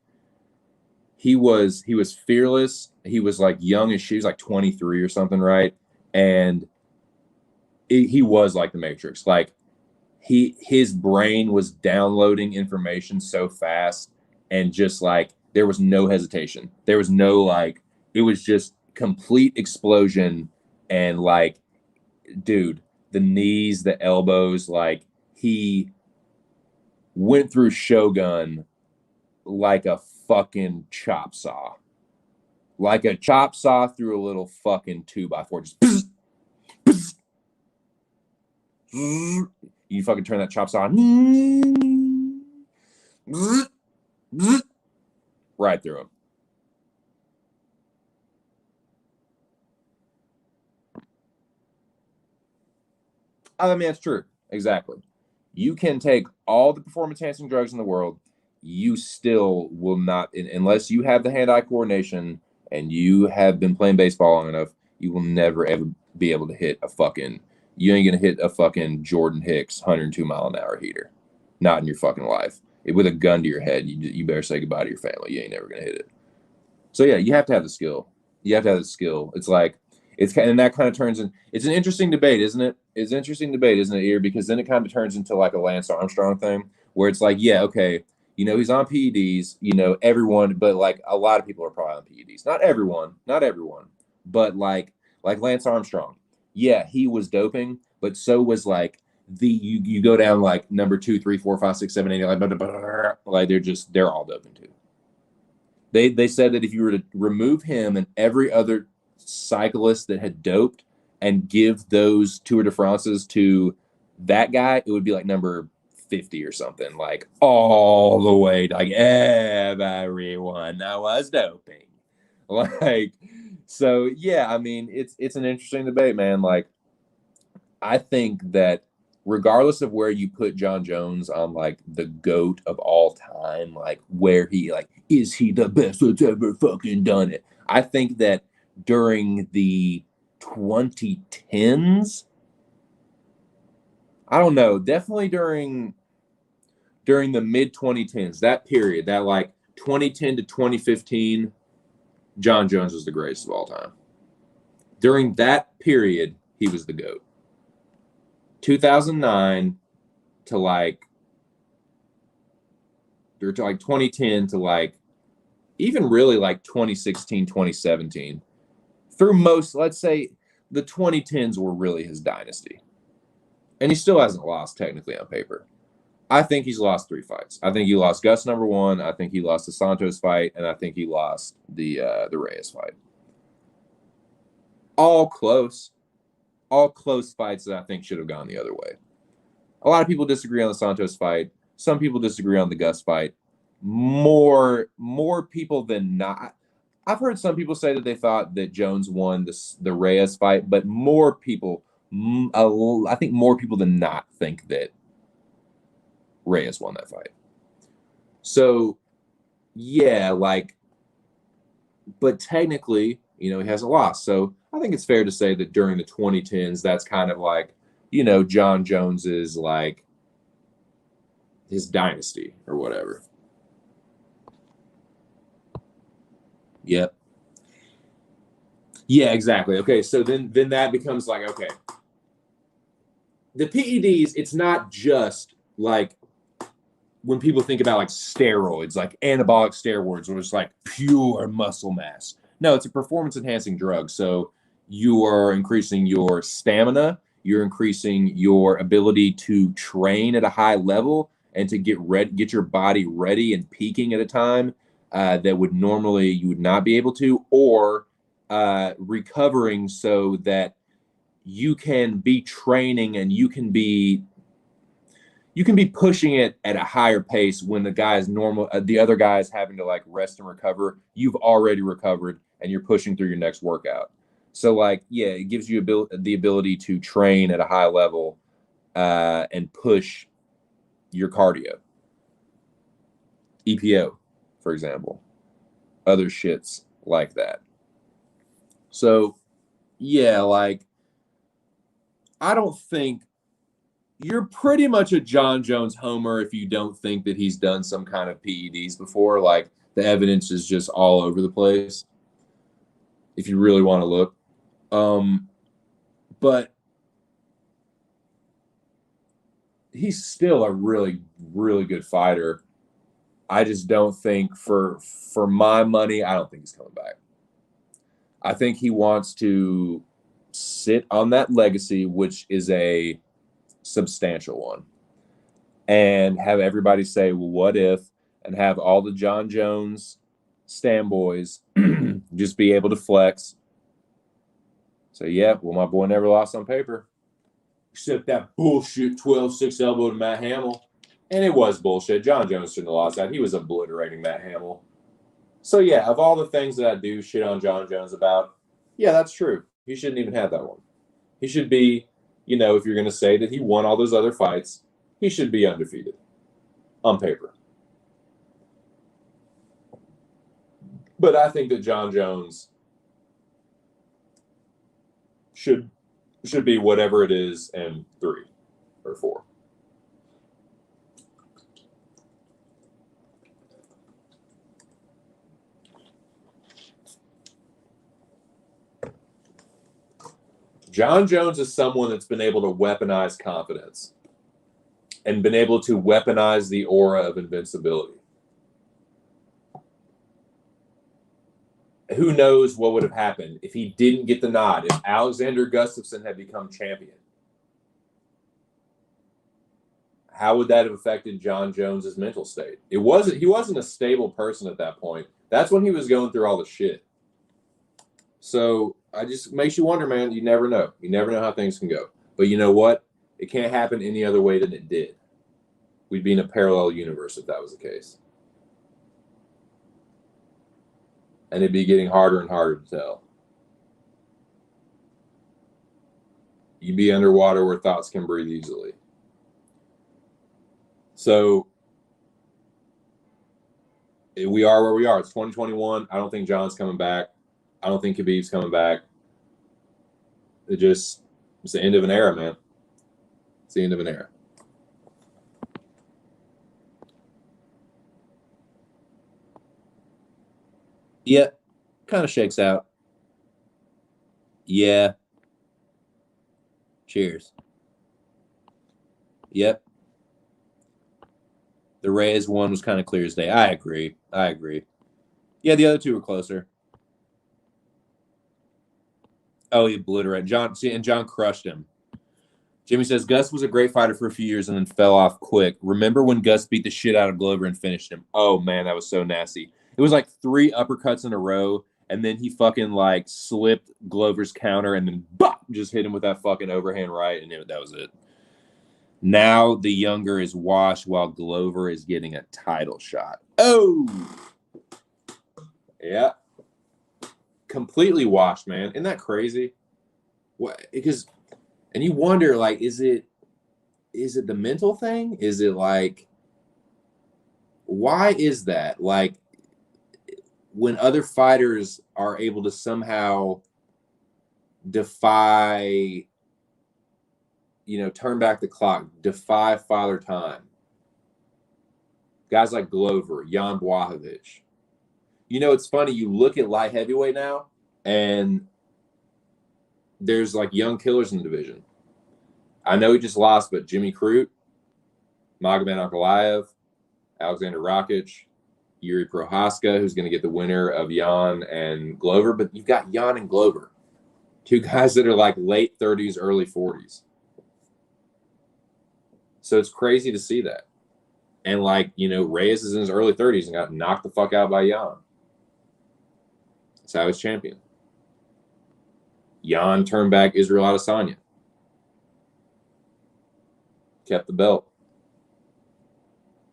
he was fearless. He was like young as she was like 23 or something, right? And he was like the Matrix. Like, his brain was downloading information so fast. And just like there was no hesitation. There was no like it was just complete explosion. And like, dude, the knees, the elbows, like he went through Shogun like a fucking chop saw. Like a chop saw through a little fucking 2x4. Just bzz, bzz, bzz. You fucking turn that chop saw on. Bzz, right through him. I mean, that's true. Exactly. You can take all the performance enhancing drugs in the world. You still will not, unless you have the hand-eye coordination and you have been playing baseball long enough, you will never ever be able to hit you ain't going to hit a fucking Jordan Hicks 102-mile-an-hour heater. Not in your fucking life. With a gun to your head, you better say goodbye to your family. You ain't never going to hit it. So yeah, you have to have the skill. It's like, and that kind of turns in. It's an interesting debate, isn't it? It's an interesting debate, isn't it, here? Because then it kind of turns into like a Lance Armstrong thing, where it's like, yeah, okay, he's on PEDs, everyone, but like a lot of people are probably on PEDs. Not everyone, but like Lance Armstrong, yeah, he was doping, but so was like you go down like number 2, 3, 4, 5, 6, 7, 8, like they're all doping too. They said that if you were to remove him and every other cyclist that had doped and give those Tour de France's to that guy, it would be like number 50 or something, like all the way to like everyone that was doping. Like, so yeah, I mean, it's an interesting debate, man. Like, I think that regardless of where you put John Jones on like the GOAT of all time, like where he like, is he the best that's ever fucking done it? I think that during the 2010s, I don't know, definitely during the mid 2010s, that period, that like 2010 to 2015, John Jones was the greatest of all time. During that period, he was the GOAT. 2009 to like 2010 to like even really like 2016, 2017. Through most, let's say the 2010s were really his dynasty. And he still hasn't lost technically on paper. I think he's lost 3 fights. I think he lost Gus #1. I think he lost the Santos fight, and I think he lost the Reyes fight. All close fights that I think should have gone the other way. A lot of people disagree on the Santos fight. Some people disagree on the Gus fight. More people than not. I've heard some people say that they thought that Jones won the Reyes fight, but more people, I think more people than not think that Reyes won that fight. So, yeah, like, but technically, he hasn't lost. So I think it's fair to say that during the 2010s, that's kind of like, John Jones's, like, his dynasty or whatever. Yep. Yeah, exactly. Okay, so then that becomes like, okay, the PEDs, it's not just like when people think about like steroids, like anabolic steroids, where it's like pure muscle mass. No, it's a performance enhancing drug. So you are increasing your stamina, you're increasing your ability to train at a high level and to get your body ready and peaking at a time that would normally you would not be able to, or recovering so that you can be training and you can be pushing it at a higher pace when the guy is normal. The other guy is having to like rest and recover. You've already recovered and you're pushing through your next workout. So like, yeah, it gives you the ability to train at a high level and push your cardio. EPO, for example, other shits like that. So yeah, like, I don't think you're pretty much a John Jones homer if you don't think that he's done some kind of PEDs before. Like, the evidence is just all over the place if you really want to look. But he's still a really, really good fighter. I just don't think for my money, I don't think he's coming back. I think he wants to sit on that legacy, which is a substantial one, and have everybody say, well, what if, and have all the John Jones stand boys just be able to flex. So, yeah, well, my boy never lost on paper. Except that bullshit 12-6 elbow to Matt Hamill. And it was bullshit. John Jones shouldn't have lost that. He was obliterating Matt Hamill. So, yeah, of all the things that I do shit on John Jones about, yeah, that's true. He shouldn't even have that one. He should be, if you're going to say that he won all those other fights, he should be undefeated on paper. But I think that John Jones should be whatever it is and 3 or 4. John Jones is someone that's been able to weaponize confidence and been able to weaponize the aura of invincibility. Who knows what would have happened if he didn't get the nod, if Alexander Gustafsson had become champion? How would that have affected John Jones's mental state? He wasn't a stable person at that point. That's when he was going through all the shit. So it just makes you wonder, man. You never know. You never know how things can go. But you know what? It can't happen any other way than it did. We'd be in a parallel universe if that was the case. And it'd be getting harder and harder to tell. You'd be underwater where thoughts can breathe easily. So, we are where we are. It's 2021. I don't think John's coming back. I don't think Khabib's coming back. It's the end of an era, man. It's the end of an era. Yeah, kind of shakes out. Yeah. Cheers. Yep. The Reyes one was kind of clear as day. I agree. Yeah, the other two were closer. Oh, he obliterated John. See, and John crushed him. Jimmy says Gus was a great fighter for a few years and then fell off quick. Remember when Gus beat the shit out of Glover and finished him? Oh man, that was so nasty. It was like 3 uppercuts in a row, and then he fucking like slipped Glover's counter and then bop, just hit him with that fucking overhand right, and that was it. Now the younger is washed while Glover is getting a title shot. Oh, yeah, completely washed, man. Isn't that crazy? What? Because, and you wonder, like, is it the mental thing? Is it like, why is that? Like, when other fighters are able to somehow defy, turn back the clock, defy Father Time. Guys like Glover, Jan Blachowicz. It's funny. You look at light heavyweight now, and there's like young killers in the division. I know he just lost, but Jimmy Crute, Magomed Ankalaev, Alexander Rakic, Yuri Prohaska, who's going to get the winner of Jan and Glover. But you've got Jan and Glover, 2 guys that are like late 30s, early 40s. So it's crazy to see that. And like, Reyes is in his early 30s and got knocked the fuck out by Jan. That's how he's champion. Jan turned back Israel Adesanya. Kept the belt.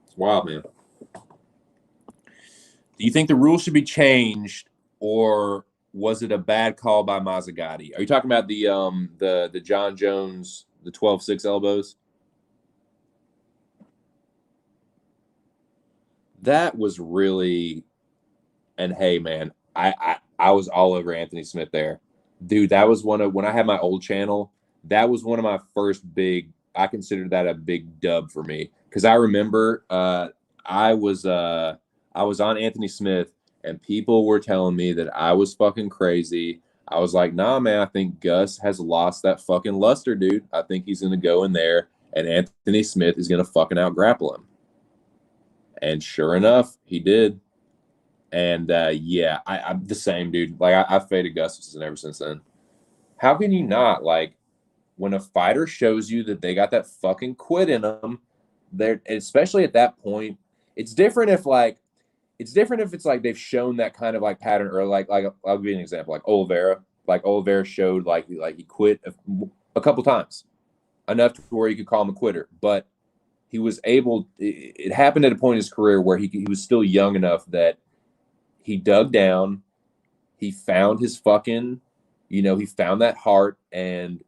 It's wild, man. Do you think the rules should be changed, or was it a bad call by Mazzagatti? Are you talking about the John Jones, the 12-6 elbows? That was really, and hey, man, I was all over Anthony Smith there. Dude, that was when I had my old channel, that was one of my first I considered that a big dub for me. Because I remember I was on Anthony Smith, and people were telling me that I was fucking crazy. I was like, nah, man, I think Gus has lost that fucking luster, dude. I think he's going to go in there, and Anthony Smith is going to fucking out-grapple him. And sure enough, he did. And yeah, I'm the same, dude. Like, I've faded Gus ever since then. How can you not? Like, when a fighter shows you that they got that fucking quit in them, especially at that point, it's different if it's like they've shown that kind of like pattern, or like I'll give you an example, like Oliveira. Like Oliveira showed like he quit a couple times, enough to where you could call him a quitter, but he was able. It happened at a point in his career where he was still young enough that he dug down, he found his fucking, he found that heart, and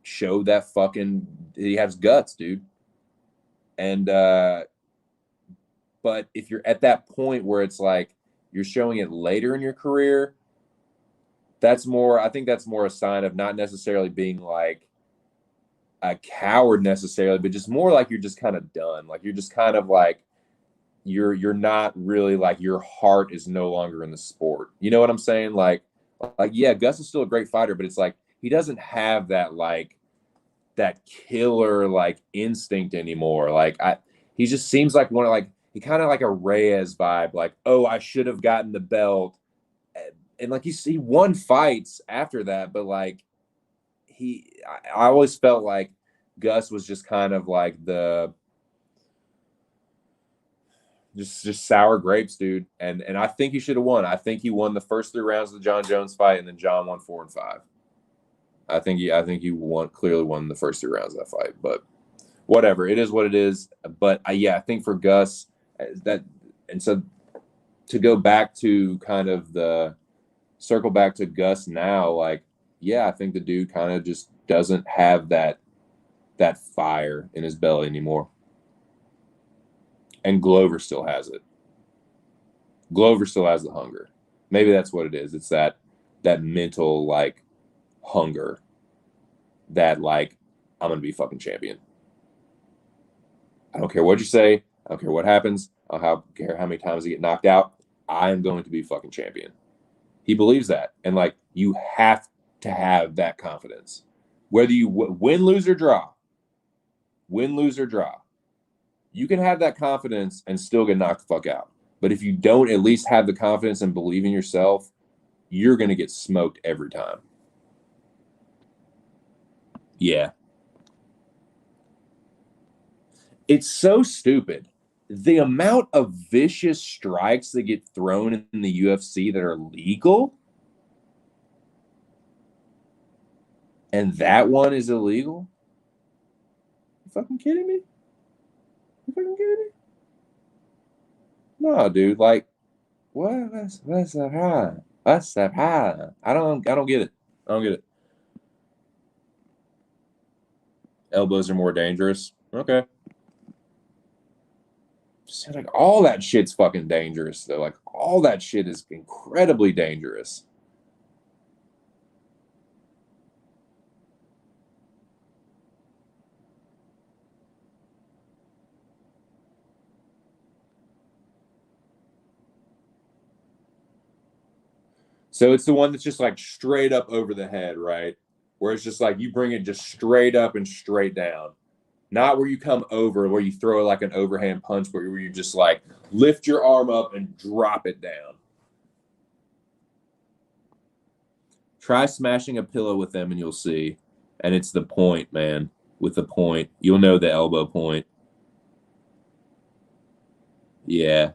showed that fucking he has guts, dude. And but if you're at that point where it's like you're showing it later in your career, I think that's more a sign of not necessarily being like a coward necessarily, but just more like you're just kind of done. Like you're just kind of like you're not really, like, your heart is no longer in the sport. You know what I'm saying? Like yeah, Gus is still a great fighter, but it's like he doesn't have that like that killer like instinct anymore. Like he just seems like he kind of like a Reyes vibe. Like, oh, I should have gotten the belt, and like he won fights after that, but like I always felt like Gus was just kind of like the just sour grapes, dude. And I think he should have won. I think he won the first 3 rounds of the John Jones fight, and then John won 4 and 5. I think he clearly won the first 3 rounds of that fight, but whatever, it is what it is. But I think for Gus and so to go back to kind of circle back to Gus now, like, yeah, I think the dude kind of just doesn't have that fire in his belly anymore. And Glover still has it. Glover still has the hunger. Maybe that's what it is. It's that mental, like, hunger that, like, I'm going to be fucking champion. I don't care what you say. I don't care what happens. I don't care how many times I get knocked out. I am going to be fucking champion. He believes that. And, like, you have to have that confidence. Whether you win, lose, or draw. Win, lose, or draw. You can have that confidence and still get knocked the fuck out. But if you don't at least have the confidence and believe in yourself, you're going to get smoked every time. Yeah. It's so stupid. The amount of vicious strikes that get thrown in the UFC that are legal, and that one is illegal? You fucking kidding me? You fucking kidding me? No, dude. Like, what? What's up high? What's up high? I don't get it. I don't get it. Elbows are more dangerous. Okay. Just like all that shit's fucking dangerous though. Like all that shit is incredibly dangerous. So it's the one that's just like straight up over the head, right? Where it's just like you bring it just straight up and straight down. Not where you come over, where you throw like an overhand punch, where you just like lift your arm up and drop it down. Try smashing a pillow with them and you'll see. And it's the point, man. With the point. You'll know the elbow point. Yeah.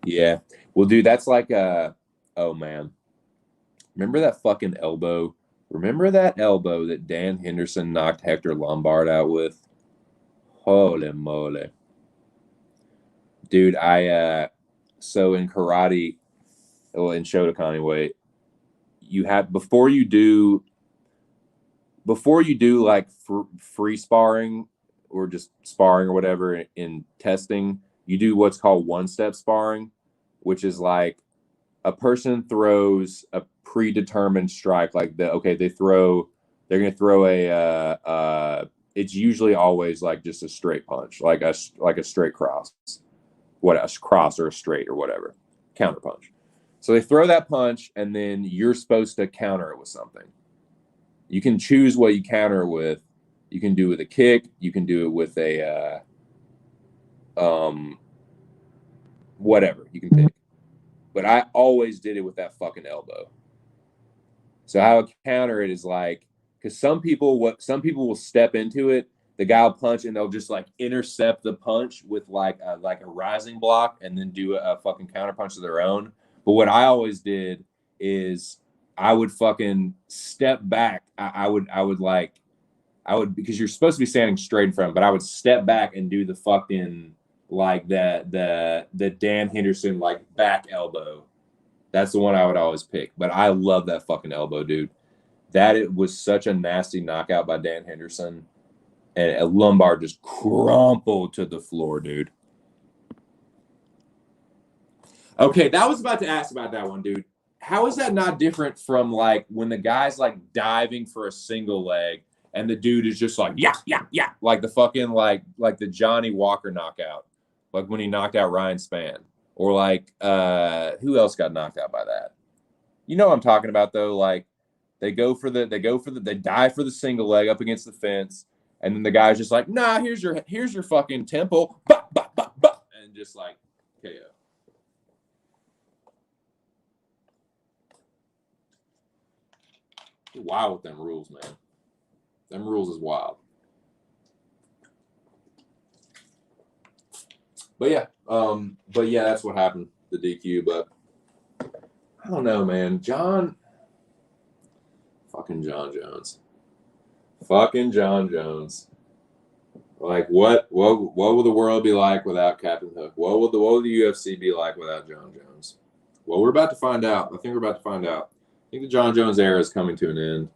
Yeah. Well, dude, that's like oh man. Remember that fucking elbow? Remember that elbow that Dan Henderson knocked Hector Lombard out with? Holy moly. Dude, so in karate, well, in Shotokan anyway, you have before you do like free sparring or just sparring or whatever in testing, you do what's called one-step sparring, which is like a person throws a predetermined strike, like they're going to throw it's usually always like just a straight punch, like a straight cross, a cross or a straight or whatever, counter punch. So they throw that punch and then you're supposed to counter it with something. You can choose what you counter with. You can do it with a kick. You can do it with a whatever. You can pick. But I always did it with that fucking elbow. So how I counter it is like, because some people will step into it. The guy will punch and they'll just like intercept the punch with like a rising block and then do a fucking counter punch of their own. But what I always did is I would fucking step back. I would because you're supposed to be standing straight in front, but I would step back and do the fucking like the Dan Henderson like back elbow. That's the one I would always pick. But I love that fucking elbow, dude. It was such a nasty knockout by Dan Henderson. And Lombard just crumpled to the floor, dude. Okay, that was about to ask about that one, dude. How is that not different from like when the guy's like diving for a single leg and the dude is just like, yeah, like the fucking like the Johnny Walker knockout, like when he knocked out Ryan Spann, or like who else got knocked out by that? You know what I'm talking about though. Like they dive for the single leg up against the fence, and then the guy's just like, nah, here's your fucking temple, and just like KO. Wild with them rules, man. Them rules is wild. But yeah, that's what happened, the DQ. But I don't know, man. Fucking John Jones. Like what will the world be like without Captain Hook? What will the UFC be like without John Jones? Well, we're about to find out. I think we're about to find out. I think the John Jones era is coming to an end.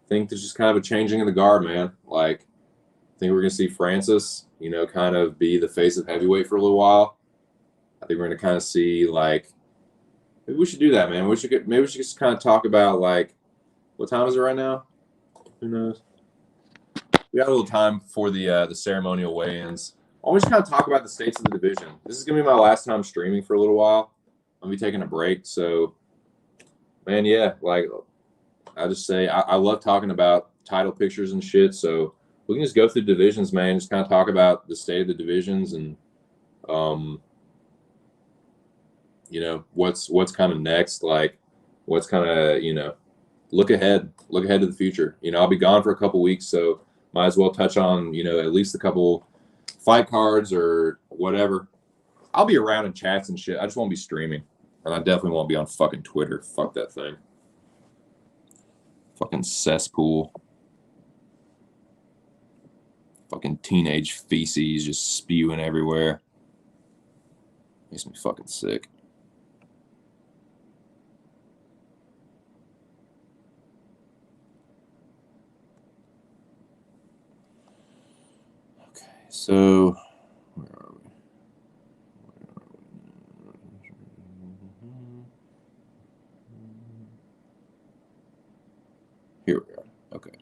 think there's just kind of a changing of the guard, man. Like, I think we're going to see Francis, you know, kind of be the face of heavyweight for a little while. I think we're going to kind of see, like, maybe we should do that, man. Maybe we should just kind of talk about, like, what time is it right now? Who knows? We got a little time before the ceremonial weigh-ins. I want to kind of talk about the states of the division. This is going to be my last time streaming for a little while. I'll be taking a break. So, man, yeah, like, I just say I love talking about title pictures and shit. So we can just go through divisions, man. Just kind of talk about the state of the divisions and, you know, what's kind of next. Like, what's kind of, you know, look ahead to the future. You know, I'll be gone for a couple weeks, so might as well touch on, you know, at least a couple fight cards or whatever. I'll be around in chats and shit. I just won't be streaming. And I definitely won't be on fucking Twitter. Fuck that thing. Fucking cesspool. Fucking teenage feces just spewing everywhere. Makes me fucking sick. Okay, so where are we? Here we are. Okay.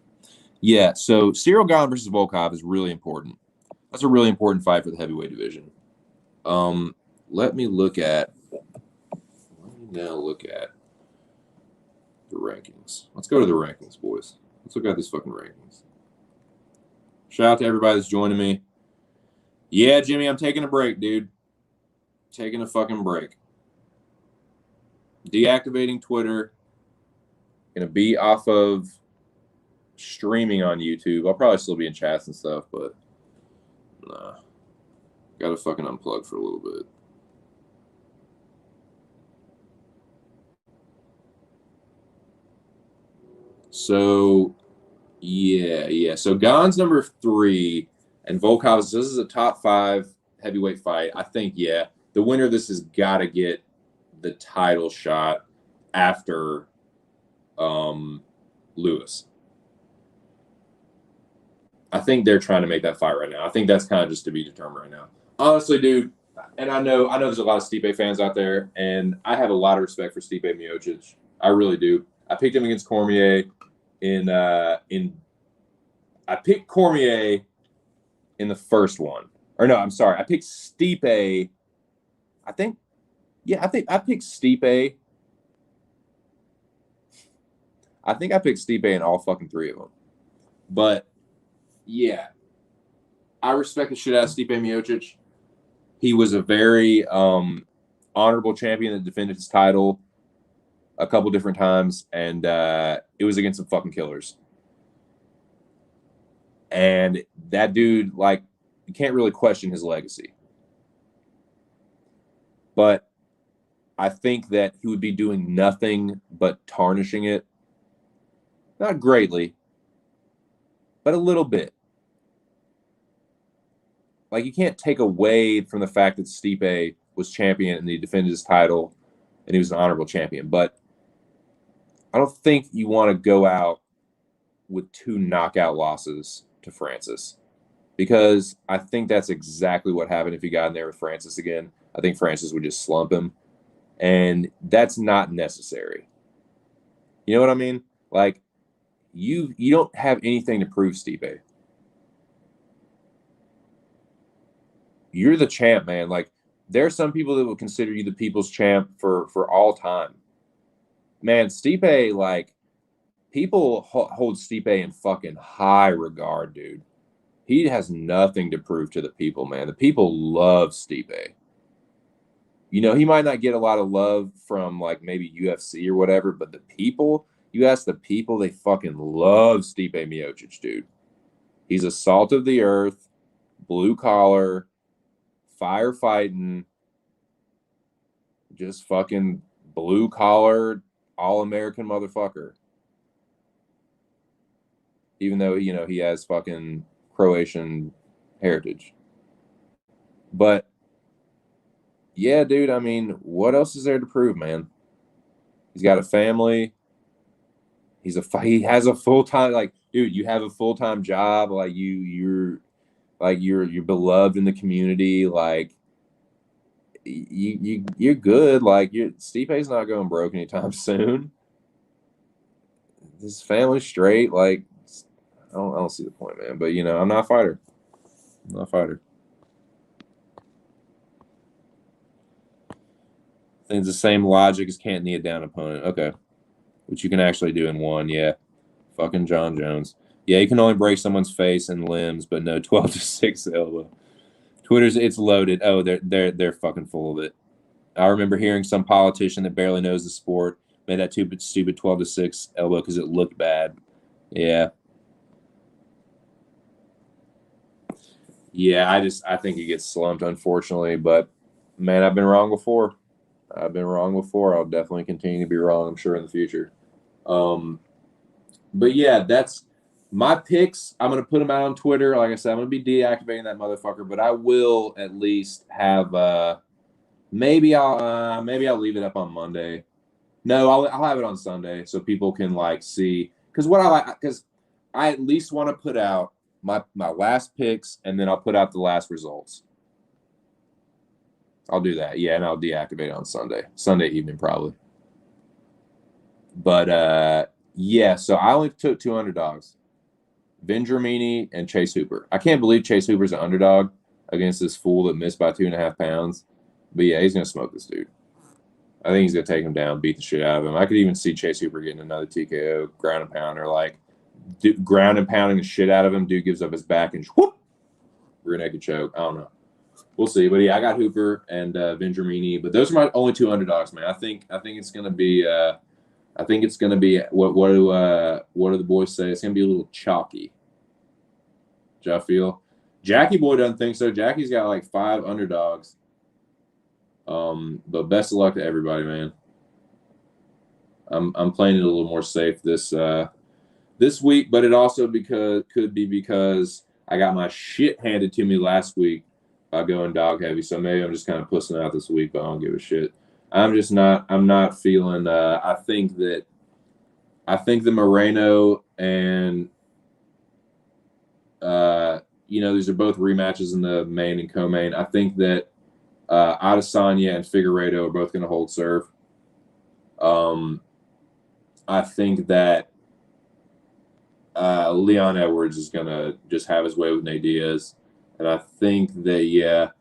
Yeah, so Cyril Gane versus Volkov is really important. That's a really important fight for the heavyweight division. Let me now look at the rankings. Let's go to the rankings, boys. Let's look at these fucking rankings. Shout out to everybody that's joining me. Yeah, Jimmy, I'm taking a break, dude. Taking a fucking break. Deactivating Twitter. Gonna be off of streaming on YouTube. I'll probably still be in chats and stuff, but nah. Gotta fucking unplug for a little bit. So, yeah. So Gane's number 3 and Volkov's, this is a top 5 heavyweight fight. I think, yeah, the winner of this has got to get the title shot after Lewis. I think they're trying to make that fight right now. I think that's kind of just to be determined right now. Honestly, dude, and I know there's a lot of Stipe fans out there, and I have a lot of respect for Stipe Miocic. I really do. I picked him against Cormier I picked Cormier in the first one. Or no, I'm sorry. I picked Stipe. I think I picked Stipe. I think I picked Stipe in all fucking 3 of them. But yeah, I respect the shit out of Stipe Miocic. He was a very honorable champion that defended his title a couple different times, and it was against some fucking killers. And that dude, like, you can't really question his legacy. But I think that he would be doing nothing but tarnishing it. Not greatly, but a little bit. Like, you can't take away from the fact that Stipe was champion and he defended his title and he was an honorable champion. But I don't think you want to go out with 2 knockout losses to Francis, because I think that's exactly what happened if he got in there with Francis again. I think Francis would just slump him, and that's not necessary. You know what I mean? Like, you don't have anything to prove, Stipe. You're the champ, man. Like, there are some people that will consider you the people's champ for all time. Man, Stipe, like, people hold Stipe in fucking high regard, dude. He has nothing to prove to the people, man. The people love Stipe. You know, he might not get a lot of love from, like, maybe UFC or whatever, but the people, you ask the people, they fucking love Stipe Miocic, dude. He's a salt of the earth, blue collar, firefighting, just fucking blue collar, all-American motherfucker. Even though, you know, he has fucking Croatian heritage. But yeah, dude, I mean, what else is there to prove, man? He's got a family. he has a full-time, like, dude, you have a full-time job, like you're beloved in the community, like you're good, like Stipe's not going broke anytime soon. His family's straight, like I don't see the point, man. But I'm not a fighter. I'm not a fighter. I think it's the same logic as can't knee a down opponent. Okay. Which you can actually do in one, yeah. Fucking John Jones. Yeah, you can only break someone's face and limbs, but no 12-6 elbow. Twitter's it's loaded. Oh, they're fucking full of it. I remember hearing some politician that barely knows the sport made that stupid 12-6 elbow because it looked bad. Yeah. Yeah, I think he gets slumped, unfortunately, but man, I've been wrong before. I'll definitely continue to be wrong, I'm sure, in the future. But yeah, that's my picks. I'm gonna put them out on Twitter. Like I said, I'm gonna be deactivating that motherfucker, but I will at least have maybe I'll leave it up on Monday. No, I'll have it on Sunday so people can like see because I at least want to put out my last picks and then I'll put out the last results. I'll do that, yeah, and I'll deactivate it on Sunday evening probably. But yeah, so I only took two underdogs, Vin Germini and Chase Hooper. I can't believe Chase Hooper's an underdog against this fool that missed by 2.5 pounds. But yeah, he's gonna smoke this dude. I think he's gonna take him down, beat the shit out of him. I could even see Chase Hooper getting another TKO, ground and pounder, like ground and pounding the shit out of him. Dude gives up his back and whoop, rear naked choke. I don't know. We'll see. But yeah, I got Hooper and Vin Germini. But those are my only two underdogs, man. I think it's gonna be. I think it's gonna be what do the boys say? It's gonna be a little chalky. Do y'all feel? Jackie Boy doesn't think so. Jackie's got like 5 underdogs. But best of luck to everybody, man. I'm playing it a little more safe this week, but it also could be because I got my shit handed to me last week by going dog heavy. So maybe I'm just kind of pussing out this week, but I don't give a shit. I'm not feeling I think the Moreno and these are both rematches in the main and co-main. I think that Adesanya and Figueiredo are both going to hold serve. I think that Leon Edwards is going to just have his way with Nate Diaz. And I think that,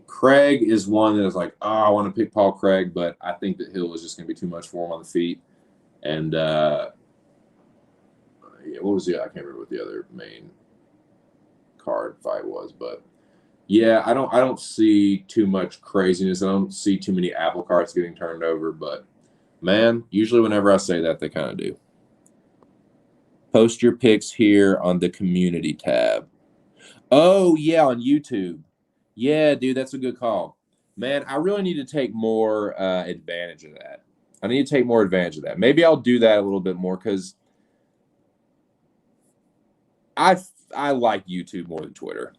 Craig is one that is like, I want to pick Paul Craig, but I think that Hill is just going to be too much for him on the feet. And what was I can't remember what the other main card fight was, but yeah, I don't see too much craziness. I don't see too many apple carts getting turned over, but man, usually whenever I say that, they kind of do. Post your picks here on the community tab. Oh, yeah, on YouTube. Yeah, dude, that's a good call. Man, I really need to take more advantage of that. Maybe I'll do that a little bit more because I like YouTube more than Twitter.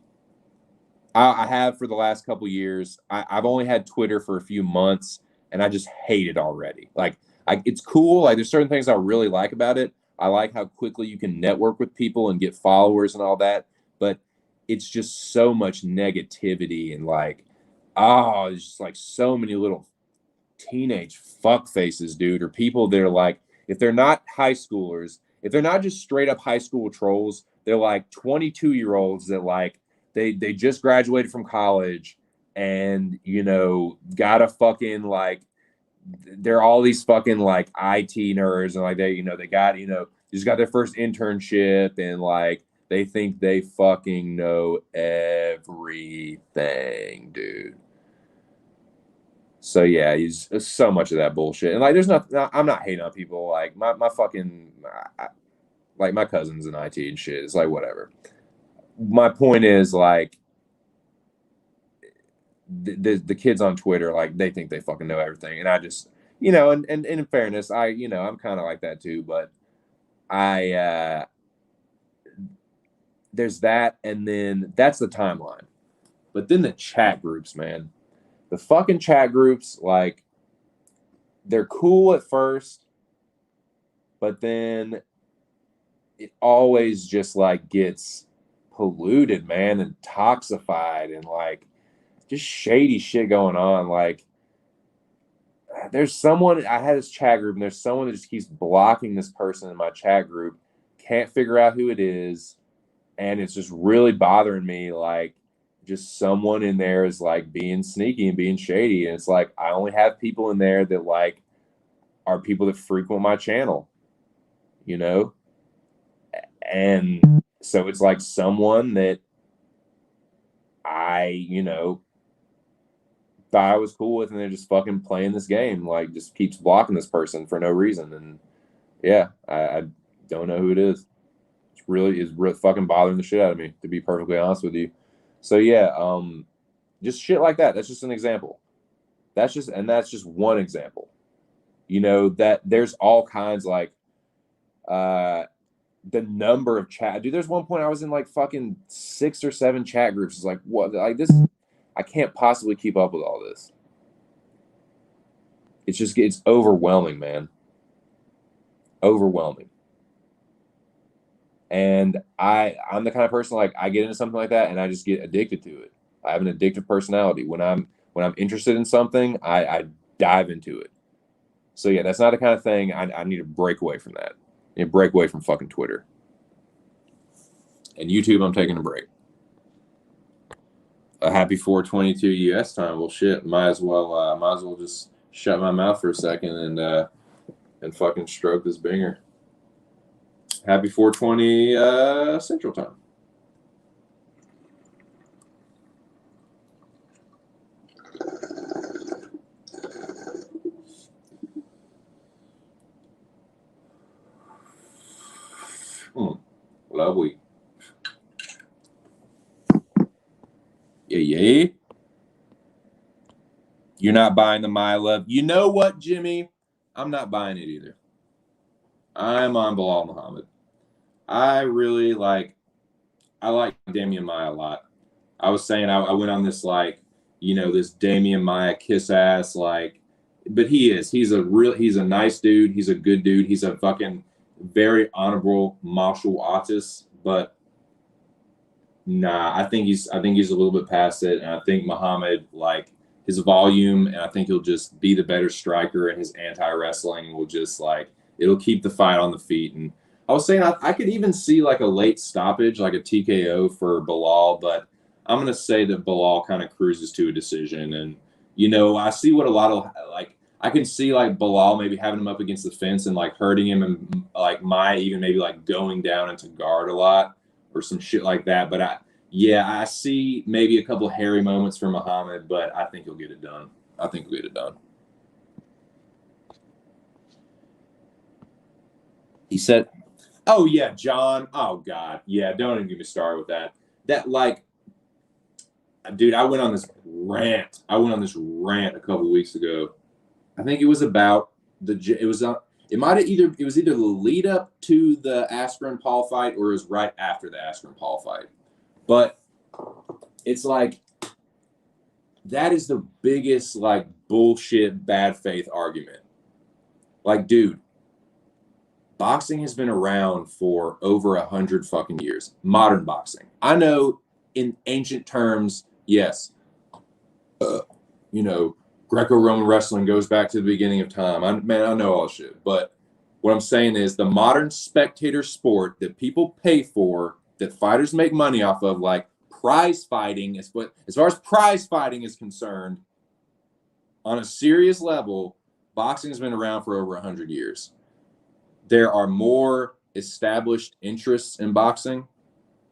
I have for the last couple years. I've only had Twitter for a few months, and I just hate it already. Like, it's cool. Like, there's certain things I really like about it. I like how quickly you can network with people and get followers and all that. But it's just so much negativity and like, there's just like so many little teenage fuck faces, dude, or people that are like, if they're not high schoolers, if they're not just straight up high school trolls, they're like 22-year-olds that like they just graduated from college and got a fucking like they're all these fucking like IT nerds and like they got just got their first internship and like they think they fucking know everything, dude. So yeah, he's so much of that bullshit. And like, I'm not hating on people. Like my fucking, like my cousins in IT and shit. It's like, whatever. My point is like, the kids on Twitter, like they think they fucking know everything. And I just, and in fairness, I'm kind of like that too, but there's that. And then that's the timeline. But then the chat groups, man. The fucking chat groups, like, they're cool at first, but then it always just like gets polluted, man, and toxified, and like just shady shit going on. Like there's someone, I had this chat group, and there's someone that just keeps blocking this person in my chat group, can't figure out who it is, and it's just really bothering me. Like just someone in there is like being sneaky and being shady, and it's like I only have people in there that like are people that frequent my channel, you know? And so it's like someone that I, thought I was cool with, and they're just fucking playing this game, like just keeps blocking this person for no reason. And yeah, I don't know who it is. It's really fucking bothering the shit out of me, to be perfectly honest with you. So yeah, just shit like that. That's just an example. That's just one example. That there's all kinds, like the number of chat. Dude, there's one point I was in like fucking 6 or 7 chat groups. It's like, what? Like this, I can't possibly keep up with all this. It's overwhelming, man. Overwhelming. And I'm the kind of person, like, I get into something like that and I just get addicted to it. I have an addictive personality. When I'm interested in something, I dive into it. So yeah, that's not the kind of thing I need to break away from that. I need to break away from fucking Twitter. And YouTube, I'm taking a break. A happy 422 US time. Well, shit, might as well just shut my mouth for a second and fucking stroke this binger. Happy 420 Central Time. Lovely. Yeah. You're not buying the My Love. You know what, Jimmy? I'm not buying it either. I'm on Bilal Muhammad. I like Damian Maya a lot. I was saying I went on this this Damian Maya kiss ass, but he's a nice dude. He's a good dude. He's a fucking very honorable martial artist, but nah, I think he's a little bit past it. And I think Muhammad, like his volume, and I think he'll just be the better striker, and his anti-wrestling will just it'll keep the fight on the feet. And I was saying I could even see like a late stoppage, like a TKO for Bilal, but I'm going to say that Bilal kind of cruises to a decision. And, I see what a lot of I can see like Bilal maybe having him up against the fence and like hurting him, and like Maya even maybe like going down into guard a lot or some shit like that. But I see maybe a couple of hairy moments for Muhammad, but I think he'll get it done. He said, "Oh yeah, John. Oh God, yeah. Don't even get me started with that. Dude, I went on this rant. A couple of weeks ago. I think it was about it was either the lead up to the Askren Paul fight, or it was right after the Askren Paul fight. But it's like that is the biggest bullshit bad faith argument. Like, dude, boxing has been around for over 100 fucking years. Modern boxing. I know in ancient terms, yes, Greco-Roman wrestling goes back to the beginning of time. I know all shit. But what I'm saying is the modern spectator sport that people pay for, that fighters make money off of, like prize fighting, as far as prize fighting is concerned, on a serious level, boxing has been around for over 100 years. There are more established interests in boxing.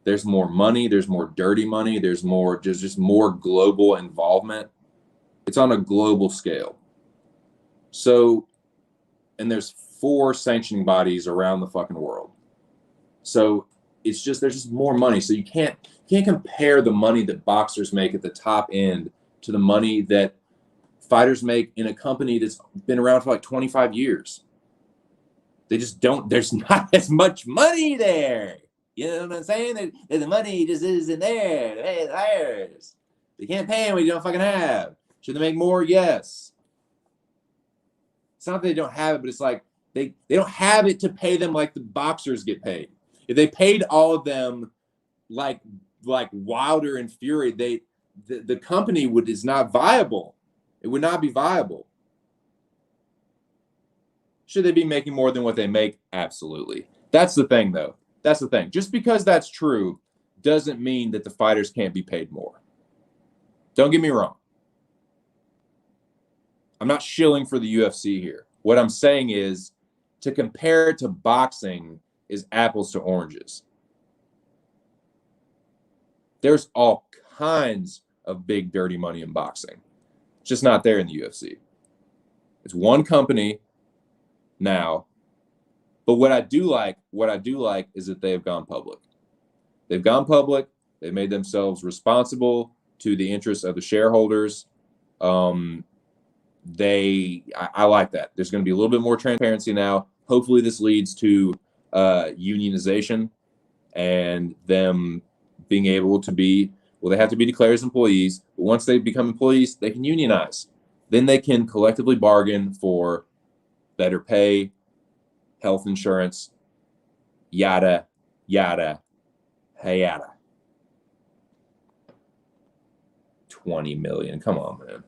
There's more money. There's more dirty money. There's just more global involvement. It's on a global scale. So, and there's 4 sanctioning bodies around the fucking world. So there's just more money. So you can't compare the money that boxers make at the top end to the money that fighters make in a company that's been around for 25 years. They just don't. There's not as much money there. You know what I'm saying? The money just isn't there. They can't pay them what you don't fucking have. Should they make more? Yes. It's not that they don't have it, but it's like They don't have it to pay them like the boxers get paid. If they paid all of them like Wilder and Fury, the company is not viable. It would not be viable. Should they be making more than what they make? Absolutely. That's the thing, though. That's the thing. Just because that's true doesn't mean that the fighters can't be paid more. Don't get me wrong. I'm not shilling for the UFC here. What I'm saying is, to compare it to boxing is apples to oranges. There's all kinds of big dirty money in boxing. It's just not there in the UFC. It's one company now. But what I do like is that they have gone public. They've gone public. They've made themselves responsible to the interests of the shareholders. I like that. There's going to be a little bit more transparency now. Hopefully this leads to unionization and them being able to be, well, they have to be declared as employees. But once they become employees, they can unionize. Then they can collectively bargain for better pay, health insurance, yada, yada, yada. 20 million. Come on, man.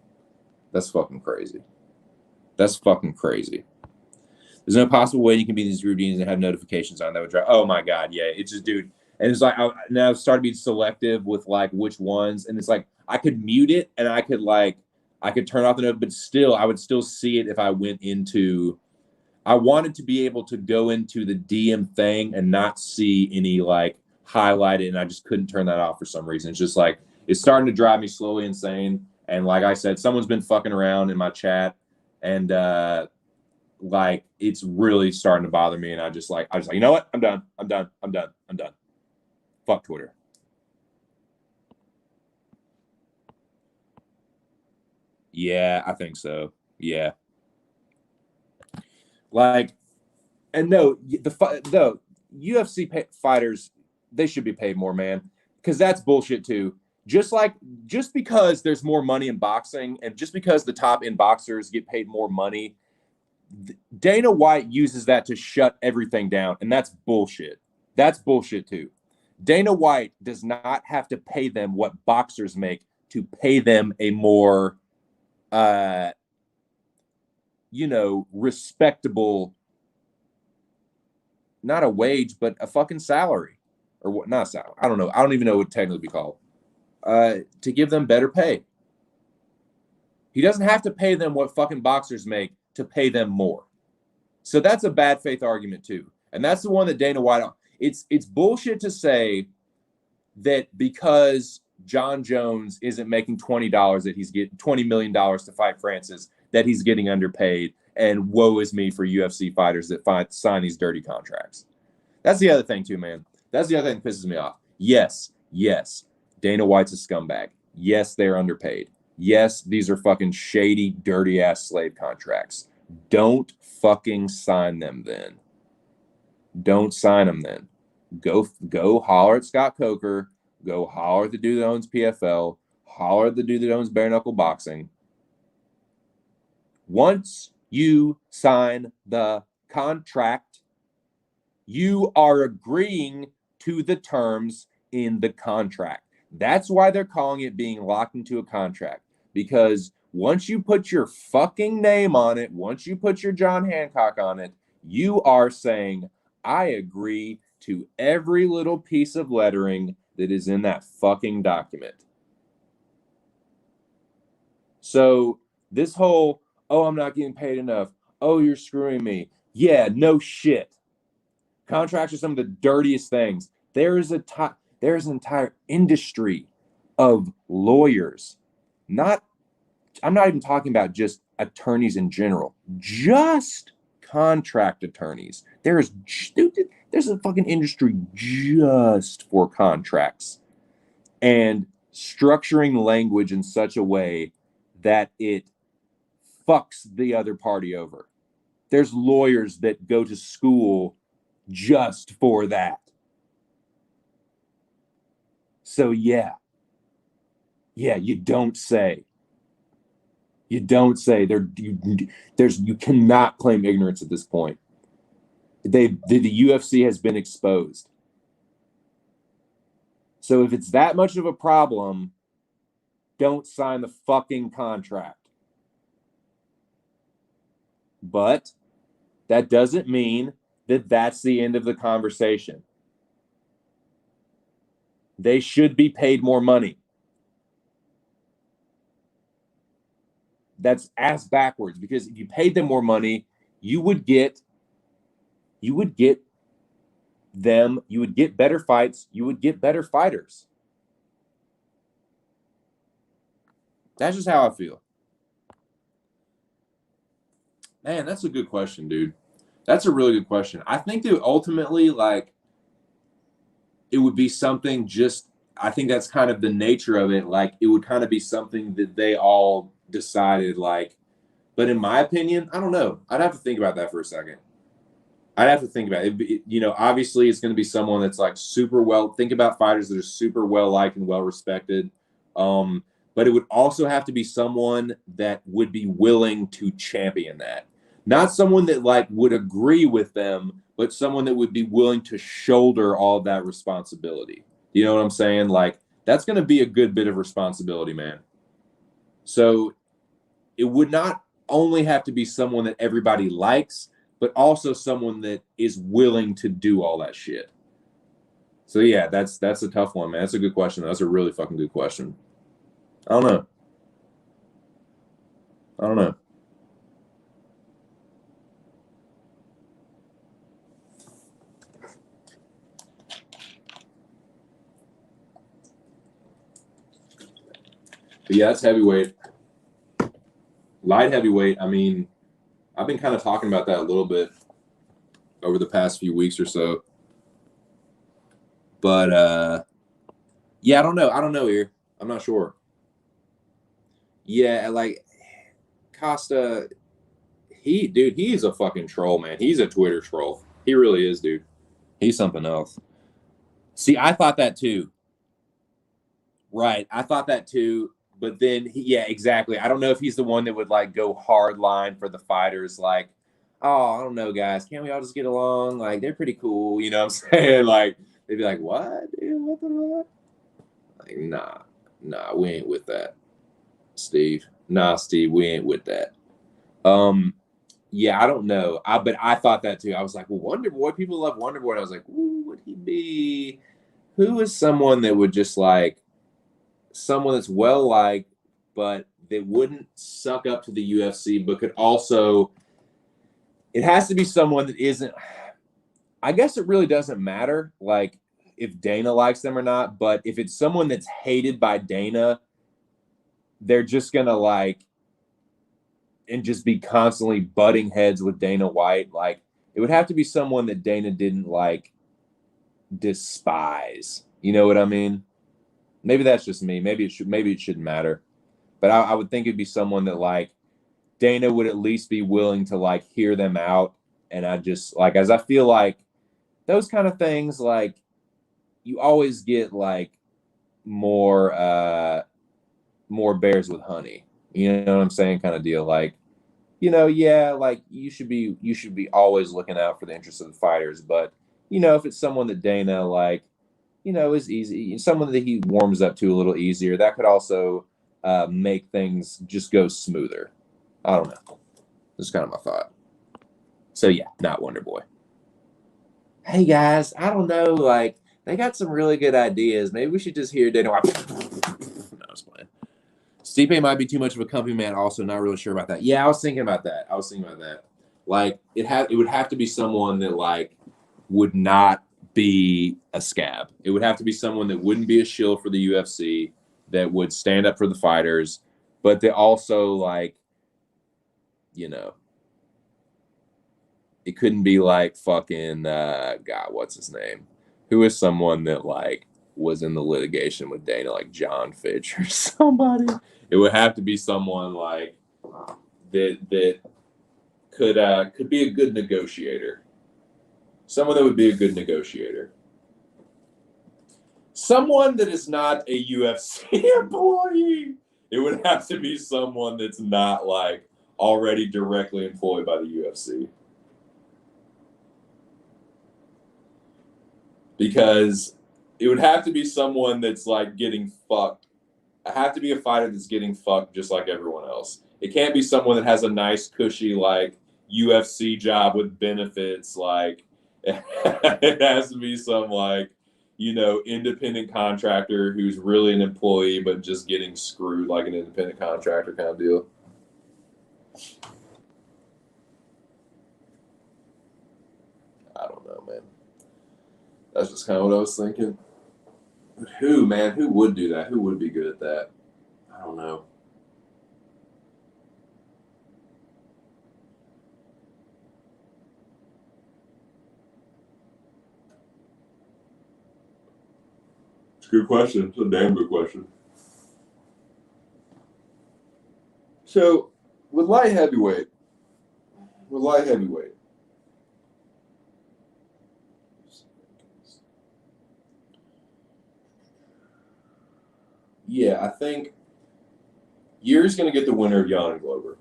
That's fucking crazy. That's fucking crazy. There's no possible way you can be in these routines and have notifications on that would drive. Oh my God, yeah. It's just, dude. And it's like, now I've started being selective with like which ones. And it's like, I could mute it and I could turn off the note, but still, I would still see it if I went into, I wanted to be able to go into the DM thing and not see any like highlighted, and I just couldn't turn that off for some reason. It's just like, it's starting to drive me slowly insane. And like I said, someone's been fucking around in my chat, and like it's really starting to bother me. And I was like, you know what? I'm done. Fuck Twitter. Yeah, I think so. Yeah. Like, and no, the UFC fighters, they should be paid more, man, because that's bullshit too. Just because there's more money in boxing, and just because the top end boxers get paid more money, Dana White uses that to shut everything down, and that's bullshit. That's bullshit too. Dana White does not have to pay them what boxers make to pay them a more, respectable, not a wage, but a fucking salary, or what? Not a salary. I don't know. I don't even know what it would technically be called. To give them better pay. He doesn't have to pay them what fucking boxers make to pay them more. So that's a bad faith argument too. And that's the one that Dana White, it's bullshit to say that because John Jones isn't making $20 that he's getting $20 million to fight Francis, that he's getting underpaid, and woe is me for UFC fighters that sign these dirty contracts. That's the other thing too, man. That's the other thing that pisses me off. Yes. Dana White's a scumbag. Yes, they're underpaid. Yes, these are fucking shady, dirty-ass slave contracts. Don't fucking sign them then. Don't sign them then. Go holler at Scott Coker. Go holler at the dude that owns PFL. Holler at the dude that owns bare knuckle boxing. Once you sign the contract, you are agreeing to the terms in the contract. That's why they're calling it being locked into a contract. Because once you put your fucking name on it, once you put your John Hancock on it, you are saying, I agree to every little piece of lettering that is in that fucking document. So this whole, oh, I'm not getting paid enough. Oh, you're screwing me. Yeah, no shit. Contracts are some of the dirtiest things. There's an entire industry of lawyers. I'm not even talking about just attorneys in general, just contract attorneys. There's a fucking industry just for contracts and structuring language in such a way that it fucks the other party over. There's lawyers that go to school just for that. So yeah, you don't say. You cannot claim ignorance at this point. the UFC has been exposed. So if it's that much of a problem, don't sign the fucking contract. But that doesn't mean that that's the end of the conversation. They should be paid more money. That's ass backwards, because if you paid them more money, you would get them, you would get better fights, you would get better fighters. That's just how I feel. Man, that's a good question, dude. That's a really good question. I think that ultimately, like, it would be something just, I think that's kind of the nature of it. Like, it would kind of be something that they all decided, like, but in my opinion, I don't know. I'd have to think about that for a second. I'd have to think about it. You know, obviously, it's going to be someone that's like super well. Think about fighters that are super well liked and well respected. But it would also have to be someone that would be willing to champion that. Not someone that like would agree with them, but someone that would be willing to shoulder all of that responsibility. You know what I'm saying? Like, that's going to be a good bit of responsibility, man. So it would not only have to be someone that everybody likes, but also someone that is willing to do all that shit. So yeah, that's a tough one, man. That's a good question. That's a really fucking good question. I don't know. But yeah, that's heavyweight. Light heavyweight, I mean, I've been kind of talking about that a little bit over the past few weeks or so. But yeah, I don't know here. I'm not sure. Yeah, like Costa, he's a fucking troll, man. He's a Twitter troll. He really is, dude. He's something else. See, I thought that too. Right. I thought that too. But then, yeah, exactly. I don't know if he's the one that would like go hard line for the fighters. Like, oh, I don't know, guys. Can't we all just get along? Like, they're pretty cool. You know what I'm saying? Like, they'd be like, what? Dude, what the fuck? Like, nah, we ain't with that, Steve. Nah, Steve, we ain't with that. Yeah, I don't know. But I thought that too. I was like, well, Wonder Boy. People love Wonder Boy. And I was like, ooh, would he be? Who is someone that would just like someone that's well liked, but that wouldn't suck up to the UFC, but could also? It has to be someone that isn't. I guess it really doesn't matter, like if Dana likes them or not. But if it's someone that's hated by Dana, they're just gonna like and just be constantly butting heads with Dana White. Like it would have to be someone that Dana didn't like despise. You know what I mean? Maybe that's just me. Maybe it shouldn't matter. But I would think it'd be someone that like Dana would at least be willing to like hear them out. And I just like as I feel like those kind of things, like you always get like more more bears with honey. You know what I'm saying? Kind of deal. Like, yeah, like you should be always looking out for the interests of the fighters. But if it's someone that Dana like, is easy, someone that he warms up to a little easier, that could also make things just go smoother. I don't know. That's kind of my thought. So yeah, not Wonder Boy. Hey guys, I don't know, like they got some really good ideas. Maybe we should just hear Dana White. No, I was playing. Stipe might be too much of a company man. Also, not really sure about that. Yeah, I was thinking about that. Like it would have to be someone that like would not be a scab. It would have to be someone that wouldn't be a shill for the UFC, that would stand up for the fighters, but they also like, it couldn't be like fucking God, what's his name? Who is someone that like was in the litigation with Dana, like John Fitch or somebody? It would have to be someone like that could be a good negotiator. Someone that would be a good negotiator. Someone that is not a UFC employee. It would have to be someone that's not like already directly employed by the UFC. because it would have to be someone that's like getting fucked. I have to be a fighter that's getting fucked just like everyone else. It can't be someone that has a nice, cushy, like UFC job with benefits. Like it has to be some like, you know, independent contractor who's really an employee but just getting screwed like an independent contractor kind of deal. I don't know, man. That's just kind of what I was thinking. But who, man? Who would do that? Who would be good at that? I don't know. It's a good question. It's a damn good question. So, with light heavyweight, yeah, I think Yuri's going to get the winner of Jan and Glover.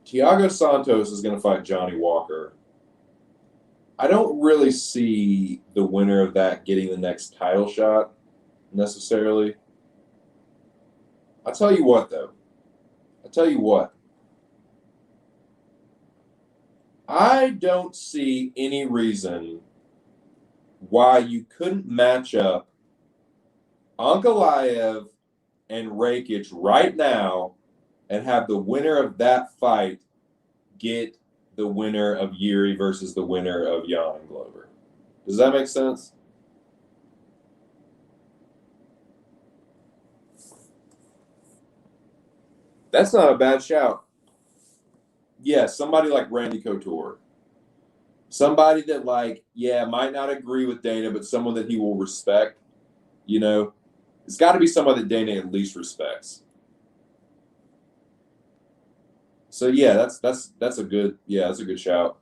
Thiago Santos is going to fight Johnny Walker. I don't really see the winner of that getting the next title shot necessarily. I'll tell you what, though. I don't see any reason why you couldn't match up Ankalaev and Rakic right now and have the winner of that fight get the winner of Yuri versus the winner of Jan and Glover. Does that make sense? That's not a bad shout. Yeah, somebody like Randy Couture. Somebody that, like, yeah, might not agree with Dana, but someone that he will respect. You know, it's got to be somebody that Dana at least respects. So yeah, that's a good shout.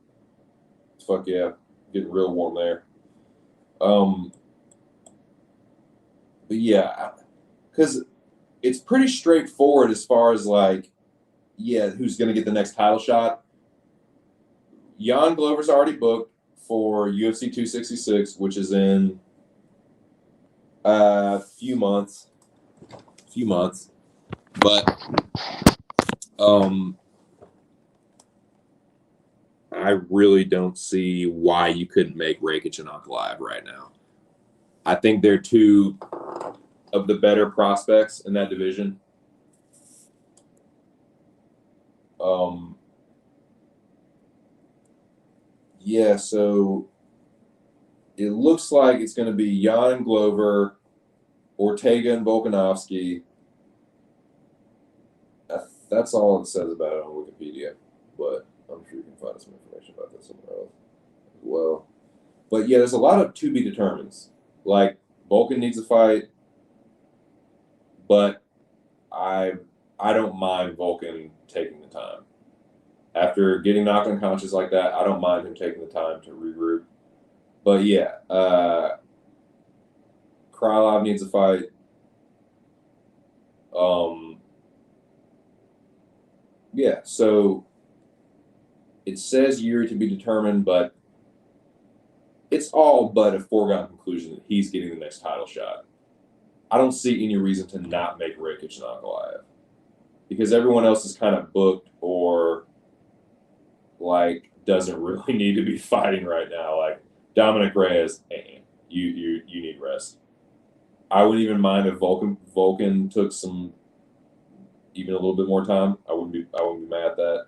Fuck yeah, getting real warm there. But yeah, because it's pretty straightforward as far as like, yeah, who's going to get the next title shot. Jan Glover's already booked for UFC 266, which is in a few months. But I really don't see why you couldn't make Rakic and Ankalaev right now. I think they're two of the better prospects in that division. Yeah, so it looks like it's going to be Jan and Glover, Ortega and Volkanovski. That's all it says about it on Wikipedia, but I'm sure you can find some information about this somewhere else as well. But yeah, there's a lot of to be determineds. Like Volkan needs a fight, but I don't mind Volkan taking the time. After getting knocked unconscious like that, I don't mind him taking the time to regroup. But yeah, Krylov needs a fight. Yeah, so it says Yuri to be determined, but it's all but a foregone conclusion that he's getting the next title shot. I don't see any reason to not make Rakic and Ankalaev because everyone else is kind of booked or like doesn't really need to be fighting right now. Like Dominic Reyes, you need rest. I wouldn't even mind if Volkan took some even a little bit more time. I wouldn't be mad at that.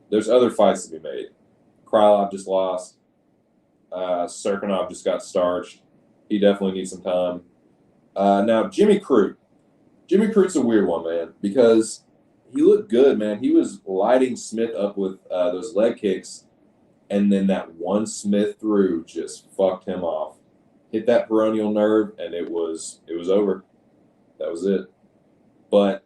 There's other fights to be made. Krylov just lost. Serkinov just got starched. He definitely needs some time. Now Jimmy Crute. Jimmy Crute's a weird one, man, because he looked good, man. He was lighting Smith up with those leg kicks, and then that one Smith through just fucked him off. Hit that peroneal nerve, and it was over. That was it. But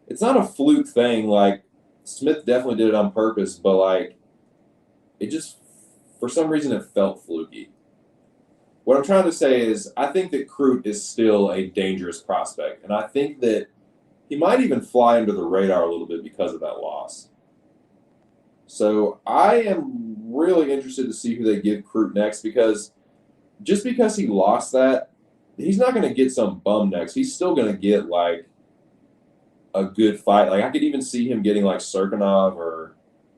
it's not a fluke thing. Like Smith definitely did it on purpose, but like it just for some reason it felt fluky. What I'm trying to say is I think that Crute is still a dangerous prospect, and I think that he might even fly under the radar a little bit because because of that loss. So I am really interested to see who they give Crute next, because just because he lost that, he's not going to get some bum next. He's still going to get like a good fight. Like I could even see him getting like Serkinov or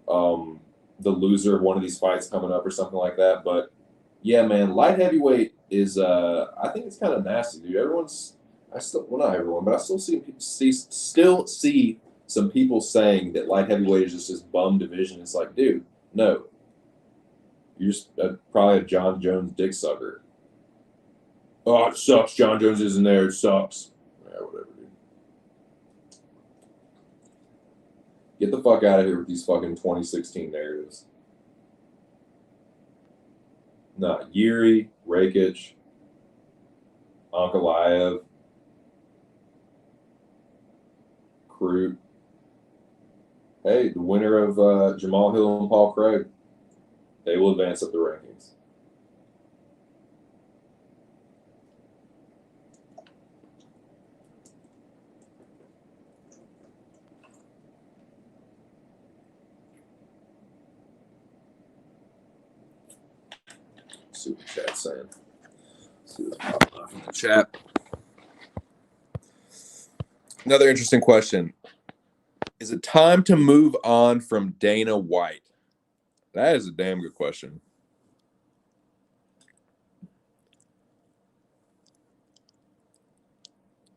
the loser of one of these fights coming up or something like that. But yeah, man, light heavyweight is I think it's kind of nasty, dude. Not everyone, but I still see some people saying that light heavyweight is just this bum division. It's like, dude, no, you're just probably a John Jones dick sucker. Oh, it sucks. John Jones isn't there. It sucks. Yeah, whatever, dude. Get the fuck out of here with these fucking 2016 narratives. Nah, Yuri, Rakic, Ankalaev, Crute. Hey, the winner of Jamal Hill and Paul Craig, they will advance up the rankings. Super chat saying. See what's popping off in the chat. Another interesting question. Is it time to move on from Dana White? That is a damn good question.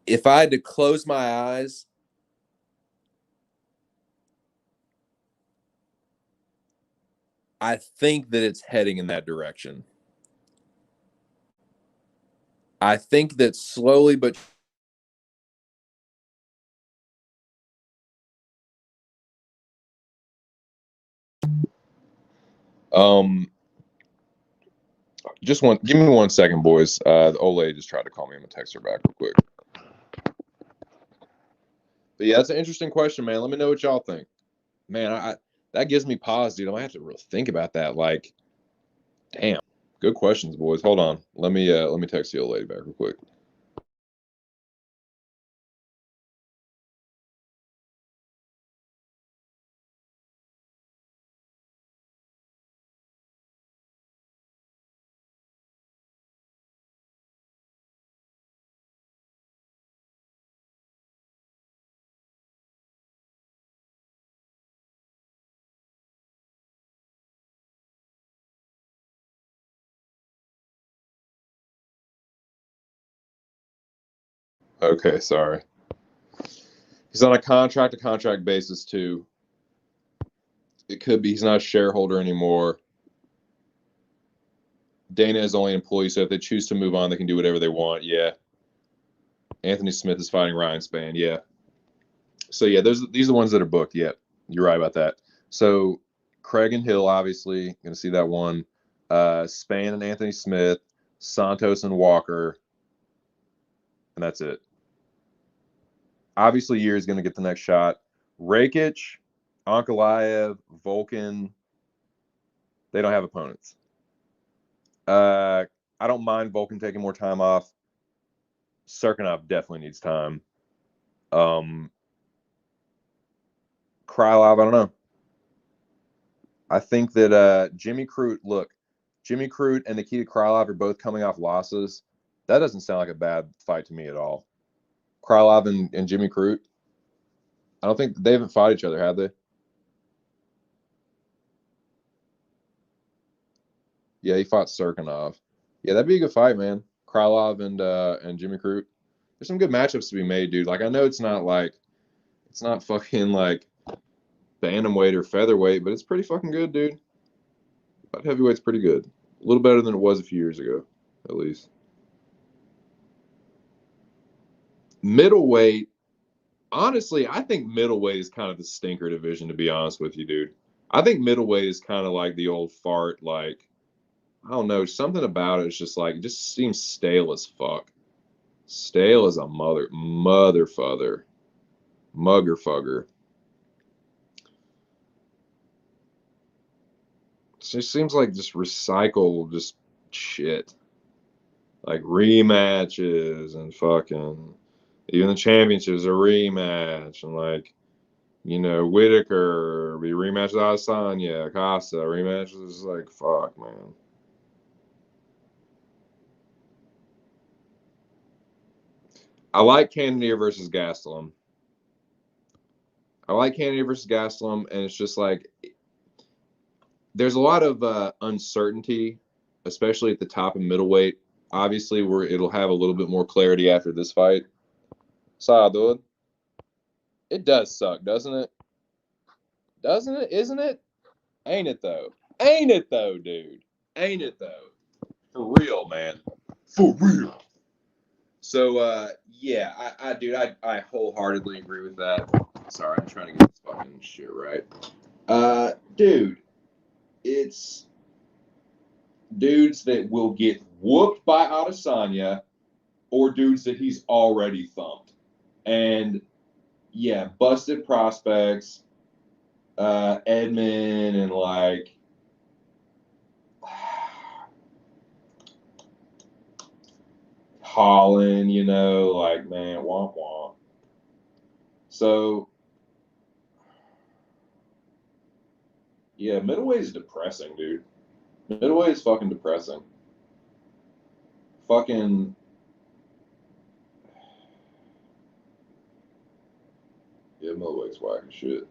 If I had to close my eyes, I think that it's heading in that direction. I think that slowly but give me 1 second, boys. The old lady just tried to call me. I'm gonna text her back real quick. But yeah, that's an interesting question, man. Let me know what y'all think. Man, that gives me pause, dude. I might have to really think about that. Like, damn, good questions, boys. Hold on. Let me text the old lady back real quick. Okay, sorry. He's on a contract-to-contract basis too. It could be he's not a shareholder anymore. Dana is only an employee, so if they choose to move on, they can do whatever they want. Yeah. Anthony Smith is fighting Ryan Spann. Yeah. So yeah, these are the ones that are booked. Yeah, you're right about that. So Craig and Hill, obviously, going to see that one. Spann and Anthony Smith, Santos and Walker, and that's it. Obviously, Yuri's going to get the next shot. Rakic, Ankalaev, Volkan, they don't have opponents. I don't mind Volkan taking more time off. Serkinov definitely needs time. Krylov, I don't know. I think that Jimmy Crute and Nikita Krylov are both coming off losses. That doesn't sound like a bad fight to me at all. Krylov and Jimmy Crute, I don't think they haven't fought each other, have they? Yeah, he fought Serkinov. Yeah, that'd be a good fight, man. Krylov and Jimmy Crute. There's some good matchups to be made, dude. Like I know it's not fucking like bantamweight or featherweight, but it's pretty fucking good, dude. But heavyweight's pretty good. A little better than it was a few years ago, at least. Middleweight, honestly, I think middleweight is kind of the stinker division, to be honest with you, dude. I think middleweight is kind of like the old fart, like, I don't know, something about it is just like, it just seems stale as fuck. Stale as a muggerfugger. It just seems like just recycled just shit. Like rematches and fucking even the championships are rematch and like Whitaker be rematch with Adesanya, Costa rematch. Is like fuck, man. I like Cannonier versus Gastelum. And it's just like there's a lot of uncertainty, especially at the top and middleweight. Obviously, it'll have a little bit more clarity after this fight. Saw, dude. It does suck, doesn't it? Doesn't it? Isn't it? Ain't it though? Ain't it though, dude? Ain't it though? For real, man. For real. So, yeah, I wholeheartedly agree with that. Sorry, I'm trying to get this fucking shit right. Dude, it's dudes that will get whooped by Adesanya or dudes that he's already thumped. And, yeah, busted prospects, Edmund and, like, Holland, like, man, womp womp. So, yeah, middleweight is depressing, dude. Middleweight is fucking depressing. Fucking. Yeah, middleweight's whack as shit.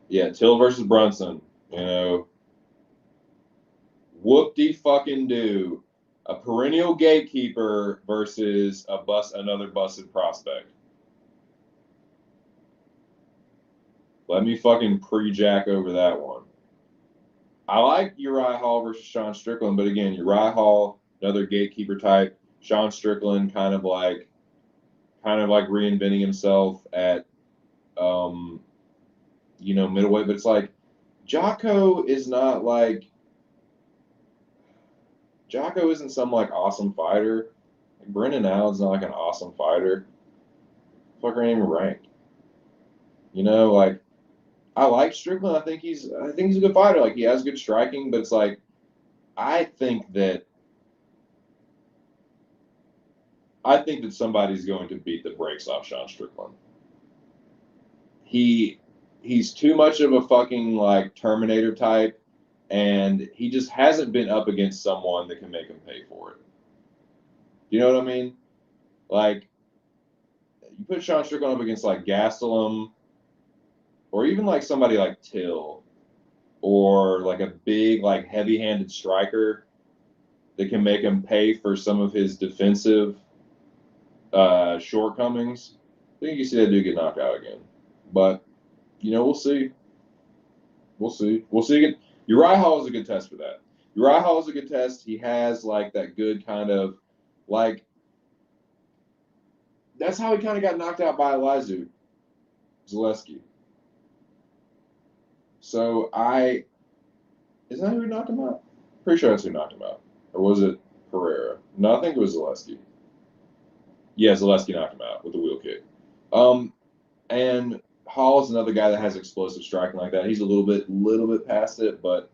Yeah, Till versus Brunson. Whoop-de fucking do. A perennial gatekeeper versus another busted prospect. Let me fucking pre-jack over that one. I like Uriah Hall versus Sean Strickland, but again, Uriah Hall, another gatekeeper type. Sean Strickland kind of like reinventing himself at middleweight, but it's like Jocko is not like Jocko isn't some like awesome fighter. Like, Brendan Allen's not like an awesome fighter. Fucker ain't even ranked. Like I like Strickland. I think he's a good fighter. Like he has good striking, but it's like I think that somebody's going to beat the brakes off Sean Strickland. He's too much of a fucking like Terminator type, and he just hasn't been up against someone that can make him pay for it. You know what I mean? Like you put Sean Strickland up against like Gastelum, or even like somebody like Till, or like a big like heavy-handed striker that can make him pay for some of his defensive shortcomings. I think you see that dude get knocked out again. But we'll see. We'll see. We'll see again. Uriah Hall is a good test for that. Uriah Hall is a good test. He has like that good kind of like. That's how he kind of got knocked out by Elizu Zaleski. So isn't that who knocked him out? Pretty sure that's who knocked him out. Or was it Pereira? No, I think it was Zaleski. Yeah, Zaleski knocked him out with a wheel kick. And Hall is another guy that has explosive striking like that. He's a little bit past it, but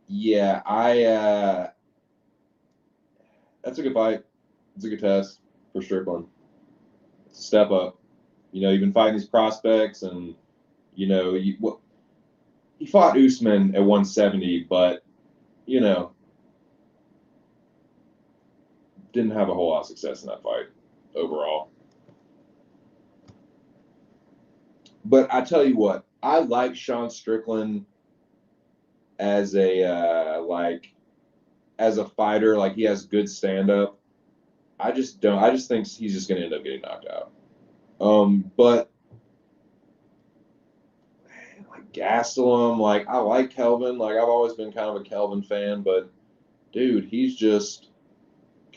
yeah, that's a good fight. It's a good test for Strickland. It's a step up. You've been fighting these prospects, and he fought Usman at 170, but didn't have a whole lot of success in that fight overall. But I tell you what, I like Sean Strickland as a fighter. Like he has good stand up. I just don't. I just think he's just going to end up getting knocked out. But like Gastelum, like I like Kelvin. Like I've always been kind of a Kelvin fan, but dude, he's just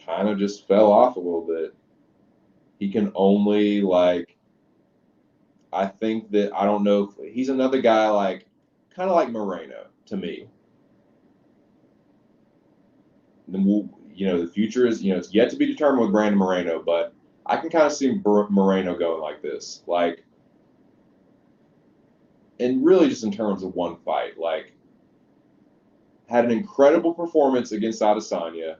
kind of just fell off a little bit. He can only like. I think that I don't know if he's another guy like kind of like Moreno to me. Then the future is it's yet to be determined with Brandon Moreno, but I can kind of see Moreno going like this, like, and really just in terms of one fight, like, had an incredible performance against Adesanya,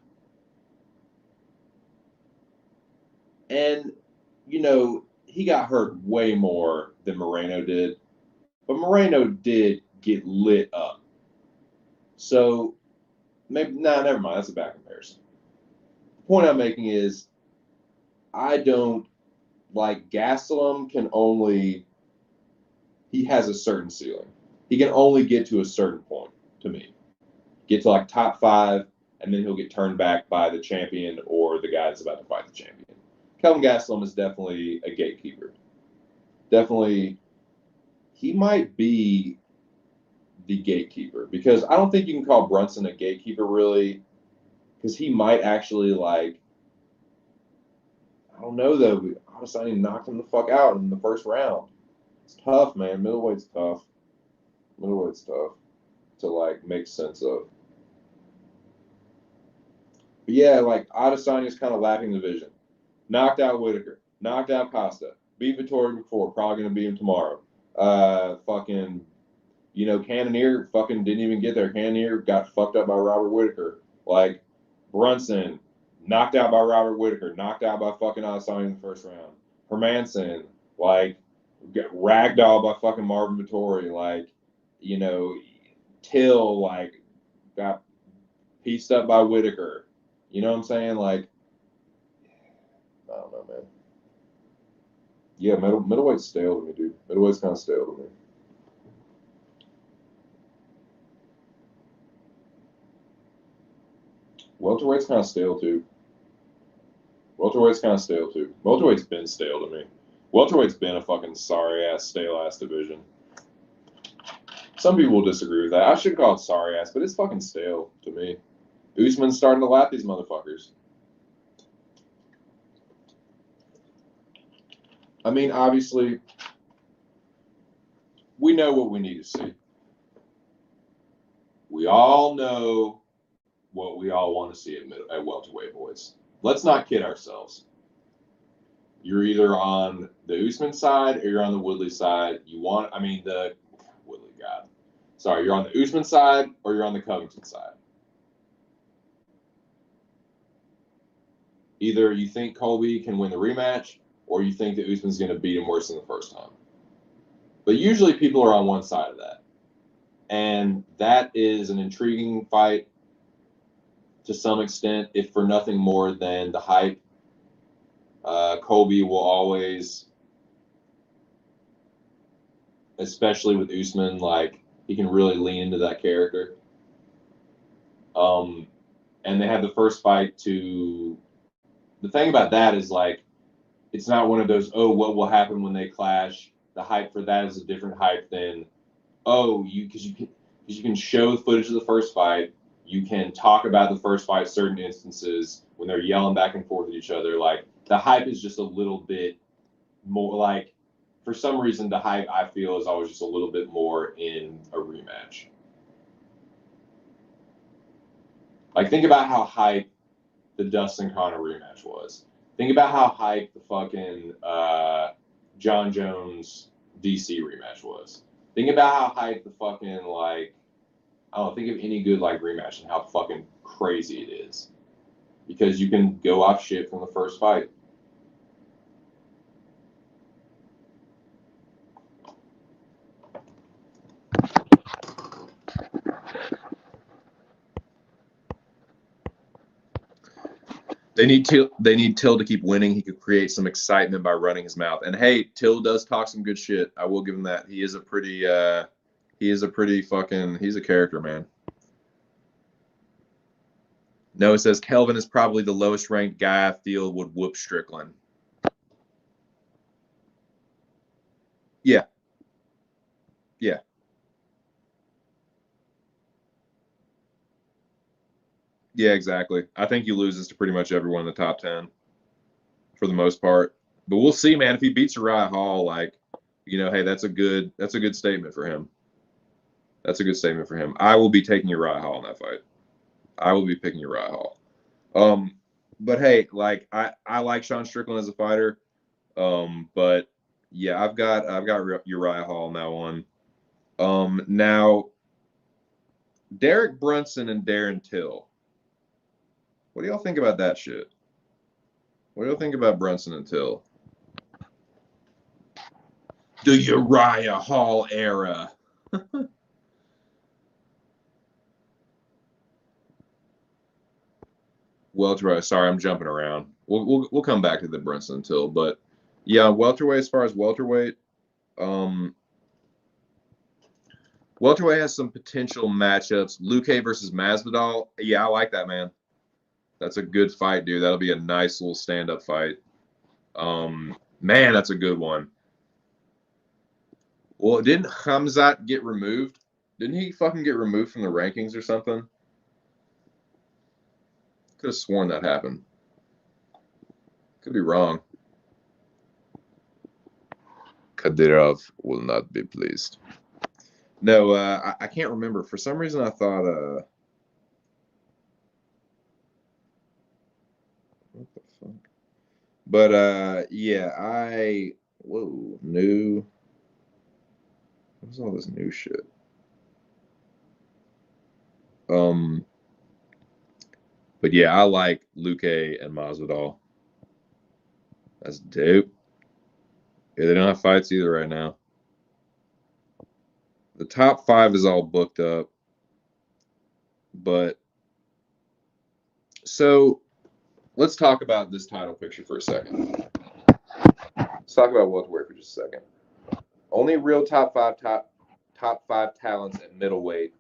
and he got hurt way more than Moreno did, but Moreno did get lit up. So maybe never mind. That's a bad comparison. The point I'm making is I don't like Gastelum he has a certain ceiling. He can only get to a certain point to me. Get to like top 5, and then he'll get turned back by the champion or the guy that's about to fight the champion. Kelvin Gastelum is definitely a gatekeeper. Definitely, he might be the gatekeeper because I don't think you can call Brunson a gatekeeper really, because he might actually I don't know though. Honestly, I knocked him the fuck out in the first round. It's tough, man. Middleweight's tough. Middleweight's tough to make sense of. But yeah, Adesanya is kind of lacking the vision. Knocked out Whitaker. Knocked out Costa. Beat Vittori before. Probably gonna beat him tomorrow. Cannonier fucking didn't even get there. Cannonier got fucked up by Robert Whitaker. Brunson knocked out by Robert Whitaker. Knocked out by fucking Adesanya in the first round. Hermanson got ragdolled by fucking Marvin Vittori. Till got pieced up by Whitaker. You know what I'm saying? I don't know, man. Yeah, middleweight's stale to me, dude. Middleweight's kind of stale to me. Welterweight's kind of stale too. Welterweight's been stale to me. Welterweight's been a fucking sorry ass, stale ass division. Some people will disagree with that. I shouldn't call it sorry ass, but it's fucking stale to me. Usman's starting to lap these motherfuckers. I mean, obviously, we know what we need to see. We all know what we all want to see at welterweight, boys. Let's not kid ourselves. You're either on the Usman side or you're on the Woodley side. You're on the Usman side or you're on the Covington side. Either you think Colby can win the rematch or you think that Usman's going to beat him worse than the first time. But usually people are on one side of that. And that is an intriguing fight to some extent, if for nothing more than the hype. Colby will always, especially with Usman, he can really lean into that character. And they had the first fight to. The thing about that is it's not one of those, what will happen when they clash. The hype for that is a different hype than, because you can show footage of the first fight. You can talk about the first fight, certain instances when they're yelling back and forth at each other. The hype is just a little bit more for some reason, the hype I feel is always just a little bit more in a rematch. Think about how hype the Dustin Conner rematch was. Think about how hype the fucking John Jones DC rematch was. Think about how hype the fucking I don't think of any good rematch and how fucking crazy it is. Because you can go off shit from the first fight. They need Till to keep winning. He could create some excitement by running his mouth. And hey, Till does talk some good shit. I will give him that. He's a character, man. No, it says Kelvin is probably the lowest ranked guy I feel would whoop Strickland. Yeah. Yeah. Yeah, exactly. I think he loses to pretty much everyone in the top 10 for the most part. But we'll see, man. If he beats Uriah Hall, hey, that's a good statement for him. That's a good statement for him. I will be taking Uriah Hall in that fight. I will be picking Uriah Hall. But hey, I like Sean Strickland as a fighter. But yeah, I've got Uriah Hall in that one. Now Derek Brunson and Darren Till. What do y'all think about that shit? What do y'all think about Brunson and Till? The Uriah Hall era. Welterweight. Sorry, I'm jumping around. We'll come back to the Brunson and Till, but yeah, welterweight. As far as welterweight, welterweight has some potential matchups. Luque versus Masvidal. Yeah, I like that, man. That's a good fight, dude. That'll be a nice little stand-up fight. Man, that's a good one. Well, didn't Hamzat get removed? Didn't he fucking get removed from the rankings or something? Could have sworn that happened. Could be wrong. Kadyrov will not be pleased. No, I can't remember. For some reason, I thought. What the fuck? But yeah, new. What's all this new shit? But yeah, I like Luque and Masvidal. That's dope. Yeah, they don't have fights either right now. The top 5 is all booked up. But so let's talk about this title picture for a second. Let's talk about welterweight for just a second. Only real top five talents at middleweight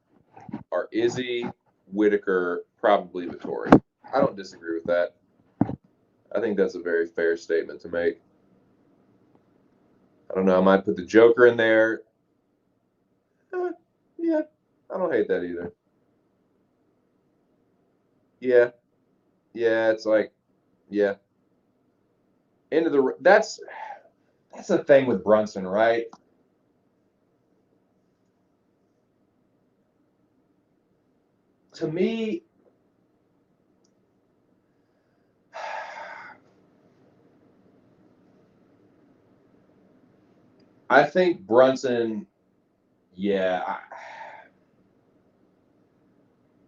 are Izzy, Whitaker, probably Vettori. I don't disagree with that. I think that's a very fair statement to make. I don't know. I might put the Joker in there. Yeah, I don't hate that either. Yeah, it's like, yeah. Into the that's the thing with Brunson, right? To me, I think Brunson, yeah,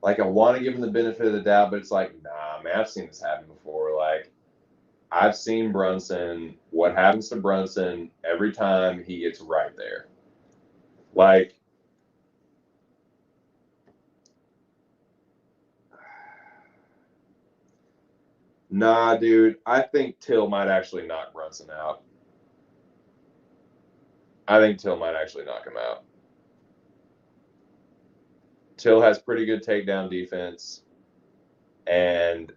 I want to give him the benefit of the doubt, but it's like, nah, man, I've seen this happen before. Like, I've seen Brunson, what happens to Brunson every time he gets right there. Like, nah, dude, I think Till might actually knock Brunson out. I think Till might actually knock him out. Till has pretty good takedown defense, and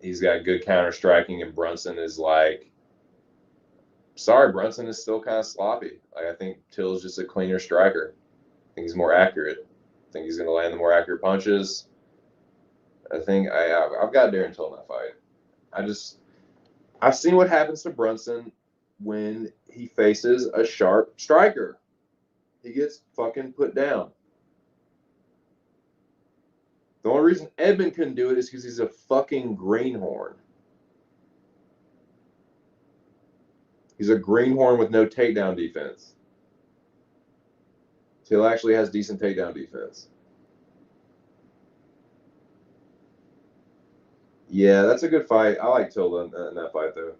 he's got good counter striking, and Brunson is like, sorry, Brunson is still kind of sloppy. Like, I think Till's just a cleaner striker. I think he's more accurate. I think he's going to land the more accurate punches. I think I've got Darren Till in that fight. I've seen what happens to Brunson when he faces a sharp striker. He gets fucking put down. The only reason Edmund couldn't do it is because he's a fucking greenhorn. He's a greenhorn with no takedown defense. Till actually has decent takedown defense. Yeah, that's a good fight. I like Till in that fight, though.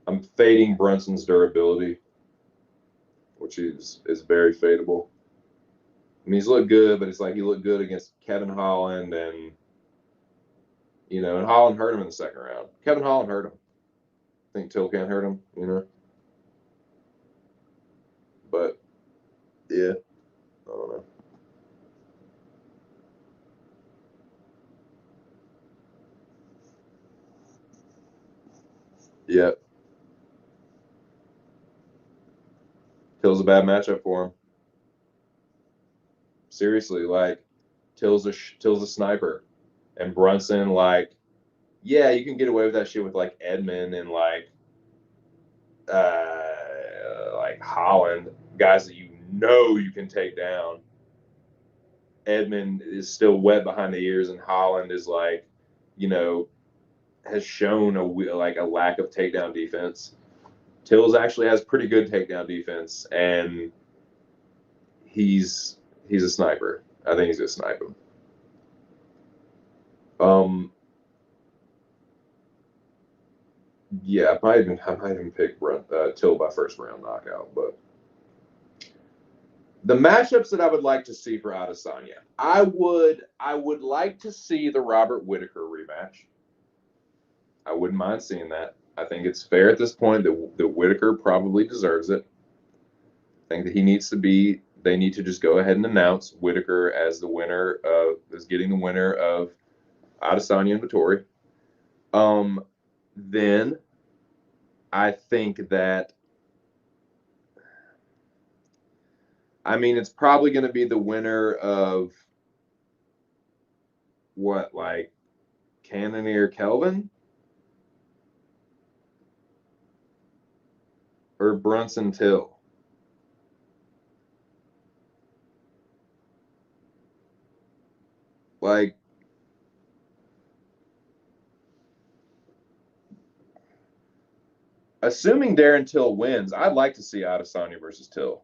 I'm fading Brunson's durability, which is very fadeable. I mean, he's looked good, but it's like he looked good against Kevin Holland, and and Holland hurt him in the second round. Kevin Holland hurt him. I think Till can't hurt him, But yeah, I don't know. Yeah, Till's a bad matchup for him. Seriously, like Till's a sniper, and Brunson, like, yeah, you can get away with that shit with like Edmund and like Holland, guys that you can take down. Edmund is still wet behind the ears, and Holland is like, has shown a lack of takedown defense. Tills actually has pretty good takedown defense, and he's a sniper. I think he's gonna snipe him. Um, Yeah, I might even pick Till by first round knockout. But the matchups that I would like to see for Adesanya, I would like to see the Robert Whitaker rematch. I wouldn't mind seeing that. I think it's fair at this point that Whitaker probably deserves it. I think that he needs to be. They need to just go ahead and announce Whitaker as the winner of as getting the winner of Adesanya and Vettori. Then I think that I mean it's probably going to be the winner of what like Cannonier Kelvin or Brunson Till. Like assuming Darren Till wins, I'd like to see Adesanya versus Till.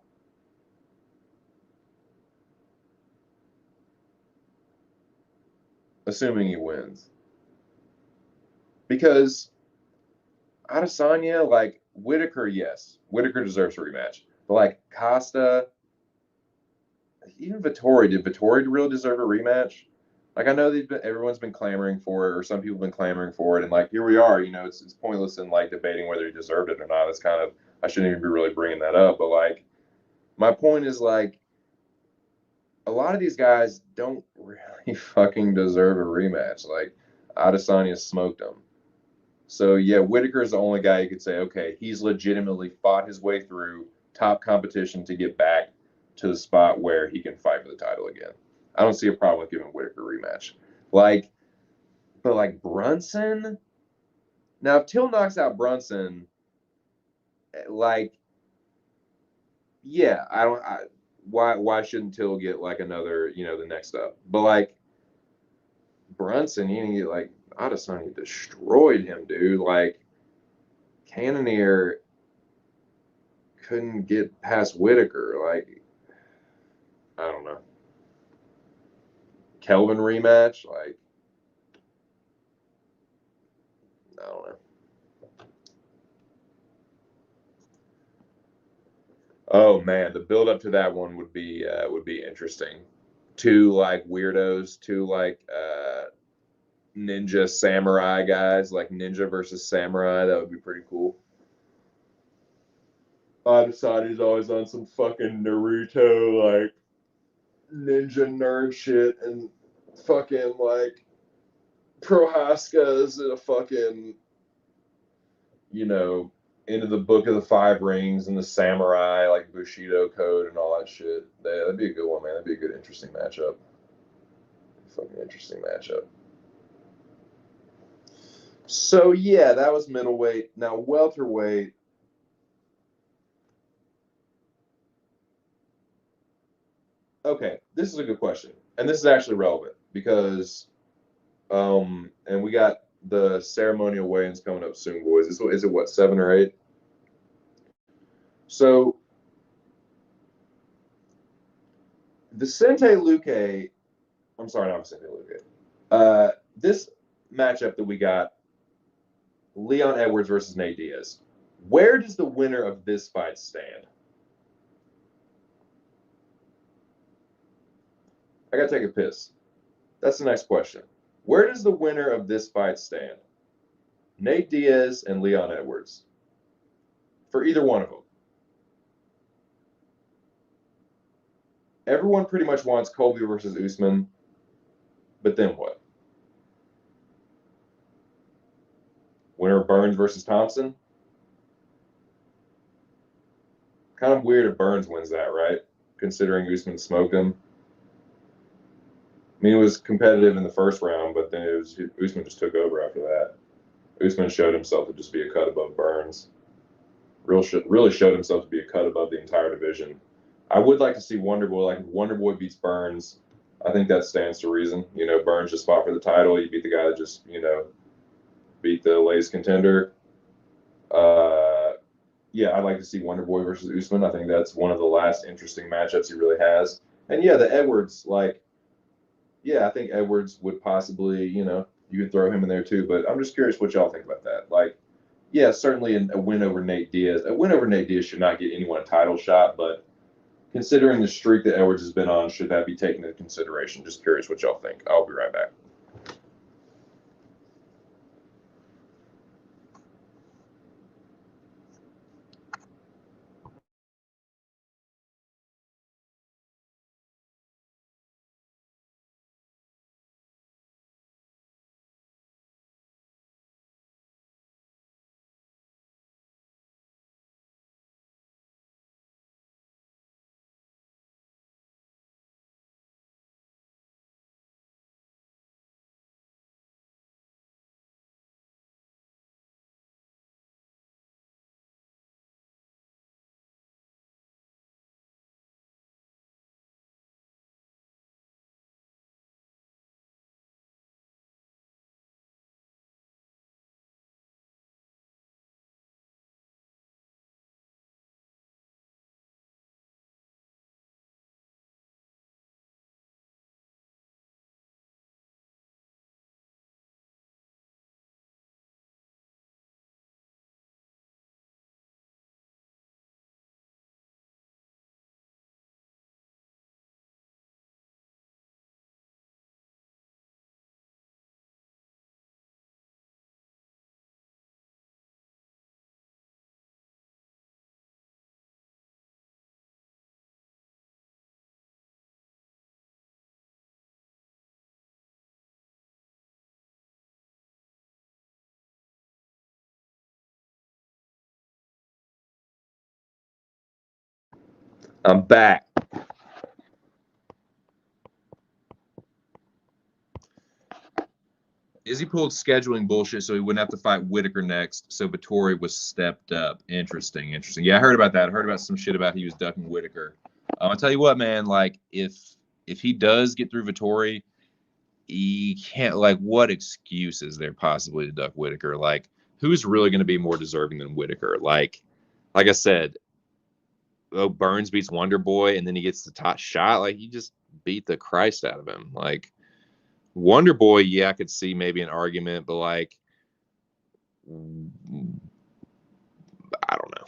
Assuming he wins. Because Adesanya, like Whitaker, yes. Whitaker deserves a rematch. But like Costa, even Vettori, did Vettori really deserve a rematch? Like I know everyone's been clamoring for it, or some people have been clamoring for it, and like here we are. You know, it's pointless in like debating whether he deserved it or not. It's kind of I shouldn't even be really bringing that up, but like my point is like a lot of these guys don't really fucking deserve a rematch. Like Adesanya smoked them. So yeah, Whitaker is the only guy you could say, okay, he's legitimately fought his way through top competition to get back to the spot where he can fight for the title again. I don't see a problem with giving Whitaker a rematch. Like, but like Brunson, now if Till knocks out Brunson, like, yeah, I don't. Why shouldn't Till get like another, the next up? But like Brunson, he like Adesanya destroyed him, dude. Like Cannonier couldn't get past Whitaker. Like, I don't know. Kelvin rematch, like, I don't know. Oh man, the build up to that one would be interesting. Two like weirdos, two like ninja samurai guys, like ninja versus samurai. That would be pretty cool. Adesanya's always on some fucking Naruto like ninja nerd shit, and fucking like Prohaska's in a fucking into the Book of the Five Rings and the samurai like Bushido code and all that shit. That'd be a good one, man. That'd be a good, interesting matchup. Fucking interesting matchup. So yeah, that was middleweight. Now welterweight. Okay, this is a good question, and this is actually relevant because, and we got the ceremonial weigh-ins coming up soon, boys. Is it what 7 or 8? So Vicente Luque, I'm sorry, not Vicente Luque. This matchup that we got, Leon Edwards versus Nate Diaz. Where does the winner of this fight stand? I gotta take a piss. That's the next question. Where does the winner of this fight stand? Nate Diaz and Leon Edwards. For either one of them. Everyone pretty much wants Colby versus Usman, but then what? Winner of Burns versus Thompson? Kind of weird if Burns wins that, right? Considering Usman smoked him. I mean, it was competitive in the first round, but then Usman just took over after that. Usman showed himself to just be a cut above Burns. Really showed himself to be a cut above the entire division. I would like to see Wonder Boy. Like if Wonder Boy beats Burns, I think that stands to reason. Burns just fought for the title. You beat the guy that just beat the latest contender. Yeah, I'd like to see Wonder Boy versus Usman. I think that's one of the last interesting matchups he really has. And yeah, the Edwards, like, yeah, I think Edwards would possibly, you could throw him in there too. But I'm just curious what y'all think about that. Like, yeah, certainly a win over Nate Diaz. A win over Nate Diaz should not get anyone a title shot, but considering the streak that Edwards has been on, should that be taken into consideration? Just curious what y'all think. I'll be right back. I'm back. Izzy pulled scheduling bullshit so he wouldn't have to fight Whitaker next. So Vettori was stepped up. Interesting. Yeah, I heard about that. I heard about some shit about he was ducking Whitaker. I'll tell you what, man. Like, if he does get through Vettori, he can't. Like, what excuse is there possibly to duck Whitaker? Like, who's really going to be more deserving than Whitaker? Like I said, oh, Burns beats Wonder Boy, and then he gets the top shot. Like, he just beat the Christ out of him. Like, Wonder Boy, yeah, I could see maybe an argument, but like, I don't know,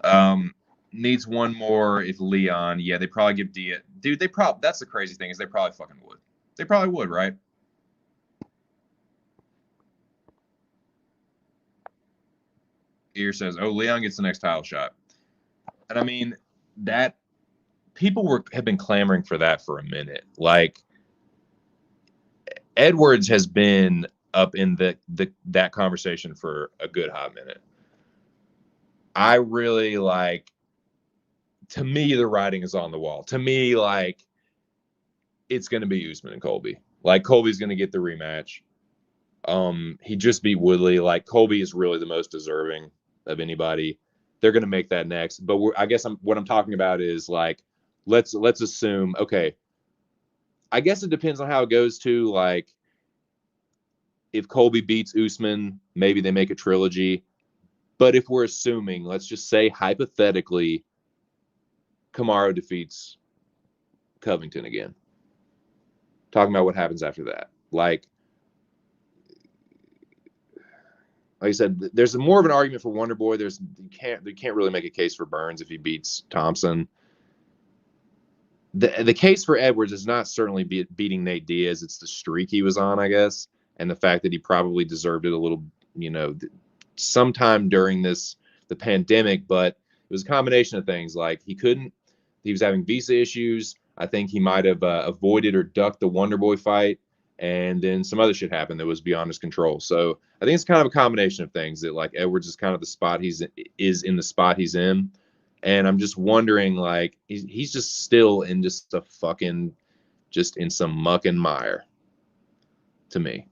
man. Needs one more if Leon. Yeah, they probably give Diaz. Dude, that's the crazy thing is they probably fucking would. They probably would, right? Ear says, "Oh, Leon gets the next title shot," and I mean that people have been clamoring for that for a minute. Like, Edwards has been up in that conversation for a good hot minute. I really like. To me, the writing is on the wall. To me, like, it's going to be Usman and Colby. Like, Colby's going to get the rematch. He just beat Woodley. Like, Colby is really the most deserving of anybody. They're going to make that next. But I guess what I'm talking about is like, let's assume. Okay, I guess it depends on how it goes too. Like, if Colby beats Usman, maybe they make a trilogy. But if we're assuming, let's just say hypothetically, Kamaru defeats Covington again. Talking about what happens after that. Like I said, there's more of an argument for Wonder Boy. You can't really make a case for Burns if he beats Thompson. The case for Edwards is not certainly beating Nate Diaz. It's the streak he was on, I guess, and the fact that he probably deserved it a little, sometime during the pandemic. But it was a combination of things. Like, he was having visa issues. I think he might have avoided or ducked the Wonder Boy fight, and then some other shit happened that was beyond his control. So I think it's kind of a combination of things that, like, Edwards is kind of the spot he's in. And I'm just wondering, like, he's just still in just in some muck and mire to me.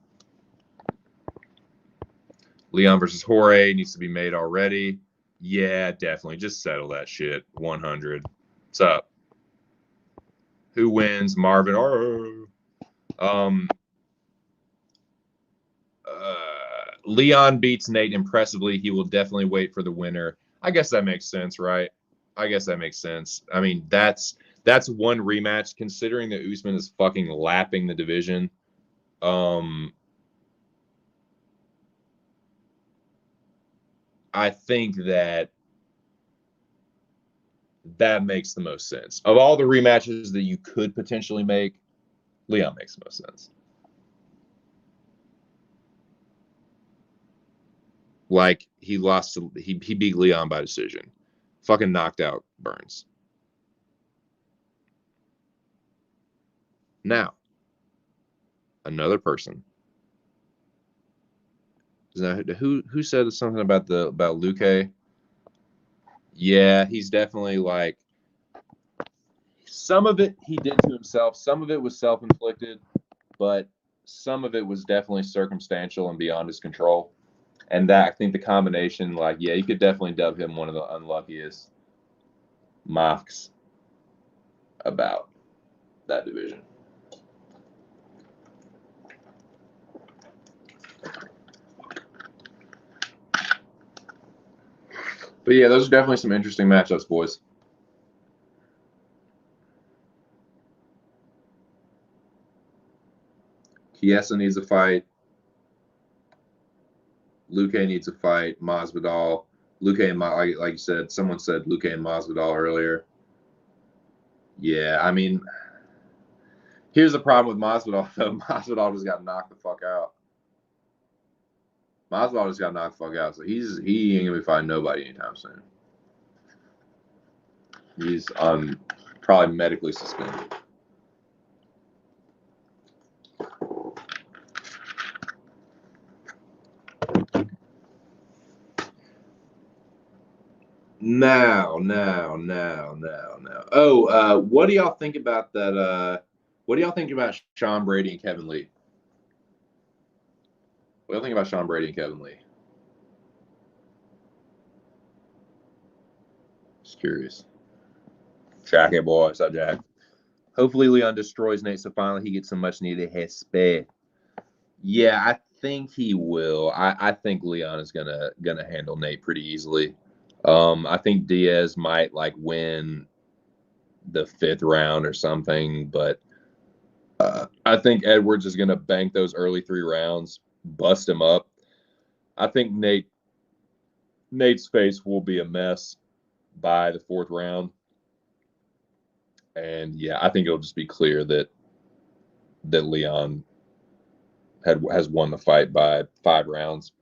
Leon versus Jorge needs to be made already. Yeah, definitely. Just settle that shit. 100. What's up? Who wins? Marvin. Leon beats Nate impressively. He will definitely wait for the winner. I guess that makes sense, right? I mean, that's one rematch. Considering that Usman is fucking lapping the division, I think that makes the most sense. Of all the rematches that you could potentially make, Leon makes the most sense. Like, he beat Leon by decision. Fucking knocked out Burns. Now, another person. Who said something about Luque? Yeah, he's definitely like, some of it he did to himself. Some of it was self-inflicted, but some of it was definitely circumstantial and beyond his control. And that, I think the combination, like, yeah, you could definitely dub him one of the unluckiest mocks about that division. But yeah, those are definitely some interesting matchups, boys. Chiesa needs a fight. Luque needs a fight. Masvidal. Luque and like you said, someone said Luque and Masvidal earlier. Yeah, I mean, here's the problem with Masvidal, though. Masvidal just got knocked the fuck out. Masvidal just got knocked the fuck out, so he ain't gonna be fighting nobody anytime soon. He's probably medically suspended. Now. Oh, what do y'all think about that? What do y'all think about Sean Brady and Kevin Lee? What do you think about Sean Brady and Kevin Lee? Just curious. Jack it, boy. What's up, Jack? Hopefully Leon destroys Nate, so finally he gets some much needed respect. Yeah, I think he will. I think Leon is gonna handle Nate pretty easily. I think Diaz might like win the 5th round or something, but I think Edwards is gonna bank those early 3 rounds, bust him up. I think Nate's face will be a mess by the 4th round. And yeah, I think it'll just be clear that Leon has won the fight by 5 rounds.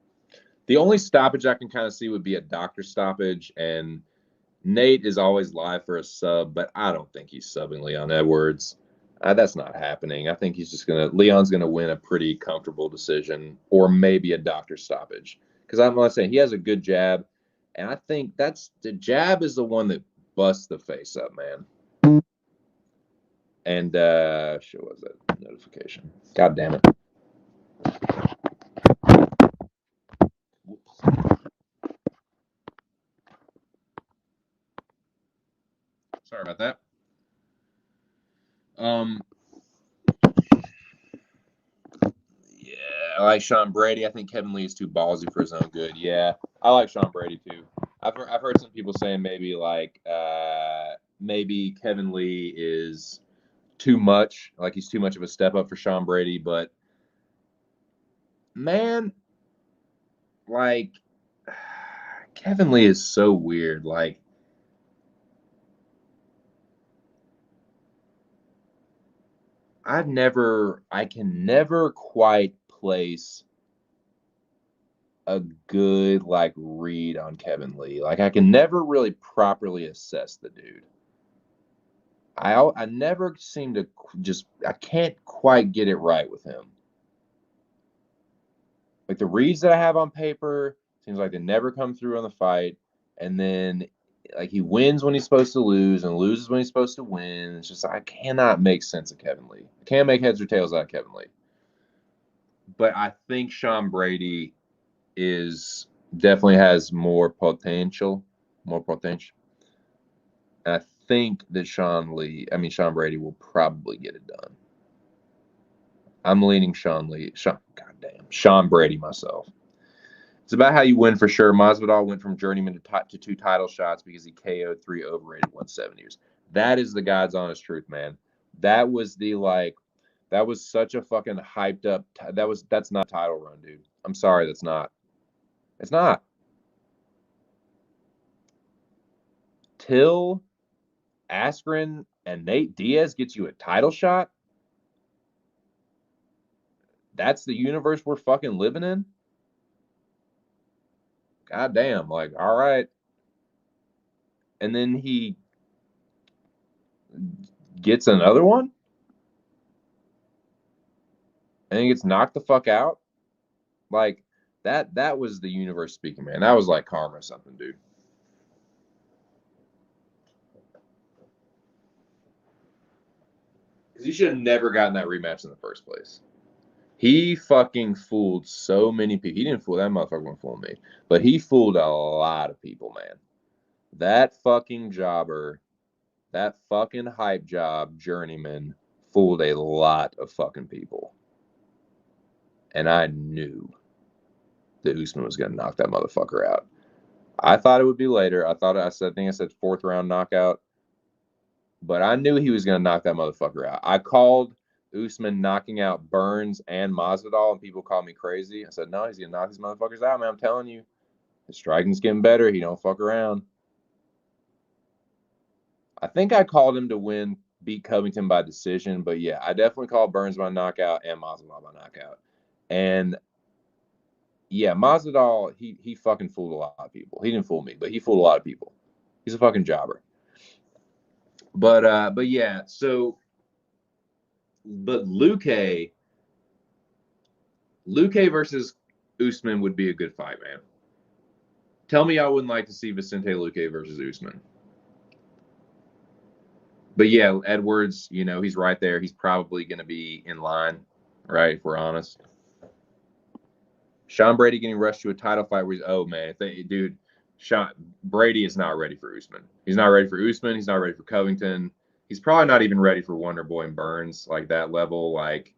The only stoppage I can kind of see would be a doctor stoppage, and Nate is always live for a sub, but I don't think he's subbing Leon Edwards. That's not happening. I think Leon's gonna win a pretty comfortable decision, or maybe a doctor stoppage. Because I'm not saying he has a good jab, and I think the jab is the one that busts the face up, man. And shit, what was that notification? God damn it. Sorry about that. Yeah, I like Sean Brady. I think Kevin Lee is too ballsy for his own good. Yeah, I like Sean Brady too. I've heard some people saying maybe Kevin Lee is too much, like he's too much of a step up for Sean Brady. But man, like Kevin Lee is so weird. Like, I can never quite place a good like read on Kevin Lee. Like, I can never really properly assess the dude. I never seem to I can't quite get it right with him. Like, the reads that I have on paper seems like they never come through on the fight, and then like he wins when he's supposed to lose and loses when he's supposed to win. It's just, I cannot make sense of Kevin Lee. I can't make heads or tails out of Kevin Lee. But I think Sean Brady definitely has more potential. And I think that Sean Brady will probably get it done. I'm leaning Sean Brady myself. It's about how you win for sure. Masvidal went from journeyman to 2 title shots because he KO'd 3 overrated 170ers. That is the God's honest truth, man. That was such a fucking hyped up. That's not a title run, dude. I'm sorry, that's not. It's not. until Askren and Nate Diaz gets you a title shot. That's the universe we're fucking living in. God damn, like, all right. And then he gets another one and he gets knocked the fuck out. Like, that was the universe speaking, man. That was like karma or something, dude. Because he should have never gotten that rematch in the first place. He fucking fooled so many people. He didn't fool that motherfucker, won't fool me. But he fooled a lot of people, man. That fucking jobber, that fucking hype job journeyman fooled a lot of fucking people. And I knew that Usman was going to knock that motherfucker out. I thought it would be later. I think I said fourth round knockout. But I knew he was going to knock that motherfucker out. I called Usman knocking out Burns and Masvidal, and people called me crazy. I said, no, he's going to knock these motherfuckers out, man. I'm telling you. His striking's getting better. He don't fuck around. I think I called him to beat Covington by decision. But, yeah, I definitely called Burns by knockout and Masvidal by knockout. And, yeah, Masvidal, he fucking fooled a lot of people. He didn't fool me, but he fooled a lot of people. He's a fucking jobber. But yeah, so, but Luque versus Usman would be a good fight, man. Tell me I wouldn't like to see Vicente Luque versus Usman. But yeah, Edwards, he's right there. He's probably going to be in line, right, if we're honest. Sean Brady getting rushed to a title fight dude, Brady is not ready for Usman. He's not ready for Usman. He's not ready for Covington. He's probably not even ready for Wonder Boy and Burns, like that level. Like,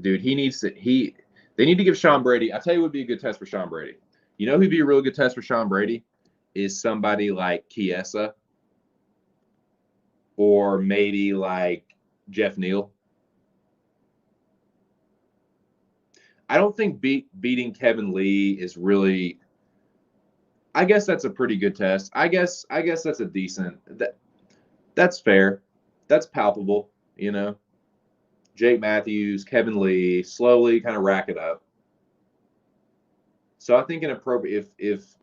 dude, they need to give Sean Brady. I tell you, what would be a good test for Sean Brady. You know who'd be a really good test for Sean Brady is somebody like Chiesa or maybe like Jeff Neal. I don't think beating Kevin Lee is really. I guess that's a pretty good test. I guess that's a decent. That's fair. That's palpable. Jake Matthews, Kevin Lee, slowly kind of rack it up. So I think an appropriate if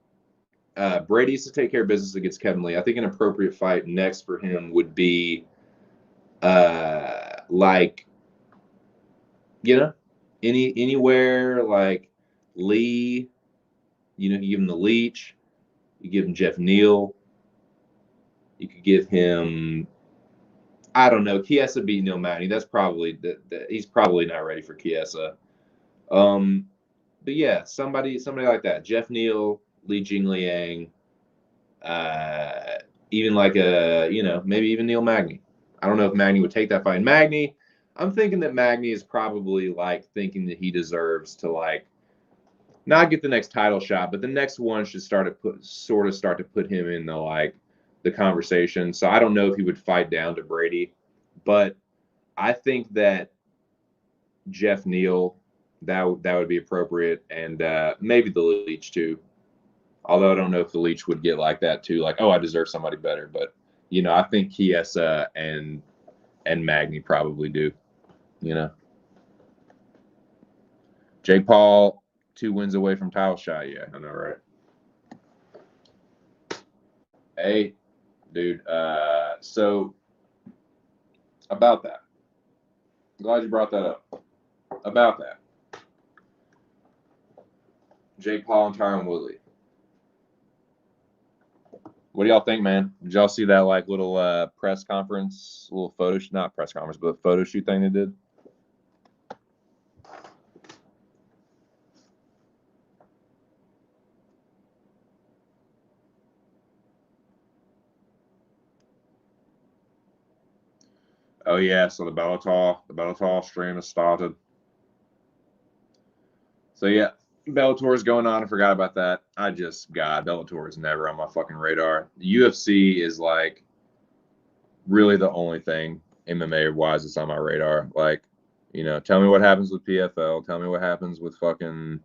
Brady's to take care of business against Kevin Lee, I think an appropriate fight next for him would be anywhere like Lee. You give him the Leech. You give him Jeff Neal. You could give him, I don't know, Chiesa beat Neil Magny. That's probably he's probably not ready for Chiesa. But yeah, somebody like that. Jeff Neal, Li Jingliang, even like maybe even Neil Magny. I don't know if Magny would take that fight. Magny, I'm thinking that Magny is probably like thinking that he deserves to like not get the next title shot, but the next one should start to put him in the conversation. So I don't know if he would fight down to Brady, but I think that Jeff Neal, that would be appropriate, and maybe the Leech too. Although I don't know if the Leech would get like that too, like, oh, I deserve somebody better. But I think Chiesa and Magny probably do. Jake Paul, 2 wins away from title shot. Yeah, I know, right? Hey, dude. So about that, glad you brought that up. About that, Jake Paul and Tyron Woodley. What do y'all think, man? Did y'all see that little press conference, little photo shoot? Not press conference, but photo shoot thing they did? Oh yeah, so the Bellator stream has started. So yeah, Bellator is going on. I forgot about that. Bellator is never on my fucking radar. The UFC is like really the only thing MMA wise that's on my radar. Like, tell me what happens with PFL. Tell me what happens with fucking,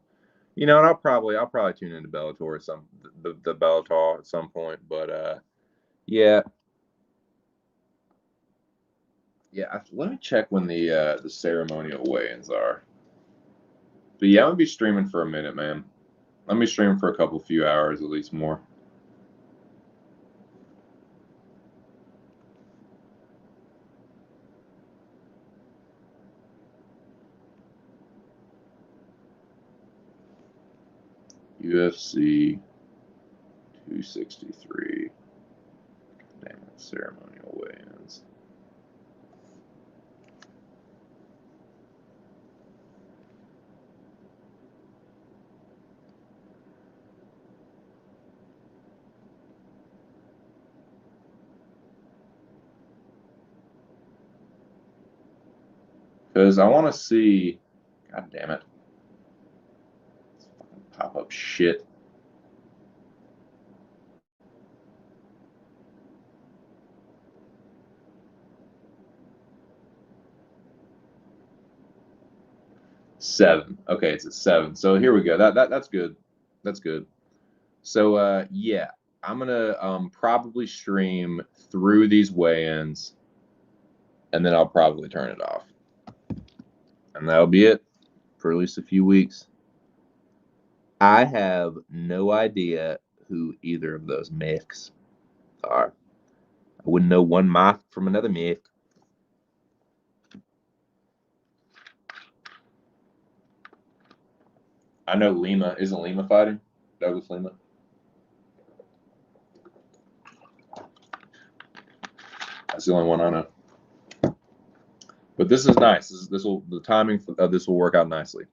and I'll probably tune into Bellator the Bellator at some point. But Yeah. Yeah, let me check when the ceremonial weigh-ins are. But yeah, I'm gonna be streaming for a minute, man. I'm gonna be streaming for a few hours at least more. UFC 263. Damn it, ceremonial weigh-ins. Because I want to see. God damn it. Pop up shit. Seven. Okay, it's at 7. So here we go. That's good. That's good. So yeah, I'm gonna probably stream through these weigh-ins, and then I'll probably turn it off, and that'll be it for at least a few weeks. I have no idea who either of those myths are. I wouldn't know one myth from another myth. I know Lima. Isn't Lima fighting? Douglas Lima? That's the only one I know. But this is nice. The timing of this will work out nicely.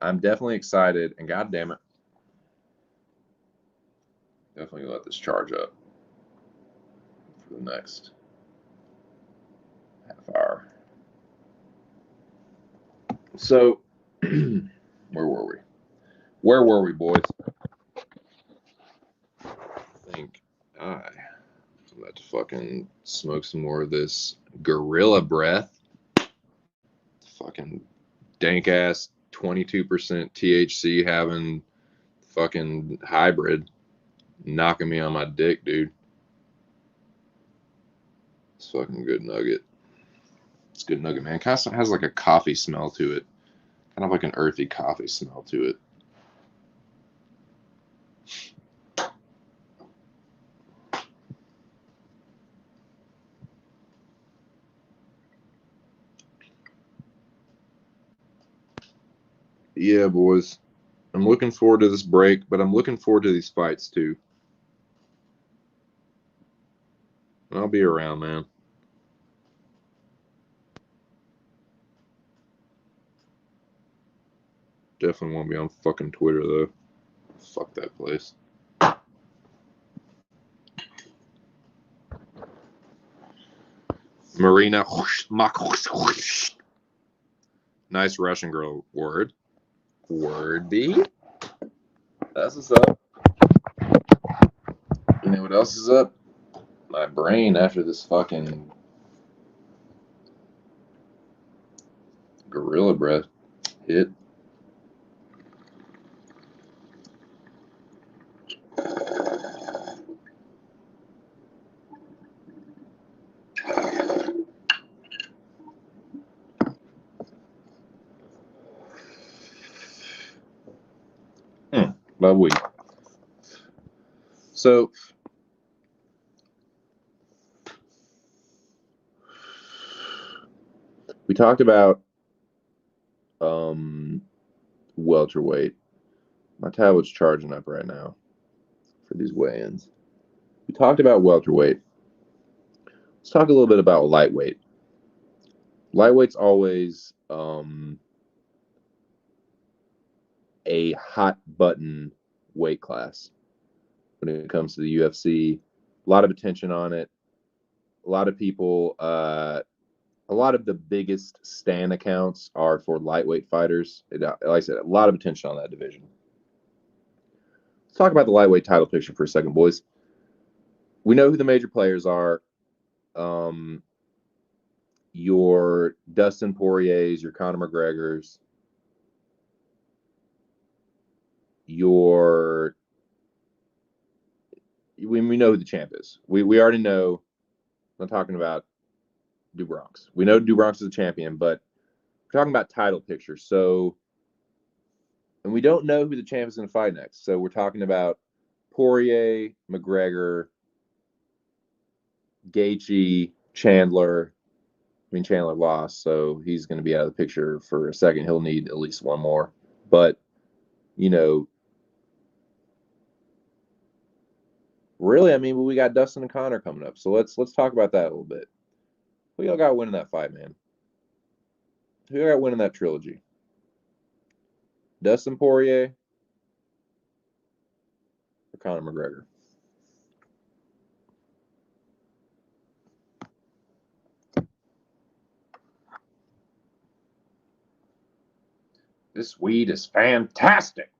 I'm definitely excited, and god damn it, definitely let this charge up for the next half hour. So, where were we? Where were we, boys? I think I'm about to fucking smoke some more of this Gorilla Breath. Fucking dank ass 22% THC having fucking hybrid knocking me on my dick, dude. It's fucking good nugget. It's a good nugget, man. It kind of has like a coffee smell to it. Kind of like an earthy coffee smell to it. Yeah, boys. I'm looking forward to this break, but I'm looking forward to these fights too. And I'll be around, man. Definitely won't be on fucking Twitter though. Fuck that place. Marina. Nice Russian girl. Word. Wordy. That's what's up. You know what else is up? My brain after this fucking Gorilla Breath hit. About week. So we talked about welterweight. My tablet's charging up right now for these weigh-ins. We talked about welterweight. Let's talk a little bit about lightweight. Lightweight's always a hot button weight class when it comes to the UFC. A lot of attention on it. A lot of people, a lot of the biggest stan accounts are for lightweight fighters. Like I said, a lot of attention on that division. Let's talk about the lightweight title picture for a second, boys. We know who the major players are. Your Dustin Poiriers, your Conor McGregors, we know who the champ is. We already know. I'm not talking about Do Bronx. We know Do Bronx is the champion, but we're talking about title picture. So, and we don't know who the champ is going to fight next. So we're talking about Poirier, McGregor, Gaethje, Chandler. I mean, Chandler lost, so he's going to be out of the picture for a second. He'll need at least one more. But, you know, really, I mean, we got Dustin and Conor coming up. So let's talk about that a little bit. Who y'all got winning that fight, man? Who y'all got winning that trilogy? Dustin Poirier or Conor McGregor? This weed is fantastic.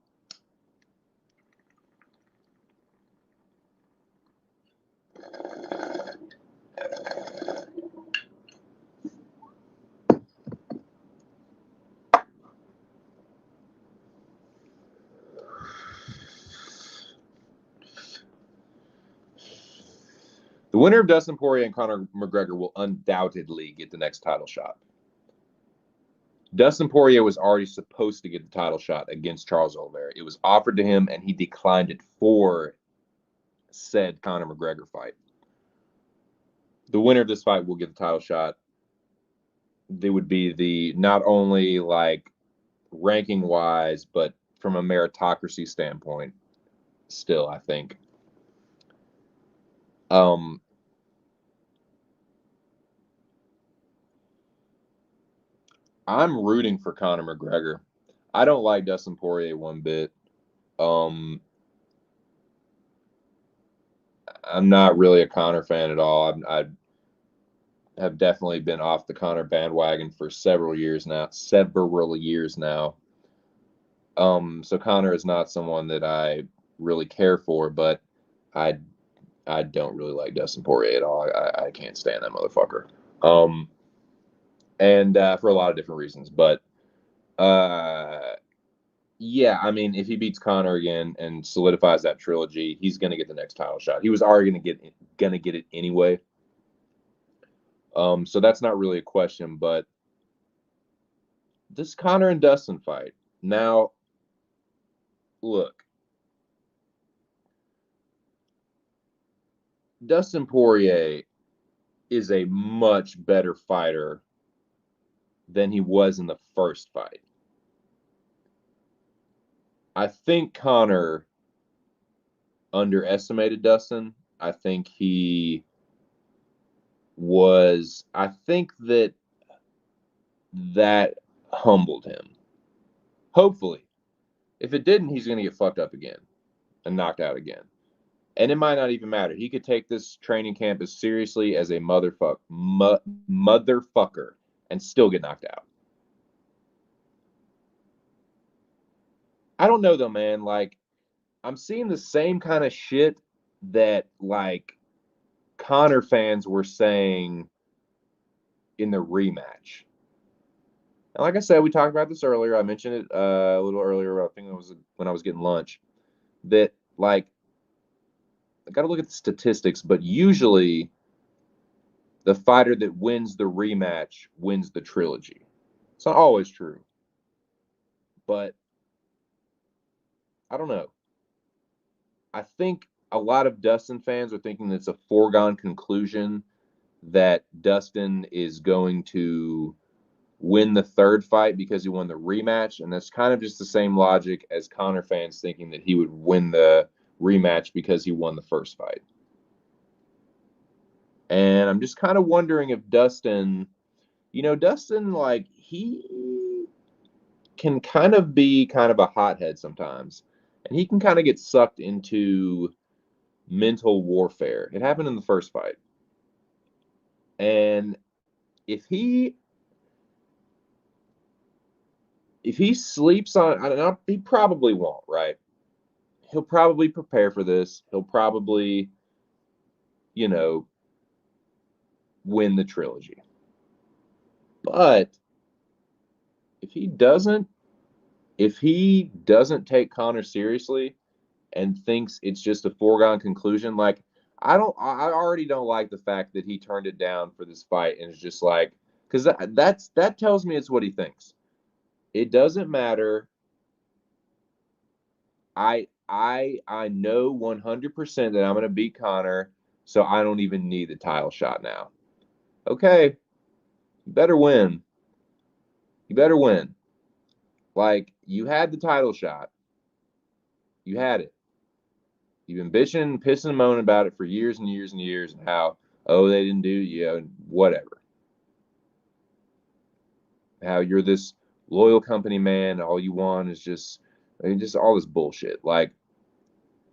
The winner of Dustin Poirier and Conor McGregor will undoubtedly get the next title shot. Dustin Poirier was already supposed to get the title shot against Charles Oliveira. It was offered to him, and he declined it for said Conor McGregor fight. The winner of this fight will get the title shot. They would be the not only like ranking wise, but from a meritocracy standpoint, still, I think. I'm rooting for Conor McGregor. I don't like Dustin Poirier one bit. I'm not really a Conor fan at all. I have definitely been off the Conor bandwagon for several years now. So Conor is not someone that I really care for, but I don't really like Dustin Poirier at all. I can't stand that motherfucker. And for a lot of different reasons, but yeah, I mean, if he beats Conor again and solidifies that trilogy, he's gonna get the next title shot. He was already gonna get it anyway. So that's not really a question, but this Conor and Dustin fight. Now, look, Dustin Poirier is a much better fighter than he was in the first fight. I think Conor underestimated Dustin. I think that humbled him. Hopefully. If it didn't, he's going to get fucked up again and knocked out again. And it might not even matter. He could take this training camp as seriously as a motherfucker and still get knocked out. I don't know though, man. Like, I'm seeing the same kind of shit that like Conor fans were saying in the rematch. And like I said, we talked about this earlier. I mentioned it a little earlier. I think it was when I was getting lunch. That like, I got to look at the statistics, but usually the fighter that wins the rematch wins the trilogy. It's not always true, but I don't know. I think a lot of Dustin fans are thinking it's a foregone conclusion that Dustin is going to win the third fight because he won the rematch, and that's kind of just the same logic as Conor fans thinking that he would win the rematch because he won the first fight. And I'm just kind of wondering if Dustin, like, he can kind of be kind of a hothead sometimes, and he can kind of get sucked into mental warfare. It happened in the first fight. And if he sleeps on, I don't know, he probably won't, right? He'll probably prepare for this. He'll probably, win the trilogy. But if he doesn't take Conor seriously and thinks it's just a foregone conclusion. Like, I already don't like the fact that he turned it down for this fight and is just like, because that tells me it's what he thinks. It doesn't matter. I know 100% that I'm going to beat Conor, so I don't even need the title shot now. Okay, you better win. You better win. Like, you had the title shot. You had it. You've been bitching, pissing, and moaning about it for years and years and years, and how, oh, they didn't do, whatever. How you're this loyal company man, all you want is just all this bullshit. Like,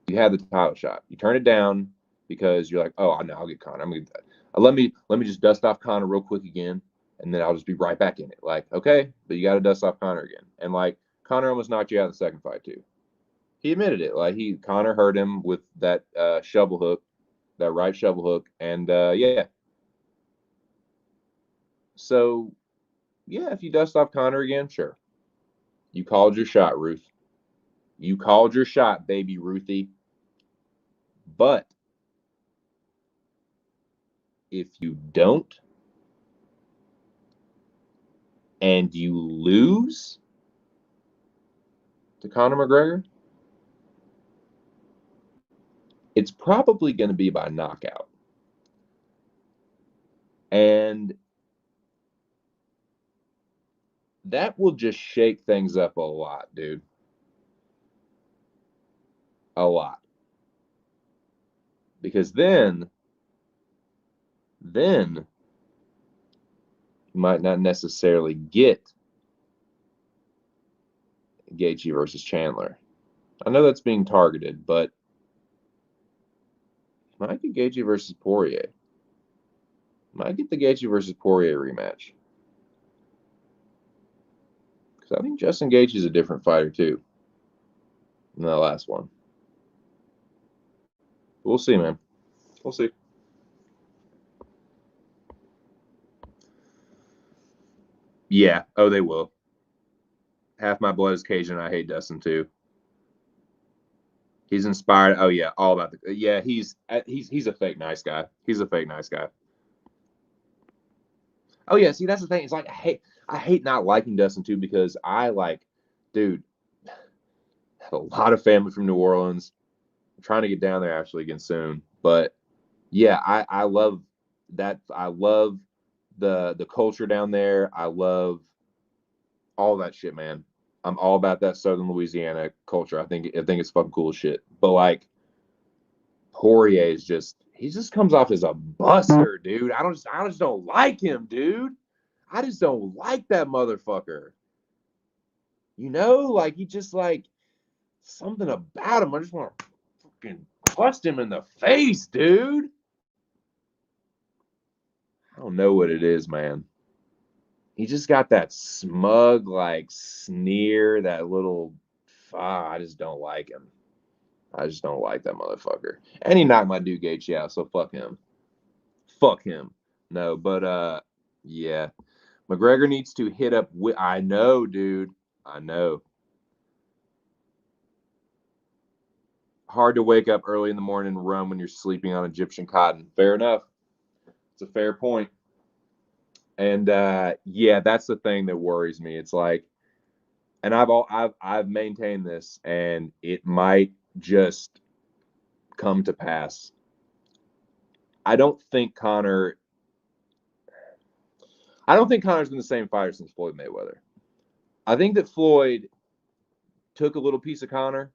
you had the title shot. You turn it down because you're like, oh, no, I'll get Conor. I'm gonna let me just dust off Conor real quick again, and then I'll just be right back in it. Like, okay, but you got to dust off Conor again. And like, Conor almost knocked you out in the second fight too. He admitted it. Like, Conor hurt him with that shovel hook, that right shovel hook, and yeah. So yeah, if you dust off Conor again, sure. You called your shot, Ruth. You called your shot, baby Ruthie. But if you don't, and you lose to Conor McGregor, it's probably going to be by knockout. And that will just shake things up a lot, dude. A lot. Because then you might not necessarily get Gaethje versus Chandler. I know that's being targeted, but might get Gaethje versus Poirier. Might get the Gaethje versus Poirier rematch. Because I think Justin Gaethje is a different fighter too than the last one. We'll see, man. We'll see. Yeah. Oh, they will. Half my blood is Cajun. I hate Dustin too. He's inspired. Oh yeah, all about the. Yeah, he's a fake nice guy. He's a fake nice guy. Oh yeah, see that's the thing. It's like I hate not liking Dustin too because I like, dude, have a lot of family from New Orleans. I'm trying to get down there actually again soon. But yeah, I love that. I love the culture down there. I love all that shit, man. I'm all about that Southern Louisiana culture. I think it's fucking cool as shit. But like Poirier is he just comes off as a buster, dude. I just don't like him, dude. I just don't like that motherfucker. Like he just like something about him. I just want to fucking bust him in the face, dude. I don't know what it is, man. He just got that smug, like sneer, that little. I just don't like him. I just don't like that motherfucker. And he knocked my dude Gaethje out, so fuck him. Fuck him. No, but yeah. McGregor needs to hit up. I know, dude. I know. Hard to wake up early in the morning and run when you're sleeping on Egyptian cotton. Fair enough. It's a fair point. And yeah, that's the thing that worries me. It's like, and I've maintained this, and it might just come to pass. I don't think Conor's been the same fighter since Floyd Mayweather. I think that Floyd took a little piece of Conor.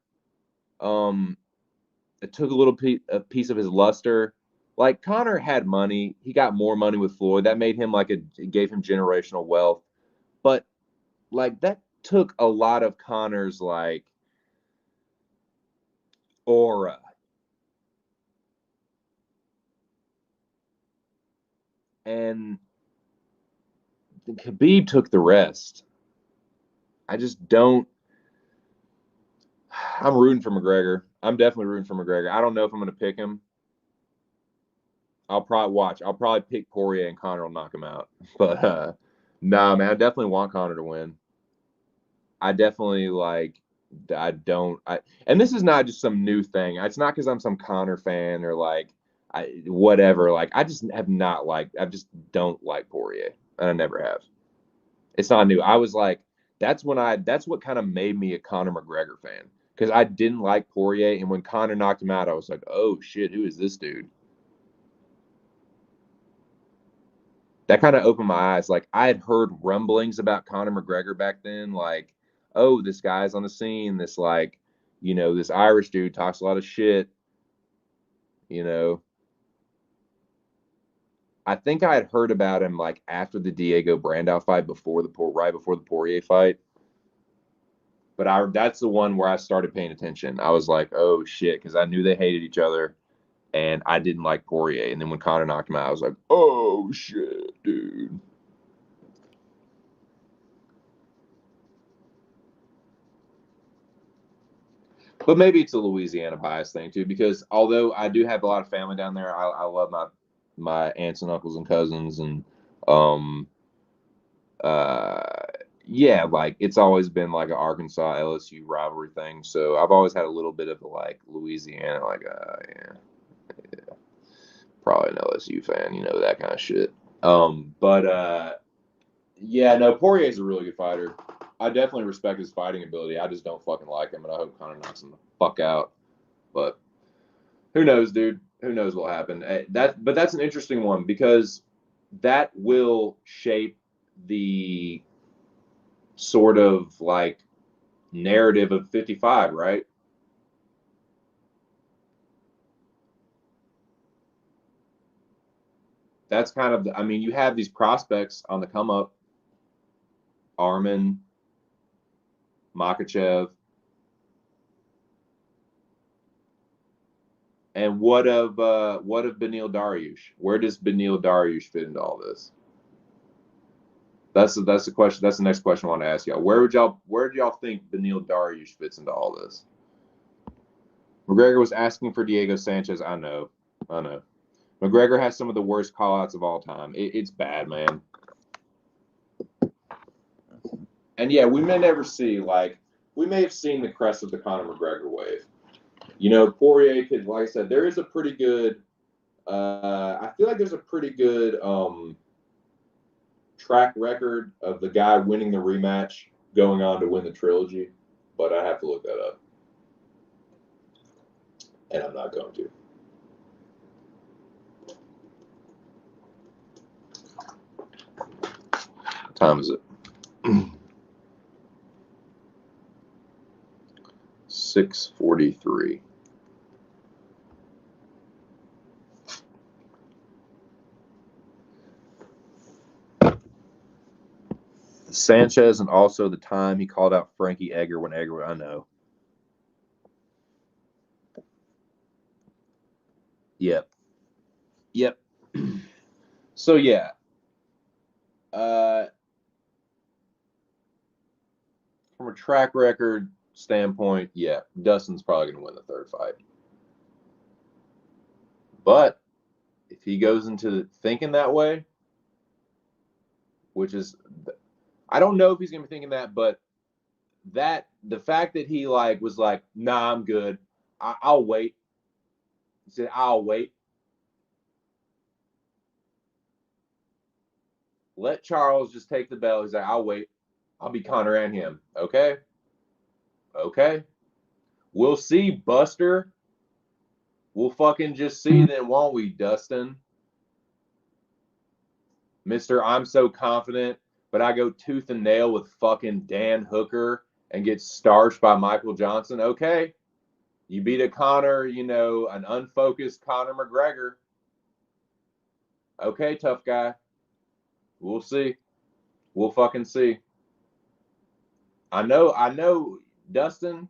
It took a piece of his luster. Like Conor had money, he got more money with Floyd. That made him it gave him generational wealth. But like that took a lot of Conor's like aura. And Khabib took the rest. I just don't. I'm rooting for McGregor. I'm definitely rooting for McGregor. I don't know if I'm going to pick him. I'll probably watch. I'll probably pick Poirier and Conor will knock him out. But nah, man, I definitely want Conor to win. I definitely like. And this is not just some new thing. It's not because I'm some Connor fan or like whatever. Like I just have not liked. I just don't like Poirier, and I never have. It's not new. I was like, that's what kind of made me a Conor McGregor fan because I didn't like Poirier, and when Conor knocked him out, I was like, oh shit, who is this dude? That kind of opened my eyes. Like I had heard rumblings about Conor McGregor back then, like, oh, this guy's on the scene. This like, this Irish dude talks a lot of shit. You know, I think I had heard about him like after the Diego Brandao fight, right before the Poirier fight. But that's the one where I started paying attention. I was like, oh shit, because I knew they hated each other, and I didn't like Poirier. And then when Conor knocked him out, I was like, oh shit, dude. But maybe it's a Louisiana bias thing too, because although I do have a lot of family down there, I love my aunts and uncles and cousins, and um uh yeah, like it's always been like an Arkansas LSU rivalry thing. So I've always had a little bit of a like Louisiana, like yeah, probably an LSU fan, that kind of shit. But yeah, no, Poirier's a really good fighter. I definitely respect his fighting ability. I just don't fucking like him, and I hope Conor knocks him the fuck out. But who knows, dude? Who knows what'll happen? But that's an interesting one because that will shape the sort of like narrative of 55, right? That's kind of, I mean, you have these prospects on the come up, Armin, Makachev, and what of Benil Dariush? Where does Benil Dariush fit into all this? That's the question. That's the next question I want to ask y'all. Where do y'all think Benil Dariush fits into all this? McGregor was asking for Diego Sanchez. I know. McGregor has some of the worst callouts of all time. It's bad, man. And yeah, we may never see we may have seen the crest of the Conor McGregor wave. Poirier could, like I said, there is a pretty good. I feel like there's a pretty good track record of the guy winning the rematch, going on to win the trilogy, but I have to look that up, and I'm not going to. What time is it? 6:43. Sanchez, and also the time he called out Frankie Edgar when Edgar. I know. Yep. So yeah. From a track record standpoint, yeah, Dustin's probably going to win the third fight. But if he goes into thinking that way, which is, I don't know if he's going to be thinking that, but the fact that he was like, nah, I'm good. I'll wait. He said, I'll wait. Let Charles just take the belt. He's like, I'll wait. I'll be Conor and him. Okay. We'll see, Buster. We'll fucking just see then, won't we, Dustin? Mr. I'm so confident, but I go tooth and nail with fucking Dan Hooker and get starched by Michael Johnson. Okay. You beat a Conor, an unfocused Conor McGregor. Okay, tough guy. We'll see. We'll fucking see. I know, Dustin,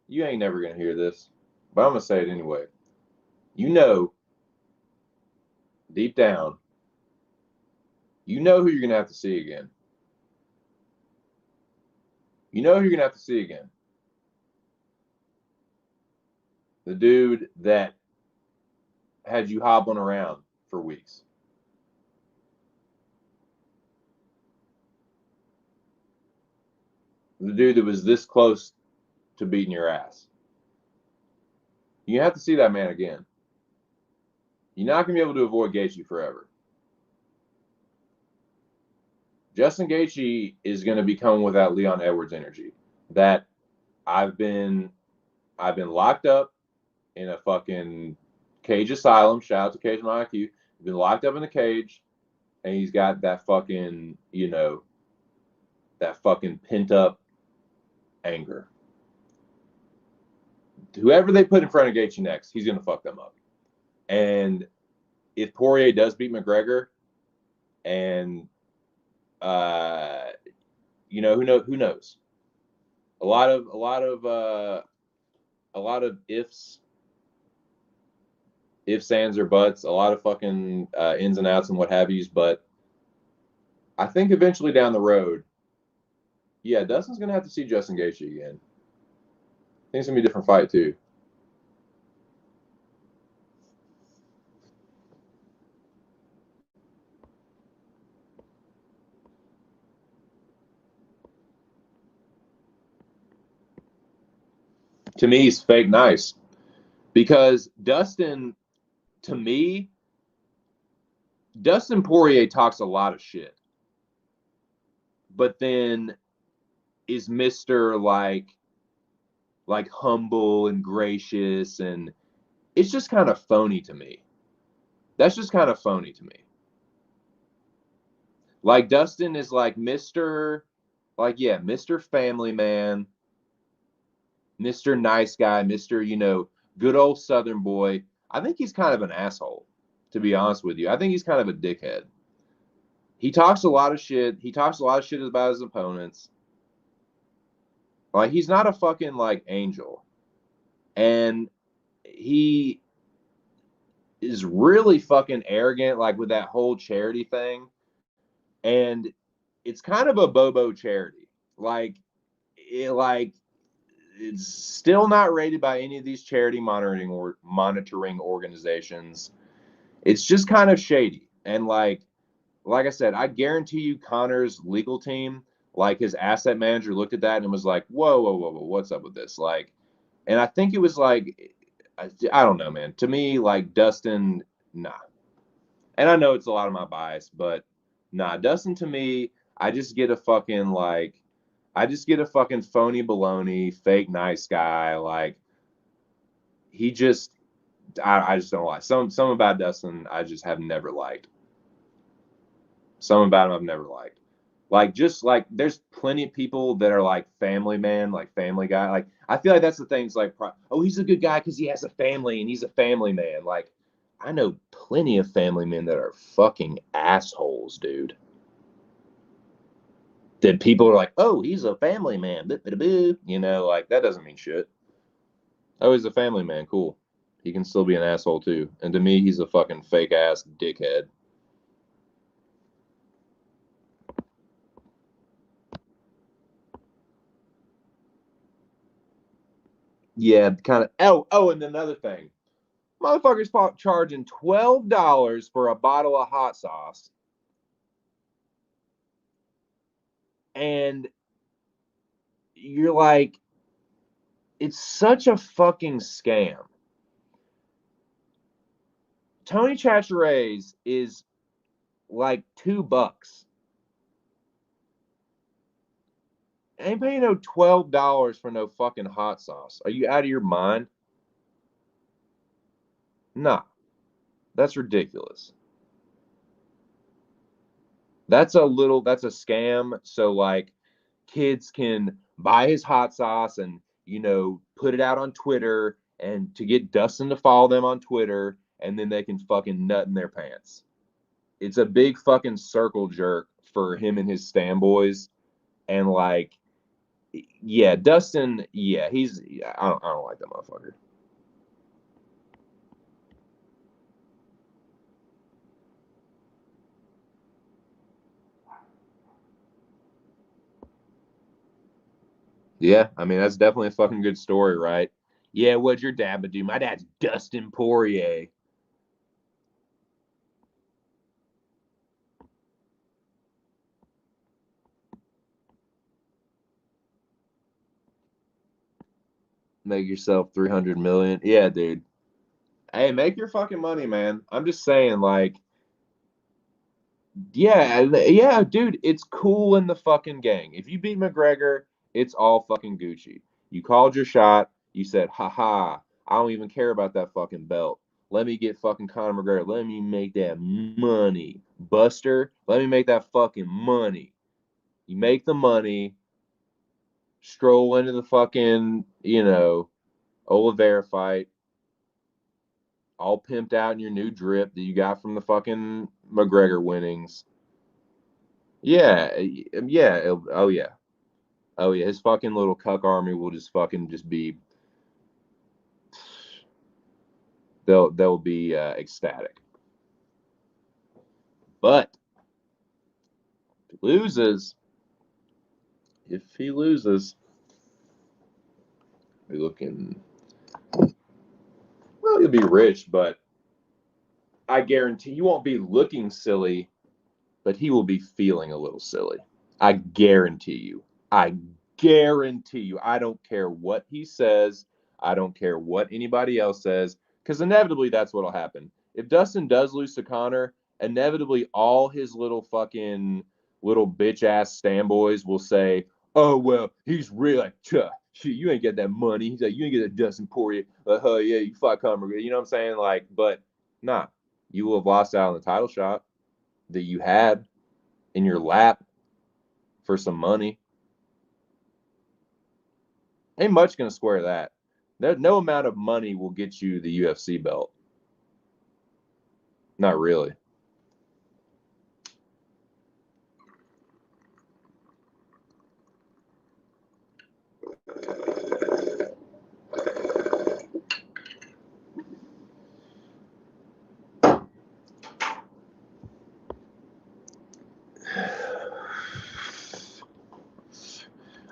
you ain't never gonna hear this, but I'm gonna say it anyway. Deep down, who you're gonna have to see again. You know who you're gonna have to see again. The dude that had you hobbling around for weeks. The dude that was this close to beating your ass. You have to see that man again. You're not going to be able to avoid Gaethje forever. Justin Gaethje is going to be coming with that Leon Edwards energy. That I've been locked up in a fucking cage asylum. Shout out to Cage My IQ. He's been locked up in the cage, and he's got that fucking, that fucking pent up anger. Whoever they put in front of Gaethje next, he's gonna fuck them up. And if Poirier does beat McGregor, and who knows? A lot of ifs, ands, or buts. A lot of fucking ins and outs and what have yous. But I think eventually down the road, yeah, Dustin's gonna have to see Justin Gaethje again. I think it's gonna be a different fight too. To me, he's fake nice because Dustin Poirier talks a lot of shit, but then is Mr. like humble and gracious, and it's just kind of phony to me. That's just kind of phony to me. Like Dustin is like Mr. Mr. Family Man, Mr. Nice Guy, Mr. Good old Southern boy. I think he's kind of an asshole, to be honest with you. I think he's kind of a dickhead. He talks a lot of shit. He talks a lot of shit about his opponents. Like, he's not a fucking, angel. And he is really fucking arrogant, with that whole charity thing. And it's kind of a bobo charity. It's still not rated by any of these charity monitoring organizations. It's just kind of shady. And like I said, I guarantee you Connor's legal team, his asset manager, looked at that and was like, whoa, whoa, whoa, whoa, what's up with this? And I think it was I don't know, man. To me, Dustin, nah. And I know it's a lot of my bias, but nah, Dustin, to me, I just get a fucking phony baloney, fake nice guy. He just, I just don't like. Some about Dustin I just have never liked. Some about him I've never liked. There's plenty of people that are family man, family guy. I feel like that's the thing. It's he's a good guy because he has a family and he's a family man. I know plenty of family men that are fucking assholes, dude. That people are like, oh, he's a family man. That doesn't mean shit. Oh, he's a family man. Cool. He can still be an asshole too. And to me, he's a fucking fake ass dickhead. Yeah, kind of. Oh, and another thing. Motherfuckers charging $12 for a bottle of hot sauce. And you're like, it's such a fucking scam. Tony Chachere's is $2. I ain't paying no $12 for no fucking hot sauce. Are you out of your mind? Nah, that's ridiculous. That's a scam. So kids can buy his hot sauce and put it out on Twitter and to get Dustin to follow them on Twitter, and then they can fucking nut in their pants. It's a big fucking circle jerk for him and his stand boys. And yeah, Dustin, yeah, I don't like that motherfucker. Yeah, I mean, that's definitely a fucking good story, right? Yeah, what'd your dad do? My dad's Dustin Poirier. Make yourself 300 million. Yeah, dude. Hey, make your fucking money, man. I'm just saying, like, yeah, dude, it's cool in the fucking gang. If you beat McGregor, it's all fucking Gucci. You called your shot. You said, haha, I don't even care about that fucking belt. Let me get fucking Conor McGregor. Let me make that money. Buster, let me make that fucking money. You make the money, stroll into the fucking, Oliveira fight, all pimped out in your new drip that you got from the fucking McGregor winnings. Yeah, yeah. Oh yeah. Oh yeah. His fucking little cuck army will just fucking just be. They'll be ecstatic. But if he loses, be looking. Well, he'll be rich, but I guarantee you won't be looking silly, but he will be feeling a little silly. I guarantee you. I guarantee you. I don't care what he says. I don't care what anybody else says, because inevitably that's what'll happen. If Dustin does lose to Connor, inevitably all his little fucking little bitch ass standboys will say, "Oh well, he's real. Like, shit, you ain't get that money." He's like, "You ain't get that Dustin Poirier. Oh yeah, you fought Connor." You know what I'm saying? Like, but nah, you will have lost out on the title shot that you had in your lap for some money. Ain't much gonna square that. No amount of money will get you the UFC belt. Not really.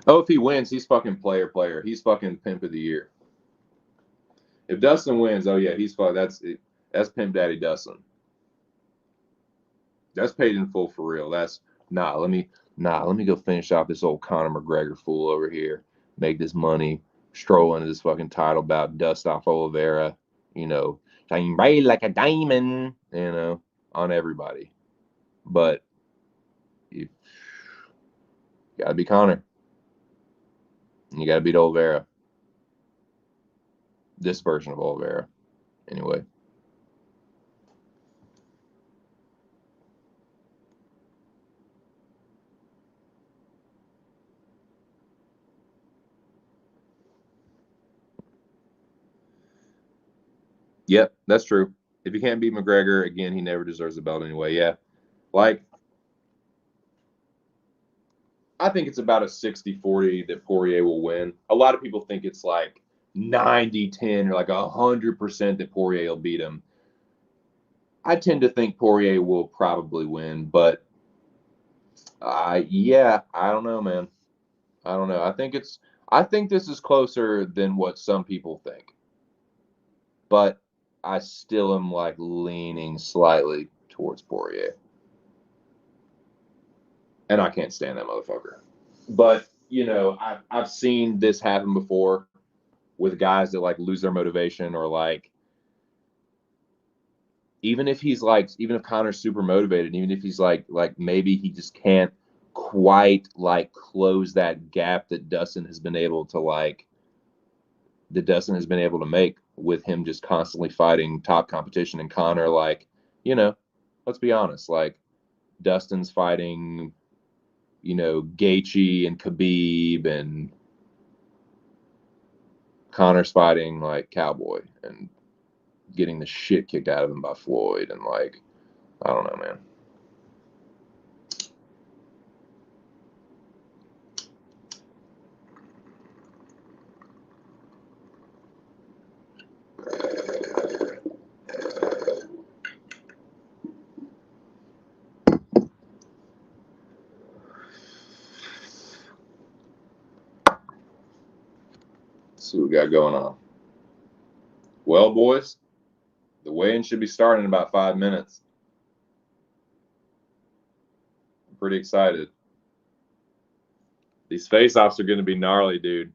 Oh, if he wins, he's fucking player. He's fucking pimp of the year. If Dustin wins, oh yeah, he's fuck. That's Pimp Daddy Dustin. That's paid in full for real. That's Let me go finish off this old Conor McGregor fool over here. Make this money. Stroll into this fucking title bout. Dust off Oliveira. Shine bright like a diamond. On everybody. But you gotta be Conor. You gotta beat Oliveira. This version of Oliveira, anyway. Yep, that's true. If he can't beat McGregor, again, he never deserves the belt anyway. Yeah. Like, I think it's about a 60-40 that Poirier will win. A lot of people think it's like 90-10 or like 100% that Poirier will beat him. I tend to think Poirier will probably win, but yeah, I don't know, man. I don't know. I think this is closer than what some people think. But I still am like leaning slightly towards Poirier. And I can't stand that motherfucker. But I've seen this happen before with guys that like lose their motivation, or like even if Connor's super motivated, even if he's like maybe he just can't quite like close that gap that Dustin has been able to make with him just constantly fighting top competition. And Connor, like, let's be honest, like Dustin's fighting, Gaethje and Khabib, and Connor's fighting like Cowboy and getting the shit kicked out of him by Floyd. And like, I don't know, man. Let's see what we got going on. Well, boys, the weigh-in should be starting in about 5 minutes. I'm pretty excited. These face-offs are going to be gnarly, dude.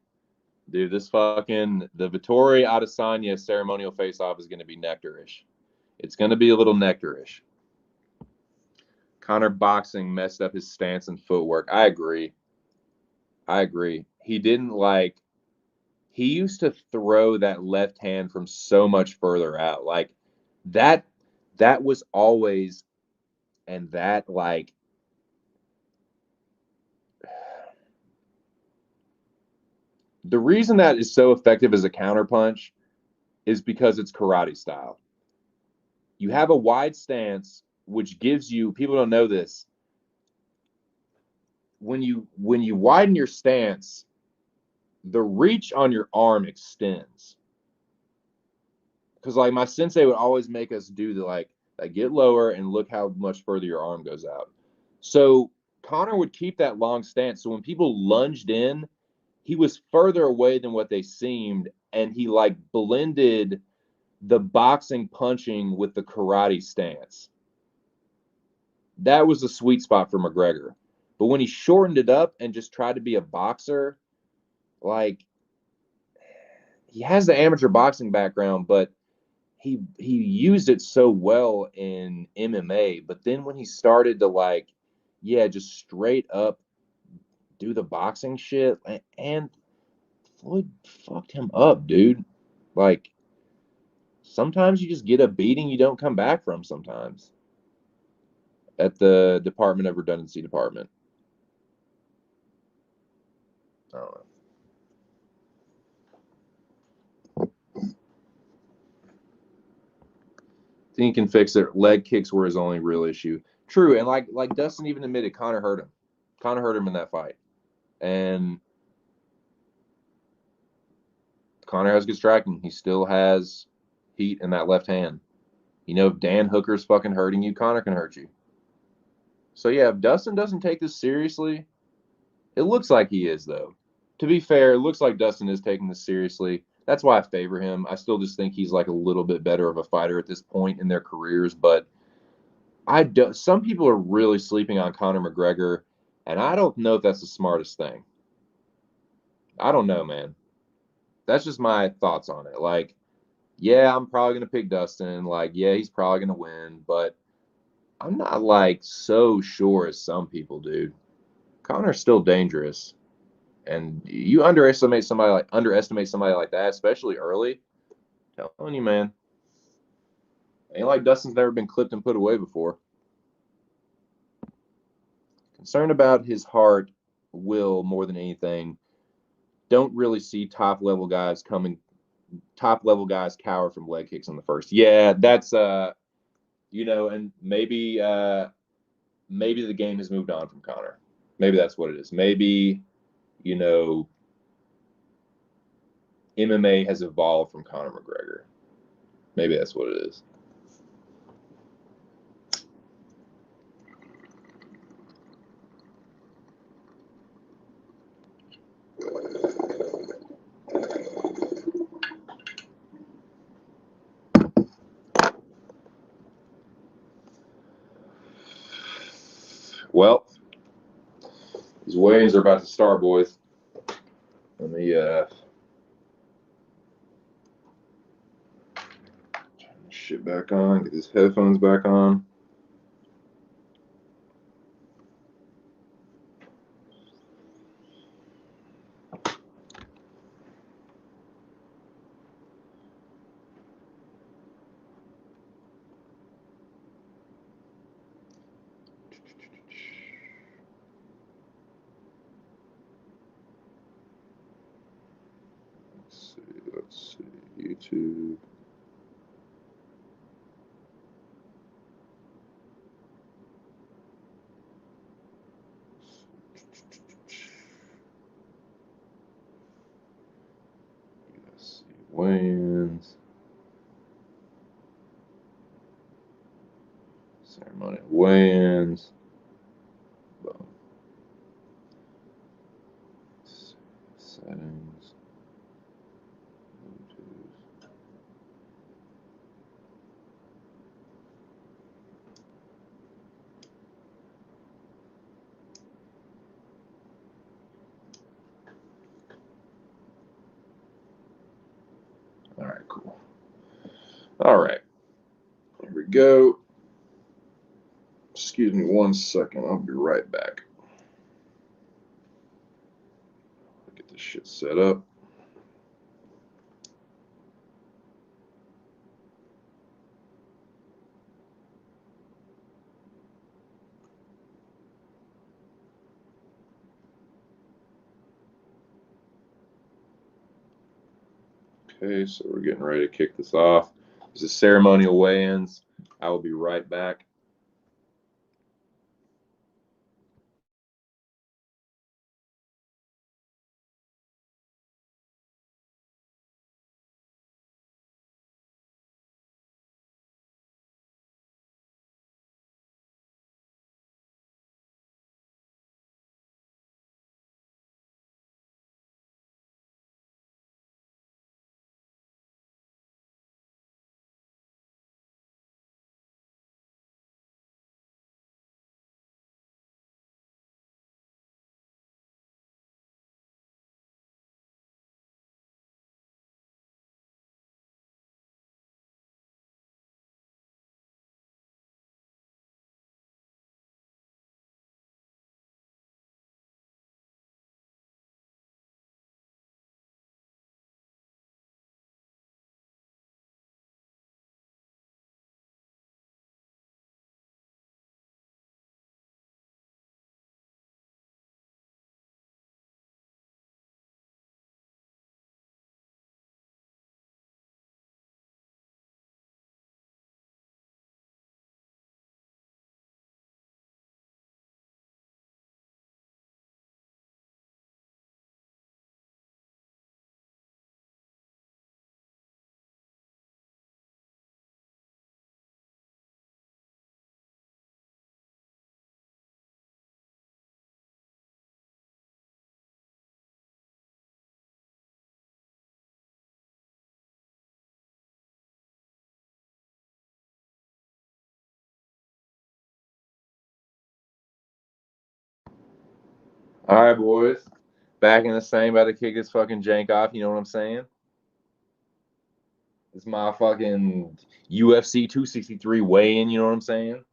Dude, this fucking the Vittori Adesanya ceremonial face-off is going to be nectarish. It's going to be a little nectarish. Conor boxing messed up his stance and footwork. I agree. He didn't like. He used to throw that left hand from so much further out. Like that. That was always, and that like. The reason that is so effective as a counterpunch is because it's karate style. You have a wide stance, which gives you, people don't know this, when you widen your stance, the reach on your arm extends. Because like my sensei would always make us do the like get lower and look how much further your arm goes out. So Conor would keep that long stance. So when people lunged in, he was further away than what they seemed, and he like blended the boxing punching with the karate stance. That was the sweet spot for McGregor. But when he shortened it up and just tried to be a boxer, like he has the amateur boxing background, but he used it so well in MMA. But then when he started to like, yeah, just straight up do the boxing shit, and Floyd fucked him up, dude. Like sometimes you just get a beating you don't come back from sometimes at the Department of Redundancy department. I don't know. Think he can fix it. Leg kicks were his only real issue. True, and like Dustin even admitted, Conor hurt him. Conor hurt him in that fight, and Conor has good striking. He still has heat in that left hand. You know, if Dan Hooker's fucking hurting you, Conor can hurt you. So yeah, if Dustin doesn't take this seriously, it looks like he is though. To be fair, it looks like Dustin is taking this seriously. That's why I favor him. I still just think he's like a little bit better of a fighter at this point in their careers, but some people are really sleeping on Conor McGregor, and I don't know if that's the smartest thing. I don't know, man. That's just my thoughts on it. Like, yeah, I'm probably gonna pick Dustin. Like, yeah, he's probably gonna win, but I'm not like so sure as some people, dude. Conor's still dangerous, and you underestimate somebody like that, especially early. I'm telling you, man, ain't like Dustin's never been clipped and put away before. Concerned about his heart, will more than anything. Don't really see top level guys cower from leg kicks in the first. Yeah, that's and maybe the game has moved on from Conor. Maybe that's what it is. Maybe, you know, MMA has evolved from Conor McGregor. Maybe that's what it is. Well, these weigh-ins are about to start, boys. Let me turn this shit back on, get these headphones back on. Let's see, YouTube. Let's see, weigh-ins. Ceremonial weigh-ins. Boom. Settings. All right. Here we go. Excuse me 1 second. I'll be right back. Get this shit set up. Okay, so we're getting ready to kick this off. This is ceremonial weigh-ins. I will be right back. All right, boys. Back in the same, about to kick this fucking jank off. You know what I'm saying? It's my fucking UFC 263 weigh-in. You know what I'm saying?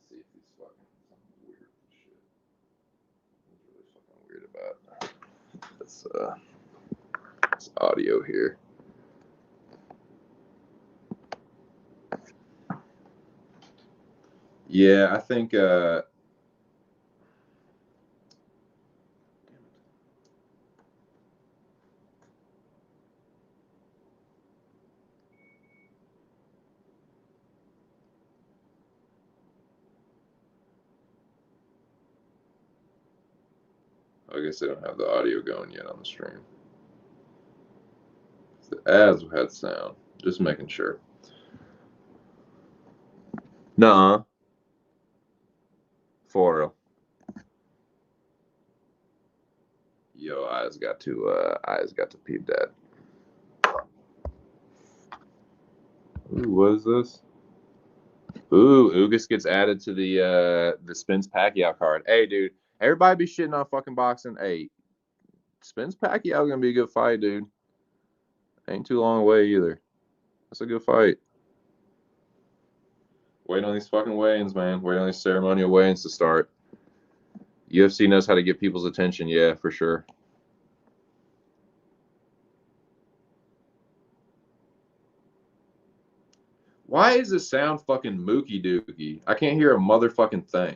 See if he's fucking something weird shit. He's really fucking weird about this audio here. Yeah, I think I guess they don't have the audio going yet on the stream. The ads had sound. Just making sure. Nuh-uh. For real. Yo, eyes got to peep that. Ooh, what is this? Ooh, Ugas gets added to the Spence Pacquiao card. Hey, dude, everybody be shitting on fucking boxing. Hey, Spence Pacquiao gonna be a good fight, dude. Ain't too long away either. That's a good fight. Waiting on these fucking weigh-ins, man. Waiting on these ceremonial weigh-ins to start. UFC knows how to get people's attention, yeah, for sure. Why is this sound fucking mookie dookie? I can't hear a motherfucking thing.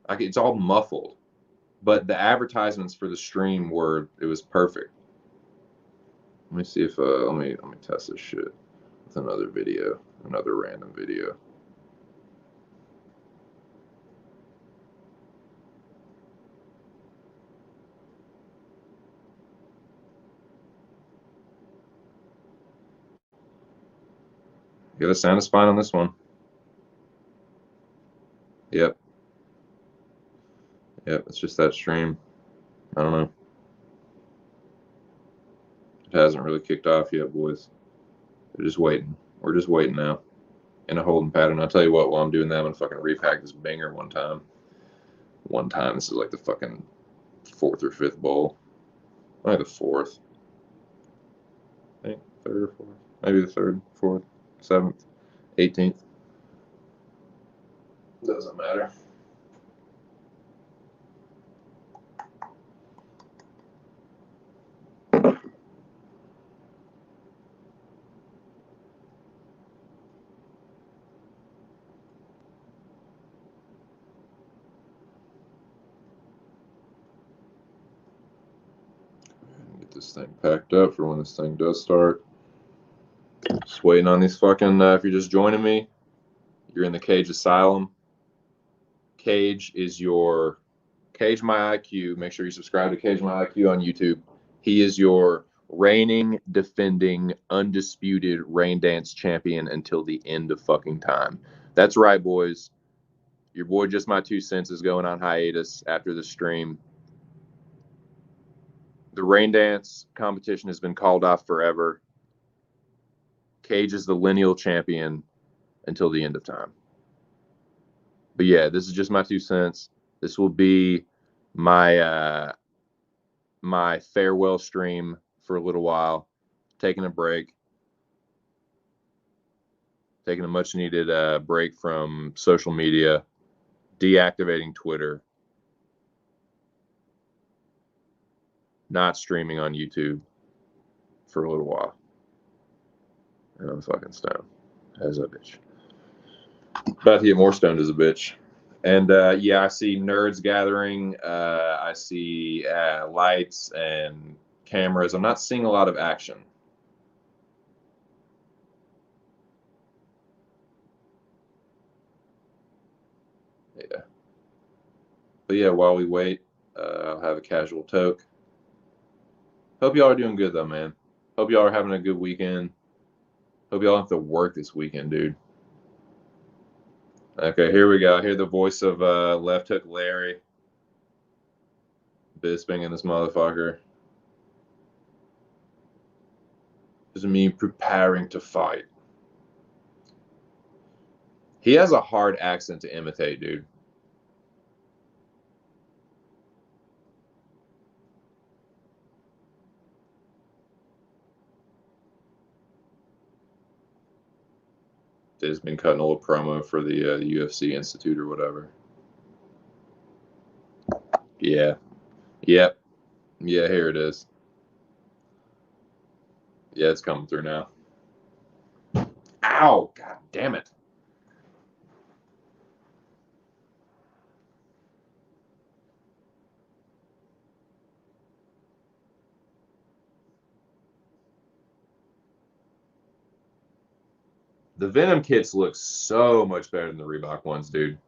It's all muffled. But the advertisements for the stream it was perfect. Let me see if let me test this shit with another video, another random video. Get a sound of spine on this one. Yep. Yep, it's just that stream. I don't know. It hasn't really kicked off yet, boys. They're just waiting. We're just waiting now. In a holding pattern. I'll tell you what, while I'm doing that, I'm going to fucking repack this banger one time. This is like the fucking 4th or 5th bowl. Maybe the 4th. I think 3rd or 4th. Maybe the 3rd, 4th, 7th, 18th. Doesn't matter. Get this thing packed up for when this thing does start. Just waiting on these fucking, if you're just joining me, you're in the Cage Asylum. Cage is your Cage My IQ. Make sure you subscribe to Cage My IQ on YouTube. He is your reigning, defending, undisputed rain dance champion until the end of fucking time. That's right, boys. Your boy Just My 2 Cents is going on hiatus after the stream. The rain dance competition has been called off forever. Cage is the lineal champion until the end of time. But yeah, this is Just My 2 Cents. This will be my my farewell stream for a little while. Taking a break. Taking a much needed break from social media. Deactivating Twitter. Not streaming on YouTube for a little while. And I'm fucking stoned as a bitch. About to get more stoned as a bitch. And yeah, I see nerds gathering. I see lights and cameras. I'm not seeing a lot of action. Yeah. But yeah, while we wait, I'll have a casual toke. Hope y'all are doing good though, man. Hope y'all are having a good weekend. Hope y'all don't have to work this weekend, dude. Okay, here we go. I hear the voice of Left Hook Larry Bisping in this motherfucker. This is me preparing to fight. He has a hard accent to imitate, dude. He's been cutting a little promo for the UFC Institute or whatever. Yeah. Yep. Yeah, here it is. Yeah, it's coming through now. Ow! God damn it. The Venom kits look so much better than the Reebok ones, dude.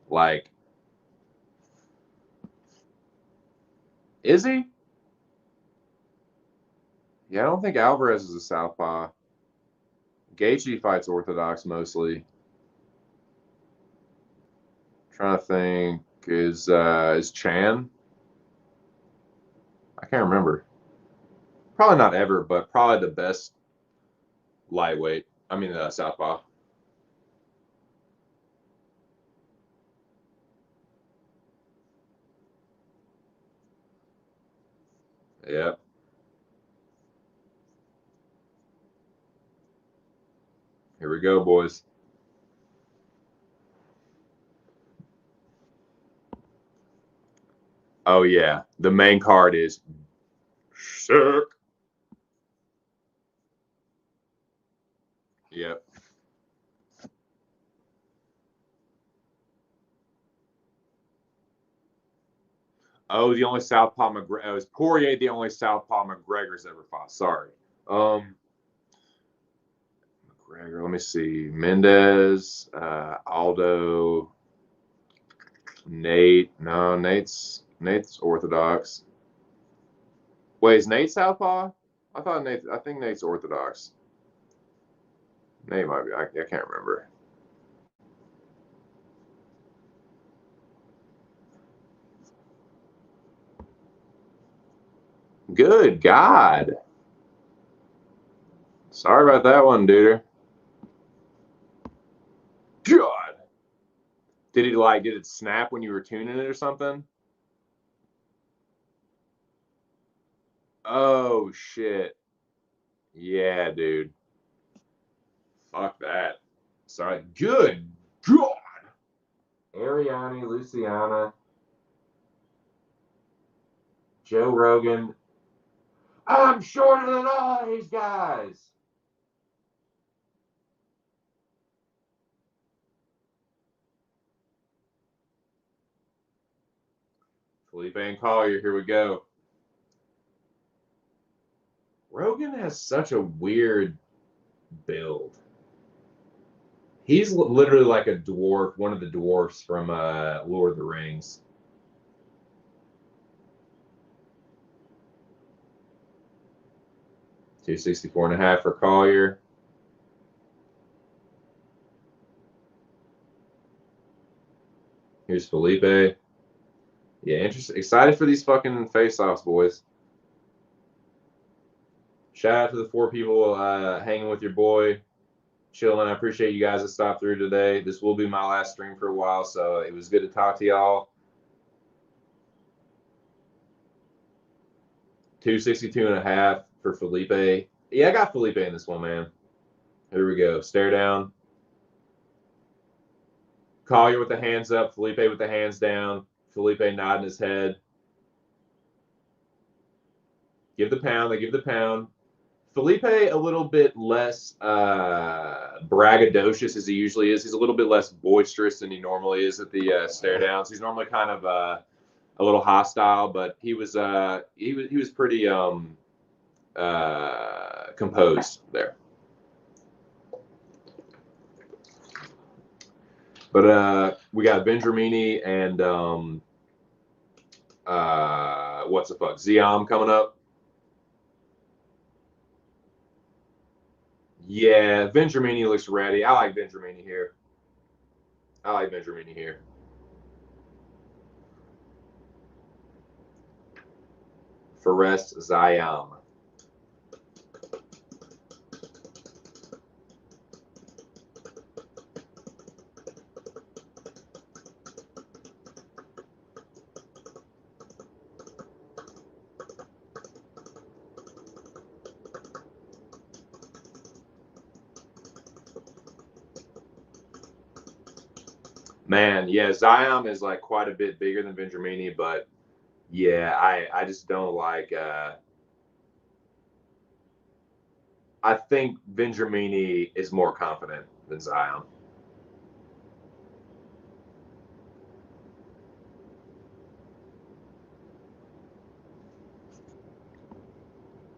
Like, is he? Yeah, I don't think Alvarez is a southpaw. Gaethje fights orthodox mostly. Trying to think, is Chan? I can't remember. Probably not ever, but probably the best lightweight. I mean, southpaw. Yeah. Here we go, boys. Oh yeah, the main card is sick. Yep. Oh, the only Southpaw McGregor. Oh, is Poirier the only Southpaw McGregor's ever fought? Sorry. McGregor. Let me see. Mendez, Aldo, Nate. No, Nate's Orthodox. Wait, is Nate Southpaw? I think Nate's Orthodox. Name might be. I can't remember. Good God. Sorry about that one, dude. God. Did it snap when you were tuning it or something? Oh, shit. Yeah, dude. Fuck that. Sorry. Good God. Ariane, Luciana, Joe Rogan. I'm shorter than all these guys. Felipe and Collier, here we go. Rogan has such a weird build. He's literally like a dwarf, one of the dwarfs from Lord of the Rings. $264.5 for Collier. Here's Felipe. Yeah, interesting. Excited for these fucking face-offs, boys. Shout out to the 4 people hanging with your boy, chilling. I appreciate you guys that stopped through today. This will be my last stream for a while, so it was good to talk to y'all. 262.5 for Felipe. Yeah, I got Felipe in this one, man. Here we go. Stare down. Collier with the hands up. Felipe with the hands down. Felipe nodding his head. Give the pound. They give the pound. Felipe a little bit less braggadocious as he usually is. He's a little bit less boisterous than he normally is at the stare downs. He's normally kind of a little hostile, but he was pretty composed there. But we got Benjamini and what's the fuck? Ziam coming up. Yeah, Benjamini looks ready. I like Benjamini here. Forrest Ziam. Man, yeah, Ziam is like quite a bit bigger than Benjamini, but yeah, I just don't like. I think Benjamini is more confident than Ziam.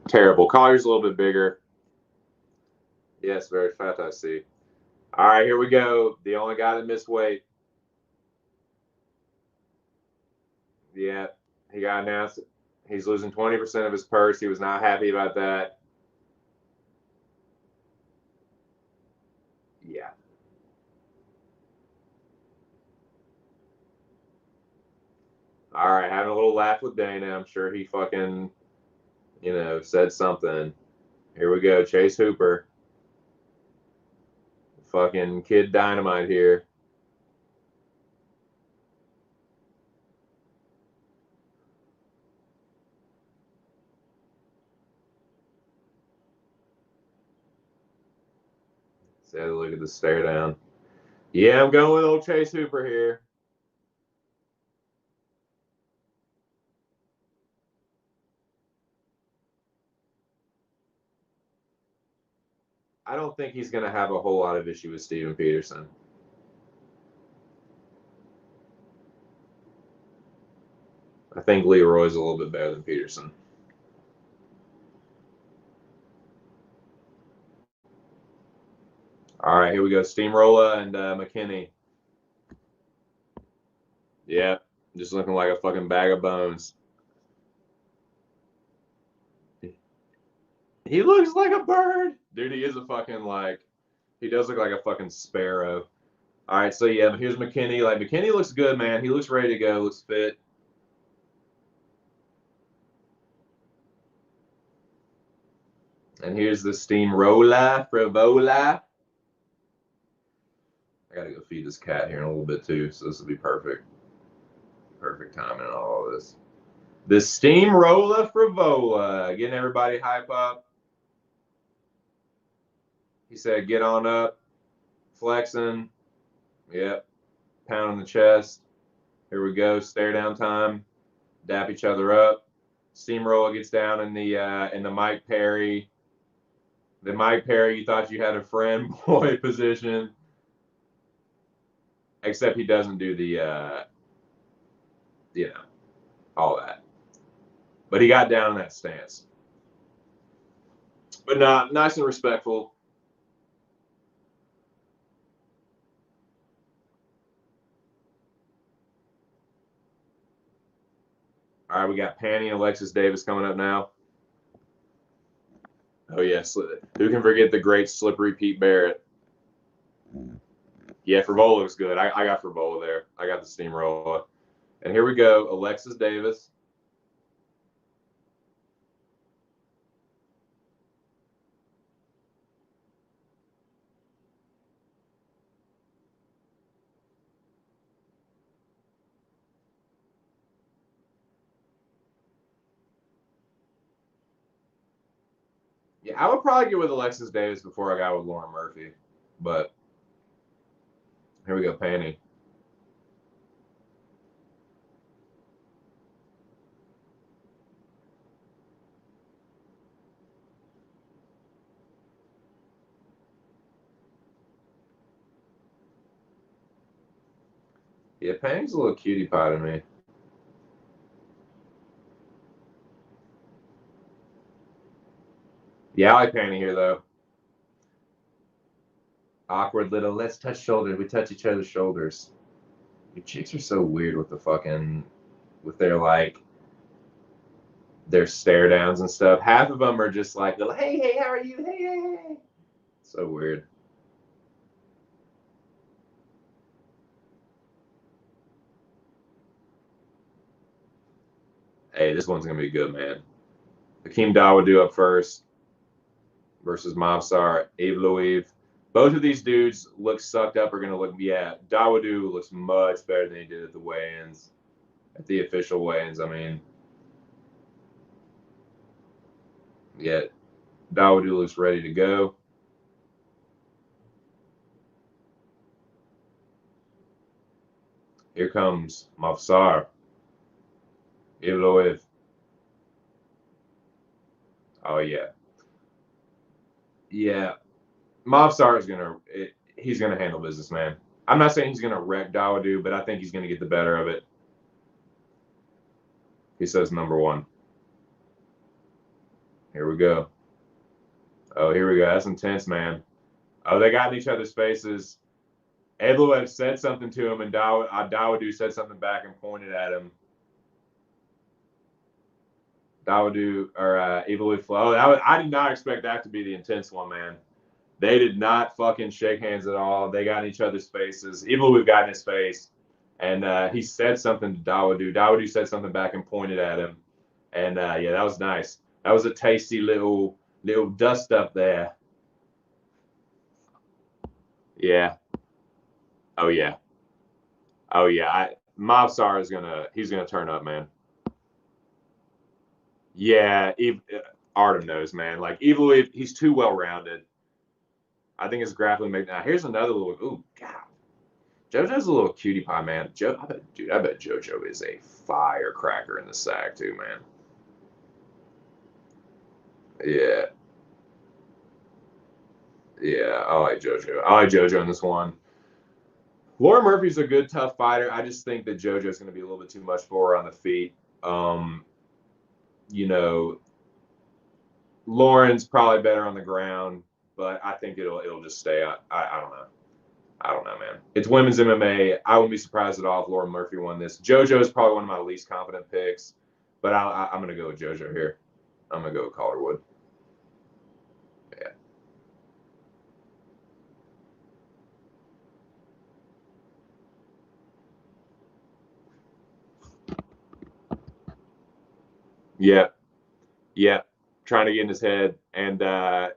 Terrible. Collier's a little bit bigger. Yes, very fat, I see. All right, here we go. The only guy that missed weight. Yeah, he got announced. He's losing 20% of his purse. He was not happy about that. Yeah. All right, having a little laugh with Dana. I'm sure he fucking, said something. Here we go. Chase Hooper. Fucking Kid Dynamite here. Let's have a look at the stare down. Yeah, I'm going with old Chase Hooper here. I don't think he's going to have a whole lot of issue with Steven Peterson. I think Leroy's a little bit better than Peterson. All right, here we go. Steamroller and McKinney. Yeah, just looking like a fucking bag of bones. He looks like a bird. Dude, he is a fucking like, He does look like a fucking sparrow. All right, so yeah, here's McKinney. Like, McKinney looks good, man. He looks ready to go. Looks fit. And here's the steamroller, frevola. I gotta go feed this cat here in a little bit too, so this will be perfect. Perfect timing and all of this. The steamroller frevola, getting everybody hype up. He said, "Get on up, flexing." Yep, pounding the chest. Here we go. Stare down time. Dap each other up. Steamroller gets down in the Mike Perry. The Mike Perry, you thought you had a friend boy position. Except he doesn't do the, all that. But he got down in that stance. But not nice and respectful. All right, we got Panny and Alexis Davis coming up now. Oh, yes. Who can forget the great slippery Pete Barrett? Yeah, Frevola looks good. I got Frevola there. I got the steamroller. And here we go, Alexis Davis. Yeah, I would probably get with Alexis Davis before I got with Lauren Murphy. But here we go, Panny. Yeah, Panny's a little cutie pie to me. Yeah, I like Panny here, though. Awkward little, let's touch shoulders. We touch each other's shoulders. Your chicks are so weird with the fucking, with their, like, their stare downs and stuff. Half of them are just like, hey, hey, how are you? Hey, hey, hey. So weird. Hey, this one's going to be good, man. Hakeem Dawodu up first versus Mobsar, Abe Louiev. Both of these dudes look sucked up. Are going to look, yeah, Dawodu looks much better than he did at the weigh-ins. At the official weigh-ins, I mean. Yeah, Dawodu looks ready to go. Here comes Mobsar, Abe Louiev. Oh, yeah. Yeah. Mobsar is he's gonna handle business, man. I'm not saying he's gonna wreck Dawodu, but I think he's gonna get the better of it. He says number one. Here we go. Oh, here we go. That's intense, man. Oh, they got in each other's faces. Evloev said something to him, and Dawodu said something back and pointed at him. Dawodu or Evloev. Oh, I did not expect that to be the intense one, man. They did not fucking shake hands at all. They got in each other's faces. Evloev got in his face, and he said something to Dawodu. Dawodu said something back and pointed at him. And yeah, that was nice. That was a tasty little dust up there. Yeah. Oh yeah. Oh yeah. Mobsar he's gonna turn up, man. Yeah. Artem knows, man. Like Evil, he's too well rounded. I think his grappling make now. Here's another little. Ooh, God. JoJo's a little cutie pie, man. I bet JoJo is a firecracker in the sack too, man. Yeah. Yeah, I like JoJo. I like JoJo in this one. Lauren Murphy's a good, tough fighter. I just think that JoJo's going to be a little bit too much for her on the feet. You know, Lauren's probably better on the ground, but I think it'll just stay. I don't know. I don't know, man. It's women's MMA. I wouldn't be surprised at all if Lauren Murphy won this. JoJo is probably one of my least confident picks, but I'm going to go with JoJo here. I'm going to go with Calderwood. Yeah. Yep. Yep. Trying to get in his head. And I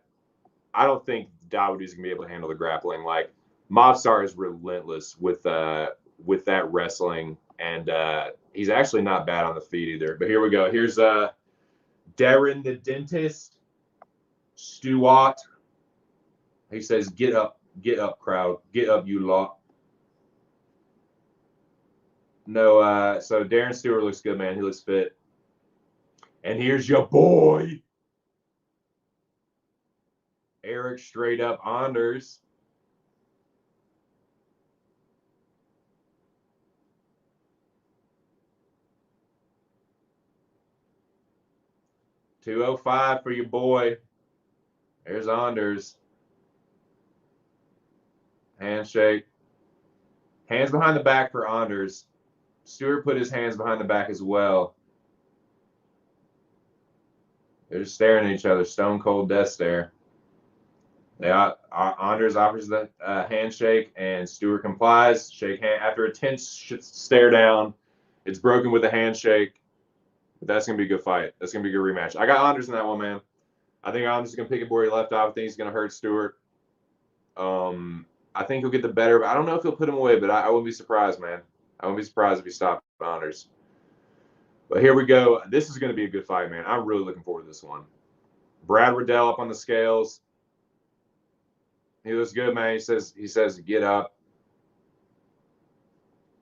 don't think Dawoodi's going to be able to handle the grappling. Like, Mobstar is relentless with that wrestling. And he's actually not bad on the feet either. But here we go. Here's Darren the Dentist. Stewart. He says, get up, crowd. Get up, you lot. No, so Darren Stewart looks good, man. He looks fit. And here's your boy, Eric straight up Anders. $205 for your boy. There's Anders. Handshake. Hands behind the back for Anders. Stewart put his hands behind the back as well. They're just staring at each other. Stone cold death stare. Anders offers the handshake, and Stewart complies. Shake hand after a tense stare down. It's broken with a handshake. But that's gonna be a good fight. That's gonna be a good rematch. I got Anders in that one, man. I think Anders is gonna pick up where he left off. I think he's gonna hurt Stewart. I think he'll get the better, but I don't know if he'll put him away. But I wouldn't be surprised, man. I wouldn't be surprised if he stopped Anders. But here we go. This is gonna be a good fight, man. I'm really looking forward to this one. Brad Riddell up on the scales. He looks good, man. He says, get up.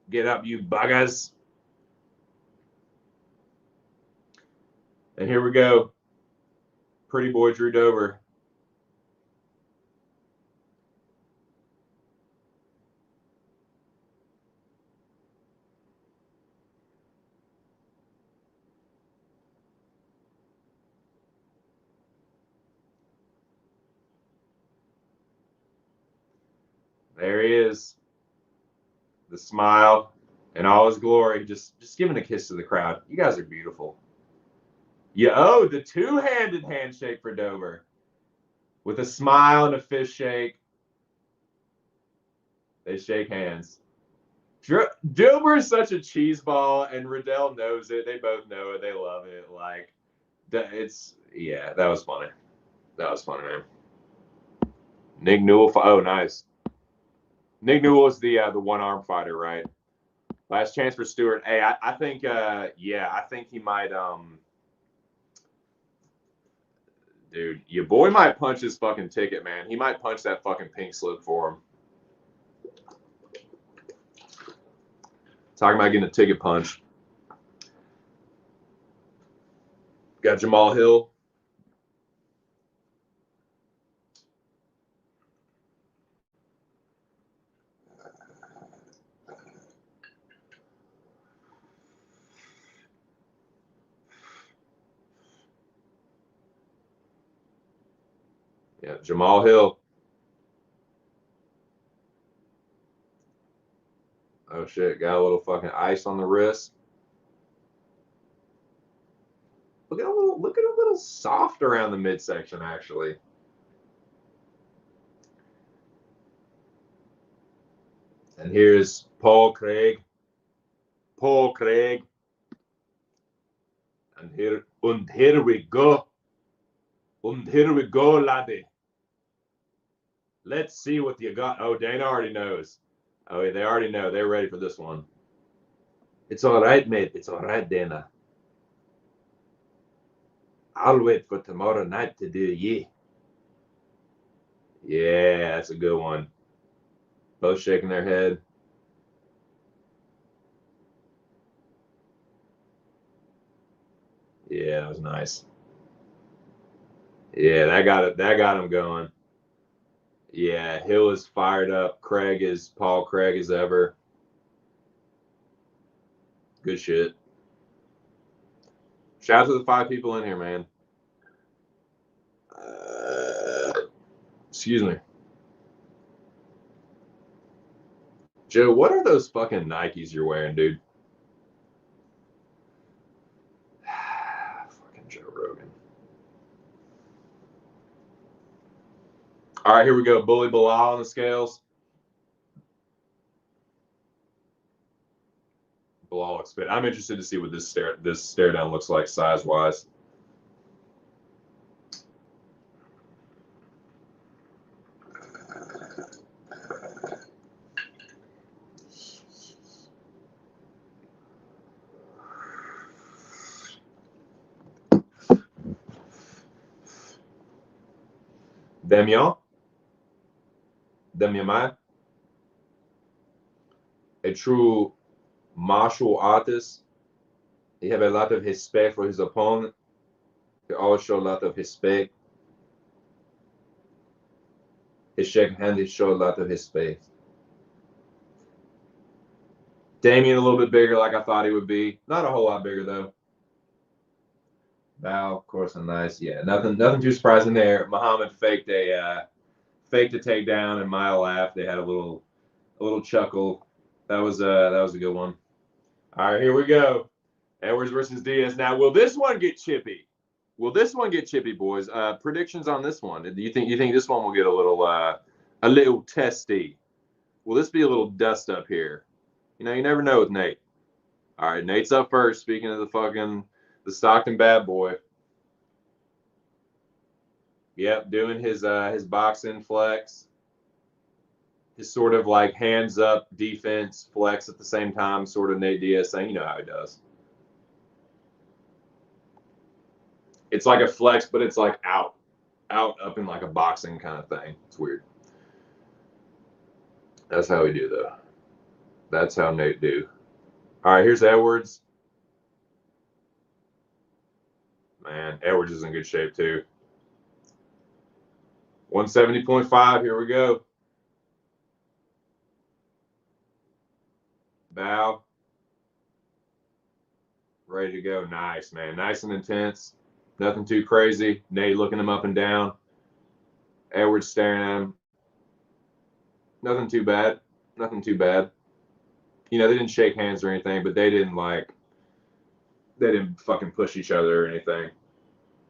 Get up, you buggers. And here we go. Pretty boy Drew Dober. There he is. The smile in all his glory. Just giving a kiss to the crowd. You guys are beautiful. Oh, the two-handed handshake for Dober. With a smile and a fist shake. They shake hands. Dober is such a cheese ball, and Riddell knows it. They both know it. They love it. Like, yeah, that was funny. That was funny, man. Nick Newell. Oh, nice. Nick Newell is the one-arm fighter, right? Last chance for Stewart. Hey, I think, I think he might, dude, your boy might punch his fucking ticket, man. He might punch that fucking pink slip for him. Talking about getting a ticket punch. Got Jamal Hill. Yeah, Jamal Hill. Oh shit, got a little fucking ice on the wrist. Look at a little soft around the midsection, actually. And here's Paul Craig. Paul Craig. And here we go. And here we go, laddie. Let's see what you got. Oh, Dana already knows. Oh, they already know. They're ready for this one. It's all right, mate. It's all right, Dana. I'll wait for tomorrow night to do ye. Yeah, that's a good one. Both shaking their head. Yeah, that was nice. Yeah, that got him going. Yeah, Hill is fired up. Paul Craig as ever. Good shit. Shout out to the 5 people in here, man. Excuse me. Joe, what are those fucking Nikes you're wearing, dude? Fucking Joe Rogan. All right, here we go. Bully Bilal on the scales. We'll all expect. I'm interested to see what this stare down looks like size wise. Damien, a true martial artist. He have a lot of respect for his opponent. He always show a lot of respect. His shake hand, he show a lot of respect. Damien a little bit bigger, like I thought he would be. Not a whole lot bigger though. Bow, of course, a nice. Yeah, nothing too surprising there. Muhammad faked a takedown, and Maya laughed. They had a little chuckle. That was a good one. All right, here we go. Edwards versus Diaz. Now, will this one get chippy? Will this one get chippy, boys? Predictions on this one. Do you think this one will get a little testy? Will this be a little dust up here? You know, you never know with Nate. All right, Nate's up first. Speaking of the Stockton bad boy. Yep, doing his boxing flex. His sort of like hands up defense flex at the same time, sort of Nate Diaz saying, you know how he does. It's like a flex, but it's like out up in like a boxing kind of thing. It's weird. That's how we do though. That's how Nate do. All right, here's Edwards. Man, Edwards is in good shape too. 170.5, here we go. Bow. Ready to go. Nice, man. Nice and intense. Nothing too crazy. Nate looking him up and down. Edwards staring at him. Nothing too bad. Nothing too bad. You know, they didn't shake hands or anything, but they didn't fucking push each other or anything.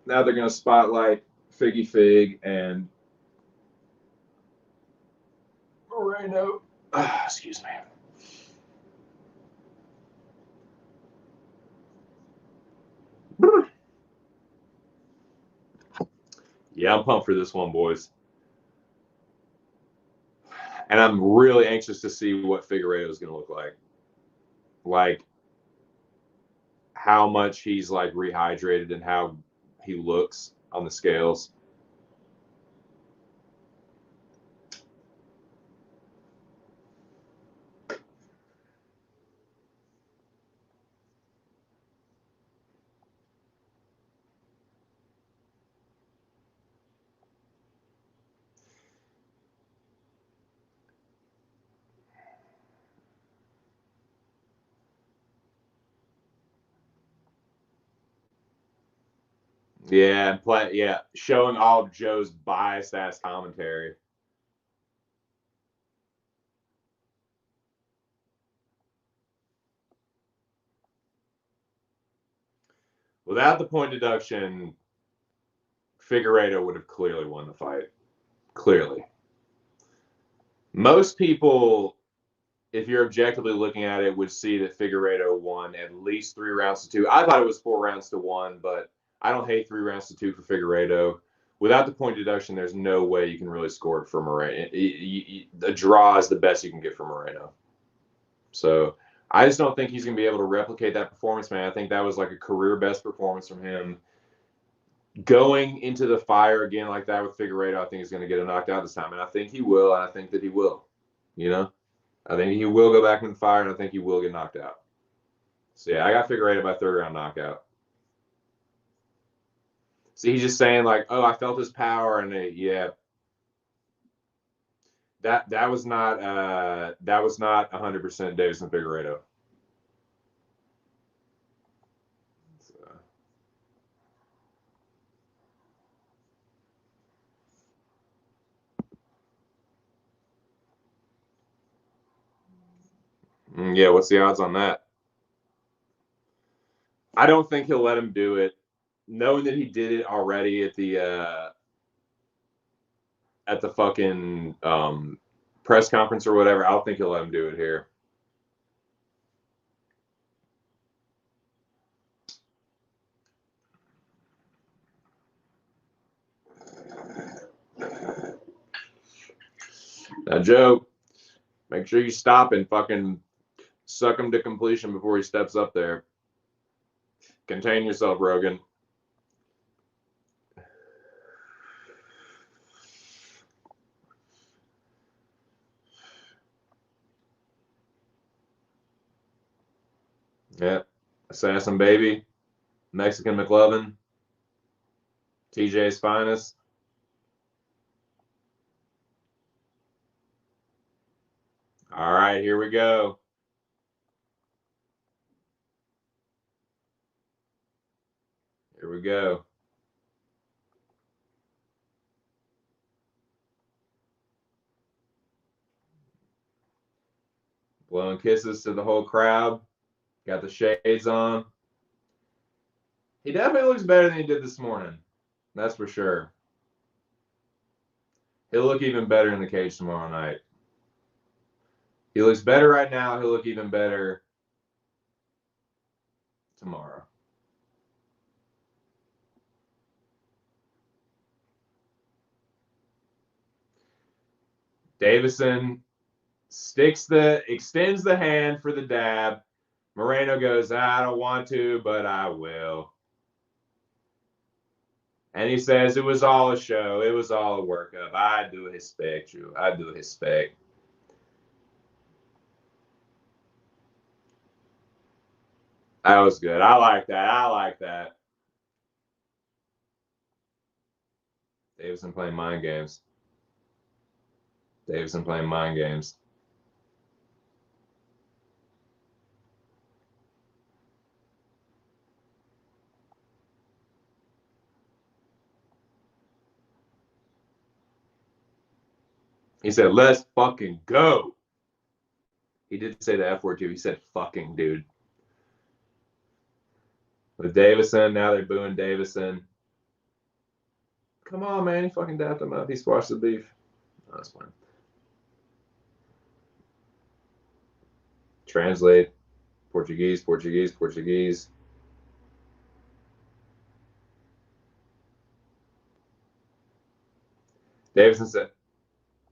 Now they're going to spotlight Figgy Fig and Moreno. Excuse me. Yeah, I'm pumped for this one, boys. And I'm really anxious to see what Figueiredo is going to look like. Like, how much he's like rehydrated and how he looks on the scales. Yeah, showing all of Joe's biased ass commentary. Without the point deduction, Figueiredo would have clearly won the fight. Clearly. Most people, if you're objectively looking at it, would see that Figueiredo won at least 3 rounds to 2. I thought it was 4 rounds to 1, but I don't hate 3 rounds to 2 for Figueiredo. Without the point deduction, there's no way you can really score it for Moreno. The draw is the best you can get for Moreno. So I just don't think he's going to be able to replicate that performance, man. I think that was like a career best performance from him. Going into the fire again like that with Figueiredo, I think he's going to get a knocked out this time. And I think he will, and I think that he will. You know? I think he will go back in the fire, and I think he will get knocked out. So, yeah, I got Figueiredo by 3rd round knockout. See, he's just saying, like, oh, I felt his power, and yeah. That was not 100% Davison Figueiredo. Yeah, what's the odds on that? I don't think he'll let him do it, knowing that he did it already at the fucking press conference or whatever. I don't think he'll let him do it here. Now, Joe, make sure you stop and fucking suck him to completion before he steps up there. Contain yourself, Rogan. Yep. Assassin Baby. Mexican McLovin. TJ's finest. All right, here we go. Here we go. Blowing kisses to the whole crowd. Got the shades on. He definitely looks better than he did this morning. That's for sure. He'll look even better in the cage tomorrow night. He looks better right now. He'll look even better tomorrow. Davison extends the hand for the dab. Moreno goes, I don't want to, but I will. And he says it was all a show. It was all a workup. I do respect you. I do respect. That was good. I like that. I like that. Davison playing mind games. Davison playing mind games. He said, let's fucking go. He did say the F word too. He said fucking, dude. With Davison, now they're booing Davison. Come on, man. He fucking dapped him up. He squashed the beef. Oh, that's fine. Translate. Portuguese, Portuguese, Portuguese. Davison said,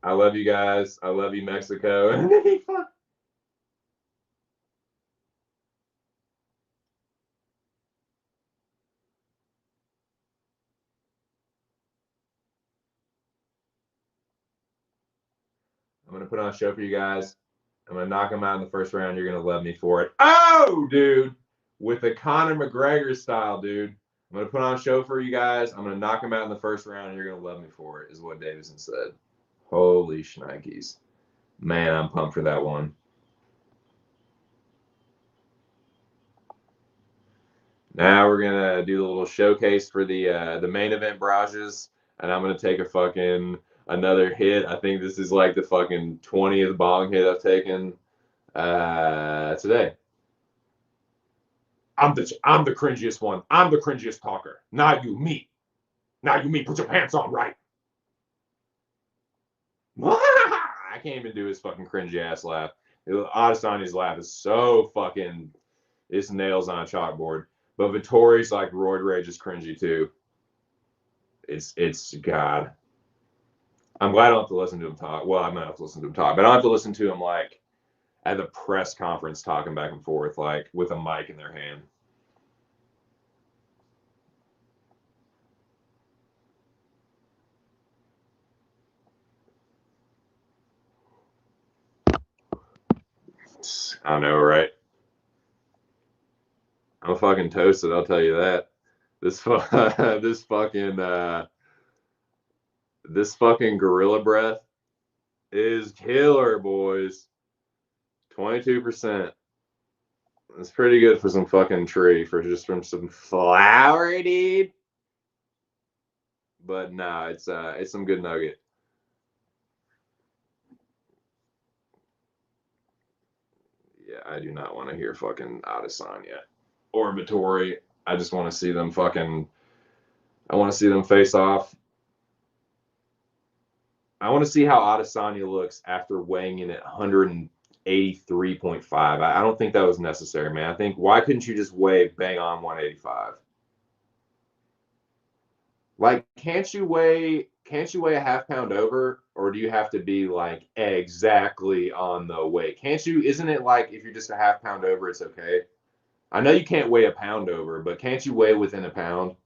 I love you guys. I love you, Mexico. And then he fucked. I'm going to put on a show for you guys. I'm going to knock him out in the first round. You're going to love me for it. Oh, dude. With the Conor McGregor style, dude. I'm going to put on a show for you guys. I'm going to knock him out in the first round, and you're going to love me for it, is what Davison said. Holy shnikes. Man, I'm pumped for that one. Now we're going to do the little showcase for the main event barrages, and I'm going to take a fucking another hit. I think this is like the fucking 20th bong hit I've taken today. I'm the cringiest one. I'm the cringiest talker. Not you, me. Not you, me. Put your pants on right. I can't even do his fucking cringy ass laugh. Adesanya's laugh is so fucking, it's nails on a chalkboard. But Vittori's like roid rage is cringy too. It's God. I'm glad I don't have to listen to him talk. Well, I might have to listen to him talk, but I don't have to listen to him like at the press conference talking back and forth, like with a mic in their hand. I know, right? I'm fucking toasted, I'll tell you that. This fucking gorilla breath is killer, boys. 22%. It's pretty good for some fucking tree, for just from some flower, dude. But nah, it's some good nugget. Yeah, I do not want to hear fucking Adesanya or Vittori. I just want to see them fucking. I want to see them face off. I want to see how Adesanya looks after weighing in at 183.5. I don't think that was necessary, man. I think, why couldn't you just weigh bang on 185? Like, can't you weigh can't you weigh a half pound over, or do you have to be like exactly on the weight? Can't you? Isn't it like if you're just a half pound over, it's okay? I know you can't weigh a pound over, but can't you weigh within a pound?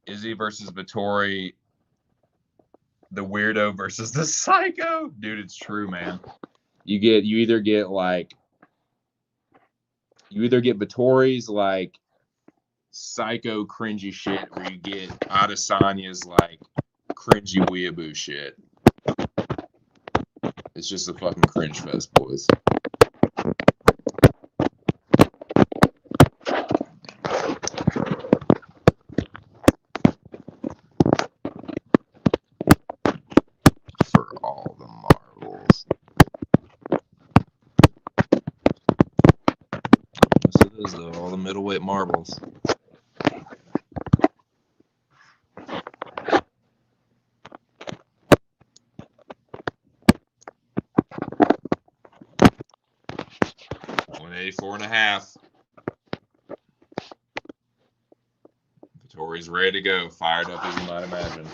Izzy versus Vittori. The weirdo versus the psycho. Dude, it's true, man. You either get Vittori's like psycho cringy shit, or you get Adesanya's like cringy weeaboo shit. It's just a fucking cringe fest, boys. For all the marbles. Yes, it is, though. All the middleweight marbles. $184 and a half. Vittori's ready to go, fired up as you might imagine.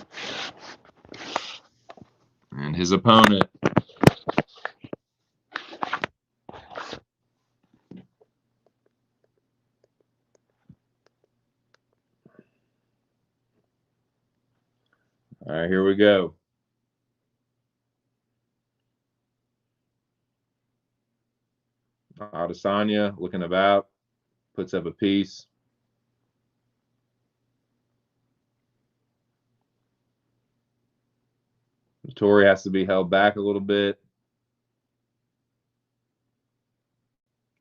And his opponent. All right, here we go. Adesanya looking about, puts up a piece. Vittori has to be held back a little bit.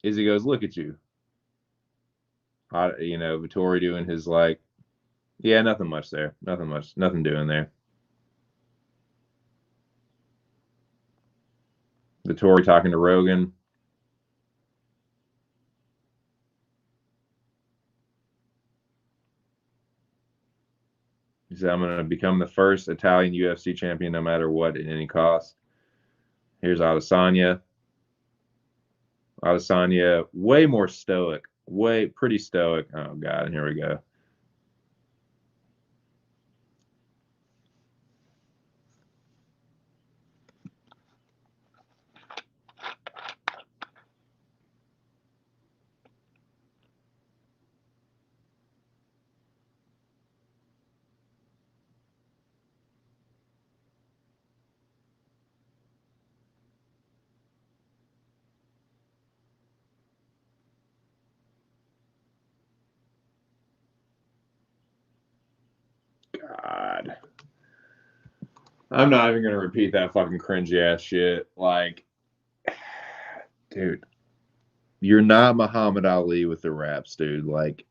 Izzy goes, look at you. Vittori doing his like, yeah, nothing much there. Nothing doing there. Vittori talking to Rogan. He said, I'm going to become the first Italian UFC champion no matter what, at any cost. Here's Adesanya. Adesanya, way more stoic. Pretty stoic. Oh, God, here we go. God. I'm not even going to repeat that fucking cringy ass shit. Like, dude, you're not Muhammad Ali with the raps, dude. Like,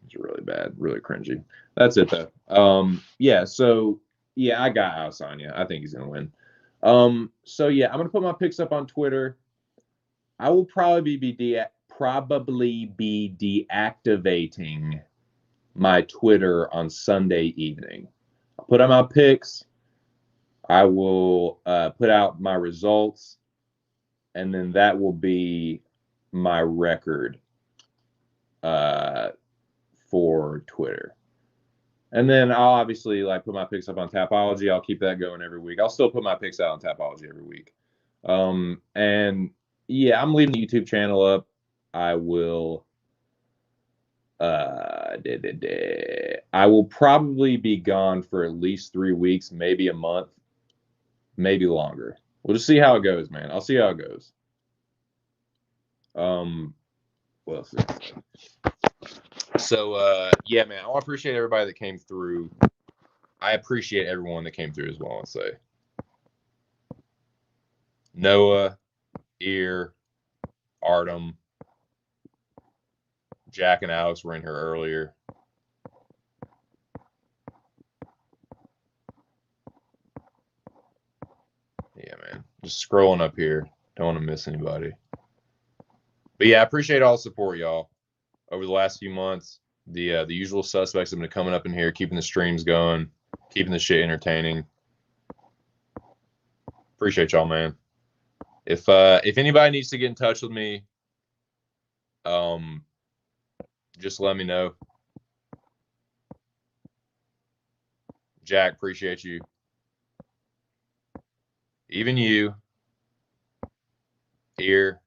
it's really bad, really cringy. That's it, though. Yeah, so, yeah, I got Adesanya. I think he's going to win. So, yeah, I'm going to put my picks up on Twitter. I will probably be deactivating my Twitter on Sunday evening. I'll put out my picks. I will put out my results, and then that will be my record for Twitter. And then I'll obviously like put my picks up on Tapology. I'll keep that going every week. I'll still put my picks out on Tapology every week. And yeah, I'm leaving the YouTube channel up. I will I will probably be gone for at least 3 weeks, maybe a month, maybe longer. We'll just see how it goes, man. I'll see how it goes. Well, so yeah, man, I want to appreciate everybody that came through. I appreciate everyone that came through as well. I'll say Noah, Ear, Artem, Jack, and Alex were in here earlier. Yeah, man. Just scrolling up here. Don't want to miss anybody. But yeah, I appreciate all the support, y'all. Over the last few months, the usual suspects have been coming up in here, keeping the streams going. keeping the shit entertaining. Appreciate y'all, man. If anybody needs to get in touch with me, just let me know. Jack, appreciate you. Even you. Here.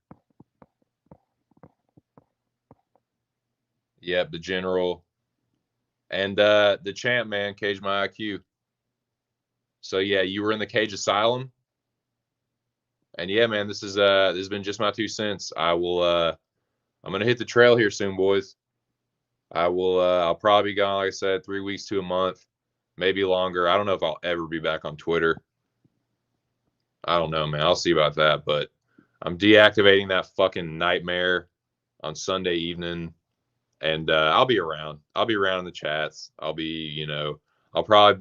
Yep, the general. And the champ, man, Cage My IQ. So yeah, you were in the Cage Asylum. And yeah, man, this has been just my 2 cents. I'm gonna hit the trail here soon, boys. I'll probably be gone, like I said, 3 weeks to a month, maybe longer. I don't know if I'll ever be back on Twitter. I don't know, man. I'll see about that. But I'm deactivating that fucking nightmare on Sunday evening. And I'll be around. I'll be around in the chats. I'll probably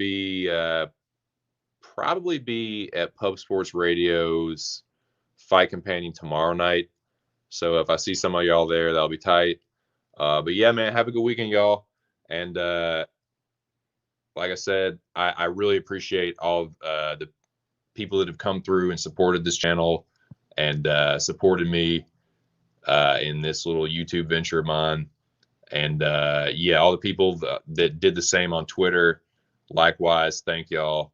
be at Pub Sports Radio's Fight Companion tomorrow night. So if I see some of y'all there, that'll be tight. But yeah, man, have a good weekend, y'all. And like I said, I really appreciate all of the people that have come through and supported this channel and supported me in this little YouTube venture of mine. And yeah, all the people that did the same on Twitter, likewise, thank y'all.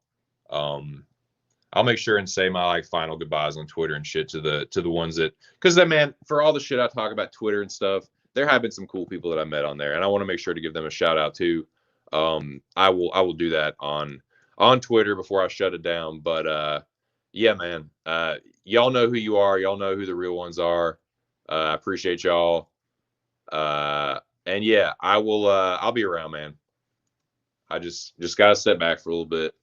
I'll make sure and say my final goodbyes on Twitter and shit to the ones that, because then, man, for all the shit I talk about Twitter and stuff, there have been some cool people that I met on there, and I want to make sure to give them a shout out too. I will do that on Twitter before I shut it down. But yeah, man, y'all know who you are. Y'all know who the real ones are. I appreciate y'all. And yeah, I'll be around, man. I just gotta step back for a little bit.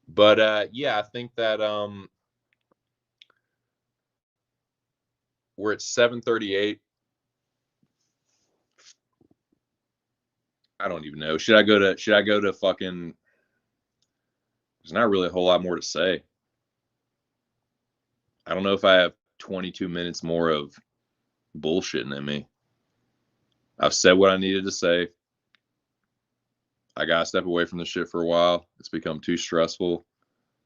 But yeah, I think that we're at 7:38. I don't even know. Should I go to fucking, there's not really a whole lot more to say. I don't know if I have 22 minutes more of bullshitting in me. I've said what I needed to say. I gotta step away from the shit for a while. It's become too stressful.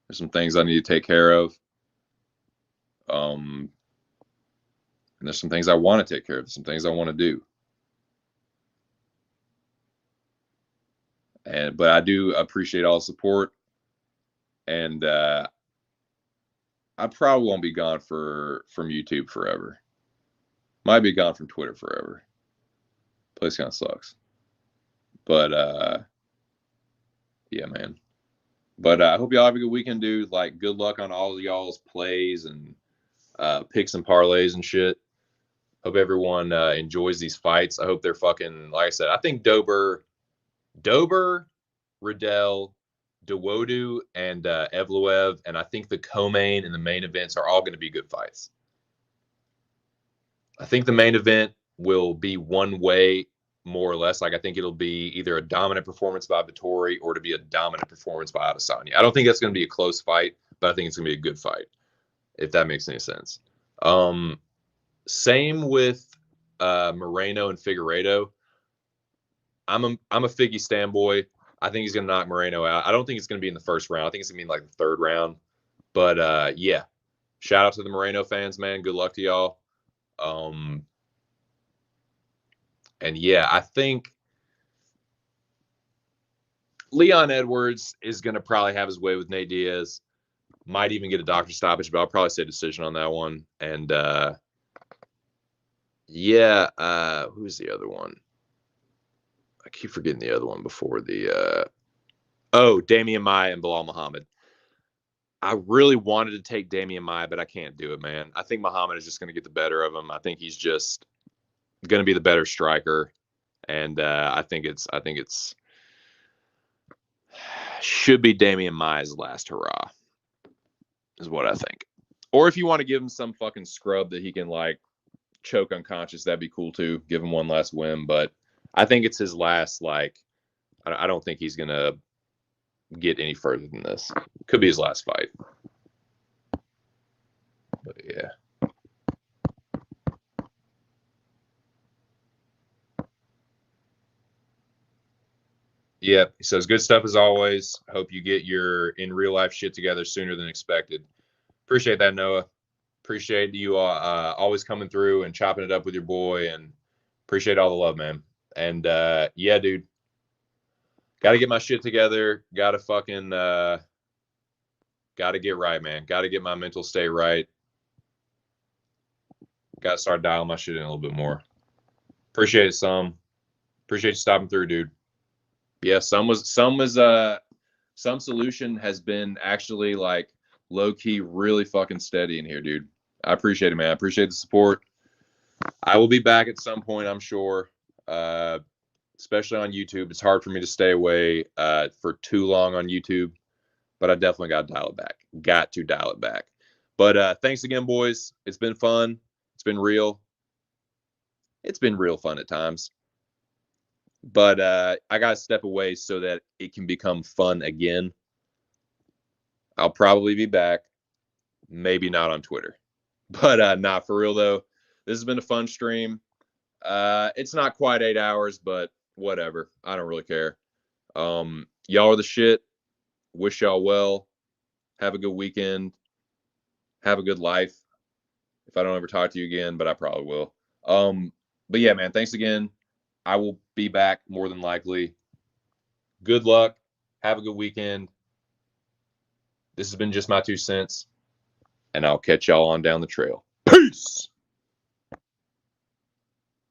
There's some things I need to take care of. And there's some things I want to take care of. Some things I want to do. But I do appreciate all the support. And I probably won't be gone from YouTube forever. Might be gone from Twitter forever. Place kind of sucks. But yeah, man. But I hope y'all have a good weekend, dude. Like, good luck on all of y'all's plays and picks and parlays and shit. Hope everyone enjoys these fights. I hope they're fucking, like I said, I think Dober, Riddell, Dawodu, and Evloev, and I think the co-main and the main events are all going to be good fights. I think the main event will be one way, more or less. Like, I think it'll be either a dominant performance by Vettori or to be a dominant performance by Adesanya. I don't think that's going to be a close fight, but I think it's going to be a good fight, if that makes any sense. Same with Moreno and Figueiredo. I'm a Figgy standboy. I think he's going to knock Moreno out. I don't think it's going to be in the first round. I think it's going to be in like the third round. But yeah, shout out to the Moreno fans, man. Good luck to y'all. And yeah, I think Leon Edwards is going to probably have his way with Nate Diaz. Might even get a doctor stoppage, but I'll probably say decision on that one. And yeah, who's the other one? I keep forgetting the other one before the Damian Maia and Bilal Muhammad. I really wanted to take Damian Maia, but I can't do it, man. I think Muhammad is just going to get the better of him. I think he's just going to be the better striker, and I think it's should be Damian Maia's last hurrah, is what I think. Or if you want to give him some fucking scrub that he can like choke unconscious, that'd be cool too. Give him one last win, but I think it's his last. Like, I don't think he's gonna get any further than this. Could be his last fight. But yeah. Yep. He says, good stuff as always. Hope you get your in real life shit together sooner than expected. Appreciate that, Noah. Appreciate you always coming through and chopping it up with your boy, and appreciate all the love, man. And yeah, dude, got to get my shit together. Got to fucking got to get right, man. Got to get my mental state right. Got to start dialing my shit in a little bit more. Appreciate it, some. Appreciate you stopping through, dude. Yeah, some solution has been actually like low key really fucking steady in here, dude. I appreciate it, man. I appreciate the support. I will be back at some point, I'm sure. Especially on YouTube. It's hard for me to stay away for too long on YouTube, but I definitely got to dial it back. Got to dial it back. But thanks again, boys. It's been fun. It's been real. It's been real fun at times. But I got to step away so that it can become fun again. I'll probably be back. Maybe not on Twitter. But nah, for real, though, this has been a fun stream. It's not quite 8 hours, but whatever. I don't really care. Y'all are the shit. Wish y'all well. Have a good weekend. Have a good life. If I don't ever talk to you again, but I probably will. But yeah, man, thanks again. I will be back more than likely. Good luck. Have a good weekend. This has been just my 2 cents, and I'll catch y'all on down the trail. Peace.